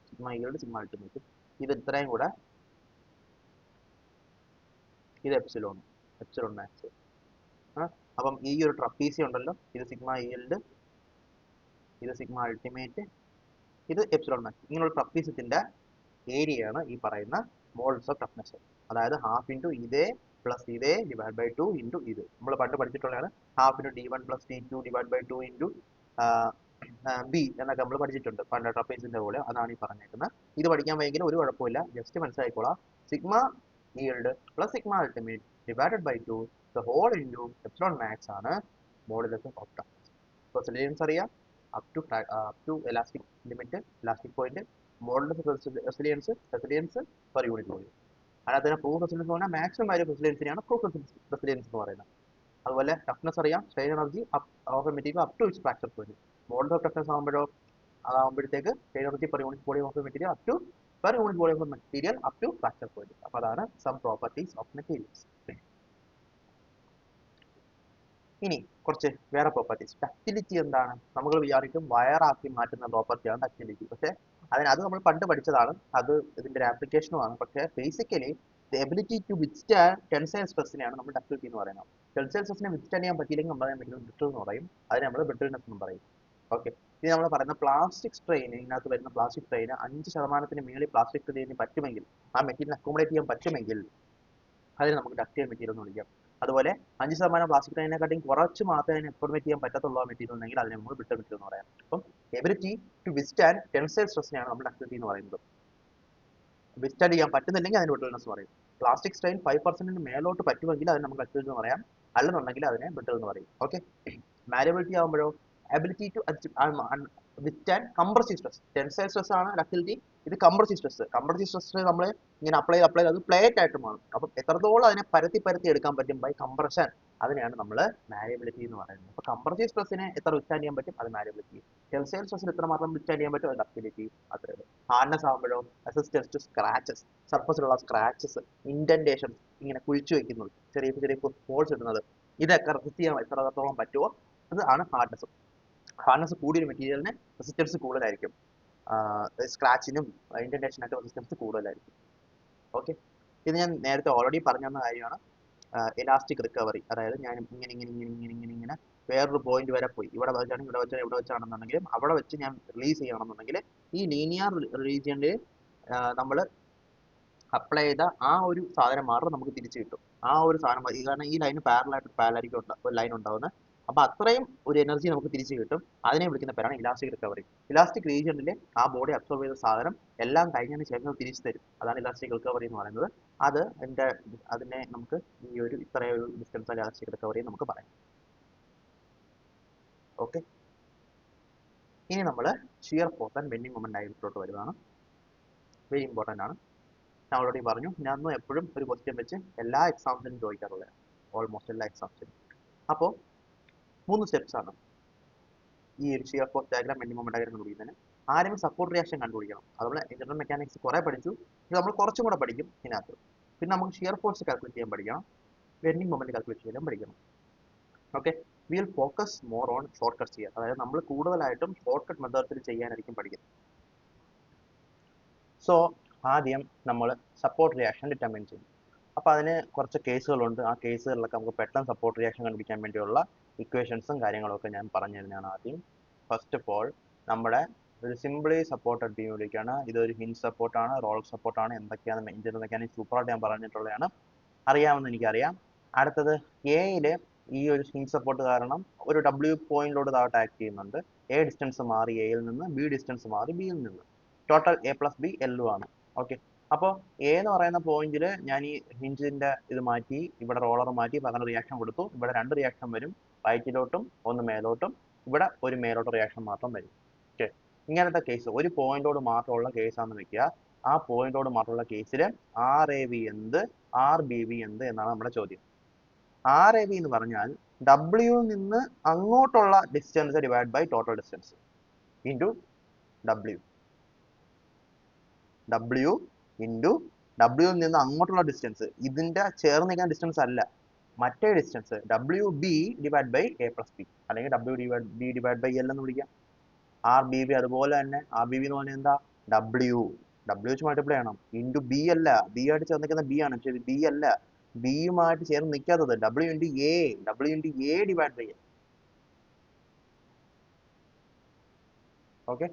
സിഗ്മ ഈൽഡ്, സിഗ്മ അൾട്ടിമേറ്റ്, ഇത് ഇത്രയും കൂടെ, ഇത് എപ്സിലോൺ മാക്സ്. അപ്പം ഈ ഒരു ട്രപ്പീസി ഉണ്ടല്ലോ, ഇത് സിഗ്മ ഈൽഡ്, ഇത് സിഗ്മ അൾട്ടിമേറ്റ്, ഇത് എപ്സിലോൺ മാക്സ്. ഇങ്ങനെയുള്ള ട്രപ്പീസത്തിന്റെ ഏരിയ ആണ് ഈ പറയുന്ന മോഡുലസ് ഓഫ് ടഫ്നെസ്. അതായത് ഹാഫ് ഇൻറ്റു ഇതേ പ്ലസ് ഇതേ ഡിവൈഡ് ബൈ 2 ഇൻറ്റു ഇത്. നമ്മൾ പണ്ട് പഠിച്ചിട്ടുള്ളതാണ്. Half into D1 plus D2 divide by 2 into B എന്നൊക്കെ നമ്മൾ പഠിച്ചിട്ടുണ്ട് പണ്ട് ട്രപ്പീസിന്റെ പോലെ. അതാണ് ഈ പറഞ്ഞേക്കുന്നത്. ഇത് പഠിക്കാൻ വയ്യെങ്കിലും ഒരു കുഴപ്പമില്ല, ജസ്റ്റ് മനസ്സിലായിക്കോളാം. Sigma yield plus sigma ultimate divided by 2 the whole into epsilon max ആണ് മോഡുലസ് ഓഫ് ടഫ്നെസ്. റെസിലിയൻസ് അറിയാം, up to elastic limit, elastic point, modulus resilience per unit volume. അതിനകത്ത് തന്നെ പ്രൂഫ് റെസിലിയൻസ് എന്ന് പറഞ്ഞാൽ മാക്സിമം വാല്യൂ റെസിലിയൻസിനെയാണ് proof resilience എന്ന് പറയുന്നത്. അതുപോലെ ടഫ്നെസ് അറിയാം, strain energy of a material up to its fracture point. Modulus of toughness അതാകുമ്പോഴത്തേക്ക് strain energy per unit volume of a material up to fracture point. അപ്പൊ അതാണ് സം പ്രോപ്പർട്ടീസ് ഓഫ് മെറ്റീരിയൽസ്. ഇനി കുറച്ച് വേറെ പ്രോപ്പർട്ടീസ്. ഡക്റ്റിലിറ്റി എന്താണ്? നമ്മൾ വിചാരിക്കും വയറാക്കി മാറ്റുന്ന പ്രോപ്പർട്ടിയാണ് ഡക്റ്റിലിറ്റി. പക്ഷേ അത് നമ്മൾ പണ്ട് പഠിച്ചതാണ്, അത് ഇതിന്റെ ഒരു ആപ്ലിക്കേഷനുമാണ്. പക്ഷേ basically the ability to withstand tensile സ്ട്രെസ്സിനെയാണ് നമ്മൾ ഡക്റ്റിലിറ്റി എന്ന് പറയുന്നത്. ടെൻസൈൽ സ്ട്രെസ്സിനെ വിത്ത്സ്റ്റാൻഡ് ചെയ്യാൻ പറ്റിയില്ലെങ്കിൽ നമ്മൾ അതിനെ ബ്രിട്ടിൽ എന്ന് പറയും. അതിനെ നമ്മൾ ബ്രിട്ടിൽനെസ് എന്ന് പറയും. ഓക്കെ. ഇനി നമ്മൾ പറയുന്ന പ്ലാസ്റ്റിക് സ്ട്രെയിൻ, ഇതിനകത്ത് വരുന്ന പ്ലാസ്റ്റിക് സ്ട്രെയിന് 5% മേളിൽ പ്ലാസ്റ്റിക് സ്ട്രെയിന് പറ്റുമെങ്കിൽ, ആ മെറ്റീരിയൽ അക്കോമഡേറ്റ് ചെയ്യാൻ പറ്റുമെങ്കിൽ അതിനെ നമുക്ക് ഡക്റ്റൈൽ മെറ്റീരിയൽ എന്ന് വിളിക്കാം. അതുപോലെ 5% പ്ലാസ്റ്റിക് ട്രെയിനിനെക്കാട്ടിയും കുറച്ച് മാത്രമേ അതിനെ എക്സ്പെർമെന്റ് ചെയ്യാൻ പറ്റത്തുള്ളൂ ആ മെറ്റീരിയൽ ഉണ്ടെങ്കിൽ അതിനെ നമ്മൾ ബ്രിട്ടിൽ മെറ്റീരിയൽ എന്ന് പറയാം. അപ്പം എബിലിറ്റി ടു വിസ്റ്റാൻഡ് ടെൻസൈൽ സ്ട്രെസ്സിനെയാണ് നമ്മൾ ഡക്റ്റിലിറ്റി എന്ന് പറയുന്നത്. വിസ്റ്റാൻഡ് ചെയ്യാൻ പറ്റുന്നില്ലെങ്കിൽ അതിന് ബ്രിട്ടിൽനെസ് പറയും. പ്ലാസ്റ്റിക് സ്ട്രെയിൻ 5% മേലോട്ട് പറ്റുമെങ്കിൽ അതിന് നമുക്ക് ഡക്റ്റിലിറ്റി എന്ന് പറയാം, അല്ലെന്നുണ്ടെങ്കിൽ അതിനെ ബ്രിട്ടിൽ എന്ന് പറയും. ഓക്കെ, മാലിയബിലിറ്റി ആകുമ്പോഴോ ability to withstand compressive stress. Tensile stress ആണ് ഡക്റ്റിലിറ്റി, ഇത് കംപ്രസീവ് സ്ട്രെസ്. കംപ്രസീവ് സ്ട്രെസ് നമ്മൾ ഇങ്ങനെ അപ്ലൈ അത് പ്ലേറ്റ് ആയിട്ട് മാറും. അപ്പം എത്രത്തോളം അതിനെ പരത്തി എടുക്കാൻ പറ്റും ബൈ കംപ്രഷൻ, അതിനെയാണ് നമ്മൾ മാലിയബിലിറ്റി എന്ന് പറയുന്നത്. അപ്പോൾ കംപ്രസീവ് സ്ട്രെസ്സിനെ എത്ര വിസ്റ്റാൻഡ് ചെയ്യാൻ പറ്റും, അത് മാലിയബിലിറ്റി. ടെൻസൈൽ സ്ട്രെസ്സിന് എത്ര മാത്രം വിസ്റ്റാൻഡ് ചെയ്യാൻ പറ്റും, അത് ഡക്റ്റിലിറ്റി. അത്രേ ഉള്ളൂ. ഹാർഡ്നെസ് ആകുമ്പോഴോ റെസിസ്റ്റൻസ് ടു സ്ക്രാച്ചസ്, സർഫസിലുള്ള സ്ക്രാച്ചസ്, ഇൻഡന്റേഷൻസ്, ഇങ്ങനെ കുഴിച്ചു വെക്കുന്നത്, ചെറിയ ഹോൾസ് ഇടുന്നത്, ഇതൊക്കെ റെസിസ്റ്റ് ചെയ്യാൻ എത്രത്തോളം പറ്റുമോ അതാണ് ഹാർഡ്നെസ്. ഹാർഡ്നെസ് കൂടിയ മെറ്റീരിയലിന് റെസിസ്റ്റൻസ് കൂടുതലായിരിക്കും, സ്ക്രാച്ചിനും ഇൻഡന്റേഷനൊക്കെ റെസിസ്റ്റൻസ് കൂടുതലായിരിക്കും. ഓക്കെ, ഇത് ഞാൻ നേരത്തെ ഓൾറെഡി പറഞ്ഞു തന്ന കാര്യമാണ്. ഇലാസ്റ്റിക് റിക്കവറി, അതായത് ഞാൻ ഇങ്ങനെ വേറൊരു പോയിന്റ് വരെ പോയി, ഇവിടെ വെച്ചാണെന്നുണ്ടെങ്കിലും അവിടെ വെച്ച് ഞാൻ റിലീസ് ചെയ്യണമെന്നുണ്ടെങ്കിൽ ഈ ലീനിയർ റീജിയനിൽ നമ്മൾ അപ്ലൈ ചെയ്ത ആ ഒരു സാധനം മാത്രം നമുക്ക് തിരിച്ചു കിട്ടും. ആ ഒരു സാധനം, കാരണം ഈ ലൈന് പാരലായിരിക്കും ഒരു ലൈൻ ഉണ്ടാവുന്നത്. അപ്പൊ അത്രയും ഒരു എനർജി നമുക്ക് തിരിച്ചു കിട്ടും. അതിനെ വിളിക്കുന്ന പേരാണ് ഇലാസ്റ്റിക് റിക്കവറി. ഇലാസ്റ്റിക് റീജിയനിൽ ആ ബോഡി അബ്സോർബ് ചെയ്ത സാധനം എല്ലാം കഴിഞ്ഞതിന് ശേഷം തിരിച്ചു തരും. അതാണ് ഇലാസ്റ്റിക് റിക്കവറി എന്ന് പറയുന്നത്. അതിനെ നമുക്ക് ഈ ഒരു ഇത്രയൊരു ഡിസ്റ്റൻസ് ഇലാസ്റ്റിക് റിക്കവറി നമുക്ക് പറയാം. ഓക്കെ, ഇനി നമ്മൾ shear force and bending moment ഡയഗ്രത്തിലോട്ട് വരുന്നതാണ്. വെരി ഇമ്പോർട്ടന്റ് ആണ്. ഞാൻ ഓൾറെഡി പറഞ്ഞു, ഞാൻ എപ്പോഴും ഒരു ക്വസ്റ്റ്യൻ വെച്ച് എല്ലാ എക്സാംസിനും ചോദിക്കാറുള്ളത്, ഓൾമോസ്റ്റ് എല്ലാ എക്സാംസിനും. അപ്പോൾ 3 സ്റ്റെപ്സ് ആണ് ഈ ഒരു shear force diagram, bending moment diagram കണ്ടുപിടിക്കുന്നതിന്. ആദ്യം സപ്പോർട്ട് റിയാക്ഷൻ കണ്ടുപിടിക്കണം. അതുപോലെ ജനറൽ മെക്കാനിക്സ് കുറെ പഠിച്ചു, ഇത് നമ്മൾ കുറച്ചും കൂടെ പഠിക്കും ഇതിനകത്ത്. പിന്നെ നമുക്ക് ഷിയർ ഫോഴ്സ് കാൽക്കുലേറ്റ് ചെയ്യാൻ പഠിക്കണം, ബെൻഡിങ് മൊമെന്റ് കാൽക്കുലേറ്റ് ചെയ്യാൻ പഠിക്കണം. Okay, we will focus more on short cuts ചെയ്യാം. അതായത് നമ്മൾ കൂടുതലായിട്ടും ഷോർട്ട് കട്ട് മെത്തേഡ്സിൽ ചെയ്യാനായിരിക്കും പഠിക്കുന്നത്. സോ ആദ്യം നമ്മൾ സപ്പോർട്ട് റിയാക്ഷൻ ഡിറ്റർമിൻ ചെയ്യും. അപ്പോൾ അതിന് കുറച്ച് കേസുകളുണ്ട്. ആ കേസുകളിലൊക്കെ നമുക്ക് പെട്ടെന്ന് സപ്പോർട്ട് റിയാക്ഷൻ കണ്ടുപിടിക്കാൻ വേണ്ടിയുള്ള ഇക്വേഷൻസും കാര്യങ്ങളൊക്കെ ഞാൻ പറഞ്ഞു തരുന്നതാണ് ആദ്യം. ഫസ്റ്റ് ഓഫ് ഓൾ നമ്മുടെ ഒരു സിംപിളി സപ്പോർട്ടഡ് ബീം വിളിക്കുകയാണ്. ഇതൊരു ഹിഞ്ച് സപ്പോർട്ടാണ്, റോൾ സപ്പോർട്ടാണ്, എന്തൊക്കെയാണ് ഇഞ്ചിനീയർ മെക്കാനിക്സ് സൂപ്പറായിട്ട് ഞാൻ പറഞ്ഞിട്ടുള്ളതാണ്, അറിയാമെന്ന് എനിക്കറിയാം. അടുത്തത് എയില് ഈ ഒരു ഹിഞ്ച് സപ്പോർട്ട് കാരണം ഒരു W പോയിന്റിലോട്ട് താഴോട്ട് ആക്ട് ചെയ്യുന്നുണ്ട്. എ ഡിസ്റ്റൻസ് മാറി എയിൽ നിന്ന്, ബി ഡിസ്റ്റൻസ് മാറി ബിയിൽ നിന്ന്, ടോട്ടൽ A+B L ആണ്. ഓക്കെ, അപ്പോൾ എ എന്ന് പറയുന്ന പോയിന്റിൽ ഞാൻ ഈ ഹിഞ്ചിന്റെ ഇത് മാറ്റി, ഇവിടെ റോളർ മാറ്റി, പകരം റിയാക്ഷൻ കൊടുത്തു. ഇവിടെ 2 റിയാക്ഷൻ വരും, റൈറ്റിലോട്ടും ഒന്ന് മേലോട്ടും, ഇവിടെ ഒരു മേലോട്ട് റിയാക്ഷൻ മാത്രം വരും. ഓക്കെ, ഇങ്ങനത്തെ കേസ് ഒരു പോയിന്റോട് മാത്രമുള്ള കേസാണെന്ന് വെക്കുക. ആ പോയിന്റോട് മാത്രമുള്ള കേസിൽ RAV എന്ത്, RBV എന്ത് എന്നാണ് നമ്മുടെ ചോദ്യം. RAV എന്ന് പറഞ്ഞാൽ W നിന്ന് അങ്ങോട്ടുള്ള distance divide by total distance into W. W into W നിന്ന് അങ്ങോട്ടുള്ള ഡിസ്റ്റൻസ്, ഇതിന്റെ ചേർന്ന് നിൽക്കുന്ന ഡിസ്റ്റൻസ് അല്ല, മറ്റേ distance WB divide by A+B, അല്ലെങ്കിൽ WB ഡിവൈഡ് ബൈ L എന്ന് വിളിക്കാം. RBB അതുപോലെ തന്നെ, RBB എന്ന് പറഞ്ഞാൽ എന്താ, W വെച്ച് മൾട്ടിപ്ലൈ ചെയ്യണം, ഇൻറ്റു B അല്ല, B ആയിട്ട് ചേർന്ന് നിൽക്കുന്ന B ആണ്, പക്ഷേ B അല്ല, B യുമായിട്ട് ചേർന്ന് നിൽക്കാത്തത് W into A divide by L. Okay,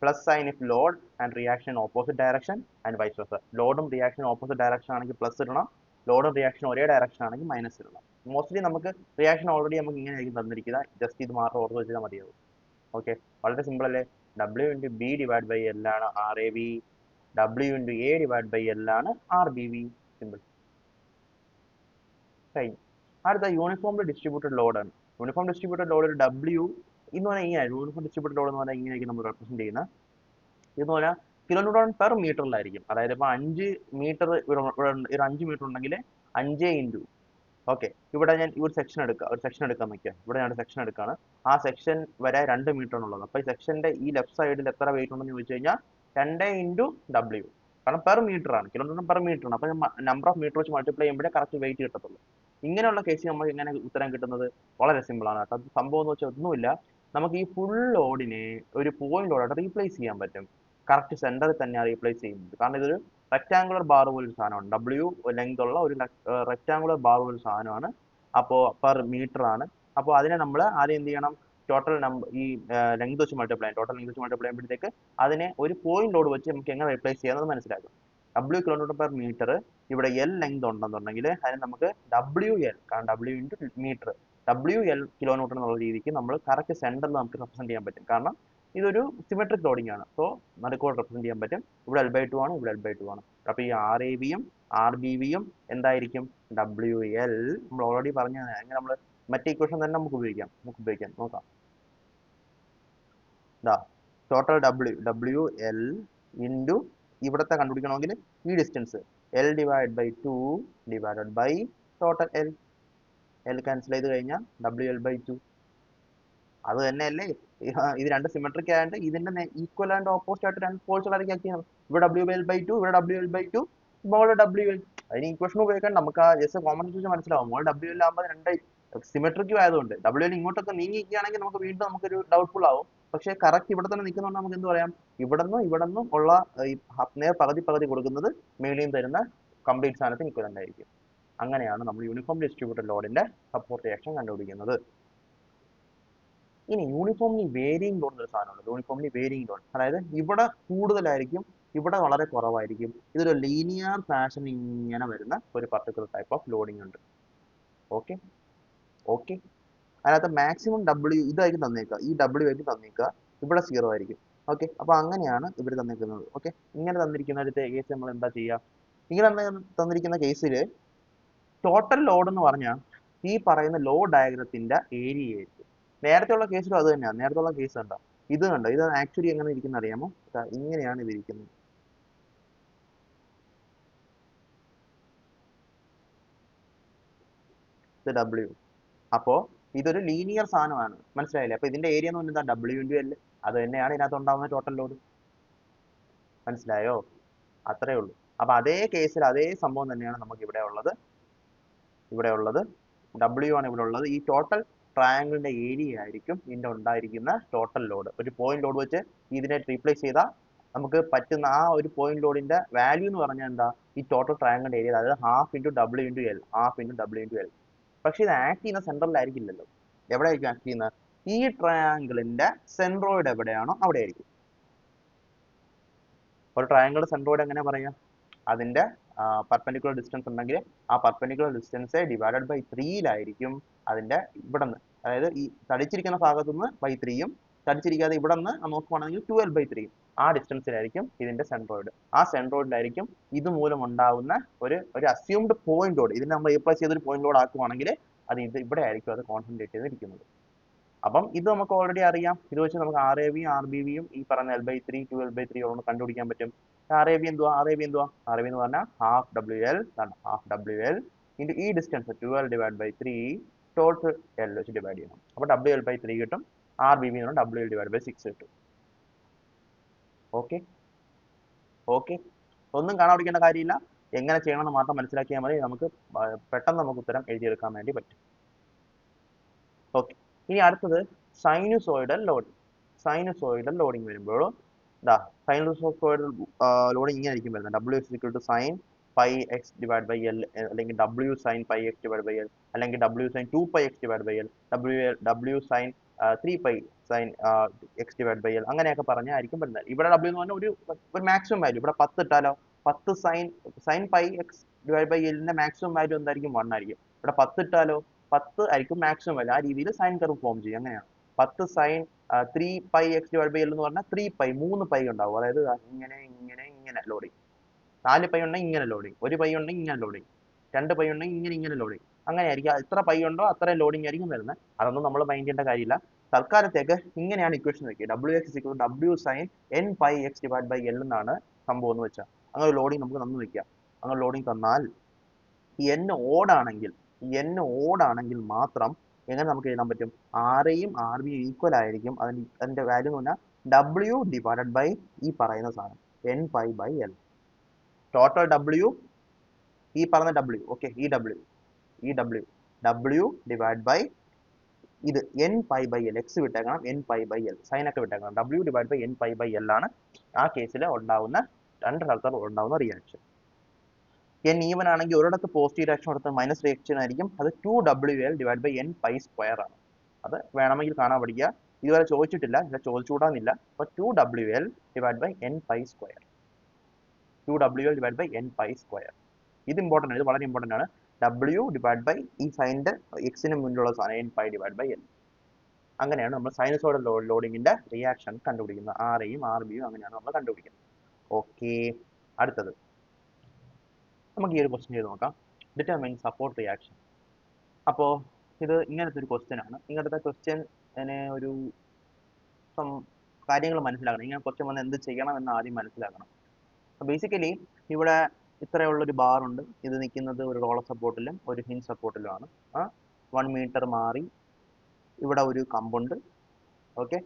plus sign if load and reaction opposite direction and vice versa. ലോഡും റിയാക്ഷൻ ഓപ്പോസിറ്റ് ഡയറക്ഷൻ ആണെങ്കിൽ പ്ലസ് ഇടണം, ലോഡും റിയാക്ഷൻ ഒരേ ഡയറക്ഷൻ ആണെങ്കിൽ മൈനസ് ഇടണം. മോസ്റ്റ്ലി നമുക്ക് റിയാക്ഷൻ ഓൾറെഡി നമുക്ക് ഇങ്ങനെ ആയിരിക്കും തന്നിരിക്കുക, ജസ്റ്റ് ഇത് മാത്രം ഓർത്ത് വെച്ചാൽ മതിയാവും. ഓക്കെ, വളരെ സിമ്പിൾ അല്ലേ. W into B divide by L ആണ് RAV, W into A divide by L ആണ് RBV. സിമ്പിൾ കഴിഞ്ഞു. അടുത്ത യൂണിഫോംലി ഡിസ്ട്രിബ്യൂട്ടഡ് ലോഡ് ആണ്. യൂണിഫോം ഡിസ്ട്രിബ്യൂട്ടഡ് ലോഡ് ഒരു W എന്ന് പറഞ്ഞാൽ ഇങ്ങനെ, യൂണിഫോം ഡിസ്ട്രിബ്യൂട്ടഡ് ലോഡ് എന്ന് പറഞ്ഞാൽ ഇങ്ങനെയായിരിക്കും നമ്മൾ റെപ്രസെന്റ് ചെയ്യുന്നത്. ഇതെന്ന് പറഞ്ഞാൽ കിലോന്യൂട്ടൺ പെർ മീറ്ററിലായിരിക്കും. അതായത് ഇപ്പോൾ 5 മീറ്റർ, ഒരു 5 മീറ്റർ ഉണ്ടെങ്കിൽ 5 ഇൻറ്റു, ഓക്കെ, ഇവിടെ ഞാൻ ഒരു സെക്ഷൻ എടുക്കാൻ നോക്കിയാൽ, ഇവിടെ ഞാൻ സെക്ഷൻ എടുക്കുകയാണ്. ആ സെക്ഷൻ വരെ 2 മീറ്റർ ആണുള്ളത്. അപ്പോൾ ഈ സെക്ഷന്റെ ഈ ലെഫ്റ്റ് സൈഡിൽ എത്ര വെയിറ്റ് ഉണ്ടെന്ന് ചോദിച്ചു കഴിഞ്ഞാൽ 2 ഇൻറ്റു W, കാരണം പെർ മീറ്റർ ആണ്, കിലോമീറ്റർ പെർ മീറ്റർ ആണ്. അപ്പോൾ നമ്പർ ഓഫ് മീറ്റർ വെച്ച് മൾട്ടിപ്ലൈ ചെയ്യുമ്പോഴേ കറക്റ്റ് വെയിറ്റ് കിട്ടത്തുള്ളൂ. ഇങ്ങനെയുള്ള കേസിൽ നമുക്ക് എങ്ങനെ ഉത്തരം കിട്ടുന്നത്, വളരെ സിമ്പിൾ ആണ് കേട്ടോ. സംഭവം എന്ന് വെച്ചാൽ ഒന്നുമില്ല, നമുക്ക് ഈ ഫുൾ ലോഡിനെ ഒരു പോയിന്റ് ലോഡായിട്ട് റീപ്ലേസ് ചെയ്യാൻ പറ്റും. കറക്റ്റ് സെന്ററിൽ തന്നെയാണ് റീപ്ലേസ് ചെയ്യുന്നത്, കാരണം ഇതൊരു റെക്ടാങ്കുലർ ബാർ പോലൊരു സാധനമാണ്. W ലെങ്ത് ഉള്ള ഒരു റെക്ടാങ്കുലർ ബാർ പോലൊരു സാധനമാണ്. അപ്പോൾ പെർ മീറ്റർ ആണ്. അപ്പോൾ അതിനെ നമ്മൾ ആദ്യം എന്ത് ചെയ്യണം, ടോട്ടൽ നമ്പർ ഈ ലെങ്ത് വെച്ച് മൾട്ടിപ്ലൈ ചെയ്യും. ടോട്ടൽ ലെങ്ത് വെച്ച് മൾട്ടിപ്ലൈ ചെയ്യുമ്പോഴത്തേക്ക് അതിനെ ഒരു പോയിന്റ് ലോഡ് വെച്ച് നമുക്ക് എങ്ങനെ റീപ്ലേസ് ചെയ്യാമെന്ന് മനസ്സിലാക്കും. W കിലോമീറ്റർ പെർ മീറ്റർ, ഇവിടെ L ലെങ്ത് ഉണ്ടെന്നുണ്ടെങ്കിൽ അതിന് നമുക്ക് WL, കാരണം W into metre, WL kilometre എന്നുള്ള രീതിക്ക് നമ്മൾ കറക്റ്റ് സെന്ററിൽ നമുക്ക് റെപ്രസെന്റ് ചെയ്യാൻ പറ്റും. കാരണം ഇതൊരു സിമെട്രിക് ലോഡിംഗ് ആണ്. സോ നടുക്കോട് റെപ്രസെന്റ് ചെയ്യാൻ പറ്റും. ഇവിടെ L/2 ആണ്, ഇവിടെ L/2 ആണ്. അപ്പോൾ ഈ RABയും RBVയും എന്തായിരിക്കും? WL. നമ്മൾ ഓൾറെഡി പറഞ്ഞതാണ്. അങ്ങനെ നമ്മൾ മറ്റേ ഇക്വേഷൻ തന്നെ നമുക്ക് ഉപയോഗിക്കാം. നോക്കാം. ടോട്ടൽ WL ഇൻറ്റു ഇവിടത്തെ കണ്ടുപിടിക്കണമെങ്കിൽ ഈ distance L/2 divided by total L cancel ചെയ്ത് കഴിഞ്ഞാൽ WL/2. അത് തന്നെയല്ലേ ഇത് രണ്ട് സിമെട്രിക് ആയതുകൊണ്ട് ഇതിന്റെ ഈക്വൽ ആൻഡ് ഓപ്പോസിറ്റ് ആയിട്ട് രണ്ട് ഫോഴ്സുകൾ ആക്കിയാണ്. ഇവിടെ WL/2, ഇവിടെ WL/2, മുകളിൽ WL. അതിന് ഇക്വേഷൻ ഉപയോഗിക്കാൻ നമുക്ക് ആ ജസ്റ്റ് കോമൺ സെൻസ് മനസ്സിലാവും. മുകളിൽ WL ആകുമ്പോൾ രണ്ട് സിമെട്രിക്കും ആയതുകൊണ്ട് WL ഇങ്ങോട്ടൊക്കെ നീങ്ങിയിരിക്കുകയാണെങ്കിൽ നമുക്ക് വീണ്ടും നമുക്കൊരു ഡൗട്ട്ഫുൾ ആവും. പക്ഷേ കറക്റ്റ് ഇവിടെ തന്നെ നിൽക്കുന്നതുകൊണ്ട് നമുക്ക് എന്ത് പറയാം? ഇവിടുന്നും ഉള്ള ഈ പകുതി കൊടുക്കുന്നത് മേളിയും തരുന്ന കംപ്ലീറ്റ് സാധനത്തിന് ഇക്വലന്റ് ആയിരിക്കും. അങ്ങനെയാണ് നമ്മൾ യൂണിഫോം ഡിസ്ട്രിബ്യൂട്ടഡ് ലോഡിന്റെ സപ്പോർട്ട് റിയാക്ഷൻ കണ്ടുപിടിക്കുന്നത്. ഇനി യൂണിഫോംലി വേരിയിങ് ലോഡ് എന്നൊരു സാധനമുണ്ട്. യൂണിഫോംലി വേരിയിങ് ലോഡ്, അതായത് ഇവിടെ കൂടുതലായിരിക്കും, ഇവിടെ വളരെ കുറവായിരിക്കും. ഇതൊരു ലീനിയർ ഫാഷൻ ഇങ്ങനെ വരുന്ന ഒരു പർട്ടിക്കുലർ ടൈപ്പ് ഓഫ് ലോഡിംഗ് ഉണ്ട്. ഓക്കെ, അതിനകത്ത് മാക്സിമം W ഇതായിരിക്കും തന്നേക്കുക, ഈ W ആയിരിക്കും തന്നേക്കുക, ഇവിടെ 0 ആയിരിക്കും. ഓക്കെ, അപ്പൊ അങ്ങനെയാണ് ഇവർ തന്നിരിക്കുന്നത്. ഓക്കെ, ഇങ്ങനെ തന്നിരിക്കുന്ന ഒരു കേസ് നമ്മൾ എന്താ ചെയ്യുക? ഇങ്ങനെ തന്നിരിക്കുന്ന കേസിൽ ടോട്ടൽ ലോഡ് എന്ന് പറഞ്ഞാൽ ഈ പറയുന്ന ലോഡ് ഡയഗ്രത്തിന്റെ ഏരിയ ആയിരിക്കും. നേരത്തെയുള്ള കേസിലും അത് തന്നെയാണ്. നേരത്തെയുള്ള കേസ് കണ്ടോ? ഇത് ആക്ച്വലി എങ്ങനെ ഇരിക്കുന്ന അറിയാമോ? ഇങ്ങനെയാണ് ഇത് ഇരിക്കുന്നത്. ഇത് W. അപ്പോ ഇതൊരു ലീനിയർ സാധനമാണ്, മനസ്സിലായില്ലേ? അപ്പൊ ഇതിന്റെ ഏരിയ എന്ന് പറഞ്ഞാൽ W × L. അത് തന്നെയാണ് ഇതിനകത്ത് ഉണ്ടാകുന്ന ടോട്ടൽ ലോഡ്. മനസ്സിലായോ? അത്രേ ഉള്ളൂ. അപ്പൊ അതേ കേസിൽ അതേ സംഭവം തന്നെയാണ് നമുക്ക് ഇവിടെ ഉള്ളത്. W ആണ് ഇവിടെ ഉള്ളത്. ഈ ടോട്ടൽ ട്രയാങ്കിളിന്റെ ഏരിയ ആയിരിക്കും ഇതിന്റെ ഉണ്ടായിരിക്കുന്ന ടോട്ടൽ ലോഡ്. ഒരു പോയിന്റ് ലോഡ് വെച്ച് ഇതിനെ റീപ്ലേസ് ചെയ്താൽ നമുക്ക് പറ്റുന്ന ആ ഒരു പോയിന്റ് ലോഡിന്റെ വാല്യൂ എന്ന് പറഞ്ഞാൽ എന്താ? ഈ ടോട്ടൽ ട്രയാങ്കിളിന്റെ ഏരിയ, അതായത് ഹാഫ് ഇൻറ്റു W × L. പക്ഷെ ഇത് ആക്ട് ചെയ്യുന്ന സെൻട്രലിലായിരിക്കില്ലല്ലോ. എവിടെ ആയിരിക്കും ആക്ട് ചെയ്യുന്നത്? ഈ ട്രയാങ്കിളിന്റെ സെൻട്രോയിഡ് എവിടെയാണോ അവിടെ ആയിരിക്കും. ഒരു ട്രയാങ്കിൾ സെൻട്രോയിഡ് എങ്ങനെ പറയാം? അതിന്റെ പെർപെൻഡിക്കുലർ ഡിസ്റ്റൻസ് ഉണ്ടെങ്കിൽ ആ പെർപെൻഡിക്കുലർ ഡിസ്റ്റൻസ് ഡിവൈഡഡ് ബൈ 3യിലായിരിക്കും അതിന്റെ ഇവിടെ നിന്ന്, അതായത് ഈ തടിച്ചിരിക്കുന്ന ഭാഗത്തു നിന്ന് ബൈ 3യും തടിച്ചിരിക്കാതെ ഇവിടെ നിന്ന് നോക്കുവാണെങ്കിൽ 12/3, ആ ഡിസ്റ്റൻസിലായിരിക്കും ഇതിന്റെ സെൻട്രോയിഡ്. ആ സെൻട്രോയിഡിലായിരിക്കും ഇത് മൂലം ഉണ്ടാവുന്ന ഒരു അസ്യൂംഡ് പോയിന്റ് ലോഡ്. ഇതിനെ നമ്മൾ റീപ്ലേസ് ചെയ്തൊരു പോയിന്റ് ലോഡ് ആക്കുവാണെങ്കിൽ അത് ഇവിടെ ആയിരിക്കും അത് കോൺസെൻട്രേറ്റ് ചെയ്തിരിക്കുന്നത്. അപ്പം ഇത് നമുക്ക് ഓൾറെഡി അറിയാം. ഇത് വെച്ച് നമുക്ക് RABയും RBVയും ഈ പറഞ്ഞ L/3, 2L/3 കൊണ്ട് കണ്ടുപിടിക്കാൻ പറ്റും. RAB എന്തുവാ? RAB എന്ന് പറഞ്ഞാൽ ഹാഫ് WL ഇൻറ്റു ഈ ഡിസ്റ്റൻസ് 12 / 3 ടോട്ടൽ L വെച്ച് ഡിവൈഡ് ചെയ്യണം. അപ്പോൾ WL/3 കിട്ടും. RBV എന്ന് പറഞ്ഞാൽ WL/6 കിട്ടും. ഓക്കെ, ഒന്നും കാണാതിരിക്കേണ്ട കാര്യമില്ല. എങ്ങനെ ചെയ്യണമെന്ന് മാത്രം മനസ്സിലാക്കിയാൽ മതി. നമുക്ക് പെട്ടെന്ന് നമുക്ക് ഉത്തരം എഴുതിയെടുക്കാൻ വേണ്ടി പറ്റും. ഓക്കെ, ഇനി അടുത്തത് സൈനുസോയിഡൽ ലോഡിംഗ് വരുമ്പോൾ സൈനുസോയിഡൽ ലോഡിംഗ് ഇങ്ങനെ ആയിരിക്കും വരുന്നത്. W = sin πx / L, അല്ലെങ്കിൽ W sin πx / L, അല്ലെങ്കിൽ W sin 2πx / L, W sin 3π sin x / L, അങ്ങനെയൊക്കെ പറഞ്ഞായിരിക്കും വരുന്നത്. ഇവിടെ W എന്ന് പറഞ്ഞാൽ ഒരു മാക്സിമം വാല്യൂ. ഇവിടെ 10 ഇട്ടാലോ? 10 sin πx / L ന്റെ മാക്സിമം വാല്യൂ എന്തായിരിക്കും? 1 ആയിരിക്കും. ഇവിടെ 10 ഇട്ടാലോ? 10 ആയിരിക്കും മാക്സിമം വാല്യൂ. ആ രീതിയിൽ സൈൻ കർവ് ഫോം ചെയ്യും. അങ്ങനെയാണ് 10 sin 3πx / L എന്ന് പറഞ്ഞാൽ 3π 3π ഉണ്ടാവും. അതായത് ഇങ്ങനെ ലോഡിങ്. 4π ഉണ്ടെങ്കിൽ ഇങ്ങനെ ലോഡിങ്, 1π ഉണ്ടെങ്കിൽ ഇങ്ങനെ ലോഡിങ്, 2π ഉണ്ടെങ്കിൽ ഇങ്ങനെ ലോഡിങ്. അങ്ങനെ ആയിരിക്കും. എത്ര പൈ ഉണ്ടോ അത്രയും ലോഡിങ് ആയിരിക്കും വരുന്നത്. അതൊന്നും നമ്മൾ മൈൻഡ് ചെയ്യേണ്ട കാര്യമില്ല. തൽക്കാലത്തേക്ക് ഇങ്ങനെയാണ് ഇക്വേഷൻ വെക്കുക. WX = W sin nπx / L എന്നാണ് സംഭവം എന്ന് വെച്ചാൽ. അങ്ങനെ ലോഡിങ് നമുക്ക് തന്നു വെക്കാം. അങ്ങനെ ലോഡിങ് തന്നാൽ ഈ n ഓഡ് ആണെങ്കിൽ മാത്രം എങ്ങനെ നമുക്ക് എഴുതാൻ പറ്റും? RAയും RBയും ഈക്വൽ ആയിരിക്കും. അതിന്റെ വാല്യൂ എന്ന് പറഞ്ഞാൽ W ഡിവൈഡഡ് ബൈ ഈ പറയുന്ന സാധനം nπ/L. ടോട്ടൽ W, ഈ പറഞ്ഞ W, ഓക്കെ, ഈ W ഡിവൈഡ് ബൈ ഇത് nπ/L. x വിട്ടേക്കണം, nπ/L, സൈൻ ഒക്കെ വിട്ടേക്കണം. W ഡിവൈഡ് ബൈ nπ/L ആണ് ആ കേസിൽ ഉണ്ടാവുന്ന രണ്ട് സ്ഥലത്ത് ഉണ്ടാവുന്ന റിയാക്ഷൻ. n ഈവൻ ആണെങ്കിൽ ഒരിടത്ത് പോസിറ്റീവ് റിയാക്ഷൻ എടുത്ത് മൈനസ് റിയാക്ഷൻ ആയിരിക്കും. അത് 2WL ഡിവൈഡ് ബൈ nπ² ആണ്. അത് വേണമെങ്കിൽ കാണാൻ പഠിക്കുക. ഇതുവരെ ചോദിച്ചിട്ടില്ല, ചോദിച്ചുകൂടാന്നില്ല. അപ്പൊ 2WL divide by nπ². 2WL divide by n pi square. ഇത് ഇമ്പോർട്ടൻ്റ് ആണ്, ഇത് വളരെ ഇമ്പോർട്ടൻ്റ് ആണ്. W ഡിവൈഡ് ബൈ ഈ സൈനിൻ്റെ എക്സിന് മുന്നിലുള്ള സാധനം n pi divide by n. അങ്ങനെയാണ് നമ്മൾ സൈനസോയ്ഡൽ ലോഡിങ്ങിൻ്റെ റിയാക്ഷൻ കണ്ടുപിടിക്കുന്നത്. RAയും RBയും അങ്ങനെയാണ് നമ്മൾ കണ്ടുപിടിക്കുന്നത്. ഓക്കെ, അടുത്തത് നമുക്ക് ഈ ഒരു ക്വസ്റ്റ്യൻ ചെയ്ത് നോക്കാം. Determine support reaction. അപ്പോൾ ഇത് ഇങ്ങനത്തെ ഒരു ക്വസ്റ്റ്യൻ ആണ്. ഇങ്ങനത്തെ ക്വസ്റ്റ്യന് ഒരു കാര്യങ്ങൾ മനസ്സിലാക്കണം. ഇങ്ങനെ ക്വസ്റ്റ്യൻ വന്ന് എന്ത് ചെയ്യണം എന്ന് ആദ്യം മനസ്സിലാക്കണം. ബേസിക്കലി ഇവിടെ ഇത്രയുള്ളൊരു ബാറുണ്ട്. ഇത് നിൽക്കുന്നത് ഒരു റോളർ സപ്പോർട്ടിലും ഒരു ഹിൻ സപ്പോർട്ടിലുമാണ്. 1 മീറ്റർ മാറി ഇവിടെ ഒരു കമ്പുണ്ട്. ഓക്കെ,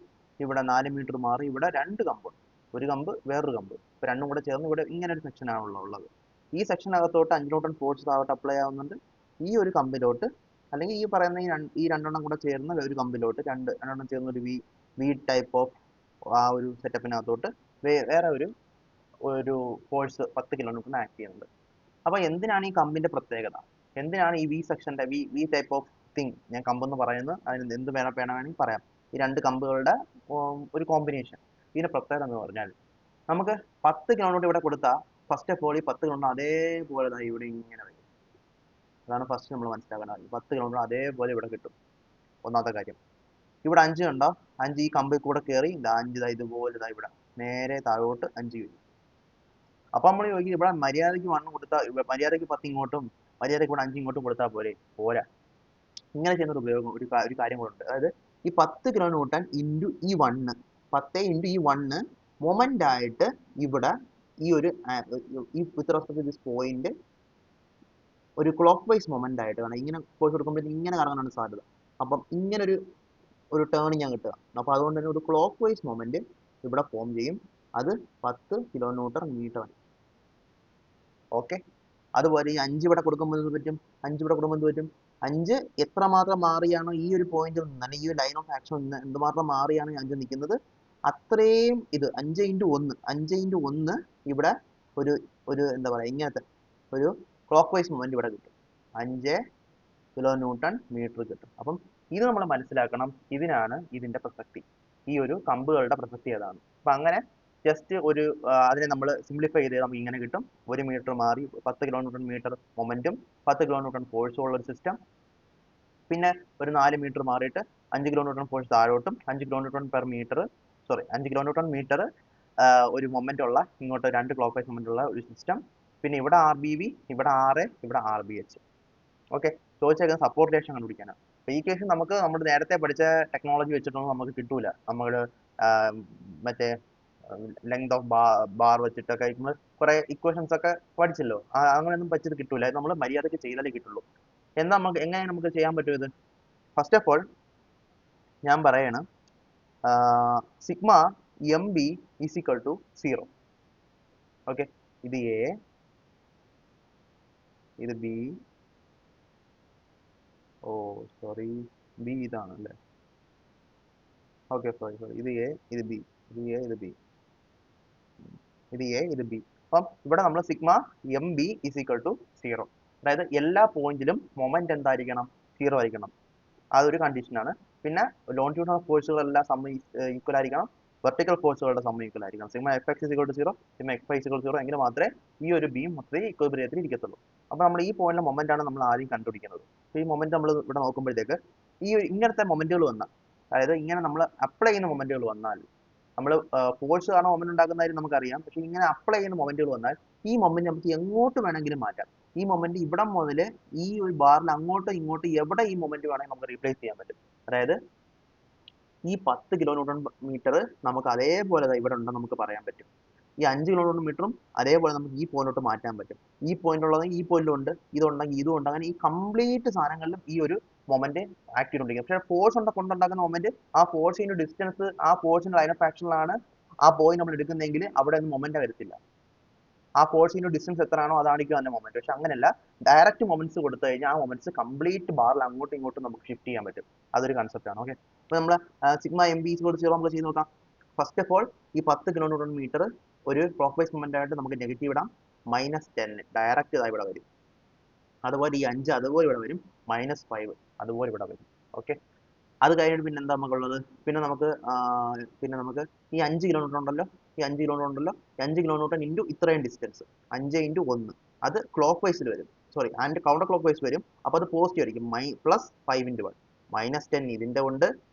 ഇവിടെ 4 മീറ്റർ മാറി ഇവിടെ 2 കമ്പുണ്ട്. ഒരു കമ്പ് വേറൊരു കമ്പ്, ഇപ്പോൾ രണ്ടും കൂടെ ചേർന്ന് ഇവിടെ ഇങ്ങനെ ഒരു സെക്ഷനാണല്ലോ ഉള്ളത്. ഈ സെക്ഷനകത്തോട്ട് 5 ന്യൂട്ടൺ ഫോഴ്സ് താഴോട്ട് അപ്ലൈ ആവുന്നുണ്ട്. ഈ ഒരു കമ്പിലോട്ട്, അല്ലെങ്കിൽ ഈ പറയുന്ന ഈ രണ്ടെണ്ണം കൂടെ ചേർന്ന ഒരു കമ്പിലോട്ട് രണ്ടെണ്ണം ചേർന്ന ഒരു വി ടൈപ്പ് ഓഫ് ആ ഒരു സെറ്റപ്പിനകത്തോട്ട് വേറെ ഒരു ഫോഴ്സ് 10 കിലോമീറ്ററിന് ആക്ട് ചെയ്യുന്നുണ്ട്. അപ്പോൾ എന്തിനാണ് ഈ കമ്പിന്റെ പ്രത്യേകത? എന്തിനാണ് ഈ സെക്ഷന്റെ വി ടൈപ്പ് ഓഫ് തിങ് ഞാൻ കമ്പെന്ന് പറയുന്നത്? അതിന് എന്ത് വേണമെങ്കിൽ പറയാം. ഈ രണ്ട് കമ്പുകളുടെ ഒരു കോമ്പിനേഷൻ. ഇതിന്റെ പ്രത്യേകത എന്ന് പറഞ്ഞാൽ, നമുക്ക് 10 കിലോമീറ്റർ ഇവിടെ കൊടുത്താൽ ഫസ്റ്റ് ഓഫ് ഓൾ ഈ 10 കിലോമീറ്റർ അതേപോലെ ഇവിടെ ഇങ്ങനെ വരും. അതാണ് ഫസ്റ്റ് നമ്മൾ മനസ്സിലാക്കേണ്ടത്. 10 കിലോമീറ്റർ അതേപോലെ ഇവിടെ കിട്ടും. ഒന്നാമത്തെ കാര്യം. ഇവിടെ 5 കണ്ടോ? 5 ഈ കമ്പിൽ കൂടെ കയറി 5 ഇതുപോലെ ഇവിടെ നേരെ താഴോട്ട് 5 വരും. അപ്പൊ നമ്മൾ ചോദിക്കും, ഇവിടെ മര്യാദയ്ക്ക് 1 കൊടുത്താൽ, മര്യാദയ്ക്ക് 10 ഇങ്ങോട്ടും മര്യാദയ്ക്ക് ഇവിടെ 5 ഇങ്ങോട്ടും കൊടുത്താൽ പോരാ. ഇങ്ങനെ ചെയ്യുന്ന ഒരു കാര്യം കൂടെ ഉണ്ട്. അതായത് ഈ 10 കിലോ ന്യൂട്ടൺ ഇൻറ്റു ഈ 1, 10 ഇൻറ്റു ഈ 1 മൊമെന്റ് ആയിട്ട് ഇവിടെ ഈ ഒരു with respect to this point ഒരു ക്ലോക്ക് വൈസ് മൊമെന്റ് ആയിട്ട് വേണം. ഇങ്ങനെ ഫോഴ്സ് കൊടുക്കുമ്പോൾ ഇങ്ങനെ കറങ്ങാനാണ് സാധ്യത. അപ്പം ഇങ്ങനെ ഒരു ടേണിങ് ഞാൻ കിട്ടുക. അപ്പോൾ അതുകൊണ്ട് തന്നെ ഒരു ക്ലോക്ക് വൈസ് മൊമെന്റ് ഇവിടെ ഫോം ചെയ്യും. അത് 10 കിലോ ന്യൂട്ടൺ മീറ്റർ ആണ്. ഓക്കെ, അതുപോലെ ഈ 5 ഇവിടെ കൊടുക്കുമ്പോൾ എന്ത് പറ്റും? 5 ഇവിടെ കൊടുക്കുമ്പോൾ എന്ത് പറ്റും? 5 എത്രമാത്രം മാറിയാണോ ഈ ഒരു പോയിന്റിൽ നിന്ന്, അല്ലെങ്കിൽ ഈ ലൈൻ ഓഫ് ആക്ഷൻ എന്തുമാത്രം മാറിയാണ് 5 നിൽക്കുന്നത്, അത്രയും ഇത് 5x1 ഇവിടെ ഒരു എന്താ പറയുക, ഇങ്ങനത്തെ ഒരു ക്ലോക്ക് വൈസ് മൊമെന്റ് ഇവിടെ കിട്ടും. 5 കിലോ ന്യൂട്ടൺ മീറ്റർ കിട്ടും. അപ്പം ഇത് നമ്മൾ മനസ്സിലാക്കണം. ഇതിനാണ് ഇതിന്റെ പ്രസക്തി. ഈ ഒരു കമ്പുകളുടെ പ്രസക്തി അതാണ്. അപ്പൊ അങ്ങനെ ജസ്റ്റ് അതിനെ നമ്മൾ സിംപ്ലിഫൈ ചെയ്ത് നമുക്ക് ഇങ്ങനെ കിട്ടും. 1 മീറ്റർ മാറി 10 കിലോ ന്യൂട്ടൺ മീറ്റർ മൊമെന്റും 10 കിലോ ന്യൂട്ടൺ ഫോഴ്സും ഉള്ള ഒരു സിസ്റ്റം. പിന്നെ ഒരു 4 മീറ്റർ മാറിയിട്ട് 5 കിലോ ന്യൂട്ടൺ ഫോഴ്സ് താഴോട്ടും 5 കിലോ ന്യൂട്ടൺ മീറ്റർ ഒരു മൊമെന്റ് ഉള്ള ഇങ്ങോട്ട് 2 ക്ലോക്ക് വൈസ് മൊമെന്റ് ഉള്ള ഒരു സിസ്റ്റം. പിന്നെ ഇവിടെ RBV, ഇവിടെ RA, ഇവിടെ RBH. ഓക്കെ, ചോദിച്ചേക്കുന്നത് സപ്പോർട്ട് റിയാക്ഷൻ കണ്ടുപിടിക്കാനാണ്. അപ്പൊ ഈ കേസ് നമ്മൾ നേരത്തെ പഠിച്ച ടെക്നോളജി വെച്ചിട്ടൊന്നും നമുക്ക് കിട്ടൂല. നമ്മൾ മറ്റേ ലെങ്ത് ഓഫ് ബാർ വെച്ചിട്ടൊക്കെ നമ്മൾ കുറെ ഇക്വേഷൻസ് ഒക്കെ പഠിച്ചല്ലോ. അങ്ങനെയൊന്നും പഠിച്ചത് കിട്ടൂല. നമ്മൾ മര്യാദയ്ക്ക് ചെയ്താലേ കിട്ടുള്ളൂ. എങ്ങനെ നമുക്ക് ചെയ്യാൻ പറ്റും ഇത്? ഫസ്റ്റ് ഓഫ് ഓൾ ഞാൻ പറയണം, sigma MB is equal to 0. Okay, ഇത് A, ഇത് B, സോറി B ഇതാണ് അല്ലേ? ഓക്കെ, സോറി ഇത് A, ഇത് B, ഇത് A, ഇത് B, ഇത് A, ഇത് B. അപ്പം ഇവിടെ നമ്മൾ sigma MB is equal to 0. അതായത് എല്ലാ പോയിന്റിലും മൊമെന്റ് എന്തായിരിക്കണം? 0 ആയിരിക്കണം. അതൊരു കണ്ടീഷനാണ്. പിന്നെ ലോൺജിറ്റ്യൂഡിനൽ ഫോഴ്സുകളെല്ലാം ഈക്വൽ ആയിരിക്കണം. വെർട്ടിക്കൽ ഫോഴ്സുകളുടെ സമ്മ ഈക്വൽ ആയിരിക്കണം. Sigma FX is equal to 0, sigma XY is equal to 0 എങ്കിൽ മാത്രമേ ഈ ഒരു ബീം മൊത്തത്തിൽ ഇക്വിലിബ്രിയത്തിൽ ഇരിക്കത്തുള്ളൂ. അപ്പോൾ നമ്മൾ ഈ പോയിന്റിലെ മൊമെന്റ് ആണ് നമ്മൾ ആദ്യം കണ്ടുപിടിക്കുന്നത്. അപ്പോൾ ഈ മൊമെന്റ് നമ്മൾ ഇവിടെ നോക്കുമ്പോഴത്തേക്ക് ഇങ്ങനത്തെ മൊമെന്റുകൾ വന്നാൽ, അതായത് ഇങ്ങനെ നമ്മൾ അപ്ലൈ ചെയ്യുന്ന മൊമെന്റുകൾ വന്നാൽ, നമ്മൾ ഫോഴ്സ് കാരണം മൊമെന്റ് ഉണ്ടാക്കുന്നതായിട്ട് നമുക്കറിയാം. പക്ഷെ ഇങ്ങനെ അപ്ലൈ ചെയ്യുന്ന മൊമെന്റുകൾ വന്നാൽ ഈ മൊമെന്റ് നമുക്ക് എങ്ങോട്ട് വേണമെങ്കിലും മാറ്റാം. ഈ മൊമെന്റ് ഇവിടെ മുതൽ ഈ ഒരു ബാറിൽ അങ്ങോട്ടും ഇങ്ങോട്ടും എവിടെ ഈ മൊമെന്റ് വേണമെങ്കിൽ നമുക്ക് റീപ്ലേസ് ചെയ്യാൻ പറ്റും. അതായത് ഈ 10 കിലോ ന്യൂട്ടൺ മീറ്റർ നമുക്ക് അതേപോലെ ഇവിടെ ഉണ്ടെന്ന് നമുക്ക് പറയാൻ പറ്റും. ഈ 5 കിലോ ന്യൂട്ടൺ മീറ്ററും അതേപോലെ നമുക്ക് ഈ പോയിന്റിലോട്ട് മാറ്റാൻ പറ്റും. ഈ പോയിന്റ് ഉള്ളത് ഈ പോയിന്റിലുണ്ട്, ഇതുണ്ടെങ്കിൽ ഇതും ഉണ്ട്. അങ്ങനെ ഈ കംപ്ലീറ്റ് സാധനങ്ങളിലും ഈ ഒരു മൊമെന്റ് ആക്ട് ചെയ്തുകൊണ്ടിരിക്കും. പക്ഷേ ഫോഴ്സ് കൊണ്ടുണ്ടാക്കുന്ന മൊമെന്റ്, ആ ഫോഴ്സിന്റെ ഡിസ്റ്റൻസ്, ആ ഫോഴ്സിന്റെ ലൈൻ ഓഫ് ആക്ഷനിലാണ് ആ പോയിന്റ് നമ്മൾ എടുക്കുന്നതെങ്കിൽ അവിടെ ഒന്നും മൊമെന്റ് വരത്തില്ല. ആ ഫോഴ്സിന്റെ ഡിസ്റ്റൻസ് എത്രയാണോ അതായിരിക്കും അതിന്റെ മൊമെന്റ്. പക്ഷെ അങ്ങനെയല്ല, ഡയറക്റ്റ് മൊമെന്റ്സ് കൊടുത്തു കഴിഞ്ഞാൽ ആ മൊമെന്റ്സ് കംപ്ലീറ്റ് ബാറിൽ അങ്ങോട്ടും ഇങ്ങോട്ടും നമുക്ക് ഷിഫ്റ്റ് ചെയ്യാൻ പറ്റും. അതൊരു കൺസെപ്റ്റ് ആണ്. ഓക്കെ, അപ്പോൾ നമ്മൾ sigma MB is equal to 0 നമുക്ക് ചെയ്ത് നോക്കാം. ഫസ്റ്റ് ഓഫ് ഓൾ ഈ 10 കിലോ ന്യൂട്ടൺ മീറ്റർ ഒരു ക്ലോക്ക് വൈസ് മൊമെന്റ് ആയിട്ട് നമുക്ക് നെഗറ്റീവ് ഇടാം. -10 ഡയറക്റ്റ് ഇതായി ഇവിടെ വരും. അതുപോലെ ഈ 5 അതുപോലെ ഇവിടെ വരും. -5 അതുപോലെ ഇവിടെ വരും. ഓക്കെ, അത് കഴിഞ്ഞിട്ട് പിന്നെ എന്താ നമുക്കുള്ളത്? പിന്നെ നമുക്ക് ഈ 5 കിലോ ന്യൂട്ടൺ ഉണ്ടല്ലോ, ഈ 5 കിലോമീറ്റർ ഉണ്ടല്ലോ, 5 കിലോമീറ്റർ ഇൻറ്റു ഇത്രയും ഡിസ്റ്റൻസ്, 5 ഇൻറ്റു 1, അത് ക്ലോക്ക് വൈസിൽ വരും, sorry and counter clock vice വരും. അപ്പോൾ അത് പോസിറ്റീവ് ആയിരിക്കും. പ്ലസ് 5 ഇൻറ്റു 1, -10 ഇതിൻ്റെ കൊണ്ട്,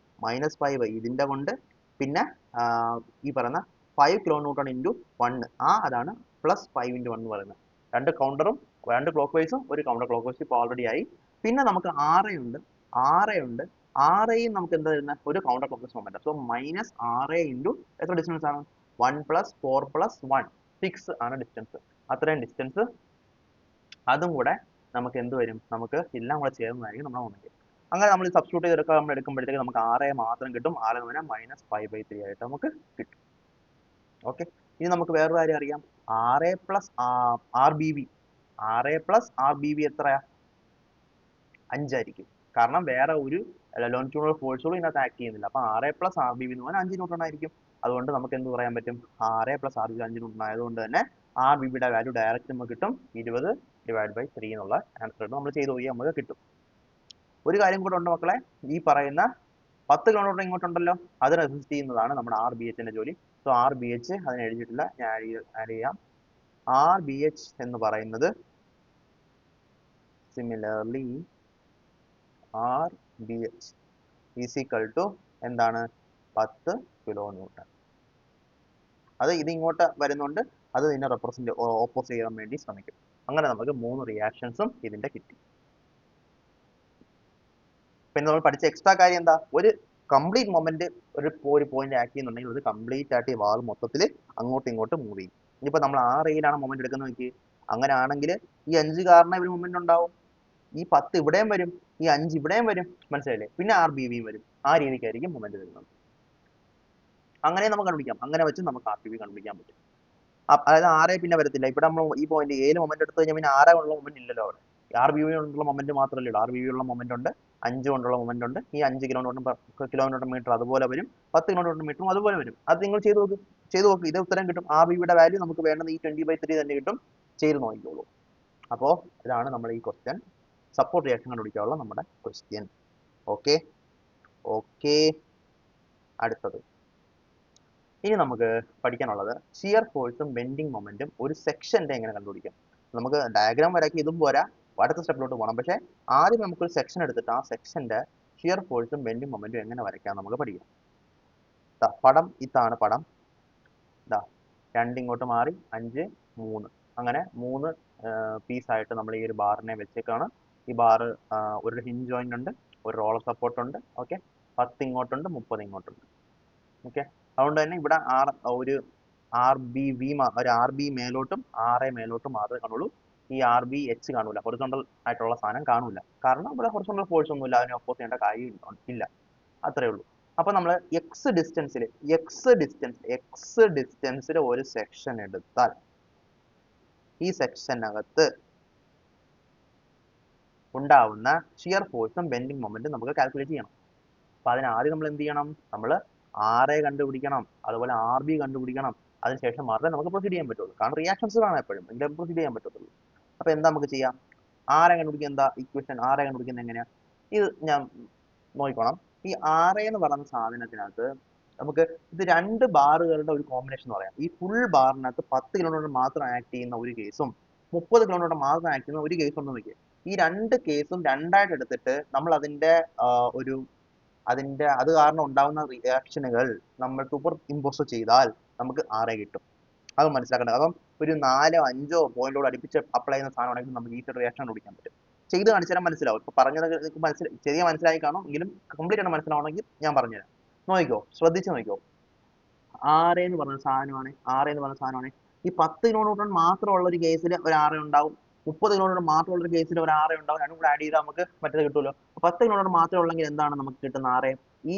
-5 ഇതിൻ്റെ കൊണ്ട്, പിന്നെ ഈ പറയുന്ന 5 കിലോമീറ്റർ ഇൻറ്റു 1, അതാണ് പ്ലസ് 5 ഇൻറ്റു 1 എന്ന് പറയുന്നത്. രണ്ട് കൗണ്ടറും രണ്ട് ക്ലോക്ക് വൈസും ഒരു കൗണ്ടർ ക്ലോക്ക് വൈസ് ഇപ്പോൾ ഓൾറെഡി ആയി. പിന്നെ നമുക്ക് ഉണ്ട്, ആറയും നമുക്ക് എന്താ വരുന്നത്, ഒരു counter clock vice moment. So -6 into എത്ര ഡിസ്റ്റൻസ് ആണ്, 1 + 4 + 1, 6 ആണ് ഡിസ്റ്റൻസ്. അത്രയും ഡിസ്റ്റൻസ് അതും കൂടെ നമുക്ക് എന്ത് വരും, നമുക്ക് എല്ലാം കൂടെ ചേർന്നതായിരിക്കും നമ്മുടെ മൊമെന്റ്. അങ്ങനെ നമ്മൾ സബ്സ്റ്റിറ്റ്യൂട്ട് ചെയ്തെടുക്കുക, നമ്മൾ എടുക്കുമ്പോഴത്തേക്ക് നമുക്ക് 6 മാത്രം കിട്ടും. 6 എന്ന് പറഞ്ഞാൽ -5/3 ആയിട്ട് നമുക്ക് കിട്ടും. ഓക്കെ, ഇനി നമുക്ക് വേറൊരു കാര്യം അറിയാം, 6 + RBV. 6 + RBV എത്രയാ, 5 ആയിരിക്കും. കാരണം വേറെ ഒരു ലോഞ്ചിറ്റ്യൂണൽ ഫോഴ്സുകളും ഇതിനകത്ത് ആക്ട് ചെയ്യുന്നില്ല. അപ്പോൾ 6 + RBV എന്ന് പറഞ്ഞാൽ 5 ന്യൂട്ടൺ ആയിരിക്കും. അതുകൊണ്ട് നമുക്ക് എന്ത് പറയാൻ പറ്റും, 6 + RBV 5 ന്യൂട്ടൺ ആയതുകൊണ്ട് തന്നെ RBVയുടെ വാല്യൂ ഡയറക്റ്റ് നമുക്ക് കിട്ടും, 20/3 എന്നുള്ള ആൻസർ നമ്മൾ ചെയ്ത് നോക്കി നമുക്ക് കിട്ടും. ഒരു കാര്യം കൂടെ ഉണ്ട് മക്കളെ, ഈ പറയുന്ന 10 കിലോമീറ്റർ ഇങ്ങോട്ടുണ്ടല്ലോ, അത് റെസിസ്റ്റ് ചെയ്യുന്നതാണ് നമ്മുടെ RBHന്റെ ജോലി. സോ RBH അതിന് എഴുതിയിട്ടില്ല, ഞാൻ ആഡ് ചെയ്യാം. RBH എന്ന് പറയുന്നത് similarly RBH is equal to എന്താണ്, 10 കിലോന്യൂട്ടൺ. അത് ഇത് ഇങ്ങോട്ട് വരുന്നുണ്ട്, അത് ഇതിനെ ഓപ്പോസ് ചെയ്യാൻ വേണ്ടി ശ്രമിക്കും. അങ്ങനെ നമുക്ക് 3 റിയാക്ഷൻസും ഇതിന്റെ കിട്ടി. പിന്നെ നമ്മൾ പഠിച്ച എക്സ്ട്രാ കാര്യം എന്താ, ഒരു കംപ്ലീറ്റ് മൊമെന്റ് ഒരു പോയിന്റ് ആക്ട് ചെയ്യുന്നുണ്ടെങ്കിൽ അത് കംപ്ലീറ്റ് ആയിട്ട് ഈ വാൾ മൊത്തത്തിൽ അങ്ങോട്ടും ഇങ്ങോട്ടും മൂവ് ചെയ്യും. ഇനിയിപ്പോൾ നമ്മൾ ആ റേയിലാണ് മൊമെന്റ് എടുക്കുന്നത് നോക്കി, അങ്ങനെ ആണെങ്കിൽ ഈ 5 കാരണം ഒരു മൊമെന്റ് ഉണ്ടാവും, ഈ 10 ഇവിടെയും വരും, ഈ 5 ഇവിടെയും വരും, മനസ്സിലായില്ലേ? പിന്നെ RBVയും വരും. ആ രീതിക്കായിരിക്കും മൊമെന്റ് വരുന്നത്. അങ്ങനെ നമുക്ക് കണ്ടുപിടിക്കാം, അങ്ങനെ വെച്ച് നമുക്ക് RBV കണ്ടുപിടിക്കാൻ പറ്റും. അതായത് 6 പിന്നെ വരത്തില്ല. ഇവിടെ നമ്മൾ ഈ പോയിന്റ് എയിൽ മൊമെന്റ് എടുത്തു കഴിഞ്ഞാൽ പിന്നെ 6 കൊണ്ടുള്ള മൊമെന്റ് ഇല്ലല്ലോ അവിടെ. RBV കൊണ്ടുള്ള മൊമെന്റ് മാത്രമല്ലേ ഉള്ളൂ. RBV ഉള്ള മൊമെന്റ് ഉണ്ട്, 5 കൊണ്ടുള്ള മൊമെന്റ് ഉണ്ട്. ഈ 5 കിലോമീറ്റർ മീറ്റർ അതുപോലെ വരും, 10 കിലോമീറ്റർ മീറ്ററും അതുപോലെ വരും. അത് നിങ്ങൾ ചെയ്ത് നോക്ക്, ഇതേ ഉത്തരം കിട്ടും. RBVയുടെ വാല്യൂ നമുക്ക് വേണ്ടത് ഈ 20/3 തന്നെ കിട്ടും. ചെയ്ത് നോക്കിക്കോളൂ. അപ്പോൾ ഇതാണ് നമ്മൾ ഈ ക്വസ്റ്റ്യൻ സപ്പോർട്ട് റിയാക്ഷൻ കണ്ടുപിടിക്കാനുള്ള നമ്മുടെ ക്വസ്റ്റ്യൻ. ഓക്കെ ഓക്കെ, അടുത്തത് ഇനി നമുക്ക് പഠിക്കാനുള്ളത് ഷിയർ ഫോഴ്സും ബെൻഡിങ് മൊമെന്റും ഒരു സെക്ഷന്റെ എങ്ങനെ കണ്ടുപിടിക്കാം. നമുക്ക് ഡയഗ്രാം വരാക്കി ഇതും പോരാ, അടുത്ത സ്റ്റെപ്പിലോട്ട് പോകണം. പക്ഷേ ആദ്യം നമുക്കൊരു സെക്ഷൻ എടുത്തിട്ട് ആ സെക്ഷന്റെ ഷിയർ ഫോഴ്സും ബെൻഡിങ് മൊമെന്റും എങ്ങനെ വരയ്ക്കാം നമുക്ക് പഠിക്കാം. പടം ഇതാണ് പടം, ഇതാ 2 ഇങ്ങോട്ട് മാറി, 5, 3, അങ്ങനെ 3 പീസായിട്ട് നമ്മൾ ഈ ഒരു ബാറിനെ വെച്ചേക്കാണ്. ഈ ബാറ് ഒരു ഹിഞ്ച് ജോയിന്റ് ഉണ്ട്, ഒരു റോളർ സപ്പോർട്ട് ഉണ്ട്. ഓക്കെ, 10 ഇങ്ങോട്ടുണ്ട്, 30 ഇങ്ങോട്ടുണ്ട്. ഓക്കെ, അതുകൊണ്ട് തന്നെ ഇവിടെ ഒരു RB മേലോട്ടും 6 മേലോട്ടും മാത്രമേ കാണുള്ളൂ. ഈ RBH കാണൂല, ഹൊറിസോണ്ടൽ ആയിട്ടുള്ള സാധനം കാണൂല. കാരണം ഇവിടെ ഹൊറിസോണ്ടൽ ഫോഴ്സ് ഒന്നുമില്ല, അതിനെ ഒപ്പോസ് ചെയ്യേണ്ട കാര്യം ഇല്ല. അത്രേ ഉള്ളൂ. അപ്പൊ നമ്മൾ എക്സ് ഡിസ്റ്റൻസിൽ ഒരു സെക്ഷൻ എടുത്താൽ ഈ സെക്ഷനകത്ത് ഉണ്ടാവുന്ന ഷിയർ ഫോഴ്സും ബെൻഡിങ് മൊമെന്റും നമുക്ക് കാൽക്കുലേറ്റ് ചെയ്യണം. അപ്പൊ അതിനാദ്യം നമ്മൾ എന്ത് ചെയ്യണം, നമ്മൾ RA കണ്ടുപിടിക്കണം, അതുപോലെ RB കണ്ടുപിടിക്കണം. അതിനുശേഷം മാത്രമേ നമുക്ക് പ്രൊസീഡ് ചെയ്യാൻ പറ്റുള്ളൂ. കാരണം റിയാക്ഷൻസ് കാണാൻ എപ്പോഴും, എങ്കിലും പ്രൊസീഡ് ചെയ്യാൻ പറ്റത്തുള്ളൂ. അപ്പൊ എന്താ നമുക്ക് ചെയ്യാം, RA കണ്ടുപിടിക്കുക. എന്താ ഇക്വേഷൻ, RA കണ്ടുപിടിക്കുന്നത് എങ്ങനെയാ, ഇത് ഞാൻ നോക്കിക്കോണം. ഈ RA എന്ന് പറയുന്ന സാധനത്തിനകത്ത് നമുക്ക് ഇത് 2 ബാറുകളുടെ ഒരു കോമ്പിനേഷൻ എന്ന് പറയാം. ഈ ഫുൾ ബാറിനകത്ത് 10 കിലോമീറ്റർ മാത്രം ആക്ട് ചെയ്യുന്ന ഒരു കേസും 30 കിലോമീറ്റർ മാത്രം ആക്ട് ചെയ്യുന്ന ഒരു കേസും ഒന്ന് നോക്കിയേ. ഈ 2 കേസും രണ്ടായിട്ട് എടുത്തിട്ട് നമ്മൾ അതിന്റെ അത് കാരണം ഉണ്ടാകുന്ന റിയാക്ഷനുകൾ നമ്മൾ സൂപ്പർ ഇമ്പോസ് ചെയ്താൽ നമുക്ക് RA കിട്ടും. അത് മനസ്സിലാക്കേണ്ടത്. അപ്പം ഒരു 4, 5 പോയിന്റോട് അടുപ്പിച്ച് അപ്ലൈ ചെയ്യുന്ന സാധനമാണെങ്കിൽ നമുക്ക് ഈസി റിയാക്ഷൻ കണ്ടുപിടിക്കാൻ പറ്റും. ചെയ്ത് കാണിച്ചാൽ മനസ്സിലാവും. ഇപ്പൊ പറഞ്ഞത് ചെറിയ മനസ്സിലായി കാണും, എങ്കിലും കംപ്ലീറ്റ് ആയിട്ട് മനസ്സിലാവണമെങ്കിൽ ഞാൻ പറഞ്ഞുതരാം. നോക്കിക്കോ, ശ്രദ്ധിച്ച് നോക്കിക്കോ. RA എന്ന് പറഞ്ഞ സാധനമാണ്. ഈ 10 കിലോമീറ്റർ മാത്രമുള്ള ഒരു കേസിൽ ഒരു RA ഉണ്ടാവും, 30 കിലോമീറ്റർ മാത്രമുള്ള ഒരു കേസിൽ ഒരു RA ഉണ്ടാവും. രണ്ടും കൂടെ ആഡ് ചെയ്താൽ നമുക്ക് മറ്റേത് കിട്ടുമല്ലോ. 10 കിലോമീറ്റർ മാത്രമേ ഉള്ളെങ്കിൽ എന്താണ് നമുക്ക് കിട്ടുന്ന RA, ഈ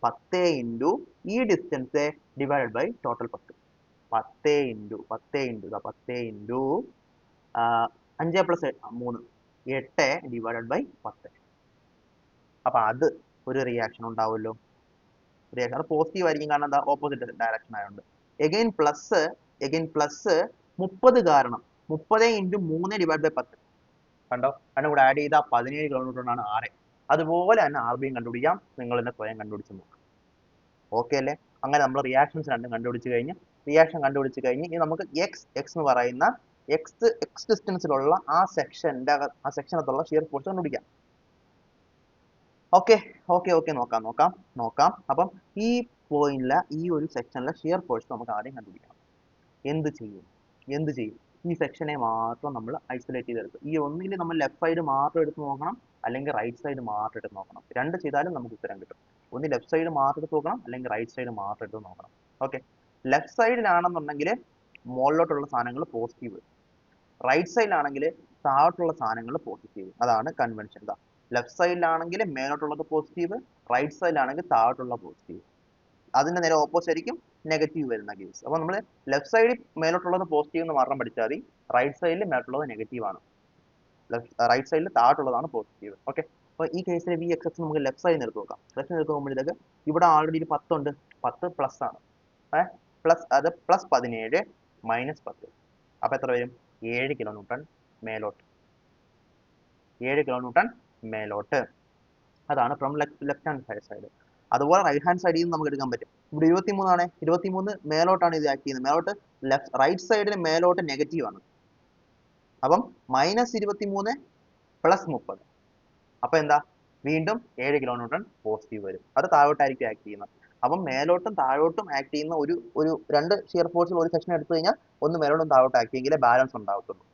10 ഇൻറ്റു ഈ distance divided by total 10. 10 into 5 + 3, 8 divided by 10. അപ്പൊ അത് ഒരു റിയാക്ഷൻ ഉണ്ടാവുമല്ലോ. റിയാക്ഷൻ അത് പോസിറ്റീവ് ആയിരിക്കും, കാരണം എന്താ, ഓപ്പോസിറ്റ് ഡയറക്ഷൻ ആയതുകൊണ്ട്. എഗെയിൻ പ്ലസ് 30 കാരണം 30 ഇൻറ്റു 3 ഡിവൈഡ് ബൈ 10. കണ്ടോ, രണ്ടും കൂടെ ആഡ് ചെയ്താൽ 17 കിലോമീറ്ററിനാണ് RA. അതുപോലെ തന്നെ RBയും കണ്ടുപിടിക്കാം. നിങ്ങൾ തന്നെ സ്വയം കണ്ടുപിടിച്ച് നോക്കാം. ഓക്കെ അല്ലേ? അങ്ങനെ നമ്മൾ റിയാക്ഷൻസ് രണ്ടും കണ്ടുപിടിച്ച് കഴിഞ്ഞ് ഇനി നമുക്ക് എക്സ് എന്ന് പറയുന്ന എക്സ് ഡിസ്റ്റൻസിലുള്ള ആ സെക്ഷനകത്തുള്ള ഷിയർ ഫോഴ്സ് കണ്ടുപിടിക്കാം. ഓക്കെ ഓക്കെ ഓക്കെ നോക്കാം. അപ്പം ഈ പോയിന്റിലെ ഈ ഒരു സെക്ഷനിലെ ഷിയർ ഫോഴ്സ് നമുക്ക് ആദ്യം കണ്ടുപിടിക്കണം. എന്ത് ചെയ്യും ഈ സെക്ഷനെ മാത്രം നമ്മൾ ഐസൊലേറ്റ് ചെയ്തെടുക്കും. ഈ ഒന്നിൽ നമ്മൾ ലെഫ്റ്റ് സൈഡ് മാത്രം എടുത്ത് നോക്കണം, അല്ലെങ്കിൽ റൈറ്റ് സൈഡ് മാത്രം എടുത്ത് നോക്കണം. രണ്ട് ചെയ്താലും നമുക്ക് ഉത്തരം കിട്ടും. ഒന്ന് ലെഫ്റ്റ് സൈഡ് മാത്രം എടുത്ത് നോക്കണം, അല്ലെങ്കിൽ റൈറ്റ് സൈഡ് മാത്രം എടുത്ത് നോക്കണം. ഓക്കെ, ലെഫ്റ്റ് സൈഡിലാണെന്നുണ്ടെങ്കിൽ മുകളിലോട്ടുള്ള സാധനങ്ങൾ പോസിറ്റീവ്, റൈറ്റ് സൈഡിലാണെങ്കിൽ താഴോട്ടുള്ള സാധനങ്ങൾ പോസിറ്റീവ്. അതാണ് കൺവെൻഷൻ. ലെഫ്റ്റ് സൈഡിലാണെങ്കിൽ മേലോട്ടുള്ളത് പോസിറ്റീവ്, റൈറ്റ് സൈഡിലാണെങ്കിൽ താഴോട്ടുള്ള പോസിറ്റീവ്. അതിന്റെ നേരെ ഓപ്പോസിറ്റ് ആയിരിക്കും നെഗറ്റീവ് വരുന്ന കേസ്. അപ്പോൾ നമ്മൾ ലെഫ്റ്റ് സൈഡിൽ മേലോട്ടുള്ളത് പോസിറ്റീവ് എന്ന് മാത്രം പഠിച്ചാൽ മതി, റൈറ്റ് സൈഡിൽ മേലോട്ടുള്ളത് നെഗറ്റീവ് ആണ്, റൈറ്റ് സൈഡിൽ താഴോട്ടുള്ളതാണ് പോസിറ്റീവ്. ഓക്കെ, അപ്പോൾ ഈ കേസിൽ വി എക്സ് എക്സ് നമുക്ക് ലെഫ്റ്റ് സൈഡിൽ എടുത്ത് നോക്കാം. ലെഫ്റ്റ് സൈഡ് നോക്കുമ്പോഴത്തേക്ക് ഇവിടെ ആൾറെഡി ഒരു 10 ഉണ്ട്, 10 പ്ലസ് ആണ്, പ്ലസ് അത് പ്ലസ് 17 മൈനസ് 10, അപ്പോൾ എത്ര വരും? 7 കിലോ ന്യൂട്ടൺ മേലോട്ട്, 7 കിലോ ന്യൂട്ടൺ മേലോട്ട്. അതാണ് ഫ്രം ലെഫ്റ്റ് ഹാൻഡ് സൈഡ്. അതുപോലെ റൈറ്റ് ഹാൻഡ് സൈഡിൽ നിന്ന് നമുക്ക് എടുക്കാൻ പറ്റും. ഇവിടെ 23 ആണ്, 23 മേലോട്ടാണ് ഇത് ആക്ട് ചെയ്യുന്നത്. മേലോട്ട് റൈറ്റ് സൈഡിൽ മേലോട്ട് നെഗറ്റീവ് ആണ്. അപ്പം -23 പ്ലസ് 30, അപ്പൊ എന്താ? വീണ്ടും 7 കിലോ ന്യൂട്ടൺ പോസിറ്റീവ് വരും. അത് താഴോട്ടായിരിക്കും ആക്ട് ചെയ്യുന്നത്. അപ്പം മേലോട്ടും താഴോട്ടും ആക്ട് ചെയ്യുന്ന ഒരു രണ്ട് ഷിയർ ഫോഴ്സിൽ ഒരു സെക്ഷൻ എടുത്തു കഴിഞ്ഞാൽ ഒന്ന് മേലോട്ടും താഴോട്ടും ആക്ട് ചെയ്യെങ്കിലേ ബാലൻസ് ഉണ്ടാവത്തുള്ളൂ.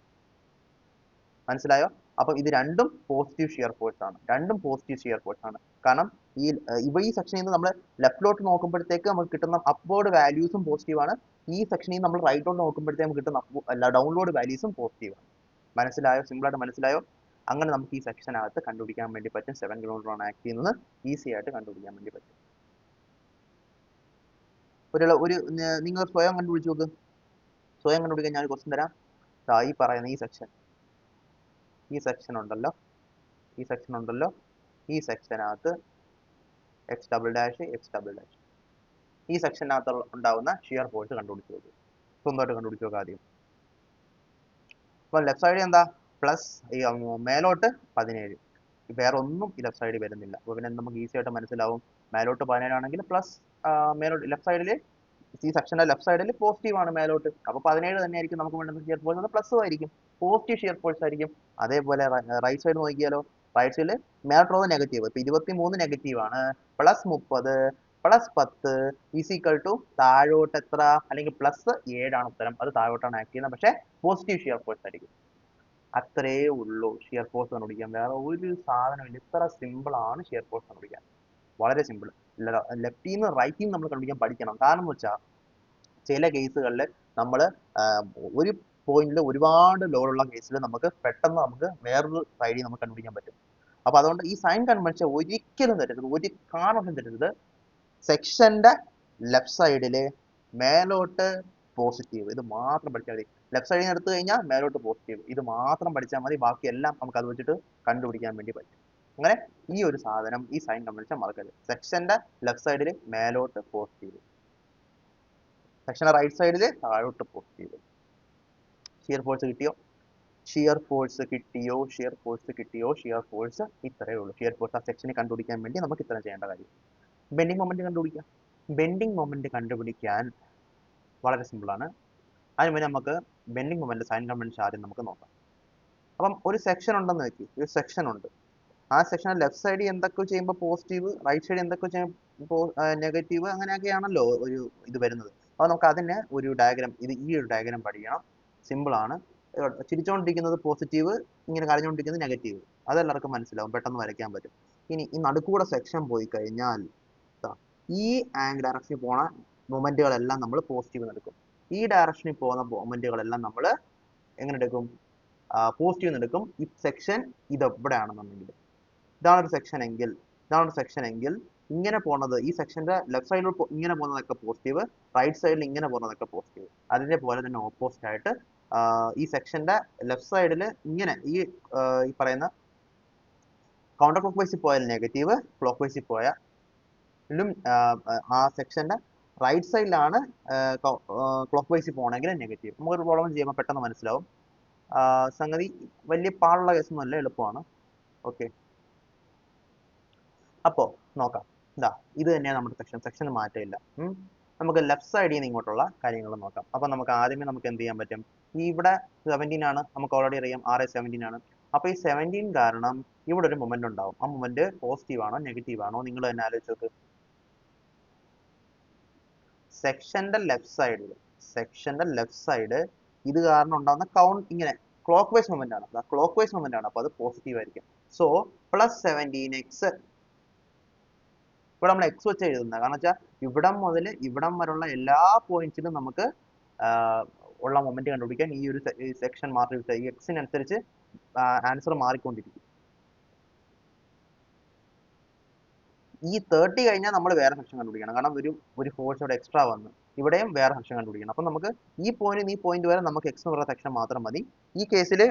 മനസ്സിലായോ? അപ്പം ഇത് രണ്ടും പോസിറ്റീവ് ഷിയർ ഫോഴ്സ് ആണ്. കാരണം ഈ സെക്ഷനിൽ നിന്ന് നമ്മൾ ലെഫ്റ്റിലോട്ട് നോക്കുമ്പോഴത്തേക്ക് നമുക്ക് കിട്ടുന്ന അപ്വേർഡ് വാല്യൂസും പോസിറ്റീവ് ആണ്. ഈ സെക്ഷനിൽ നമ്മൾ റൈറ്റിലോട്ട് നോക്കുമ്പോഴത്തേക്ക് നമുക്ക് കിട്ടുന്ന ഡൗൺവേർഡ് വാല്യൂസും പോസിറ്റീവ് ആണ്. മനസ്സിലായോ? സിമ്പിൾ ആയിട്ട് മനസ്സിലായോ? അങ്ങനെ നമുക്ക് ഈ സെക്ഷനകത്ത് കണ്ടുപിടിക്കാൻ വേണ്ടി പറ്റും 7 കിലോമീറ്റർ ആണ് ആക്ട് ചെയ്യുന്നത്. ഈസി ആയിട്ട് കണ്ടുപിടിക്കാൻ വേണ്ടി പറ്റും. നിങ്ങൾ സ്വയം കണ്ടുപിടിച്ച് നോക്ക്. സ്വയം കണ്ടുപിടിക്കാൻ ഞാൻ ഒരു ക്വസ്റ്റ്യൻ തരാം. ഈ പറയുന്ന ഈ സെക്ഷൻ ഉണ്ടല്ലോ, ഈ സെക്ഷനകത്ത് എക്സ് ഡബിൾ ഡാഷ് ഈ സെക്ഷനകത്ത് ഉണ്ടാവുന്ന ഷിയർ ഫോഴ്സ് കണ്ടുപിടിച്ച് നോക്കുക. സ്വന്തമായിട്ട് കണ്ടുപിടിച്ച് നോക്കുക ആദ്യം. അപ്പൊ ലെഫ്റ്റ് സൈഡ് എന്താ? പ്ലസ് മേലോട്ട് 17, വേറെ ഒന്നും ഈ ലെഫ്റ്റ് സൈഡിൽ വരുന്നില്ല. അപ്പൊ പിന്നെ നമുക്ക് ഈസി ആയിട്ട് മനസ്സിലാവും. മേലോട്ട് 17 ആണെങ്കിൽ പ്ലസ്, മേലോട്ട് ലെഫ്റ്റ് സൈഡിൽ ഈ സെക്ഷന്റെ ലെഫ്റ്റ് സൈഡിൽ പോസിറ്റീവ് ആണ് മേലോട്ട്, അപ്പൊ 17 തന്നെ ആയിരിക്കും നമുക്ക് വേണ്ടുന്ന ഷിയർ ഫോഴ്സ്. അത് പ്ലസ് ആയിരിക്കും, പോസിറ്റീവ് ഷിയർ ഫോഴ്സ് ആയിരിക്കും. അതേപോലെ റൈറ്റ് സൈഡ് നോക്കിയാലോ, റൈറ്റ് സൈഡിൽ മേലോട്ടുള്ളത് നെഗറ്റീവ്, ഇപ്പൊ 23 നെഗറ്റീവ് ആണ്, പ്ലസ് 30 പ്ലസ് 10 ഈക്വൽ ടു താഴോട്ട് എത്ര? അല്ലെങ്കിൽ പ്ലസ് 7 ആണ് ഉത്തരം. അത് താഴോട്ടാണ് ആക്ട് ചെയ്യുന്നത്, പക്ഷേ പോസിറ്റീവ് ഷിയർ ഫോഴ്സ് ആയിരിക്കും. അത്രേ ഉള്ളൂ ഷിയർ ഫോഴ്സ് കണ്ടുപിടിക്കാൻ. വേറെ ഒരു സാധനമില്ല. ഇത്ര സിമ്പിൾ ആണ് ഷിയർ ഫോഴ്സ് കണ്ടുപിടിക്കാൻ. വളരെ സിമ്പിൾ. ലെഫ്റ്റിൽ നിന്ന് റൈറ്റിൽ നിന്ന് നമ്മൾ കണ്ടുപിടിക്കാൻ പഠിക്കണം. കാരണം എന്ന് വെച്ചാൽ ചില കേസുകളിൽ നമ്മൾ ഒരു പോയിന്റിൽ ഒരുപാട് ലോഡുള്ള കേസിൽ പെട്ടെന്ന് വേറൊരു സൈഡിൽ നമുക്ക് കണ്ടുപിടിക്കാൻ പറ്റും. അപ്പൊ അതുകൊണ്ട് ഈ സൈൻ കൺവെൻഷൻ ഒരിക്കലും തെറ്റരുത്, ഒരു കാരണവശാലും തെറ്റരുത്. സെക്ഷന്റെ ലെഫ്റ്റ് സൈഡില് മേലോട്ട് പോസിറ്റീവ്, ഇത് മാത്രം പഠിച്ചാൽ മതി. ലെഫ്റ്റ് സൈഡിൽ നിന്ന് എടുത്തു കഴിഞ്ഞാൽ മേലോട്ട് പോസിറ്റീവ്, ഇത് മാത്രം പഠിച്ചാൽ മതി. ബാക്കിയെല്ലാം നമുക്ക് അത് വെച്ചിട്ട് കണ്ടുപിടിക്കാൻ വേണ്ടി പറ്റും. അങ്ങനെ ഈ ഒരു സാധനം, ഈ സൈൻ കൺവെൻഷൻ മറക്കരുത്. സെക്ഷന്റെ ലെഫ്റ്റ് സൈഡിൽ മേലോട്ട് പോസിറ്റീവ്, സെക്ഷന്റെ റൈറ്റ് സൈഡിൽ താഴോട്ട് പോസിറ്റീവ്. ഷിയർ ഫോഴ്സ് കിട്ടിയോ? ഷിയർ ഫോഴ്സ് ഇത്രയേ ഉള്ളൂ. ഷിയർ ഫോഴ്സ് ആ സെക്ഷനെ കണ്ടുപിടിക്കാൻ വേണ്ടി നമുക്ക് ഇത്ര ചെയ്യേണ്ട കാര്യം. ബെൻഡിങ് മൊമെന്റ് കണ്ടുപിടിക്കാം. ബെൻഡിങ് മൊമെന്റ് കണ്ടുപിടിക്കാൻ വളരെ സിമ്പിൾ ആണ്. അതിന് മുന്നേ നമുക്ക് ബെൻഡിങ് മൊമെന്റ് സൈൻ കൺവെൻഷൻ ആദ്യം നമുക്ക് നോക്കാം. അപ്പം ഒരു സെക്ഷൻ ഉണ്ടെന്ന് വെക്കി, ഒരു സെക്ഷൻ ഉണ്ട്. ആ സെക്ഷൻ ലെഫ്റ്റ് സൈഡിൽ എന്തൊക്കെ ചെയ്യുമ്പോൾ പോസിറ്റീവ്, റൈറ്റ് സൈഡിൽ എന്തൊക്കെ ചെയ്യുമ്പോൾ നെഗറ്റീവ്, അങ്ങനെയൊക്കെയാണല്ലോ ഒരു ഇത് വരുന്നത്. അപ്പോൾ നമുക്ക് അതിന് ഒരു ഡയഗ്രാം, ഈ ഒരു ഡയഗ്രാം പഠിക്കണം. സിമ്പിൾ ആണ്. ചിരിച്ചുകൊണ്ടിരിക്കുന്നത് പോസിറ്റീവ്, ഇങ്ങനെ കരഞ്ഞുകൊണ്ടിരിക്കുന്നത് നെഗറ്റീവ്. അതെല്ലാവർക്കും മനസ്സിലാവും, പെട്ടെന്ന് വരയ്ക്കാൻ പറ്റും. ഇനി ഈ നടുക്കൂടെ സെക്ഷൻ പോയി കഴിഞ്ഞാൽ ഈ ഡയറക്ഷനിൽ പോണ മൊമെന്റുകളെല്ലാം നമ്മൾ പോസിറ്റീവ് എടുക്കും. ഈ ഡയറക്ഷനിൽ പോകുന്ന മൊമെന്റുകളെല്ലാം നമ്മൾ എങ്ങനെ എടുക്കും? പോസിറ്റീവ് എടുക്കും. ഈ സെക്ഷൻ ഇത് എവിടെയാണെന്നുണ്ടെങ്കിൽ, ഇതാണ് ഒരു സെക്ഷൻ എങ്കിൽ ഇങ്ങനെ പോണത്, ഈ സെക്ഷന്റെ ലെഫ്റ്റ് സൈഡിൽ ഇങ്ങനെ പോകുന്നതൊക്കെ പോസിറ്റീവ്, റൈറ്റ് സൈഡിൽ ഇങ്ങനെ പോകുന്നതൊക്കെ പോസിറ്റീവ്. അതിന്റെ പോലെ തന്നെ ഓപ്പോസിറ്റ് ആയിട്ട് ഈ സെക്ഷന്റെ ലെഫ്റ്റ് സൈഡിൽ ഇങ്ങനെ ഈ പറയുന്ന കൗണ്ടർ ക്ലോക്ക് വൈസിൽ പോയാൽ നെഗറ്റീവ്, ക്ലോക്ക് വൈസിൽ പോയാലും ആ സെക്ഷന്റെ റൈറ്റ് സൈഡിലാണ് ക്ലോക്ക് വൈസിൽ പോകണമെങ്കിൽ നെഗറ്റീവ്. നമുക്കൊരു പ്രോബ്ലം ചെയ്യുമ്പോൾ പെട്ടെന്ന് മനസ്സിലാവും. സംഗതി വലിയ പാടുള്ള കേസൊന്നുമല്ല, എളുപ്പമാണ്. ഓക്കെ, അപ്പോ നോക്കാം. ഇത് തന്നെയാണ് നമ്മുടെ സെക്ഷൻ മാറ്റമില്ല. നമുക്ക് ലെഫ്റ്റ് സൈഡിൽ നിന്ന് ഇങ്ങോട്ടുള്ള കാര്യങ്ങൾ നോക്കാം. അപ്പോൾ നമുക്ക് ആദ്യമേ നമുക്ക് എന്ത് ചെയ്യാൻ പറ്റും? ഈ ഇവിടെ 17 ആണ്, നമുക്ക് ഓൾറെഡി അറിയാം RA17 ആണ്. അപ്പോൾ ഈ 17 കാരണം ഇവിടെ ഒരു മൊമെന്റ് ഉണ്ടാവും. ആ മൊമെന്റ് പോസിറ്റീവ് ആണോ നെഗറ്റീവ് ആണോ നിങ്ങൾ തന്നെ ആലോചിച്ച് നോക്ക്. സെക്ഷന്റെ ലെഫ്റ്റ് സൈഡ് ഇത് കാരണം ഉണ്ടാകുന്ന കൗണ്ട് ഇങ്ങനെ ക്ലോക്ക് വൈസ് മൊമെന്റ് ആണ്. ക്ലോക്ക് വൈസ് മൊമെന്റ് ആണ്, അപ്പോൾ അത് പോസിറ്റീവ് ആയിരിക്കും. സോ +17x, ഇവിടെ നമ്മൾ എക്സ് വെച്ച് എഴുതുന്നത് കാരണം വെച്ചാൽ ഇവിടം മുതൽ ഇവിടം വരെയുള്ള എല്ലാ പോയിന്റ്സിലും നമുക്ക് ഉള്ള മൊമെന്റ് കണ്ടുപിടിക്കാൻ ഈ ഒരു സെക്ഷൻ മാത്രം യൂസ് ചെയ്യുക. ഈ എക്സിനനുസരിച്ച് ആൻസർ മാറിക്കൊണ്ടിരിക്കും. ഈ 30 കഴിഞ്ഞാൽ നമ്മൾ വേറെ സെക്ഷൻ കണ്ടുപിടിക്കണം, കാരണം ഒരു ഫോഴ്സ് ഇവിടെ എക്സ്ട്രാ വന്നു, ഇവിടെയും വേറെ സെക്ഷൻ കണ്ടുപിടിക്കണം. അപ്പം നമുക്ക് ഈ പോയിന്റ് വരെ നമുക്ക് എക്സ് എന്ന് പറയുന്ന സെക്ഷൻ മാത്രം മതി. ഈ കേസിൽ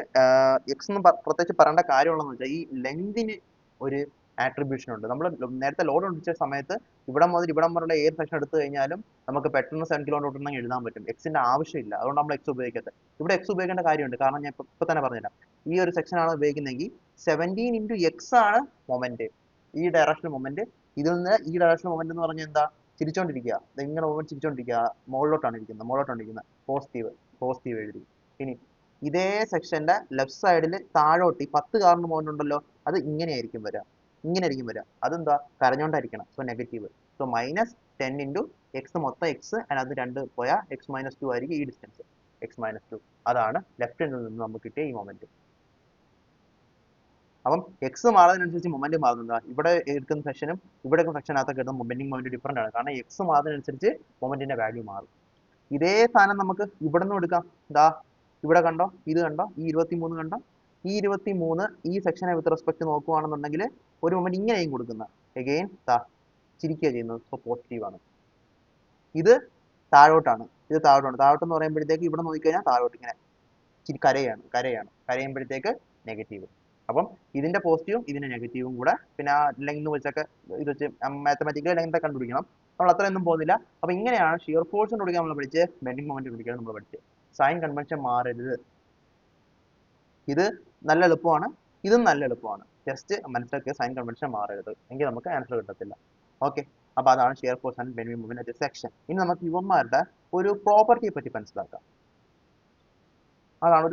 എക്സ് എന്ന് പ്രത്യേകിച്ച് പറയേണ്ട കാര്യമുള്ളതെന്ന് വെച്ചാൽ ഈ ലെങ്തിന് ഒരു ആട്രിബ്യൂഷൻ ഉണ്ട്. നമ്മൾ നേരത്തെ ലോഡ് കൊണ്ടിച്ച സമയത്ത് ഇവിടെ മുതൽ ഇവിടം വരെയുള്ള ഏത് സെക്ഷൻ എടുത്തു കഴിഞ്ഞാലും നമുക്ക് പെട്ടെന്ന് 7 കിലോമീറ്റർ ഉണ്ടെങ്കിൽ എഴുതാൻ പറ്റും. എക്സിന്റെ ആവശ്യമില്ല, അതുകൊണ്ട് നമ്മൾ എക്സ് ഉപയോഗിക്കാത്തത്. ഇവിടെ എക്സ് ഉപയോഗിക്കേണ്ട കാര്യമുണ്ട്, കാരണം ഞാൻ ഇപ്പൊ തന്നെ പറഞ്ഞുതരാം. ഈ ഒരു സെക്ഷൻ ആണ് ഉപയോഗിക്കുന്നതെങ്കിൽ 17 × x ആണ് മൊമെന്റ്, ഈ ഡയറക്ഷൻ മൊമെന്റ്. ഇതിൽ നിന്ന് ഈ ഡയറക്ഷൻ മൊമെന്റ് എന്ന് പറഞ്ഞാൽ എന്താ? ചിരിച്ചോണ്ടിരിക്കുക, ഇങ്ങനെ മൊമെന്റ് ചിരിച്ചോണ്ടിരിക്കുക, മുകളിലോട്ടാണ് ഇരിക്കുന്നത്, പോസിറ്റീവ് എഴുതി. ഇനി ഇതേ സെക്ഷന്റെ ലെഫ്റ്റ് സൈഡിൽ താഴോട്ട് ഈ 10 കാറിന് മൊമെന്റ് ഉണ്ടല്ലോ, അത് ഇങ്ങനെ ആയിരിക്കും വരിക. അതെന്താ? കരഞ്ഞോണ്ടായിരിക്കണം. So negative. സോ -10 × x, മൊത്തം എക്സ്, അതിനകത്ത് 2 പോയാൽ x-2 ആയിരിക്കും ഈ ഡിസ്റ്റൻസ്, x-2. അതാണ് ലെഫ്റ്റിൽ നിന്ന് നമുക്ക് കിട്ടിയ ഈ മൊമെന്റ്. അപ്പം എക്സ് മാറുന്നതിനനുസരിച്ച് മൊമെന്റ് മാറുന്നുണ്ട്. ഇവിടെ എടുക്കുന്ന സെക്ഷനും ഇവിടെ സെക്ഷനകത്തൊക്കെ കിട്ടുന്ന മൊമെന്റ് ഡിഫറെന്റ് ആണ്, കാരണം എക്സ് മാറുന്നതിനനുസരിച്ച് മൊമെന്റിന്റെ വാല്യൂ മാറും. ഇതേ സാധനം നമുക്ക് ഇവിടെ നിന്നും എടുക്കാം. ഇവിടെ കണ്ടോ, ഇത് കണ്ടോ, ഈ 23 കണ്ടോ, ഈ 23 ഈ സെക്ഷനെ വിത്ത് റെസ്പെക്ട് നോക്കുകയാണെന്നുണ്ടെങ്കിൽ ഒരു മൊമെന്റ് ഇങ്ങനെയും കൊടുക്കുന്ന എഗെയിൻ ചിരിക്കുക ചെയ്യുന്നത്. സോ പോസിറ്റീവ് ആണ്. ഇത് താഴോട്ടാണ്, താഴോട്ടെന്ന് പറയുമ്പോഴത്തേക്ക് ഇവിടെ നോക്കിക്കഴിഞ്ഞാൽ താഴോട്ട് ഇങ്ങനെ കരയുമ്പോഴത്തേക്ക് നെഗറ്റീവ്. അപ്പം ഇതിന്റെ പോസിറ്റീവും ഇതിന്റെ നെഗറ്റീവും കൂടെ, പിന്നെ ആ ലെങ്ത് വെച്ചൊക്കെ ഇത് വെച്ച് മാത്തമാറ്റിക്കൽ ലെങ്ത് കണ്ടുപിടിക്കണം. നമ്മൾ അത്രയൊന്നും പോകുന്നില്ല. അപ്പൊ ഇങ്ങനെയാണ് ഷിയർ ഫോഴ്സ് കണ്ടുപിടിക്കാൻ നമ്മൾ പഠിച്ച്, ബെൻഡിങ് മൊമെന്റ് കണ്ടുപിടിക്കാൻ നമ്മൾ പഠിച്ച്. സൈൻ കൺവെൻഷൻ മാറരുത്. ഇത് നല്ല എളുപ്പമാണ്, ഇതും നല്ല എളുപ്പമാണ്. ജസ്റ്റ് മനസ്സിലാക്കിയ സൈൻ കൺവെൻഷൻ മാറരുത്, എങ്കിൽ നമുക്ക് ആൻസർ കിട്ടത്തില്ല. ഓക്കെ, അപ്പൊ അതാണ് shear force and bending moment section. ഇനി നമുക്ക് ഇവന്മാരുടെ ഒരു പ്രോപ്പർട്ടിയെ പറ്റി മനസ്സിലാക്കാം. അതാണ്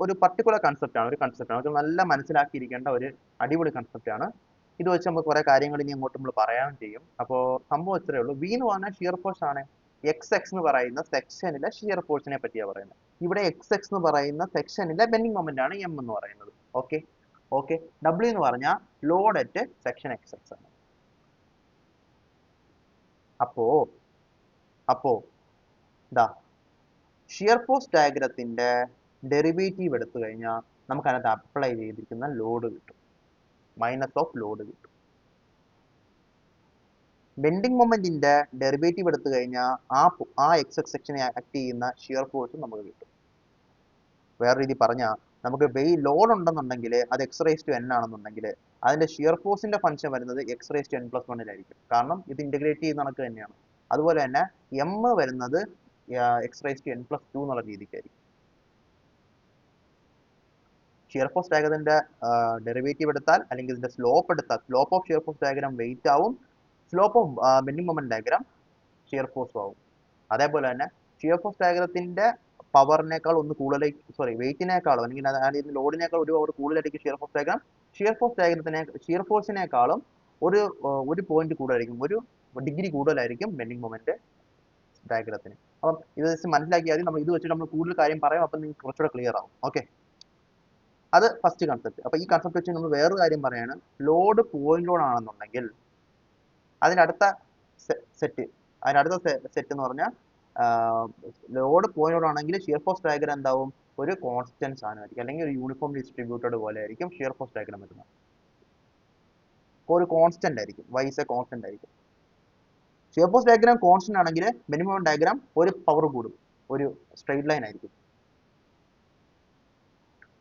ഒരു പർട്ടിക്കുലർ കൺസെപ്റ്റ് ആണ്, നമുക്ക് നല്ല മനസ്സിലാക്കിയിരിക്കേണ്ട ഒരു അടിപൊളി കൺസെപ്റ്റ് ആണ്. ഇത് വെച്ച് നമുക്ക് കുറെ കാര്യങ്ങൾ ഇനി അങ്ങോട്ട് നമ്മൾ പറയാനും ചെയ്യും. അപ്പോൾ സംഭവം ഇത്രയേ ഉള്ളൂ. വി എന്ന് പറഞ്ഞാൽ ഷിയർ ഫോഴ്സ് ആണ്. എക്സ് എന്ന് പറയുന്ന സെക്ഷനിലെ ഷിയർ ഫോഴ്സിനെ പറ്റിയാണ് പറയുന്നത്. ഇവിടെ എക്സ് എന്ന് പറയുന്ന സെക്ഷനിലെ ബെൻഡിങ് മൊമെന്റ് ആണ് എം എന്ന് പറയുന്നത്. ഓക്കെ. ഡബ്ല്യു എന്ന് പറഞ്ഞാൽ ലോഡ് അറ്റ് സെക്ഷൻ എക്സ് ആണ്. അപ്പോ ഷിയർ ഫോഴ്സ് ഡയഗ്രത്തിന്റെ ഡെറിവേറ്റീവ് എടുത്തു കഴിഞ്ഞാൽ നമുക്ക് അതിനകത്ത് അപ്ലൈ ചെയ്തിരിക്കുന്ന ലോഡ് കിട്ടും, മൈനസ് ഓഫ് ലോഡ് കിട്ടും. ബെൻഡിങ് മൊമെന്റിന്റെ ഡെറിവേറ്റീവ് എടുത്തു കഴിഞ്ഞാൽ ആ എക്സ് സെക്ഷനെ ആക്ട് ചെയ്യുന്ന ഷിയർ ഫോഴ്സും നമുക്ക് കിട്ടും. വേറെ രീതി പറഞ്ഞാൽ നമുക്ക് ലോഡ് ഉണ്ടെന്നുണ്ടെങ്കിൽ അത് x⁻n ആണെന്നുണ്ടെങ്കിൽ അതിന്റെ ഷിയർ ഫോഴ്സിന്റെ ഫംഗ്ഷൻ വരുന്നത് x⁻n+1 കാരണം ഇത് ഇന്റഗ്രേറ്റ് ചെയ്യുന്ന കണക്ക് തന്നെയാണ്. അതുപോലെ തന്നെ m വരുന്നത് x⁻n+2 എന്നുള്ള രീതിക്കായിരിക്കും. ഷിയർ ഫോഴ്സ് ഡയഗ്രത്തിന്റെ ഡെറിവേറ്റീവ് എടുത്താൽ അല്ലെങ്കിൽ ഇതിന്റെ സ്ലോപ്പ് എടുത്താൽ slope of shear force diagram weight ആവും, slope of bending moment diagram shear ഫോഴ്സും ആവും. അതേപോലെ തന്നെ ഷിയർ ഫോഴ്സ് ഡയഗ്രത്തിന്റെ പവറിനേക്കാൾ ഒന്ന് കൂടുതൽ, വെയിറ്റിനേക്കാളും അല്ലെങ്കിൽ അതായത് ലോഡിനേക്കാൾ ഒരു പവർ കൂടുതലായിരിക്കും ഷിയർ ഫോഴ്സ് ഡയഗ്രാം. ഷിയർ ഫോഴ്സിനേക്കാളും ഒരു പോയിന്റ് കൂടുതലായിരിക്കും, ഒരു ഡിഗ്രി കൂടുതലായിരിക്കും ബെൻഡിങ് മൊമെന്റ് ഡയഗ്രത്തിന്. അപ്പം ഇത് മനസ്സിലാക്കിയാൽ നമ്മൾ ഇത് വെച്ചിട്ട് നമ്മൾ കൂടുതൽ കാര്യം പറയും, അപ്പം നിങ്ങൾക്ക് കുറച്ചുകൂടെ ക്ലിയർ ആവും. ഓക്കെ, അത് ഫസ്റ്റ് കൺസെപ്റ്റ്. അപ്പൊ ഈ കൺസെപ്റ്റ് വെച്ച് നമ്മൾ വേറൊരു കാര്യം പറയാണ്. ലോഡ് പോയിന്റ് ലോഡ് ആണെന്നുണ്ടെങ്കിൽ അതിനടുത്ത സെറ്റ് എന്ന് പറഞ്ഞാൽ ലോഡ് പോയിന്റ് ലോഡ് ആണെങ്കിൽ ഷിയർ ഫോഴ്സ് ഡയഗ്രാം എന്താവും? ഒരു കോൺസ്റ്റന്റ് സാധനമായിരിക്കും, അല്ലെങ്കിൽ ഒരു യൂണിഫോം ഡിസ്ട്രിബ്യൂട്ടഡ് പോലെ ആയിരിക്കും ഷിയർ ഫോഴ്സ് ഡയഗ്രാം വരുന്നത്. ഒരു കോൺസ്റ്റന്റ് ആയിരിക്കും, വൈസ് എ കോൺസ്റ്റന്റ് ആയിരിക്കും. ഷിയർ ഫോഴ്സ് ഡയഗ്രാം കോൺസ്റ്റന്റ് ആണെങ്കിൽ ബെൻഡിങ് മൊമെന്റ് ഡയഗ്രാം ഒരു പവർ കൂടും, ഒരു സ്ട്രെയിറ്റ് ലൈൻ ആയിരിക്കും.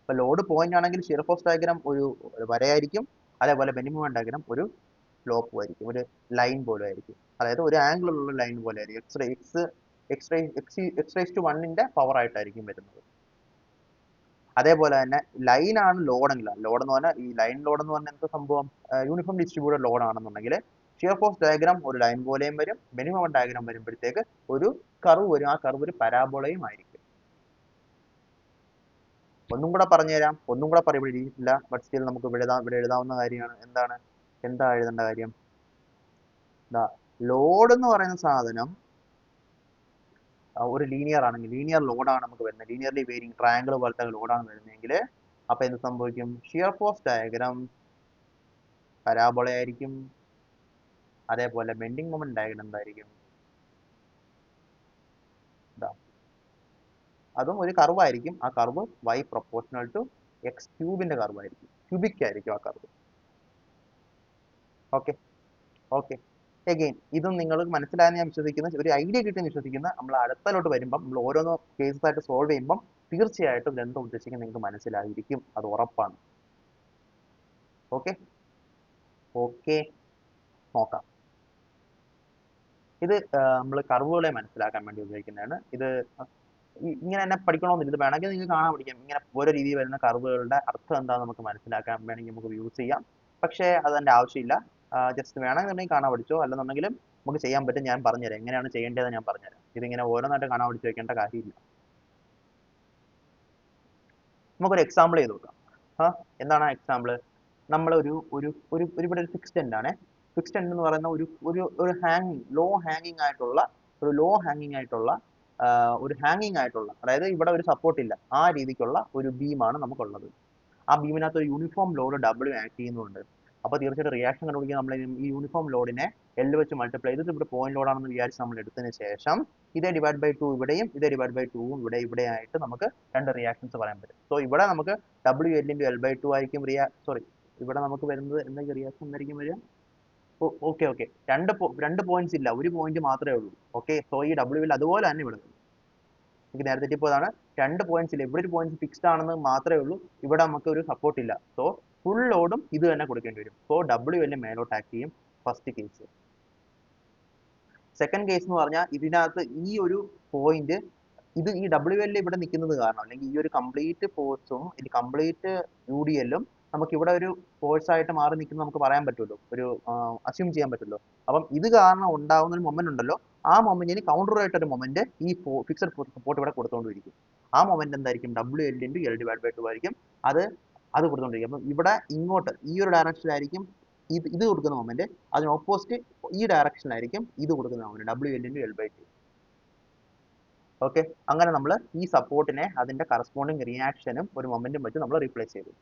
ഇപ്പൊ ലോഡ് പോയിന്റ് ആണെങ്കിൽ ഷിയർ ഫോഴ്സ് ഡയഗ്രാം ഒരു വരയായിരിക്കും, അതേപോലെ ബെൻഡിങ് മൊമെന്റ് ഡയഗ്രാം ഒരു സ്ലോപ്പും ആയിരിക്കും, ഒരു ലൈൻ പോലെ ആയിരിക്കും, അതായത് ഒരു ആംഗിൾ ഉള്ള ലൈൻ പോലെ ആയിരിക്കും. x⁻1ന്റെ പവർ ആയിട്ടായിരിക്കും വരുന്നത്. അതേപോലെ തന്നെ ലൈൻ ആണ് ലോഡ് എങ്കിൽ, ലോഡ് എന്ന് പറഞ്ഞാൽ ഈ ലൈൻ ലോഡ് എന്ന് പറഞ്ഞാൽ എന്താ സംഭവം? യൂണിഫോം ഡിസ്ട്രിബ്യൂട്ടഡ് ലോഡ് ആണെന്നുണ്ടെങ്കിൽ ഷിയർ ഫോഴ്സ് ഡയഗ്രാം ഒരു ലൈൻ പോലെയും വരും, ബെൻഡിങ് മൊമെന്റ് ഡയഗ്രാം വരുമ്പോഴത്തേക്ക് ഒരു കർവ് വരും. ആ കർവ് ഒരു പരാബോളയും ആയിരിക്കും. ഒന്നും കൂടെ പറഞ്ഞുതരാം, ഒന്നും കൂടെ പറയും, ഇവിടെ ഇല്ല, ബട്ട് സ്റ്റിൽ നമുക്ക് ഇവിടെ എഴുതാവുന്ന കാര്യമാണ്. എന്താ എഴുതേണ്ട കാര്യം? ലോഡ് എന്ന് പറയുന്ന സാധനം ഒരു ലീനിയർ ആണെങ്കിൽ, ലീനിയർ ലോഡാണ് നമുക്ക് വരുന്നത്, ലീനിയർലി വേരിങ് ട്രയാങ്കിൾ പോലത്തെ ലോഡാണ് വരുന്നതെങ്കിൽ അപ്പൊ എന്ത് സംഭവിക്കും? ഷിയർ ഫോഴ്സ് ഡയഗ്രാം പരാബോള ആയിരിക്കും. അതേപോലെ ബെൻഡിങ് മൊമെന്റ് ഡയഗ്രാം എന്തായിരിക്കും? അതും ഒരു കർവ് ആയിരിക്കും. ആ curve y proportional to x ക്യൂബിന്റെ കർവ് ആയിരിക്കും, ക്യൂബിക് ആയിരിക്കും ആ കർവ്. ഓക്കെ ഓക്കെ എഗെയിൻ ഇതും നിങ്ങൾക്ക് മനസ്സിലായെന്ന് ഞാൻ വിശ്വസിക്കുന്നു, ഒരു ഐഡിയ കിട്ടുമെന്ന് വിശ്വസിക്കുന്നു. നമ്മൾ അടുത്തലോട്ട് വരുമ്പം നമ്മൾ ഓരോന്നോ കേസസ് ആയിട്ട് സോൾവ് ചെയ്യുമ്പം തീർച്ചയായിട്ടും എന്താ ഉദ്ദേശിക്കുന്നത് നിങ്ങൾക്ക് മനസ്സിലായിരിക്കും, അത് ഉറപ്പാണ്. ഓക്കെ ഓക്കെ നോക്കാം. ഇത് നമ്മൾ കർവുകളെ മനസ്സിലാക്കാൻ വേണ്ടി ഉപയോഗിക്കുന്നതാണ്. ഇത് ഇങ്ങനെ തന്നെ പഠിക്കണമെന്നില്ല, ഇത് വേണമെങ്കിൽ നിങ്ങൾക്ക് കാണാൻ പഠിക്കാം. ഇങ്ങനെ ഓരോ രീതിയിൽ വരുന്ന കർവുകളുടെ അർത്ഥം എന്താണെന്ന് നമുക്ക് മനസ്സിലാക്കാൻ വേണമെങ്കിൽ നമുക്ക് യൂസ് ചെയ്യാം. പക്ഷേ അതിന്റെ ആവശ്യമില്ല. ജസ്റ്റ് വേണമെന്നുണ്ടെങ്കിൽ കാണാൻ പഠിച്ചോ, അല്ലെന്നുണ്ടെങ്കിലും നമുക്ക് ചെയ്യാൻ പറ്റും. ഞാൻ പറഞ്ഞുതരാം എങ്ങനെയാണ് ചെയ്യേണ്ടതെന്ന് ഞാൻ പറഞ്ഞുതരാം. ഇതിങ്ങനെ ഓരോന്നായിട്ട് കാണാൻ പഠിച്ചു വെക്കേണ്ട കാര്യമില്ല. നമുക്കൊരു എക്സാമ്പിൾ ചെയ്ത് നോക്കാം. എന്താണ് എക്സാമ്പിൾ? നമ്മൾ ഇവിടെ ഒരു ഫിക്സ്ഡ് എൻഡ് ആണ്. ഫിക്സ്ഡ് എൻഡ് എന്ന് പറയുന്ന ഒരു ഹാങ്ങിങ് ലോ ഹാങ്ങിങ് ആയിട്ടുള്ള അതായത് ഇവിടെ ഒരു സപ്പോർട്ട് ഇല്ല, ആ രീതിക്കുള്ള ഒരു ബീമാണ് നമുക്കുള്ളത്. ആ ബീമിനകത്ത് ഒരു യൂണിഫോം ലോഡ് W ആക്ട് ചെയ്യുന്നുണ്ട്. അപ്പോൾ തീർച്ചയായിട്ടും റിയാക്ഷൻ കണ്ടുപിടിക്കാൻ നമ്മൾ ഈ യൂണിഫോം ലോഡിനെ L വെച്ച് മൾട്ടിപ്ലൈ ചെയ്തിട്ട് ഇവിടെ പോയിന്റ് ലോഡാണെന്ന് വിചാരിച്ച് നമ്മൾ എടുത്തതിന് ശേഷം ഇതേ ഡിവൈഡ് ബൈ 2 ഇവിടെയും ഇതേ ഡിവൈഡ് ബൈ 2 ഇവിടെ ആയിട്ട് നമുക്ക് രണ്ട് റിയാക്ഷൻസ് പറയാൻ പറ്റും. സോ ഇവിടെ നമുക്ക് WL × L/2 ആയിരിക്കും ഇവിടെ നമുക്ക് വരുന്നത് എന്തെങ്കിലും റിയാക്ഷൻ എന്തായിരിക്കും വരിക? ഓക്കെ രണ്ട് പോയിന്റ്സ് ഇല്ല, ഒരു പോയിന്റ് മാത്രമേ ഉള്ളൂ. ഓക്കെ സോ ഈ WL അതുപോലെ തന്നെ ഇവിടെ എനിക്ക് നേരത്തെ തെറ്റിപ്പോയതാണ്. രണ്ട് പോയിന്റ്സ് ഇല്ല, ഇവിടെ ഒരു പോയിന്റ് ഫിക്സ്ഡ് ആണെന്ന് മാത്രമേ ഉള്ളൂ, ഇവിടെ നമുക്ക് ഒരു സപ്പോർട്ട് ഇല്ല. സോ ഫുൾ ലോഡും ഇത് തന്നെ കൊടുക്കേണ്ടി വരും. സോ WL മേലോട്ട് ആക്ട് ചെയ്യും, ഫസ്റ്റ് കേസ്. സെക്കൻഡ് കേസ് എന്ന് പറഞ്ഞാൽ ഇതിനകത്ത് ഈ ഒരു പോയിന്റ് ഈ WL ഇവിടെ നിൽക്കുന്നത് കാരണം, അല്ലെങ്കിൽ ഈ ഒരു കംപ്ലീറ്റ് ഫോഴ്സും കംപ്ലീറ്റ് UDL-ഉം നമുക്ക് ഇവിടെ ഒരു ഫോഴ്സ് ആയിട്ട് മാറി നിൽക്കുന്നത് നമുക്ക് പറയാൻ പറ്റുമല്ലോ, ഒരു അസ്യൂം ചെയ്യാൻ പറ്റുമല്ലോ. അപ്പം ഇത് കാരണം ഉണ്ടാവുന്ന ഒരു മൊമെന്റ് ഉണ്ടല്ലോ, ആ മൊമെന്റിന് കൗണ്ടർ ആയിട്ട് ഒരു മൊമെന്റ് ഈ ഫിക്സഡ് സപ്പോർട്ട് ഇവിടെ കൊടുത്തുകൊണ്ടിരിക്കും. ആ മൊമെന്റ് എന്തായിരിക്കും? WL × L/2 ആയിരിക്കും. അത് കൊടുത്തുകൊണ്ടിരിക്കും. അപ്പം ഇവിടെ ഇങ്ങോട്ട് ഈ ഒരു ഡയറക്ഷനിലായിരിക്കും ഇത് കൊടുക്കുന്ന മൊമെന്റ്, അതിന് ഓപ്പോസിറ്റ് ഈ ഡയറക്ഷനിലായിരിക്കും ഇത് കൊടുക്കുന്ന മൊമെന്റ്, WL × L/2. ഓക്കെ അങ്ങനെ നമ്മൾ ഈ സപ്പോർട്ടിനെ അതിന്റെ കറസ്പോണ്ടിങ് റിയാക്ഷനും ഒരു മൊമെന്റും വെച്ച് നമ്മൾ റീപ്ലേസ് ചെയ്തു.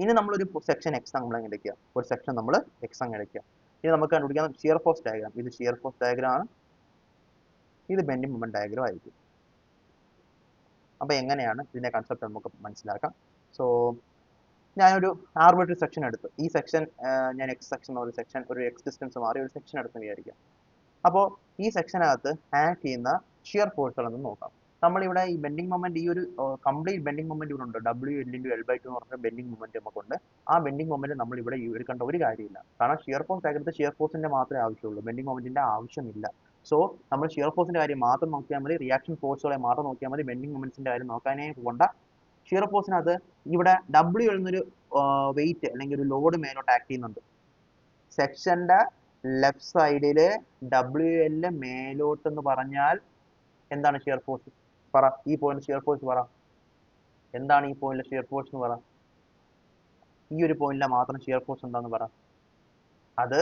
ഇനി നമ്മളൊരു സെക്ഷൻ എക്സ് നമ്മൾ എടുക്കുക, ഒരു സെക്ഷൻ നമ്മൾ എക്സ് അങ്ങ് എടുക്കുക. ഇനി നമുക്ക് കണ്ടുപിടിക്കാം ഷിയർ ഫോഴ്സ് ഡയഗ്രാം. ഇത് ഷിയർ ഫോഴ്സ് ഡയഗ്രാം ആണ്, ഇത് ബെൻഡിങ് മൊമെന്റ് ഡയഗ്രാം ആയിരിക്കും. അപ്പൊ എങ്ങനെയാണ് ഇതിന്റെ കൺസെപ്റ്റ് നമുക്ക് മനസ്സിലാക്കാം. സോ ഞാനൊരു ആർബിട്രറി സെക്ഷൻ എടുത്തു. ഈ സെക്ഷൻ ഞാൻ എക്സ് സെക്ഷൻ ഒരു എക്സ് ഡിസ്റ്റൻസ് മാറി ഒരു സെക്ഷൻ എടുത്ത് വിചാരിക്കാം. അപ്പോൾ ഈ സെക്ഷനകത്ത് ആക്ട് ചെയ്യുന്ന ഷിയർ ഫോഴ്സുകളൊന്നും നോക്കാം. നമ്മളിവിടെ ഈ ബെൻഡിങ് മൊമെന്റ്, ഈ ഒരു കംപ്ലീറ്റ് ബെൻഡിങ് മൊമെന്റ് ഇവിടെ ഉണ്ട്, WL × L/2 എന്ന് പറഞ്ഞ ബെൻഡിങ് മൊമെന്റ് നമുക്കുണ്ട്. ആ ബെൻഡിങ് മൊമെന്റ് നമ്മൾ ഇവിടെ എടുക്കേണ്ട ഒരു കാര്യമില്ല, കാരണം ഷിയർ ഫോഴ്സ് ഡയഗ്രത്തിൽ ഷിയർ ഫോഴ്സിന്റെ മാത്രമേ ആവശ്യമുള്ളൂ, ബെൻഡിങ് മൊമെന്റിന്റെ ആവശ്യമില്ല. സോ നമ്മൾ ഷിയർ ഫോഴ്സിന്റെ കാര്യം മാത്രം നോക്കിയാൽ മതി, റിയാക്ഷൻ ഫോഴ്സുകളെ മാത്രം നോക്കിയാൽ മതി, ബെൻഡിങ് മൊമെന്റ്സിന്റെ കാര്യം നോക്കാനേ പോകണ്ട. ഷിയർ ഫോഴ്സിനകത്ത് ഇവിടെ W എന്നൊരു വെയിറ്റ് അല്ലെങ്കിൽ ഒരു ലോഡ് മേലോട്ട് ആക്ട് ചെയ്യുന്നുണ്ട്. സെക്ഷന്റെ ലെഫ്റ്റ് സൈഡില് WL മേലോട്ട് എന്ന് പറഞ്ഞാൽ എന്താണ് ഷിയർ ഫോഴ്സ്? പറ, ഈ പോയിന്റ് ഷിയർ ഫോഴ്സ് പറ. എന്താണ് ഈ പോയിന്റിലെ ഷിയർ ഫോഴ്സ് എന്ന് പറ. ഈ ഒരു പോയിന്റിലെ മാത്രം ഷിയർ ഫോഴ്സ് എന്താന്ന് പറ. അത്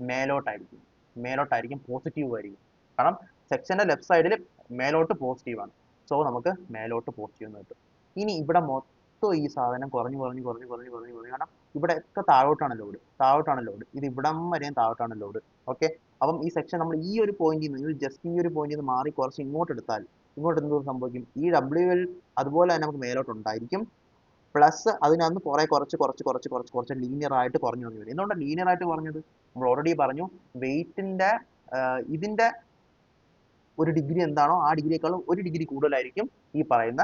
മേലോട്ടായിരിക്കും, പോസിറ്റീവ് ആയിരിക്കും. കാരണം സെക്ഷന്റെ ലെഫ്റ്റ് സൈഡിൽ മേലോട്ട് പോസിറ്റീവ് ആണ്. സോ നമുക്ക് മേലോട്ട് പോസിറ്റീവ് എന്ന് കിട്ടും. ഇനി ഇവിടെ മൊത്തം ഈ സാധനം കുറഞ്ഞു കാരണം ഇവിടെ ഒക്കെ താഴോട്ടാണ് ലോഡ്, ഇത് ഇവിടം വരെയും താഴോട്ടാണ് ലോഡ്. ഓക്കെ അപ്പം ഈ സെക്ഷൻ നമ്മൾ ഈ ഒരു പോയിന്റിൽ നിന്ന് ജസ്റ്റ് ഈ ഒരു പോയിന്റിൽ നിന്ന് മാറി കുറച്ച് ഇങ്ങോട്ട് എന്ത് സംഭവിക്കും? ഈ WL അതുപോലെ തന്നെ നമുക്ക് മേലോട്ട് ഉണ്ടായിരിക്കും, പ്ലസ് അതിനകത്ത് കുറച്ച് ലീനിയർ ആയിട്ട് കുറഞ്ഞു വരും. എന്തുകൊണ്ടാണ് ലീനിയർ ആയിട്ട് കുറഞ്ഞത്? നമ്മൾ ഓൾറെഡി പറഞ്ഞു, വെയിറ്റിന്റെ ഇതിന്റെ ഒരു ഡിഗ്രി എന്താണോ ആ ഡിഗ്രിയേക്കാളും ഒരു ഡിഗ്രി കൂടുതലായിരിക്കും ഈ പറയുന്ന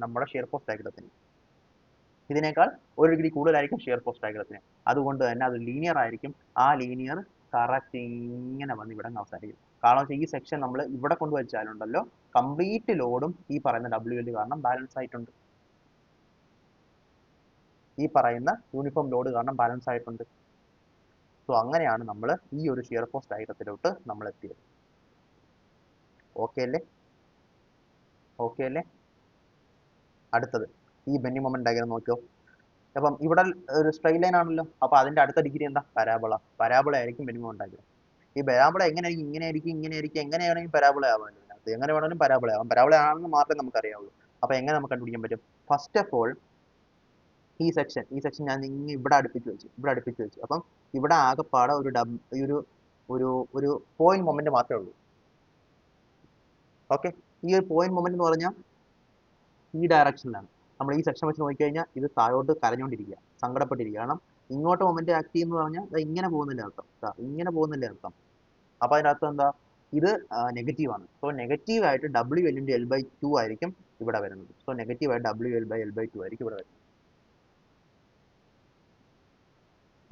നമ്മുടെ ഷിയർ ഫോഴ്സ് ഡയഗ്രത്തിന്. ഇതിനേക്കാൾ ഒരു ഡിഗ്രി കൂടുതലായിരിക്കും ഷിയർ ഫോഴ്സ് ഡയഗ്രത്തിന്. അതുകൊണ്ട് തന്നെ അത് ലീനിയർ ആയിരിക്കും. ആ ലീനിയർ കറക്റ്റ് ഇങ്ങനെ വന്ന് ഇവിടെ അവസാനിക്കും. കാരണം ഈ സെക്ഷൻ നമ്മൾ ഇവിടെ കൊണ്ടുവച്ചാലുണ്ടല്ലോ, കംപ്ലീറ്റ് ലോഡും ഈ പറയുന്ന WL കാരണം ബാലൻസ് ആയിട്ടുണ്ട്, ഈ പറയുന്ന യൂണിഫോം ലോഡ് കാരണം ബാലൻസ് ആയിട്ടുണ്ട്. സോ അങ്ങനെയാണ് നമ്മൾ ഈ ഒരു ഷിയർ ഫോഴ്സ് ഡയഗ്രത്തിലോട്ട് നമ്മൾ എത്തിയത്. ഓക്കെ അല്ലേ? ഓക്കെ അല്ലേ? അടുത്തത് ഈ ബെൻഡിങ് മൊമെന്റ് ഡയഗ്രം നോക്കിയോ. അപ്പം ഇവിടെ ഒരു സ്ട്രെയിറ്റ് ലൈൻ ആണല്ലോ, അപ്പൊ അതിന്റെ അടുത്ത ഡിഗ്രി എന്താ? പരാബോള. പരാബോള ആയിരിക്കും ബെൻഡിങ് മൊമെന്റ് ഡയഗ്രം. ഈ പരാബോള എങ്ങനെയായിരിക്കും? ഇങ്ങനെയായിരിക്കും എങ്ങനെയാണെങ്കിൽ പരാബോള ആവാൻ ഇതിനകത്ത് എങ്ങനെ വേണമെങ്കിലും പരാബോള ആവാം. പരാബോള ആണെന്ന് മാത്രമേ നമുക്ക് അറിയാവുള്ളൂ. അപ്പൊ എങ്ങനെ നമുക്ക് കണ്ടുപിടിക്കാൻ പറ്റും? ഫസ്റ്റ് ഓഫ് ഓൾ ഈ സെക്ഷൻ ഞാൻ ഇവിടെ അടുപ്പിച്ച് വെച്ചു. അപ്പം ഇവിടെ ആകെപ്പാടെ ഒരു പോയിന്റ് മൊമെന്റ് മാത്രമേ ഉള്ളൂ. ഓക്കെ, ഈ ഒരു പോയിന്റ് മൊമെന്റ് എന്ന് പറഞ്ഞാൽ ഈ ഡയറക്ഷനിലാണ്. നമ്മൾ ഈ സെക്ഷൻ വെച്ച് നോക്കിക്കഴിഞ്ഞാൽ ഇത് താഴോട്ട് കരഞ്ഞുകൊണ്ടിരിക്കുക, സങ്കടപ്പെട്ടിരിക്കുക. കാരണം ഇങ്ങോട്ട് മൊമെന്റ് ആക്ട് ചെയ്യുന്ന പറഞ്ഞാൽ ഇങ്ങനെ പോകുന്നില്ല അർത്ഥം, ഇങ്ങനെ പോകുന്നില്ല അർത്ഥം. അപ്പൊ അതിനകത്ത് എന്താ? ഇത് നെഗറ്റീവ് ആണ്. സോ നെഗറ്റീവ് ആയിട്ട് WL/L/2 ആയിരിക്കും ഇവിടെ വരുന്നത്. സോ നെഗറ്റീവ് ആയിട്ട് WL/L/2 ആയിരിക്കും ഇവിടെ വരുന്നത്.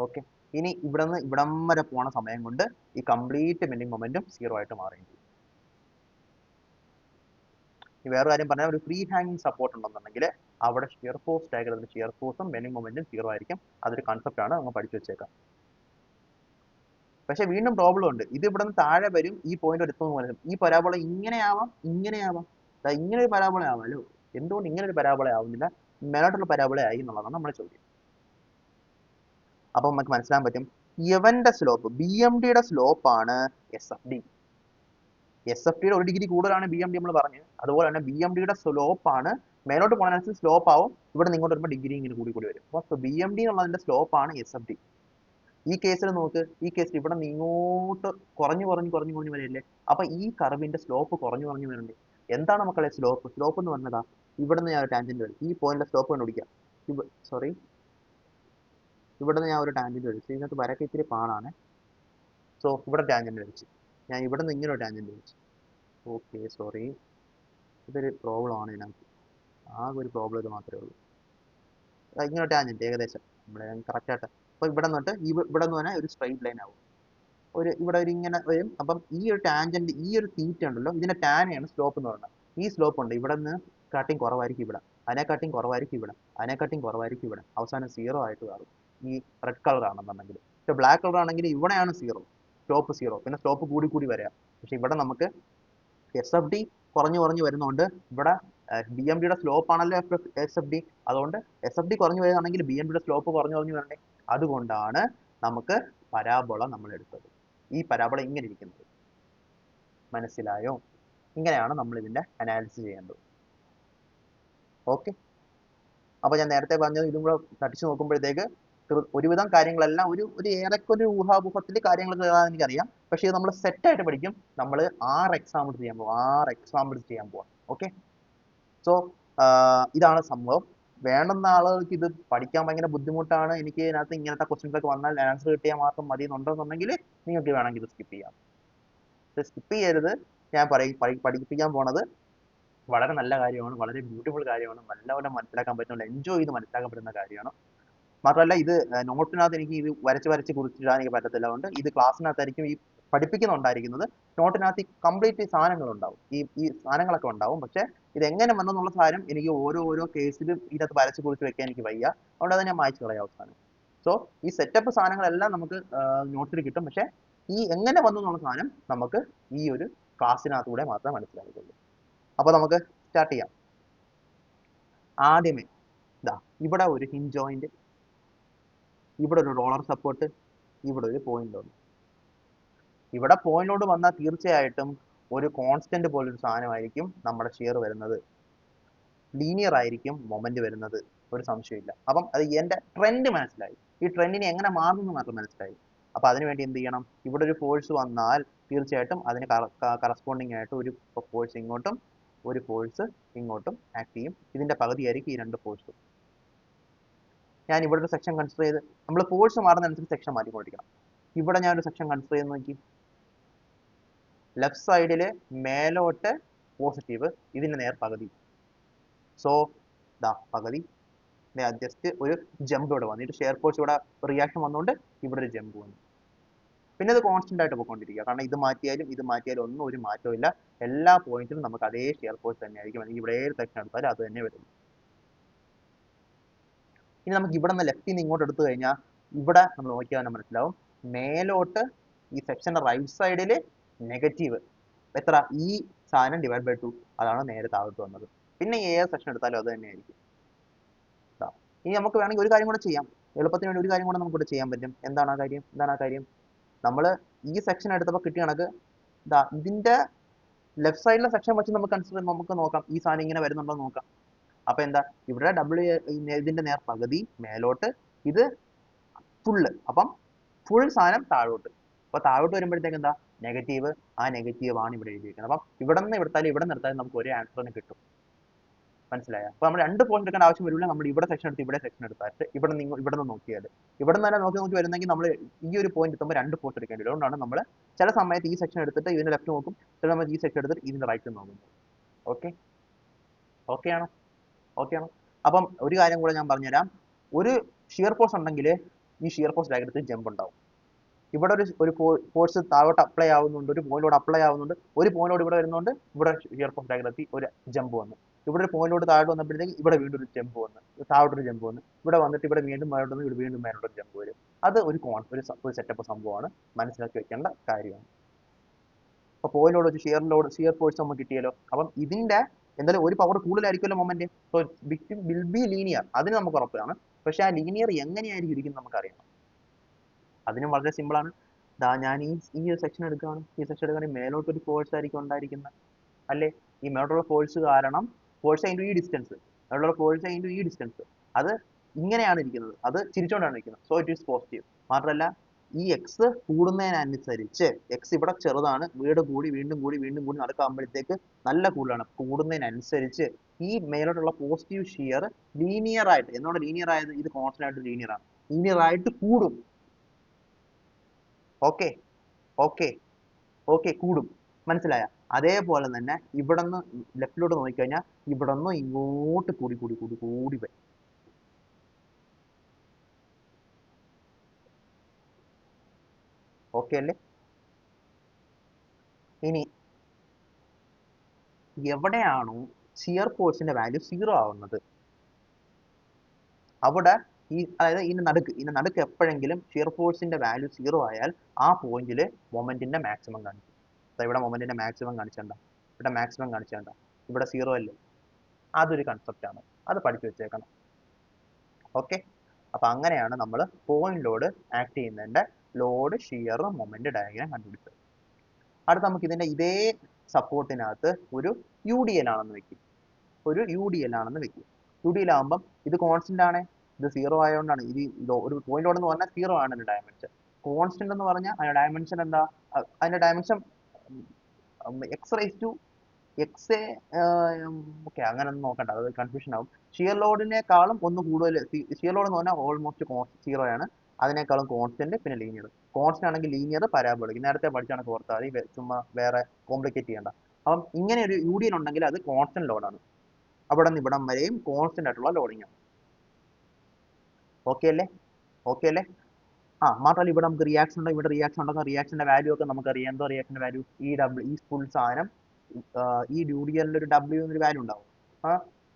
ഓക്കെ, ഇനി ഇവിടം വരെ പോണ സമയം കൊണ്ട് ഈ കംപ്ലീറ്റ് ബെൻഡിങ് മൊമെന്റും 0 ആയിട്ട് മാറുകയും ചെയ്യും. വേറെ കാര്യം പറഞ്ഞാൽ ഒരു ഫ്രീ ഹാങ്ങിങ് സപ്പോർട്ട് ഉണ്ടെന്നുണ്ടെങ്കിൽ അവിടെ ഷിയർ ഫോഴ്സ് ഡയഗ്രത്തിൽ ഷിയർ ഫോഴ്സും ബെൻഡിങ് മൊമെന്റും 0 ആയിരിക്കും. അതൊരു കൺസെപ്റ്റ് ആണ്, നമ്മൾ പഠിച്ചു വെച്ചേക്കാം. പക്ഷെ വീണ്ടും പ്രോബ്ലം ഉണ്ട്. ഇത് ഇവിടെ നിന്ന് താഴെ വരും, ഈ പോയിന്റ് എടുത്തു. ഈ പരാബോള ഇങ്ങനെ ആവാം. ഇങ്ങനെ ഒരു പരാബോള ആവാമല്ലോ, എന്തുകൊണ്ട് ഇങ്ങനെ ഒരു പരാബോള ആവുന്നില്ല? മേലോട്ടുള്ള പരാബോള ആയി എന്നുള്ളതാണ് നമ്മുടെ ചോദ്യം. അപ്പൊ നമുക്ക് മനസ്സിലാൻ പറ്റും, ഇവന്റെ സ്ലോപ്പ് BMD യുടെ സ്ലോപ്പ് ആണ് SFD. SFD യുടെ 1 ഡിഗ്രി കൂടുതലാണ് BMD നമ്മൾ പറഞ്ഞു. അതുപോലെ തന്നെ BMD യുടെ സ്ലോപ്പ് ആണ്, മേലോട്ട് പോകുന്നതിനനുസരിച്ച് സ്ലോപ്പ് ആവും. ഇവിടെ നിന്ന് ഇങ്ങോട്ട് വരുമ്പോൾ ഡിഗ്രി ഇങ്ങനെ കൂടി വരും. അപ്പോൾ BMD എന്നുള്ളതിന്റെ സ്ലോപ്പ് ആണ് SFD. ഈ കേസിൽ നോക്ക്, ഈ കേസിൽ ഇവിടെ നിന്ന് ഇങ്ങോട്ട് കുറഞ്ഞു വരില്ലേ? അപ്പൊ ഈ കർവിന്റെ സ്ലോപ്പ് കുറഞ്ഞു വരണ്ടേ? എന്താണ് മക്കളെ സ്ലോപ്പ്? സ്ലോപ്പ് എന്ന് പറഞ്ഞതാ, ഇവിടെ നിന്ന് ഞാൻ ഒരു ടാൻജന്റ് വരും. ഈ പോയിന്റിലെ സ്ലോപ്പ് കണ്ടുപിടിക്കാം. ഇവിടെ നിന്ന് ഞാൻ ഒരു ടാൻജന്റ് വരച്ചു. ഇതിനകത്ത് വരക്ക് ഇത്തിരി പാടാണ്. സോ ഇവിടെ ടാൻജന്റ് വരച്ചു. ഞാൻ ഇവിടെ നിന്ന് ഇങ്ങനെ ഒരു ടാൻജന്റ് വരച്ചു. ഓക്കെ, സോറി, ഇതൊരു പ്രോബ്ലം ആണ് ഇതിനകത്ത്. ആകെ ഒരു പ്രോബ്ലം ഇത് മാത്രമേ ഉള്ളൂ. ഇങ്ങനെ ടാൻജന്റ് ഏകദേശം നമ്മുടെ കറക്റ്റ് ആയിട്ട്. അപ്പൊ ഇവിടെ നിന്നിട്ട് ഇവിടെ നിന്ന് തന്നെ ഒരു സ്ട്രൈറ്റ് ലൈൻ ആവും. ഇവിടെ ഒരു ഇങ്ങനെ വരും. അപ്പം ഈ ഒരു ടാൻജന്റ്, ഈ ഒരു തീറ്റ ഉണ്ടല്ലോ, ഇതിന്റെ ടാനെയാണ് സ്ലോപ്പ് എന്ന് പറയുന്നത്. ഈ സ്ലോപ്പ് ഉണ്ട്, ഇവിടെ നിന്ന് കാട്ടിങ് കുറവായിരിക്കും ഇവിടെ, അതിനെക്കാട്ടിയും കുറവായിരിക്കും ഇവിടെ, അതിനെക്കാട്ടിയും കുറവായിരിക്കും ഇവിടെ, അവസാനം 0 ആയിട്ട് മാറും. ഈ റെഡ് കളർ ആണെന്നുണ്ടെങ്കിൽ. പക്ഷെ ബ്ലാക്ക് കളർ ആണെങ്കിൽ ഇവിടെയാണ് 0, സ്ലോപ്പ് 0, പിന്നെ സ്ലോപ്പ് കൂടി വരാം. പക്ഷെ ഇവിടെ നമുക്ക് SFD കുറഞ്ഞു വരുന്നതുകൊണ്ട് ഇവിടെ BMD യുടെ സ്ലോപ്പ് ആണല്ലോ SFD. അതുകൊണ്ട് SFD കുറഞ്ഞു വരികയാണെങ്കിൽ BMD യുടെ സ്ലോപ്പ് കുറഞ്ഞു വരണ്ടേ? അതുകൊണ്ടാണ് നമുക്ക് പരാബോള നമ്മൾ എടുത്തത്. ഈ പരാബോള ഇങ്ങനെ ഇരിക്കുന്നത് മനസ്സിലായോ? ഇങ്ങനെയാണ് നമ്മൾ ഇതിന്റെ അനാലിസിസ് ചെയ്യേണ്ടത്. ഓക്കെ, അപ്പൊ ഞാൻ നേരത്തെ പറഞ്ഞത് ഇതും കൂടെ തട്ടിച്ചു നോക്കുമ്പോഴത്തേക്ക് ഒരുവിധം കാര്യങ്ങളെല്ലാം ഒരു ഏറെക്കൊരു ഊഹാപോഹത്തിൽ കാര്യങ്ങൾ എനിക്കറിയാം. പക്ഷെ ഇത് നമ്മൾ സെറ്റ് ആയിട്ട് പഠിക്കും. നമ്മൾ 6 എക്സാമ്പിൾസ് ചെയ്യാൻ പോവാം. ഓക്കെ, സോ ഇതാണ് സംഭവം. വേണ്ടുന്ന ആളുകൾക്ക് ഇത് പഠിക്കാൻ ഭയങ്കര ബുദ്ധിമുട്ടാണ്, എനിക്ക് ഇതിനകത്ത് ഇങ്ങനത്തെ ക്വസ്റ്റ്യൻസ് ഒക്കെ വന്നാൽ ആൻസർ കിട്ടിയാൽ മാത്രം മതി എന്നുണ്ടെന്നുണ്ടെങ്കിൽ നിങ്ങൾക്ക് വേണമെങ്കിൽ ഇത് സ്കിപ്പ് ചെയ്യാം. സ്കിപ്പ് ചെയ്യരുത്. ഞാൻ പഠിപ്പിക്കാൻ പോണത് വളരെ നല്ല കാര്യമാണ്, വളരെ ബ്യൂട്ടിഫുൾ കാര്യമാണ്, നല്ലപോലെ മനസ്സിലാക്കാൻ പറ്റുന്ന, എൻജോയ് ചെയ്ത് മനസ്സിലാക്കാൻ പറ്റുന്ന കാര്യമാണ്. മാത്രമല്ല ഇത് നോട്ടിനകത്ത് എനിക്ക് ഇത് വരച്ച് കുറിച്ചിടാൻ എനിക്ക് പറ്റത്തില്ല. അതുകൊണ്ട് ഇത് ക്ലാസ്സിനകത്തായിരിക്കും ഈ പഠിപ്പിക്കുന്നുണ്ടായിരിക്കുന്നത്. നോട്ടിനകത്ത് കംപ്ലീറ്റ് സാധനങ്ങൾ ഉണ്ടാവും, ഈ സാധനങ്ങളൊക്കെ ഉണ്ടാവും. പക്ഷെ ഇത് എങ്ങനെ വന്നെന്നുള്ള സാധനം എനിക്ക് ഓരോ കേസിലും ഇതിനകത്ത് വരച്ച് കുറിച്ച് വെക്കാൻ എനിക്ക് വയ്യ. അതുകൊണ്ട് അത് ഞാൻ മായ്ച്ചു കളയാം അവസാനം. സോ ഈ സെറ്റപ്പ് സാധനങ്ങളെല്ലാം നമുക്ക് നോട്ട്സിൽ കിട്ടും. പക്ഷെ ഈ എങ്ങനെ വന്നു എന്നുള്ള സാധനം നമുക്ക് ഈ ഒരു ക്ലാസ്സിനകത്തൂടെ മാത്രമേ മനസ്സിലാവുകയുള്ളൂ. അപ്പൊ നമുക്ക് സ്റ്റാർട്ട് ചെയ്യാം. ആദ്യമേ ഇവിടെ ഒരു ഹിഞ്ച് ജോയിന്റ്, ഇവിടെ ഒരു റോളർ സപ്പോർട്ട്, ഇവിടെ ഒരു പോയിന്റ് ലോഡ്. ഇവിടെ പോയിന്റ് ലോഡ് വന്നാൽ തീർച്ചയായിട്ടും ഒരു കോൺസ്റ്റന്റ് പോലൊരു സാധനമായിരിക്കും നമ്മുടെ ഷിയർ വരുന്നത്. ലീനിയർ ആയിരിക്കും മൊമെന്റ് വരുന്നത്, ഒരു സംശയമില്ല. അപ്പം അത് എന്റെ ട്രെൻഡ് മനസ്സിലായി. ഈ ട്രെൻഡിനെ എങ്ങനെ മാറുന്നു മാത്രം മനസ്സിലായി. അപ്പൊ അതിനുവേണ്ടി എന്ത് ചെയ്യണം? ഇവിടെ ഒരു ഫോഴ്സ് വന്നാൽ തീർച്ചയായിട്ടും അതിന് കറസ്പോണ്ടിങ് ആയിട്ട് ഒരു ഫോഴ്സ് ഇങ്ങോട്ടും ഒരു ഫോഴ്സ് ഇങ്ങോട്ടും ആക്ട് ചെയ്യും. ഇതിന്റെ പകുതിയായിരിക്കും ഈ രണ്ട് ഫോഴ്സും. ഞാൻ ഇവിടെ ഒരു സെക്ഷൻ കൺസിഡർ ചെയ്ത്, നമ്മൾ ഫോഴ്സ് മാറുന്നതനുസരിച്ച് സെക്ഷൻ മാറ്റിക്കൊണ്ടിരിക്കണം. ഇവിടെ ഞാൻ ഒരു സെക്ഷൻ കൺസിഡർ ചെയ്ത് നോക്കി. ലെഫ്റ്റ് സൈഡില് മേലോട്ട് പോസിറ്റീവ്, ഇതിന്റെ നേർ പകുതി. സോ പകുതി. ജസ്റ്റ് ഒരു ജമ്പ് ഇവിടെ വന്നിട്ട് ഷെയർ ഫോഴ്സ് ഇവിടെ റിയാക്ഷൻ വന്നുകൊണ്ട് ഇവിടെ ഒരു ജമ്പ് വന്നു. പിന്നെ ഇത് കോൺസ്റ്റന്റ് ആയിട്ട് പോയിക്കൊണ്ടിരിക്കുക. കാരണം ഇത് മാറ്റിയാലും ഒന്നും ഒരു മാറ്റവും ഇല്ല. എല്ലാ പോയിന്റിലും നമുക്ക് അതേ ഷെയർ ഫോഴ്സ് തന്നെ ആയിരിക്കും. അല്ലെങ്കിൽ ഇവിടെ ഏത് സെക്ഷൻ എടുത്താലും അത് തന്നെ വരുള്ളൂ. ഇനി നമുക്ക് ഇവിടെ നിന്ന് ലെഫ്റ്റിൽ നിന്ന് ഇങ്ങോട്ട് എടുത്തു കഴിഞ്ഞാൽ ഇവിടെ നമ്മൾ നോക്കിയാൽ തന്നെ മനസ്സിലാവും, മേലോട്ട് ഈ സെക്ഷന്റെ റൈറ്റ് സൈഡിൽ നെഗറ്റീവ് എത്ര ഈ സാധനം ഡിവൈഡ് ബൈ 2 അതാണ് നേരെ താഴോട്ട് വന്നത്. പിന്നെ ഏത് സെക്ഷൻ എടുത്താലും അത് തന്നെയായിരിക്കും. ഇനി നമുക്ക് വേണമെങ്കിൽ ഒരു കാര്യം കൂടെ ചെയ്യാം, എളുപ്പത്തിന് വേണ്ടി ഒരു കാര്യം കൂടെ നമുക്ക് ചെയ്യാൻ പറ്റും. എന്താണ് ആ കാര്യം? നമ്മൾ ഈ സെക്ഷൻ എടുത്തപ്പോൾ കിട്ടിയ കണക്ക് ഇതിന്റെ ലെഫ്റ്റ് സൈഡിലെ സെക്ഷൻ വെച്ച് നമുക്ക് നോക്കാം ഈ സാധനം ഇങ്ങനെ വരുന്നുണ്ടോ നോക്കാം. അപ്പൊ എന്താ ഇവിടെ ഇതിന്റെ നേർ പകുതി മേലോട്ട്, ഇത് ഫുള്ള്, അപ്പം ഫുൾ സാധനം താഴോട്ട്. അപ്പൊ താഴോട്ട് വരുമ്പോഴത്തേക്ക് എന്താ നെഗറ്റീവ്, ആ നെഗറ്റീവ് ആണ് ഇവിടെ എഴുതിയിരിക്കുന്നത്. അപ്പം ഇവിടെ നിന്ന് ഇവിടെ നിർത്താലും നമുക്ക് ഒരേ ആൻസറിന് കിട്ടും. മനസ്സിലായോ? അപ്പൊ നമ്മൾ രണ്ട് പോയിന്റ് എടുക്കേണ്ട ആവശ്യം വരില്ല. നമ്മൾ ഇവിടെ സെക്ഷൻ എടുത്ത് ഇവിടെ സെക്ഷൻ എടുത്തായിട്ട് ഇവിടെ നിന്ന് നോക്കിയാൽ ഇവിടെ നിന്ന് തന്നെ നോക്കി വരുന്നെങ്കിൽ നമ്മൾ ഈ ഒരു പോയിന്റ് എത്തുമ്പോൾ രണ്ട് പോസ്റ്റ് എടുക്കേണ്ടി വരും. അതുകൊണ്ടാണ് നമ്മൾ ചില സമയത്ത് ഈ സെക്ഷൻ എടുത്തിട്ട് ഇതിന്റെ ലെഫ്റ്റ് നോക്കും, ചില സമയത്ത് ഈ സെക്ഷൻ എടുത്തിട്ട് ഇതിന്റെ റൈറ്റ് നോക്കുന്നത്. ഓക്കെ ആണോ? അപ്പം ഒരു കാര്യം കൂടെ ഞാൻ പറഞ്ഞുതരാം. ഒരു ഷിയർ ഫോഴ്സ് ഉണ്ടെങ്കിൽ ഈ ഷിയർ ഫോഴ്സ് ഡയഗ്രത്തിൽ ജമ്പ് ഉണ്ടാവും. ഇവിടെ ഒരു ഫോഴ്സ് താഴോട്ട് അപ്ലൈ ആവുന്നുണ്ട്, ഒരു പോയിന്റിലോട് അപ്ലൈ ആവുന്നുണ്ട്, ഒരു പോയിന്റിലോട് ഇവിടെ വരുന്നുണ്ട്, ഇവിടെ ഷിയർ ഫോഴ്സ് ഡയഗ്രത്തിൽ ഒരു ജമ്പ് വന്നു. ഇവിടെ ഒരു പോയിന്റിലോട് താഴോട്ട് വന്നപ്പോഴത്തേക്ക് ഇവിടെ വീണ്ടും ഒരു ജമ്പ് വന്നു, താഴോട്ടൊരു ജമ്പ് വന്നു, ഇവിടെ വന്നിട്ട് ഇവിടെ വീണ്ടും മേലോട്ട് വന്ന് ഇവിടെ വീണ്ടും മേലോട്ടൊരു ജമ്പ് വരും. അത് ഒരു സെറ്റപ്പ് സംഭവമാണ്, മനസ്സിലാക്കി വെക്കേണ്ട കാര്യമാണ്. അപ്പൊ പോയിന്റിലോട് വെച്ച് ഷിയർ ഫോഴ്സ് നമുക്ക് കിട്ടിയല്ലോ. അപ്പം ഇതിന്റെ എന്തായാലും ഒരു പവർ കൂടുതലായിരിക്കുമല്ലോ moment, so victim will be linear, അതിന് നമുക്ക് ഉറപ്പാണ്. പക്ഷെ ആ ലീനിയർ എങ്ങനെയായിരിക്കും ഇരിക്കുന്നത് നമുക്കറിയണം. അതിനും വളരെ സിമ്പിൾ ആണ്. ഞാൻ ഈ ഒരു സെക്ഷൻ എടുക്കുകയാണ്, ഈ സെക്ഷൻ എടുക്കുകയാണെങ്കിൽ മേലോട്ടൊരു ഫോഴ്സ് ആയിരിക്കും ഉണ്ടായിരിക്കുന്നത് അല്ലേ? ഈ മേലോട്ടുള്ള ഫോഴ്സ് കാരണം ഫോഴ്സ് ഇൻറ്റു ഈ ഡിസ്റ്റൻസ്, മേലോട്ടുള്ള ഫോഴ്സ് ഇൻറ്റു ഈ ഡിസ്റ്റൻസ്, അത് ഇങ്ങനെയാണ് ഇരിക്കുന്നത്, അത് ചിരിച്ചുകൊണ്ടാണ് ഇരിക്കുന്നത്. So it is positive. മാത്രമല്ല ഈ എക്സ് കൂടുന്നതിനനുസരിച്ച്, എക്സ് ഇവിടെ ചെറുതാണ്, വീണ്ടും കൂടി നടക്കാകുമ്പോഴത്തേക്ക് നല്ല കൂടുതലാണ്. കൂടുന്നതിനനുസരിച്ച് ഈ മേലോട്ടുള്ള പോസിറ്റീവ് ഷിയർ ലീനിയർ ആയിട്ട്, എന്നോട് ലീനിയർ ആയത് ഇത് കോൺസ്റ്റന്റ് ആയിട്ട് ലീനിയർ ആണ്, ലീനിയർ ആയിട്ട് കൂടും. ഓക്കെ കൂടും, മനസ്സിലായ? അതേപോലെ തന്നെ ഇവിടെ നിന്ന് ലെഫ്റ്റിലോട്ട് നോക്കിക്കഴിഞ്ഞാൽ ഇവിടെ നിന്ന് ഇങ്ങോട്ട് കൂടി വരും. ഓക്കെ അല്ലേ? ഇനി എവിടെയാണോ ഷിയർ ഫോഴ്സിന്റെ വാല്യൂ 0 ആവുന്നത്, അവിടെ അതായത് ഇതിന്റെ നടുക്ക് എപ്പോഴെങ്കിലും ഷിയർ ഫോഴ്സിന്റെ വാല്യൂ 0 ആയാൽ ആ പോയിന്റിൽ മൊമെന്റിന്റെ മാക്സിമം കാണിക്കും. ഇവിടെ മൊമെന്റിന്റെ മാക്സിമം കാണിച്ചേണ്ട, ഇവിടെ മാക്സിമം കാണിച്ചേണ്ട, ഇവിടെ 0 അല്ലേ? അതൊരു കൺസെപ്റ്റ് ആണ്, അത് പഠിച്ചു വെച്ചേക്കണം. ഓക്കെ, അപ്പൊ അങ്ങനെയാണ് നമ്മൾ പോയിന്റ് ലോഡ് ആക്ട് ചെയ്യുന്നതിന്റെ ലോഡ് ഷിയർ മൊമെന്റ് ഡയഗ്രാം കണ്ടുപിടിച്ചത്. അടുത്ത നമുക്ക് ഇതിന്റെ ഇതേ സപ്പോർട്ടിനകത്ത് ഒരു UDL ആണെന്ന് വെക്കും. UDL ആകുമ്പം ഇത് കോൺസ്റ്റന്റ് ആണ്, ഇത് 0 ആയതുകൊണ്ടാണ് ഇത് ഒരു പോയിന്റ് ലോഡ് എന്ന് പറഞ്ഞാൽ 0 ആണ് അതിന്റെ ഡയമെൻഷൻ. കോൺസ്റ്റന്റ് എന്ന് പറഞ്ഞാൽ അതിന്റെ ഡയമെൻഷൻ എന്താ? അതിന്റെ ഡയമെൻഷൻ എക്സ് ഓക്കെ, അങ്ങനെ ഒന്നും നോക്കണ്ട, അത് കൺഫ്യൂഷൻ ആവും. ഷിയർ ലോഡിനേക്കാളും ഒന്ന് കൂടുതൽ, ഷിയർ ലോഡ് എന്ന് പറഞ്ഞാൽ ഓൾമോസ്റ്റ് 0 ആണ്, അതിനേക്കാളും കോൺസ്റ്റന്റ്, പിന്നെ ലീനിയർ. കോൺസ്റ്റന്റ് ആണെങ്കിൽ ലീനിയർ പരാബോളിക്, നേരത്തെ പഠിച്ചാണ് ഓർത്താൽ മതി, ചുമ്മാ വേറെ കോംപ്ലിക്കേറ്റ് ചെയ്യണ്ട. അപ്പം ഇങ്ങനെ ഒരു UDL ഉണ്ടെങ്കിൽ അത് കോൺസ്റ്റന്റ് ലോഡാണ്, അവിടെ നിന്ന് ഇവിടം വരെയും കോൺസ്റ്റന്റ് ആയിട്ടുള്ള ലോഡിംഗ് ആണ്. ഓക്കെ അല്ലേ? മാത്രമല്ല ഇവിടെ നമുക്ക് റിയാക്ഷൻ ഉണ്ടോ, ഇവിടെ റിയാക്ഷൻ ഉണ്ടെങ്കിൽ റിയാക്ഷന്റെ വാല്യൂ ഒക്കെ നമുക്കറിയാം. എന്തോ റിയാക്ഷന്റെ വാല്യൂ, ഈ ഫുൾ സാധനം ഈ UDL ഒരു W എന്നൊരു വാല്യൂ ഉണ്ടാവും,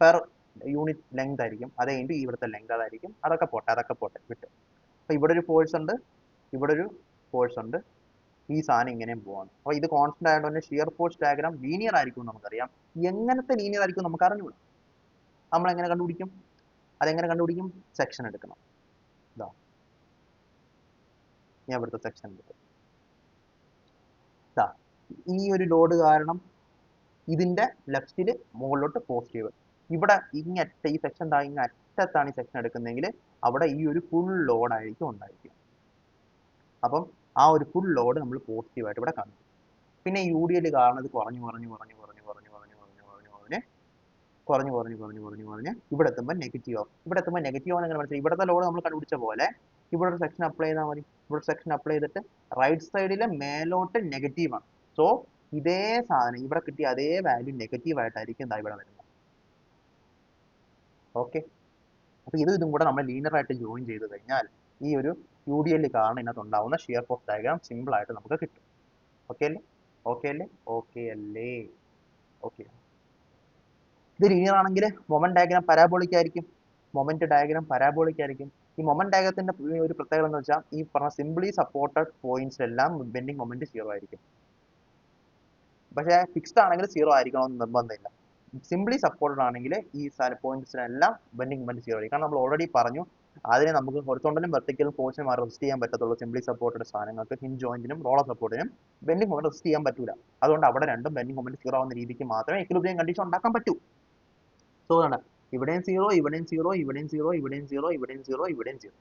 പെർ യൂണിറ്റ് ലെങ്ത് ആയിരിക്കും, അത് കഴിഞ്ഞിട്ട് ഇവിടുത്തെ ലെങ്ത് അതായിരിക്കും. അതൊക്കെ പോട്ടെ വിട്ട്. അപ്പൊ ഇവിടെ ഒരു ഫോഴ്സ് ഉണ്ട്, ഇവിടെ ഒരു ഫോഴ്സ് ഉണ്ട്, ഈ സാധനം ഇങ്ങനെയും പോവാണ്. അപ്പൊ ഇത് കോൺസ്റ്റന്റ് ആയതുകൊണ്ട് തന്നെ ഷിയർ ഫോഴ്സ് ഡയഗ്രാം ലീനിയർ ആയിരിക്കും നമുക്കറിയാം. എങ്ങനത്തെ ലീനിയർ ആയിരിക്കും നമുക്ക് അറിഞ്ഞൂടാ. നമ്മൾ എങ്ങനെ കണ്ടുപിടിക്കും? അതെങ്ങനെ കണ്ടുപിടിക്കും? സെക്ഷൻ എടുക്കണം. ഇതാ ഞാൻ ഇവിടുത്തെ സെക്ഷൻ എടുത്തു. ഈ ഒരു ലോഡ് കാരണം ഇതിന്റെ ലെഫ്റ്റില് മുകളിലോട്ട് പോസിറ്റീവ്, ഇവിടെ ഇങ്ങറ്റ ഈ സെക്ഷൻ ഇങ്ങ അറ്റത്താണ് ഈ സെക്ഷൻ എടുക്കുന്നതെങ്കിൽ അവിടെ ഈ ഒരു ഫുൾ ലോഡ് ആയിരിക്കും ഉണ്ടായിരിക്കും. അപ്പം ആ ഒരു ഫുൾ ലോഡ് നമ്മൾ പോസിറ്റീവായിട്ട് ഇവിടെ കാണിക്കും. പിന്നെ UDL കാരണം ഇത് കുറഞ്ഞ് ഇവിടെ എത്തുമ്പോൾ നെഗറ്റീവ് ആവും. ഇവിടെ എത്തുമ്പോൾ നെഗറ്റീവ് ആണെന്ന് എങ്ങനെ മനസ്സിലായി? ഇവിടുത്തെ ലോഡ് നമ്മൾ കണ്ടുപിടിച്ച പോലെ ഇവിടെ ഒരു സെക്ഷൻ അപ്ലൈ ചെയ്താൽ മതി. ഇവിടെ സെക്ഷൻ അപ്ലൈ ചെയ്തിട്ട് റൈറ്റ് സൈഡിലെ മേലോട്ട് നെഗറ്റീവ് ആണ്. സോ ഇതേ സാധനം ഇവിടെ കിട്ടിയ അതേ വാല്യൂ നെഗറ്റീവ് ആയിട്ടായിരിക്കും ഇവിടെ വരുന്നത്. ഓക്കെ, അപ്പൊ ഇതും കൂടെ നമ്മൾ ലീനിയർ ആയിട്ട് ജോയിൻ ചെയ്ത് കഴിഞ്ഞാൽ ഈ ഒരു UDL കാരണം ഇതിനകത്ത് ഉണ്ടാവുന്ന ഷിയർ ഫോഴ്സ് ഡയഗ്രാം സിമ്പിൾ ആയിട്ട് നമുക്ക് കിട്ടും. ഓക്കെ അല്ലേ? ഇത് ലീനിയർ ആണെങ്കിൽ മൊമെന്റ് ഡയഗ്രാം പരാബോളിക് ആയിരിക്കും. ഈ മൊമെന്റ് ഡയഗ്രത്തിന്റെ ഒരു പ്രത്യേകത എന്ന് വെച്ചാൽ ഈ പറഞ്ഞ സിംപ്ലി സപ്പോർട്ടഡ് പോയിന്റ്സിലെല്ലാം ബെൻഡിങ് മൊമെന്റ് സീറോ ആയിരിക്കും. പക്ഷേ ഫിക്സ്ഡ് ആണെങ്കിൽ സീറോ ആയിരിക്കണമെന്ന് നിർബന്ധമില്ല. സിംപ്ലി സപ്പോർട്ടഡ് ആണെങ്കിൽ ഈ പോയിന്റ്സിനെല്ലാം ബെൻഡിങ് മൊമെന്റ് സീറോ ആയിരിക്കും. കാരണം നമ്മൾ ഓൾറെഡി പറഞ്ഞു അതിനെ നമുക്ക് ഹൊറിസോണ്ടലും വെർട്ടിക്കലും ഫോഴ്സിനും റെസിസ്റ്റ് ചെയ്യാൻ പറ്റത്തുള്ളൂ. സിംപ്ലി സപ്പോർട്ടഡ് സാധനങ്ങൾക്ക് ഹിഞ്ച് ജോയിന്റിനും റോളർ സപ്പോർട്ടിനും ബെൻഡിങ് മൊമെന്റ് റെസിസ്റ്റ് ചെയ്യാൻ പറ്റൂല. അതുകൊണ്ട് അവിടെ രണ്ടും ബെൻഡിങ് മൊമെന്റ് സീറോ ആവുന്ന രീതിക്ക് മാത്രമേ ഇക്വിലിബ്രിയം കണ്ടീഷൻ ഉണ്ടാക്കാൻ പറ്റൂ. സോ ഇവിടെയും സീറോ, ഇവിടെയും സീറോ, ഇവിടെയും സീറോ, ഇവിടെയും സീറോ, ഇവിടെയും സീറോ, ഇവിടെയും സീറോ.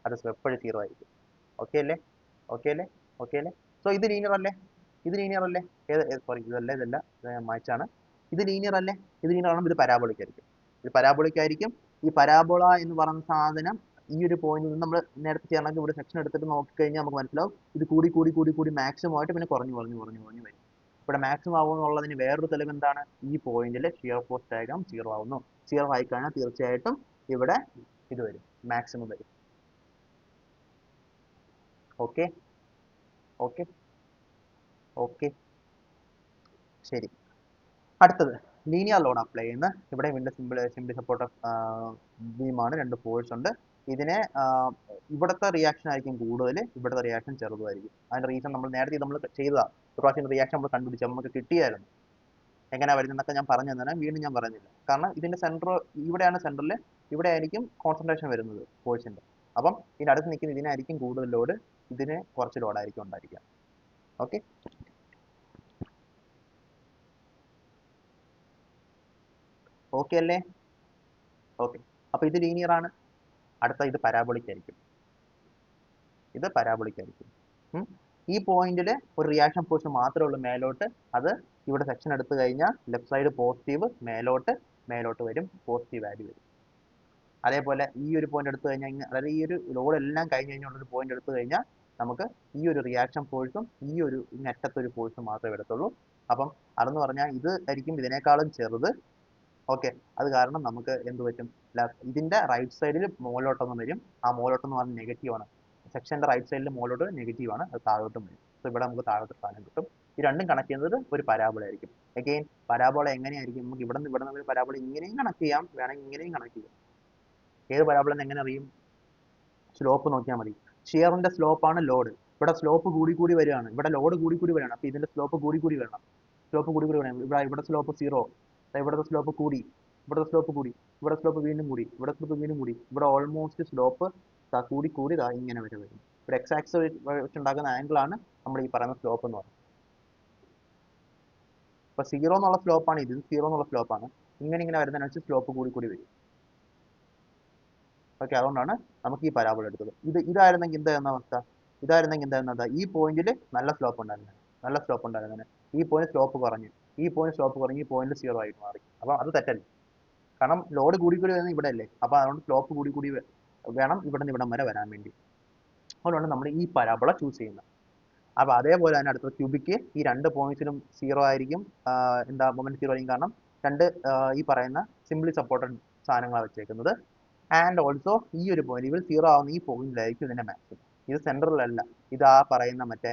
അത് എപ്പോഴും സീറോ ആയിരിക്കും. ഓക്കെ അല്ലേ? ഓക്കെ അല്ലേ? ഓക്കെ അല്ലേ? സോ ഇത് ലീനിയർ അല്ലേ? ഇത് ലീനിയർ അല്ലേ? സോറി, ഇതല്ല മാച്ചാണ്. ഇത് ലീനിയർ അല്ലേ? ഇത് ലീനിയർ ആണെങ്കിൽ ഇത് പരാബോളിക് ആയിരിക്കും. ഇത് പരാബോളിക് ആയിരിക്കും. ഈ പരാബോള എന്ന് പറയുന്ന സാധനം ഈ ഒരു പോയിന്റിൽ നിന്ന് നമ്മൾ നേരത്തെ ചെയ്യണമെങ്കിൽ ഇവിടെ സെക്ഷൻ എടുത്തിട്ട് നോക്കിക്കഴിഞ്ഞാൽ നമുക്ക് മനസ്സിലാവും ഇത് കൂടി കൂടി കൂടി കൂടി മാക്സിമം ആയിട്ട് പിന്നെ കുറഞ്ഞു കുറഞ്ഞു കുറഞ്ഞു കുറഞ്ഞു വരും. ഇവിടെ മാക്സിമം ആവുമെന്നുള്ളതിന് വേറൊരു തെളിവ് എന്താണ്? ഈ പോയിന്റിൽ ഷിയർ ഫോഴ്സ് ഡയഗ്രാം സീറോ ആവുന്നു. സീറോ ആയി കഴിഞ്ഞാൽ തീർച്ചയായിട്ടും ഇവിടെ ഇത് വരും, മാക്സിമം വരും. ഓക്കെ ഓക്കെ ഓക്കെ ശരി. അടുത്തത് ലീനിയർ ലോഡ് അപ്ലൈ ചെയ്യുന്ന ഇവിടെ വീണ്ടും സിംപ്ലി സപ്പോർട്ട് ബീമാണ്, രണ്ട് ഫോഴ്സ് ഉണ്ട്. ഇതിനെ ഇവിടുത്തെ റിയാക്ഷൻ ആയിരിക്കും കൂടുതൽ, ഇവിടുത്തെ റിയാക്ഷൻ ചെറുതായിരിക്കും. അതിന്റെ റീസൺ നമ്മൾ നേരത്തെ നമ്മൾ ചെയ്തതാണ്. ഒരു പ്രാവശ്യം റിയാക്ഷൻ നമ്മൾ കണ്ടുപിടിച്ച് നമുക്ക് കിട്ടിയായിരുന്നു. എങ്ങനെ വരുന്നതൊക്കെ ഞാൻ പറഞ്ഞു തന്നെ, വീണ്ടും ഞാൻ പറയുന്നില്ല. കാരണം ഇതിന്റെ സെന്റർ ഇവിടെയാണ്, സെന്ററിൽ ഇവിടെ ആയിരിക്കും കോൺസെൻട്രേഷൻ വരുന്നത് ഫോഴ്സിന്റെ. അപ്പം ഇതിന്റെ അടുത്ത് നിൽക്കുന്ന ഇതിനായിരിക്കും കൂടുതൽ ലോഡ്, ഇതിന് കുറച്ച് ലോഡായിരിക്കും ഉണ്ടായിരിക്കുക. ഓക്കെ ഓക്കെ അല്ലേ? ഓക്കെ. അപ്പൊ ഇത് ലീനിയർ ആണ്. അടുത്ത ഇത് പരാബോളിക് ആയിരിക്കും. ഇത് പരാബോളിക് ആയിരിക്കും. ഈ പോയിന്റിൽ ഒരു റിയാക്ഷൻ ഫോഴ്സ് മാത്രമേ ഉള്ളൂ മേലോട്ട്. അത് ഇവിടെ സെക്ഷൻ എടുത്തു കഴിഞ്ഞാൽ ലെഫ്റ്റ് സൈഡ് പോസിറ്റീവ്, മേലോട്ട് വരും, പോസിറ്റീവ് വാല്യൂ വരും. അതേപോലെ ഈ ഒരു പോയിന്റ് എടുത്തു കഴിഞ്ഞാൽ, അതായത് ഈ ഒരു ലോഡ് എല്ലാം കഴിഞ്ഞ് കഴിഞ്ഞുള്ള ഒരു പോയിന്റ് എടുത്തു കഴിഞ്ഞാൽ നമുക്ക് ഈ ഒരു റിയാക്ഷൻ ഫോഴ്സും ഈ ഒരു അറ്റത്തൊരു ഫോഴ്സും മാത്രമേ എടുത്തുള്ളൂ. അപ്പം അതെന്ന് പറഞ്ഞാൽ ഇത് ആയിരിക്കും ഇതിനേക്കാളും ചെറുത്. ഓക്കെ, അത് കാരണം നമുക്ക് എന്ത് പറ്റും? ഇതിന്റെ റൈറ്റ് സൈഡിൽ മുകളിലോട്ടൊന്ന് വരും. ആ മുകളിലോട്ടെന്ന് പറഞ്ഞാൽ നെഗറ്റീവ് ആണ്. സെക്ഷന്റെ റൈറ്റ് സൈഡിൽ മുകളിലോട്ട് നെഗറ്റീവ് ആണ്, അത് താഴോട്ടും വരും. സോ ഇവിടെ നമുക്ക് താഴോട്ട് സ്ഥാനം കിട്ടും. ഈ രണ്ടും കണക്ട് ചെയ്യുന്നത് ഒരു പരാബോള ആയിരിക്കും. അഗെയിൻ പരാബോള എങ്ങനെയായിരിക്കും? നമുക്ക് ഇവിടെ നിന്ന് ഒരു പരാബോള ഇങ്ങനെയും കണക്ട് ചെയ്യാം, വേണമെങ്കിൽ ഇങ്ങനെയും കണക്ട് ചെയ്യാം. ഏത് പരാബോള എങ്ങനെ അറിയും? സ്ലോപ്പ് നോക്കിയാൽ മതി. ഷിയറിന്റെ സ്ലോപ്പാണ് ലോഡ്. ഇവിടെ സ്ലോപ്പ് കൂടി കൂടി വരികയാണ്, ഇവിടെ ലോഡ് കൂടി കൂടി വരികയാണ്. അപ്പൊ ഇതിന്റെ സ്ലോപ്പ് കൂടി കൂടി വരണം. സ്ലോപ്പ് കൂടി കൂടി വേണം. ഇവിടെ സ്ലോപ്പ് സീറോ, ഇവിടുത്തെ സ്ലോപ്പ് കൂടി, ഇവിടുത്തെ സ്ലോപ്പ് കൂടി, ഇവിടെ സ്ലോപ്പ് വീണ്ടും കൂടി, ഇവിടെ സ്ലോപ്പ് വീണ്ടും കൂടി, ഇവിടെ ഓൾമോസ്റ്റ് സ്ലോപ്പ് കൂടി കൂടി ഇങ്ങനെ വരെ വരും. ഇവിടെ എക്സ് ആക്സിസ് വെച്ചുണ്ടാക്കുന്ന ആംഗിൾ ആണ് നമ്മൾ ഈ പറയുന്ന സ്ലോപ്പ് എന്ന് പറയുന്നത്. അപ്പൊ സീറോ എന്നുള്ള സ്ലോപ്പാണ് ഇത്, സീറോ എന്നുള്ള സ്ലോപ്പാണ്. ഇങ്ങനെ വരുന്നതിനനുസരിച്ച് സ്ലോപ്പ് കൂടി കൂടി വരും. ഓക്കെ, അതുകൊണ്ടാണ് നമുക്ക് ഈ പരാബോള എടുത്തത്. ഇതായിരുന്നെങ്കിൽ എന്തായിരുന്ന അവസ്ഥ? ഇതായിരുന്നെങ്കിൽ എന്തായിരുന്നത്? ഈ പോയിന്റിൽ നല്ല സ്ലോപ്പ് ഉണ്ടായിരുന്നത്, ഈ പോയിന്റ് സ്ലോപ്പ് കുറഞ്ഞു, ഈ പോയിന്റ് സീറോ ആയിട്ട് മാറി. അപ്പൊ അത് തെറ്റല്ലേ? കാരണം ലോഡ് കൂടി കൂടി വരുന്നത് ഇവിടെ അല്ലേ? അപ്പൊ അതുകൊണ്ട് സ്ലോപ്പ് കൂടി കൂടി വേണം ഇവിടെ നിന്ന് ഇവിടം വരെ വരാൻ വേണ്ടി. അതുകൊണ്ടാണ് നമ്മൾ ഈ പരാബോള ചൂസ് ചെയ്യുന്നത്. അപ്പൊ അതേപോലെ തന്നെ അടുത്ത ക്യൂബിക്ക് ഈ രണ്ട് പോയിന്റ്സിലും സീറോ ആയിരിക്കും. എന്താ മൊമെന്റ് സീറോ ആയിരിക്കും, കാരണം രണ്ട് ഈ പറയുന്ന സിംപ്ലി സപ്പോർട്ടഡ് സാധനങ്ങളാണ് വെച്ചേക്കുന്നത്. ആൻഡ് ഓൾസോ ഈ ഒരു പോയിന്റ് ഇതിൽ സീറോ ആവുന്ന ഈ പോയിന്റിലായിരിക്കും ഇതിന്റെ മാക്സിമം. ഇത് സെൻട്രലല്ല, ഇത് ആ പറയുന്ന മറ്റേ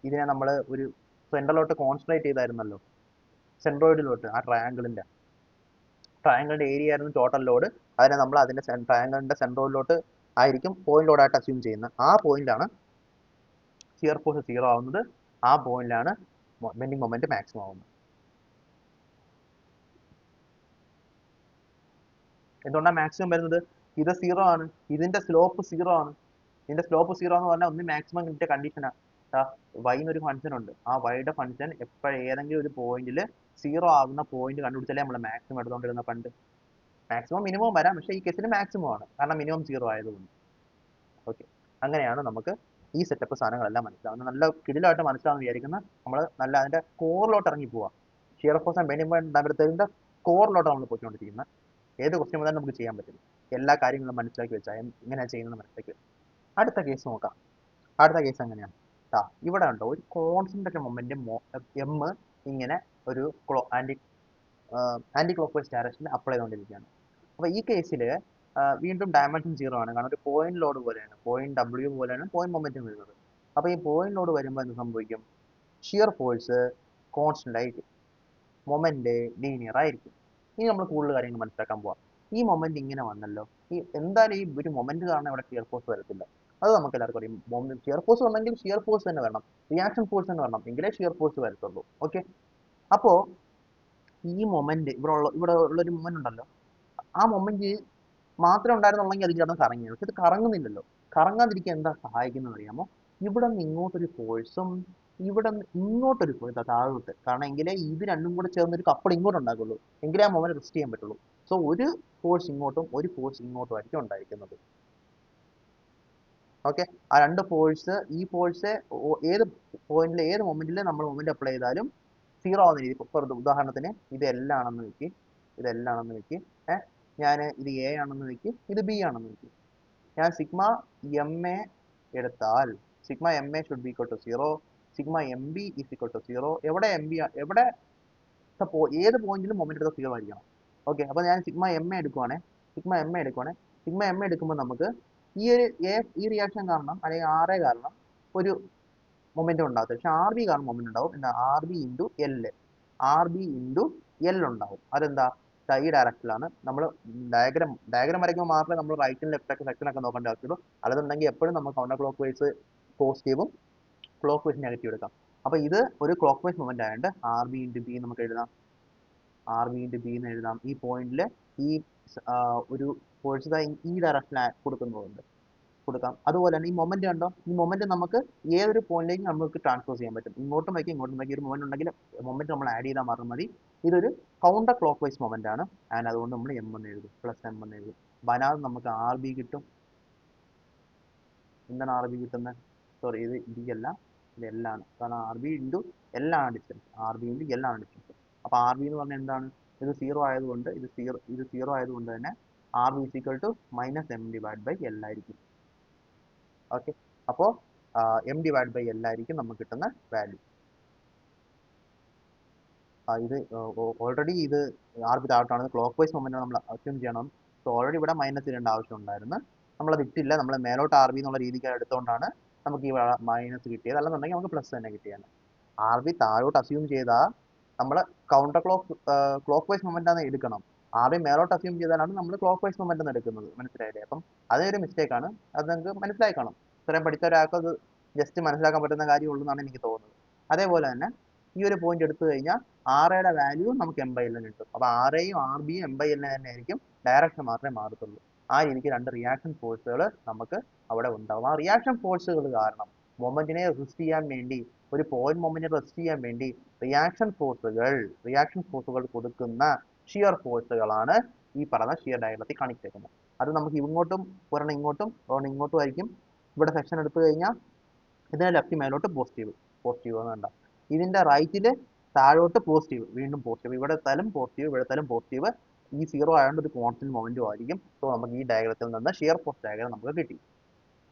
ഇതിനെ നമ്മൾ ഒരു സെൻട്രലോട്ട് കോൺസെൻട്രേറ്റ് ചെയ്തായിരുന്നല്ലോ, സെൻട്രോയിഡിലോട്ട്. ആ ട്രയാങ്കിളിന്റെ ഏരിയ ആയിരുന്നു ടോട്ടൽ ലോഡ്. അതിനെ നമ്മൾ അതിന്റെ ട്രയാങ്കിളിന്റെ സെൻട്രോയിഡിലോട്ട് ആയിരിക്കും പോയിന്റ് ലോഡായിട്ട് അസ്യൂം ചെയ്യുന്നത്. ആ പോയിന്റാണ് ഷിയർ ഫോഴ്സ് സീറോ ആവുന്നത്. ആ പോയിന്റിലാണ് ബെൻഡിങ് മൊമെന്റ് മാക്സിമം ആവുന്നത്. എന്തുകൊണ്ടാണ് മാക്സിമം വരുന്നത്? ഇത് സീറോ ആണ്, ഇതിന്റെ സ്ലോപ്പ് സീറോ ആണ്. ഇതിന്റെ സ്ലോപ്പ് സീറോ എന്ന് പറഞ്ഞാൽ ഒന്ന് മാക്സിമം കിട്ടിയ കണ്ടീഷനാണ്. വൈ എന്നൊരു ഫംഗ്ഷൻ ഉണ്ട്. ആ വൈയുടെ ഫംഗ്ഷൻ എപ്പോഴും ഏതെങ്കിലും ഒരു പോയിന്റിൽ സീറോ ആകുന്ന പോയിന്റ് കണ്ടുപിടിച്ചാലേ നമ്മൾ മാക്സിമം എടുത്തുകൊണ്ടിരുന്ന പണ്ട്. മാക്സിമം മിനിമം വരാം, പക്ഷേ ഈ കേസിൽ മാക്സിമം ആണ്, കാരണം മിനിമം സീറോ ആയതുകൊണ്ട്. ഓക്കെ, അങ്ങനെയാണ് നമുക്ക് ഈ സെറ്റപ്പ് സാധനങ്ങളെല്ലാം മനസ്സിലാവുന്നത്. നല്ല കിടിലായിട്ട് മനസ്സിലാവുന്ന വിചാരിക്കുന്ന നമ്മൾ നല്ല അതിന്റെ കോറിലോട്ട് ഇറങ്ങി പോവാം. Shear force and bending moment ഉണ്ടാകുമ്പോഴത്തേക്കിന്റെ കോറിലോട്ട് നമ്മൾ പോയിക്കൊണ്ടിരിക്കുന്നത്. ഏത് ക്വസ്റ്റ്യൻ മുതൽ നമുക്ക് ചെയ്യാൻ പറ്റും. എല്ലാ കാര്യങ്ങളും മനസ്സിലാക്കി വെച്ചാൽ എങ്ങനെയാണ് ചെയ്യുന്നത് മനസ്സിലാക്കി വെച്ചാൽ. അടുത്ത കേസ് നോക്കാം. അടുത്ത കേസ് എങ്ങനെയാണ്? ഇവിടെ ഉണ്ടോ ഒരു കോൺസെൻട്രേഷൻ മൊമെന്റ് എം ഇങ്ങനെ ഒരു ആന്റി ക്ലോക്ക് വൈസ് ഡയറക്ഷനിൽ അപ്ലൈ ചെയ്തുകൊണ്ടിരിക്കുകയാണ്. അപ്പൊ ഈ കേസിൽ വീണ്ടും ഡയമെൻഷൻ സീറോ ആണ്, കാരണം ഒരു പോയിന്റ് ലോഡ് പോലെയാണ്, പോയിന്റ് ഡബ്ല്യു പോലെയാണ് പോയിന്റ് മൊമെന്റും വരുന്നത്. അപ്പൊ ഈ പോയിന്റ് ലോഡ് വരുമ്പോൾ എന്ത് സംഭവിക്കും? ഷിയർ ഫോഴ്സ് കോൺസ്റ്റന്റ് ആയിരിക്കും, മൊമെന്റ് ലീനിയർ ആയിരിക്കും. ഇനി നമ്മൾ കൂടുതൽ കാര്യങ്ങൾ മനസ്സിലാക്കാൻ പോവാം. ഈ മൊമെന്റ് ഇങ്ങനെ വന്നല്ലോ, ഈ എന്തായാലും ഈ ഒരു മൊമെന്റ് കാരണം ഇവിടെ ഷിയർ ഫോഴ്സ് വരത്തില്ല. അത് നമുക്ക് എല്ലാവർക്കും അറിയാം. ഷിയർ ഫോഴ്സ് വന്നെങ്കിൽ ഷിയർ ഫോഴ്സ് തന്നെ വരണം, റിയാക്ഷൻ ഫോഴ്സ് തന്നെ വരണം, എങ്കിലേ ഷിയർ ഫോഴ്സ് വരത്തുള്ളൂ. ഓക്കെ, അപ്പോ ഈ മൊമെന്റ് ഇവിടെ ഉള്ളൊരു മൊമെന്റ് ഉണ്ടല്ലോ, ആ മൊമെന്റ് മാത്രമേ ഉണ്ടായിരുന്നുള്ളെങ്കിൽ അത് കിടന്ന് കറങ്ങി. പക്ഷെ ഇത് കറങ്ങുന്നില്ലല്ലോ. കറങ്ങാതിരിക്കാൻ എന്താ സഹായിക്കുന്നത് അറിയാമോ? ഇവിടെ നിന്ന് ഇങ്ങോട്ടൊരു ഫോഴ്സും ഇവിടെ നിന്ന് ഇങ്ങോട്ടൊരു ഫോഴ്സ് താഴോട്ട്. കാരണം എങ്കിലേ ഇത് രണ്ടും കൂടെ ചേർന്ന് ഒരു കപ്പിൾ ഇങ്ങോട്ട് ഉണ്ടാക്കുള്ളൂ, എങ്കിലേ ആ മൊമെന്റ് റെസ്റ്റ് ചെയ്യാൻ പറ്റുള്ളൂ. സോ ഒരു ഫോഴ്സ് ഇങ്ങോട്ടും ഒരു ഫോഴ്സ് ഇങ്ങോട്ടും ആയിരിക്കും ഉണ്ടായിരിക്കുന്നത്. ഓക്കെ, ആ രണ്ട് ഫോഴ്സ്, ഈ ഫോഴ്സ് ഏത് പോയിന്റിൽ ഏത് മൊമെന്റിൽ നമ്മൾ മൊമെന്റ് അപ്ലൈ ചെയ്താലും സീറോ ആവുന്ന രീതി. ഇപ്പോൾ ഉദാഹരണത്തിന് ഇത് L ആണെന്ന് വെക്ക്, ഇത് L ആണെന്ന് വെക്ക്, ഞാൻ ഇത് A ആണെന്ന് വെക്ക്, ഇത് B ആണെന്ന് വെക്ക്. ഞാൻ സിഗ്മ എം എ എടുത്താൽ sigma M A should be equal to 0, sigma M B is equal to 0. എവിടെ എം ബി, എവിടെ ഏത് പോയിന്റിലും മൊമെന്റ് എടുത്താൽ 0 ആയിരിക്കണം. ഓക്കെ, അപ്പോൾ ഞാൻ സിഗ്മ എം എ എടുക്കുവാണേ, സിഗ്മ എം എ എടുക്കുമ്പോൾ നമുക്ക് ഈ ഒരു ഈ റിയാക്ഷൻ കാരണം അല്ലെങ്കിൽ ആർ എ കാരണം ഒരു മൊമെന്റം ഉണ്ടാകത്തില്ല. പക്ഷെ ആർ ബി കാരണം മൊമെന്റ് ഉണ്ടാവും. എന്താ? R B into L, R B into L ഉണ്ടാവും. അതെന്താ? ഈ ഡയറക്ഷനിലാണ്. നമ്മൾ ഡയഗ്രം വരയ്ക്കുമ്പോൾ മാത്രമേ നമ്മൾ റൈറ്റും ലെഫ്റ്റ് സെക്ഷൻ ഒക്കെ നോക്കേണ്ട ആവശ്യമുള്ളൂ. അല്ലെന്നുണ്ടെങ്കിൽ എപ്പോഴും നമ്മൾ കൗണ്ടർ ക്ലോക്ക് വൈസ് പോസിറ്റീവും ക്ലോക്ക് വൈസ് നെഗറ്റീവ് എടുക്കാം. അപ്പൊ ഇത് ഒരു ക്ലോക്ക് വൈസ് മൊമെന്റ് ആയതുകൊണ്ട് ആർ ബി ഇൻറ്റു ബി നമുക്ക് എഴുതാം, ആർ ബി ഇൻറ്റു ബി എന്ന് എഴുതാം. ഈ പോയിന്റിൽ ഈ ഒരു ഫോഴ്സ് ഈ ഡയറക്ഷനിൽ കൊടുക്കാം. അതുപോലെ തന്നെ ഈ മൊമെന്റ് കണ്ടോ, ഈ മൊമെന്റ് നമുക്ക് ഏതൊരു പോയിന്റിലേക്ക് നമുക്ക് ട്രാൻസ്ഫർ ചെയ്യാൻ പറ്റും. ഇങ്ങോട്ടും വയ്ക്കും ഇങ്ങോട്ടും വയ്ക്കും. ഒരു മൊമെന്റ് ഉണ്ടെങ്കിൽ മൊമെന്റ് നമ്മൾ ആഡ് ചെയ്താൽ മാത്രം മതി. ഇതൊരു കൗണ്ടർ ക്ലോക്ക് വൈസ് മൊമെന്റ് ആണ്. ആൻഡ് അതുകൊണ്ട് നമ്മൾ എം എന്ന് എഴുതും, പ്ലസ് എം എന്ന് എഴുതും. ബനാത് നമുക്ക് ആർ ബി കിട്ടും. എന്താണ് ആർ ബി കിട്ടുന്നത്? സോറി, ഇത് ബി അല്ല, ഇത് എൽ ആണ്. കാരണം ആർ ബി ഇൻറ്റു എൽ ആണ് distance, R B into L ആണ് ഡിസ്റ്റൻസ്. അപ്പോൾ ആർ ബി എന്ന് പറഞ്ഞാൽ എന്താണ്? ഇത് സീറോ ആയതുകൊണ്ട് ഇത് സീറോ ആയതുകൊണ്ട് തന്നെ R B is equal to minus M divide by L ആയിരിക്കും. ഓക്കെ, അപ്പോൾ എം ഡിവൈഡ് ബൈ എൽ ആയിരിക്കും നമുക്ക് കിട്ടുന്ന വാല്യൂ. ഇത് ഓൾറെഡി ഇത് ആർ ബി താഴോട്ടാണ്, ക്ലോക്ക് വൈസ് മൊമെന്റ് നമ്മൾ അസ്യൂം ചെയ്യണം. സോ ഓൾറെഡി ഇവിടെ മൈനസ് ഇടേണ്ട ആവശ്യം ഉണ്ടായിരുന്നു, നമ്മളത് ഇട്ടില്ല. നമ്മൾ മേലോട്ട് ആർ ബി എന്നുള്ള രീതിക്ക് എടുത്തുകൊണ്ടാണ് നമുക്ക് ഈ മൈനസ് കിട്ടിയത്. അല്ലെന്നുണ്ടെങ്കിൽ നമുക്ക് പ്ലസ് തന്നെ കിട്ടിയാണ്. ആർ ബി താഴോട്ട് അസ്യൂം ചെയ്താൽ നമ്മൾ കൗണ്ടർ ക്ലോക്ക് വൈസ് മൊമെന്റ് ആണ് എടുക്കണം. ആർ ബി മേലോട്ട് അസ്യൂം ചെയ്താലാണ് നമ്മൾ ക്ലോക്ക് വൈസ് മൊമെന്റ് എടുക്കുന്നത്. മനസ്സിലായില്ലേ? അപ്പം അതൊരു മിസ്റ്റേക്ക് ആണ്. അത് നിങ്ങൾക്ക് മനസ്സിലായി കാണും. ഇത്രയും പഠിച്ച ഒരാൾക്ക് അത് ജസ്റ്റ് മനസ്സിലാക്കാൻ പറ്റുന്ന കാര്യമുള്ളൂ എന്നാണ് എനിക്ക് തോന്നുന്നത്. അതേപോലെ തന്നെ ഈ ഒരു പോയിന്റ് എടുത്തു കഴിഞ്ഞാൽ ആർ എയുടെ വാല്യൂ നമുക്ക് എം ബൈ എല്ലിന് കിട്ടും. അപ്പോൾ ആർ എയും ആർ ബിയും എം ബൈ എല്ലിന് തന്നെ ആയിരിക്കും, ഡയറക്ഷൻ മാത്രമേ മാറത്തുള്ളൂ. ആ രീതിക്ക് രണ്ട് റിയാക്ഷൻ ഫോഴ്സുകൾ നമുക്ക് അവിടെ ഉണ്ടാവും. ആ റിയാക്ഷൻ ഫോഴ്സുകൾ കാരണം മൊമെന്റിനെ റെസിസ്റ്റ് ചെയ്യാൻ വേണ്ടി, ഒരു പോയിന്റ് മൊമെന്റിനെ റെസിസ്റ്റ് ചെയ്യാൻ വേണ്ടി റിയാക്ഷൻ ഫോഴ്സുകൾ കൊടുക്കുന്ന ഷിയർ ഫോഴ്സുകളാണ് ഈ പറഞ്ഞ ഷിയർ ഡയഗ്രത്തിൽ കാണിച്ചേക്കുന്നത്. അത് നമുക്ക് ഇങ്ങോട്ടും ഒരെണ്ണം ഇങ്ങോട്ടും ഒരെണ്ണം ഇങ്ങോട്ടും ആയിരിക്കും. ഇവിടെ സെക്ഷൻ എടുത്തു കഴിഞ്ഞാൽ ഇതിനെ ലെഫ്റ്റ് മേലോട്ട് പോസിറ്റീവ് എന്ന് കണ്ട, ഇതിന്റെ റൈറ്റില് താഴോട്ട് പോസിറ്റീവ്, വീണ്ടും പോസിറ്റീവ്, ഇവിടെ തലം പോസിറ്റീവ്, ഇവിടെ തലം പോസിറ്റീവ്. ഈ സീറോ ആയതുകൊണ്ട് ഒരു കോൺസ്റ്റന്റ് മൊമെന്റും ആയിരിക്കും. സോ നമുക്ക് ഈ ഡയഗ്രത്തിൽ നിന്ന് ഷിയർ ഫോഴ്സ് ഡയഗ്രം നമുക്ക് കിട്ടി.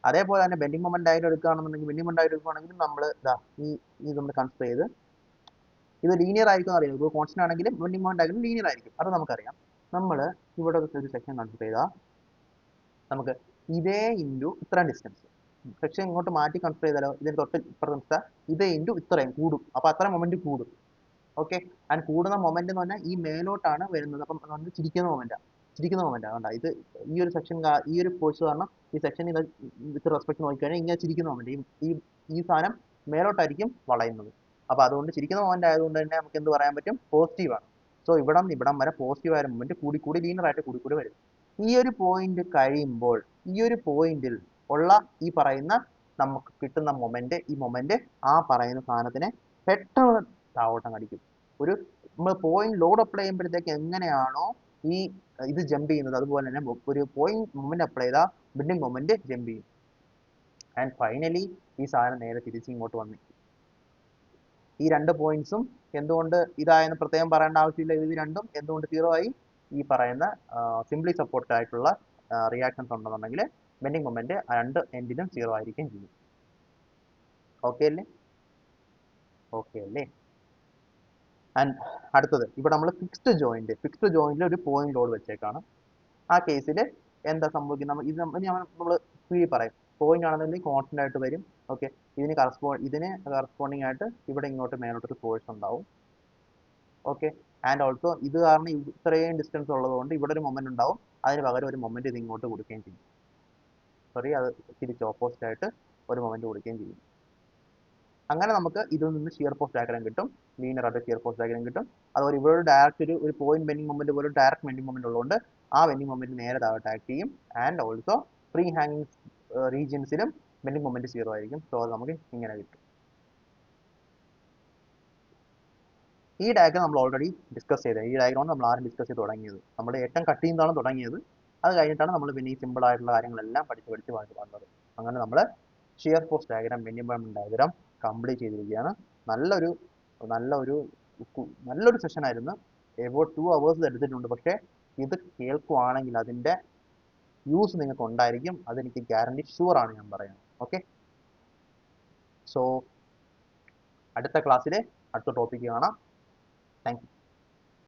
അതേപോലെ തന്നെ ബെൻഡിങ് മൊമെന്റ് ഡയഗ്രം എടുക്കുകയാണെന്നുണ്ടെങ്കിൽ, ബെൻഡിങ് മൊമെന്റ് ഡയഗ്രം എടുക്കുകയാണെങ്കിൽ നമ്മൾ ഈ നമ്മൾ കൺസിഡർ ചെയ്ത് ഇത് ലീനിയർ ആയിരിക്കും അറിയാം. ഇത് കോൺസ്റ്റന്റ് ആണെങ്കിലും ബെൻഡിങ് മൊമെന്റ് ഡയഗ്രം ലീനിയർ ആയിരിക്കും, അത് നമുക്കറിയാം. നമ്മൾ ഇവിടെ ഒരു സെക്ഷൻ കൺസിഡർ ചെയ്താൽ നമുക്ക് ഇതേ ഇൻറ്റു ഇത്രയും ഡിസ്റ്റൻസ് സെക്ഷൻ ഇങ്ങോട്ട് മാറ്റി കൺസിഡർ ചെയ്താലോ, ഇതിന് തൊട്ട് ഇപ്പുറത്തെ ഇതേ ഇൻറ്റു ഇത്രയും കൂടും. അപ്പോൾ അത്ര മൊമെന്റ് കൂടും. ഓക്കെ, ആൻഡ് കൂടുന്ന മൊമെന്റ് എന്ന് പറഞ്ഞാൽ ഈ മേലോട്ടാണ് വരുന്നത്. അപ്പം നമുക്ക് ചിരിക്കുന്ന മൊമെന്റ് കണ്ട, ഇത് ഈ ഒരു സെക്ഷൻ, ഈ ഒരു ഫോഴ്സ് കാരണം ഈ സെക്ഷൻ ഇത് വിത്ത് റെസ്പെക്ട് നോക്കിക്കഴിഞ്ഞാൽ ഇങ്ങനെ ചിരിക്കുന്ന മൊമെന്റ്, ഈ സാധനം മേലോട്ടായിരിക്കും വളയുന്നത്. അപ്പോൾ അതുകൊണ്ട് ചിരിക്കുന്ന മൊമെന്റ് ആയതുകൊണ്ട് തന്നെ നമുക്ക് എന്ത് പറയാൻ പറ്റും? പോസിറ്റീവ് ആണ്. സോ ഇവിടം വരെ പോസിറ്റീവ് ആയ മൊമെന്റ് കൂടി ലീനിയർ ആയിട്ട് കൂടി വരും. ഈ ഒരു പോയിന്റ് കഴിയുമ്പോൾ ഈ ഒരു പോയിന്റിൽ ഉള്ള ഈ പറയുന്ന നമുക്ക് കിട്ടുന്ന മൊമെന്റ്, ഈ മൊമെന്റ് ആ പറയുന്ന സാധനത്തിനെ പെട്ടെന്ന് താഴോട്ടം അടിക്കും. ഒരു നമ്മൾ പോയിന്റ് ലോഡ് അപ്ലൈ ചെയ്യുമ്പോഴത്തേക്ക് എങ്ങനെയാണോ ഈ ഇത് ജമ്പ് ചെയ്യുന്നത്, അതുപോലെ തന്നെ ഒരു പോയിന്റ് മൊമെന്റ് അപ്ലൈ ചെയ്താൽ ബെൻഡിങ് മൊമെന്റ് ജമ്പ് ചെയ്യും. ആൻഡ് ഫൈനലി ഈ സാധനം നേരെ തിരിച്ച് ഇങ്ങോട്ട് വന്നു. ഈ രണ്ട് പോയിന്റ്സും എന്തുകൊണ്ട് ഇതായെന്ന് പ്രത്യേകം പറയേണ്ട ആവശ്യമില്ല. ഇത് രണ്ടും എന്തുകൊണ്ട് സീറോ ആയി? ഈ പറയുന്ന സിംപ്ലി സപ്പോർട്ട് ആയിട്ടുള്ള റിയാക്ഷൻസ് ഉണ്ടെന്നുണ്ടെങ്കിൽ ബെൻഡിങ് മൊമെന്റ് രണ്ട് എൻഡിലും സീറോ ആയിരിക്കും ചെയ്യും. ഓക്കെ അല്ലേ? ആൻഡ് അടുത്തത് ഇവിടെ നമ്മൾ ഫിക്സ്ഡ് ജോയിന്റിൽ ഒരു പോയിന്റ് ലോഡ് വെച്ചേക്കാണ്. ആ കേസിൽ എന്താ സംഭവിക്കുന്നത്? ഇത് നമ്മൾ പറയും, പോയിന്റ് ആണെന്നുണ്ടെങ്കിൽ കോൺസ്റ്റന്റ് ആയിട്ട് വരും. ഓക്കെ, ഇതിന് കറസ്പോണ്ടിങ് ആയിട്ട് ഇവിടെ ഇങ്ങോട്ട് മേലോട്ടൊരു ഫോഴ്സ് ഉണ്ടാവും. ഓക്കെ, ആൻഡ് ഓൾസോ ഇത് കാരണം ഇത്രയും ഡിസ്റ്റൻസ് ഉള്ളതുകൊണ്ട് ഇവിടെ ഒരു മൊമെന്റ് ഉണ്ടാവും, അതിന് പകരം ഒരു മൊമെന്റ് ഇത് ഇങ്ങോട്ട് കൊടുക്കുകയും ചെയ്യും. സോറി, അത് തിരിച്ച് ഓപ്പോസിറ്റ് ആയിട്ട് ഒരു മൊമെന്റ് കൊടുക്കുകയും ചെയ്യും. അങ്ങനെ നമുക്ക് ഇതിൽ നിന്ന് ഷിയർ ഫോഴ്സ് ഡയഗ്രാം കിട്ടും, ലീനിയർ ആയിട്ട് ഷിയർ ഫോഴ്സ് ഡയഗ്രാം കിട്ടും. അതുപോലെ ഇവിടെ ഒരു ഡയറക്റ്റ് ഒരു പോയിന്റ് ബെൻഡിങ് മൊമെന്റ് പോലെ ഡയറക്റ്റ് ബെൻഡിങ് മൊമെന്റ് ഉള്ളതുകൊണ്ട് ആ ബെൻഡിങ് മൊമെന്റ് നേരെ താഴോട്ട് ആക്ട് ചെയ്യും. ആൻഡ് ഓൾസോ ഫ്രീ ഹാങ്ങിങ് റീജിയൻസിലും ബെൻഡിങ് മൊമെന്റ് സീറോ ആയിരിക്കും. സോ അത് നമുക്ക് ഇങ്ങനെ കിട്ടും. ഈ ഡയഗ്രാം നമ്മൾ ഓൾറെഡി ഡിസ്കസ് ചെയ്തത്. ഈ ഡയഗ്രാം നമ്മൾ ആരും ഡിസ്കസ് ചെയ്ത് തുടങ്ങിയത്. നമ്മുടെ ഏറ്റവും കട്ട് ചെയ്യുന്നതാണ് തുടങ്ങിയത്. അത് കഴിഞ്ഞിട്ടാണ് നമ്മൾ പിന്നെ ഈ സിമ്പിൾ ആയിട്ടുള്ള കാര്യങ്ങളെല്ലാം പഠിച്ച് വന്നത്. അങ്ങനെ നമ്മൾ shear force diagram, bending moment diagram complete ചെയ്തിരിക്കുകയാണ്. നല്ലൊരു നല്ലൊരു നല്ലൊരു സെഷൻ ആയിരുന്നു. എബൌട്ട് 2 hours എടുത്തിട്ടുണ്ട്. പക്ഷേ ഇത് കേൾക്കുവാണെങ്കിൽ അതിൻ്റെ യൂസ് നിങ്ങൾക്ക് ഉണ്ടായിരിക്കും, അതെനിക്ക് ഗ്യാരണ്ടി ഷുവർ ആണ് ഞാൻ പറയുന്നത്. ഓക്കെ, സോ അടുത്ത ക്ലാസ്സിൽ അടുത്ത ടോപ്പിക്ക് കാണാം. Thank you.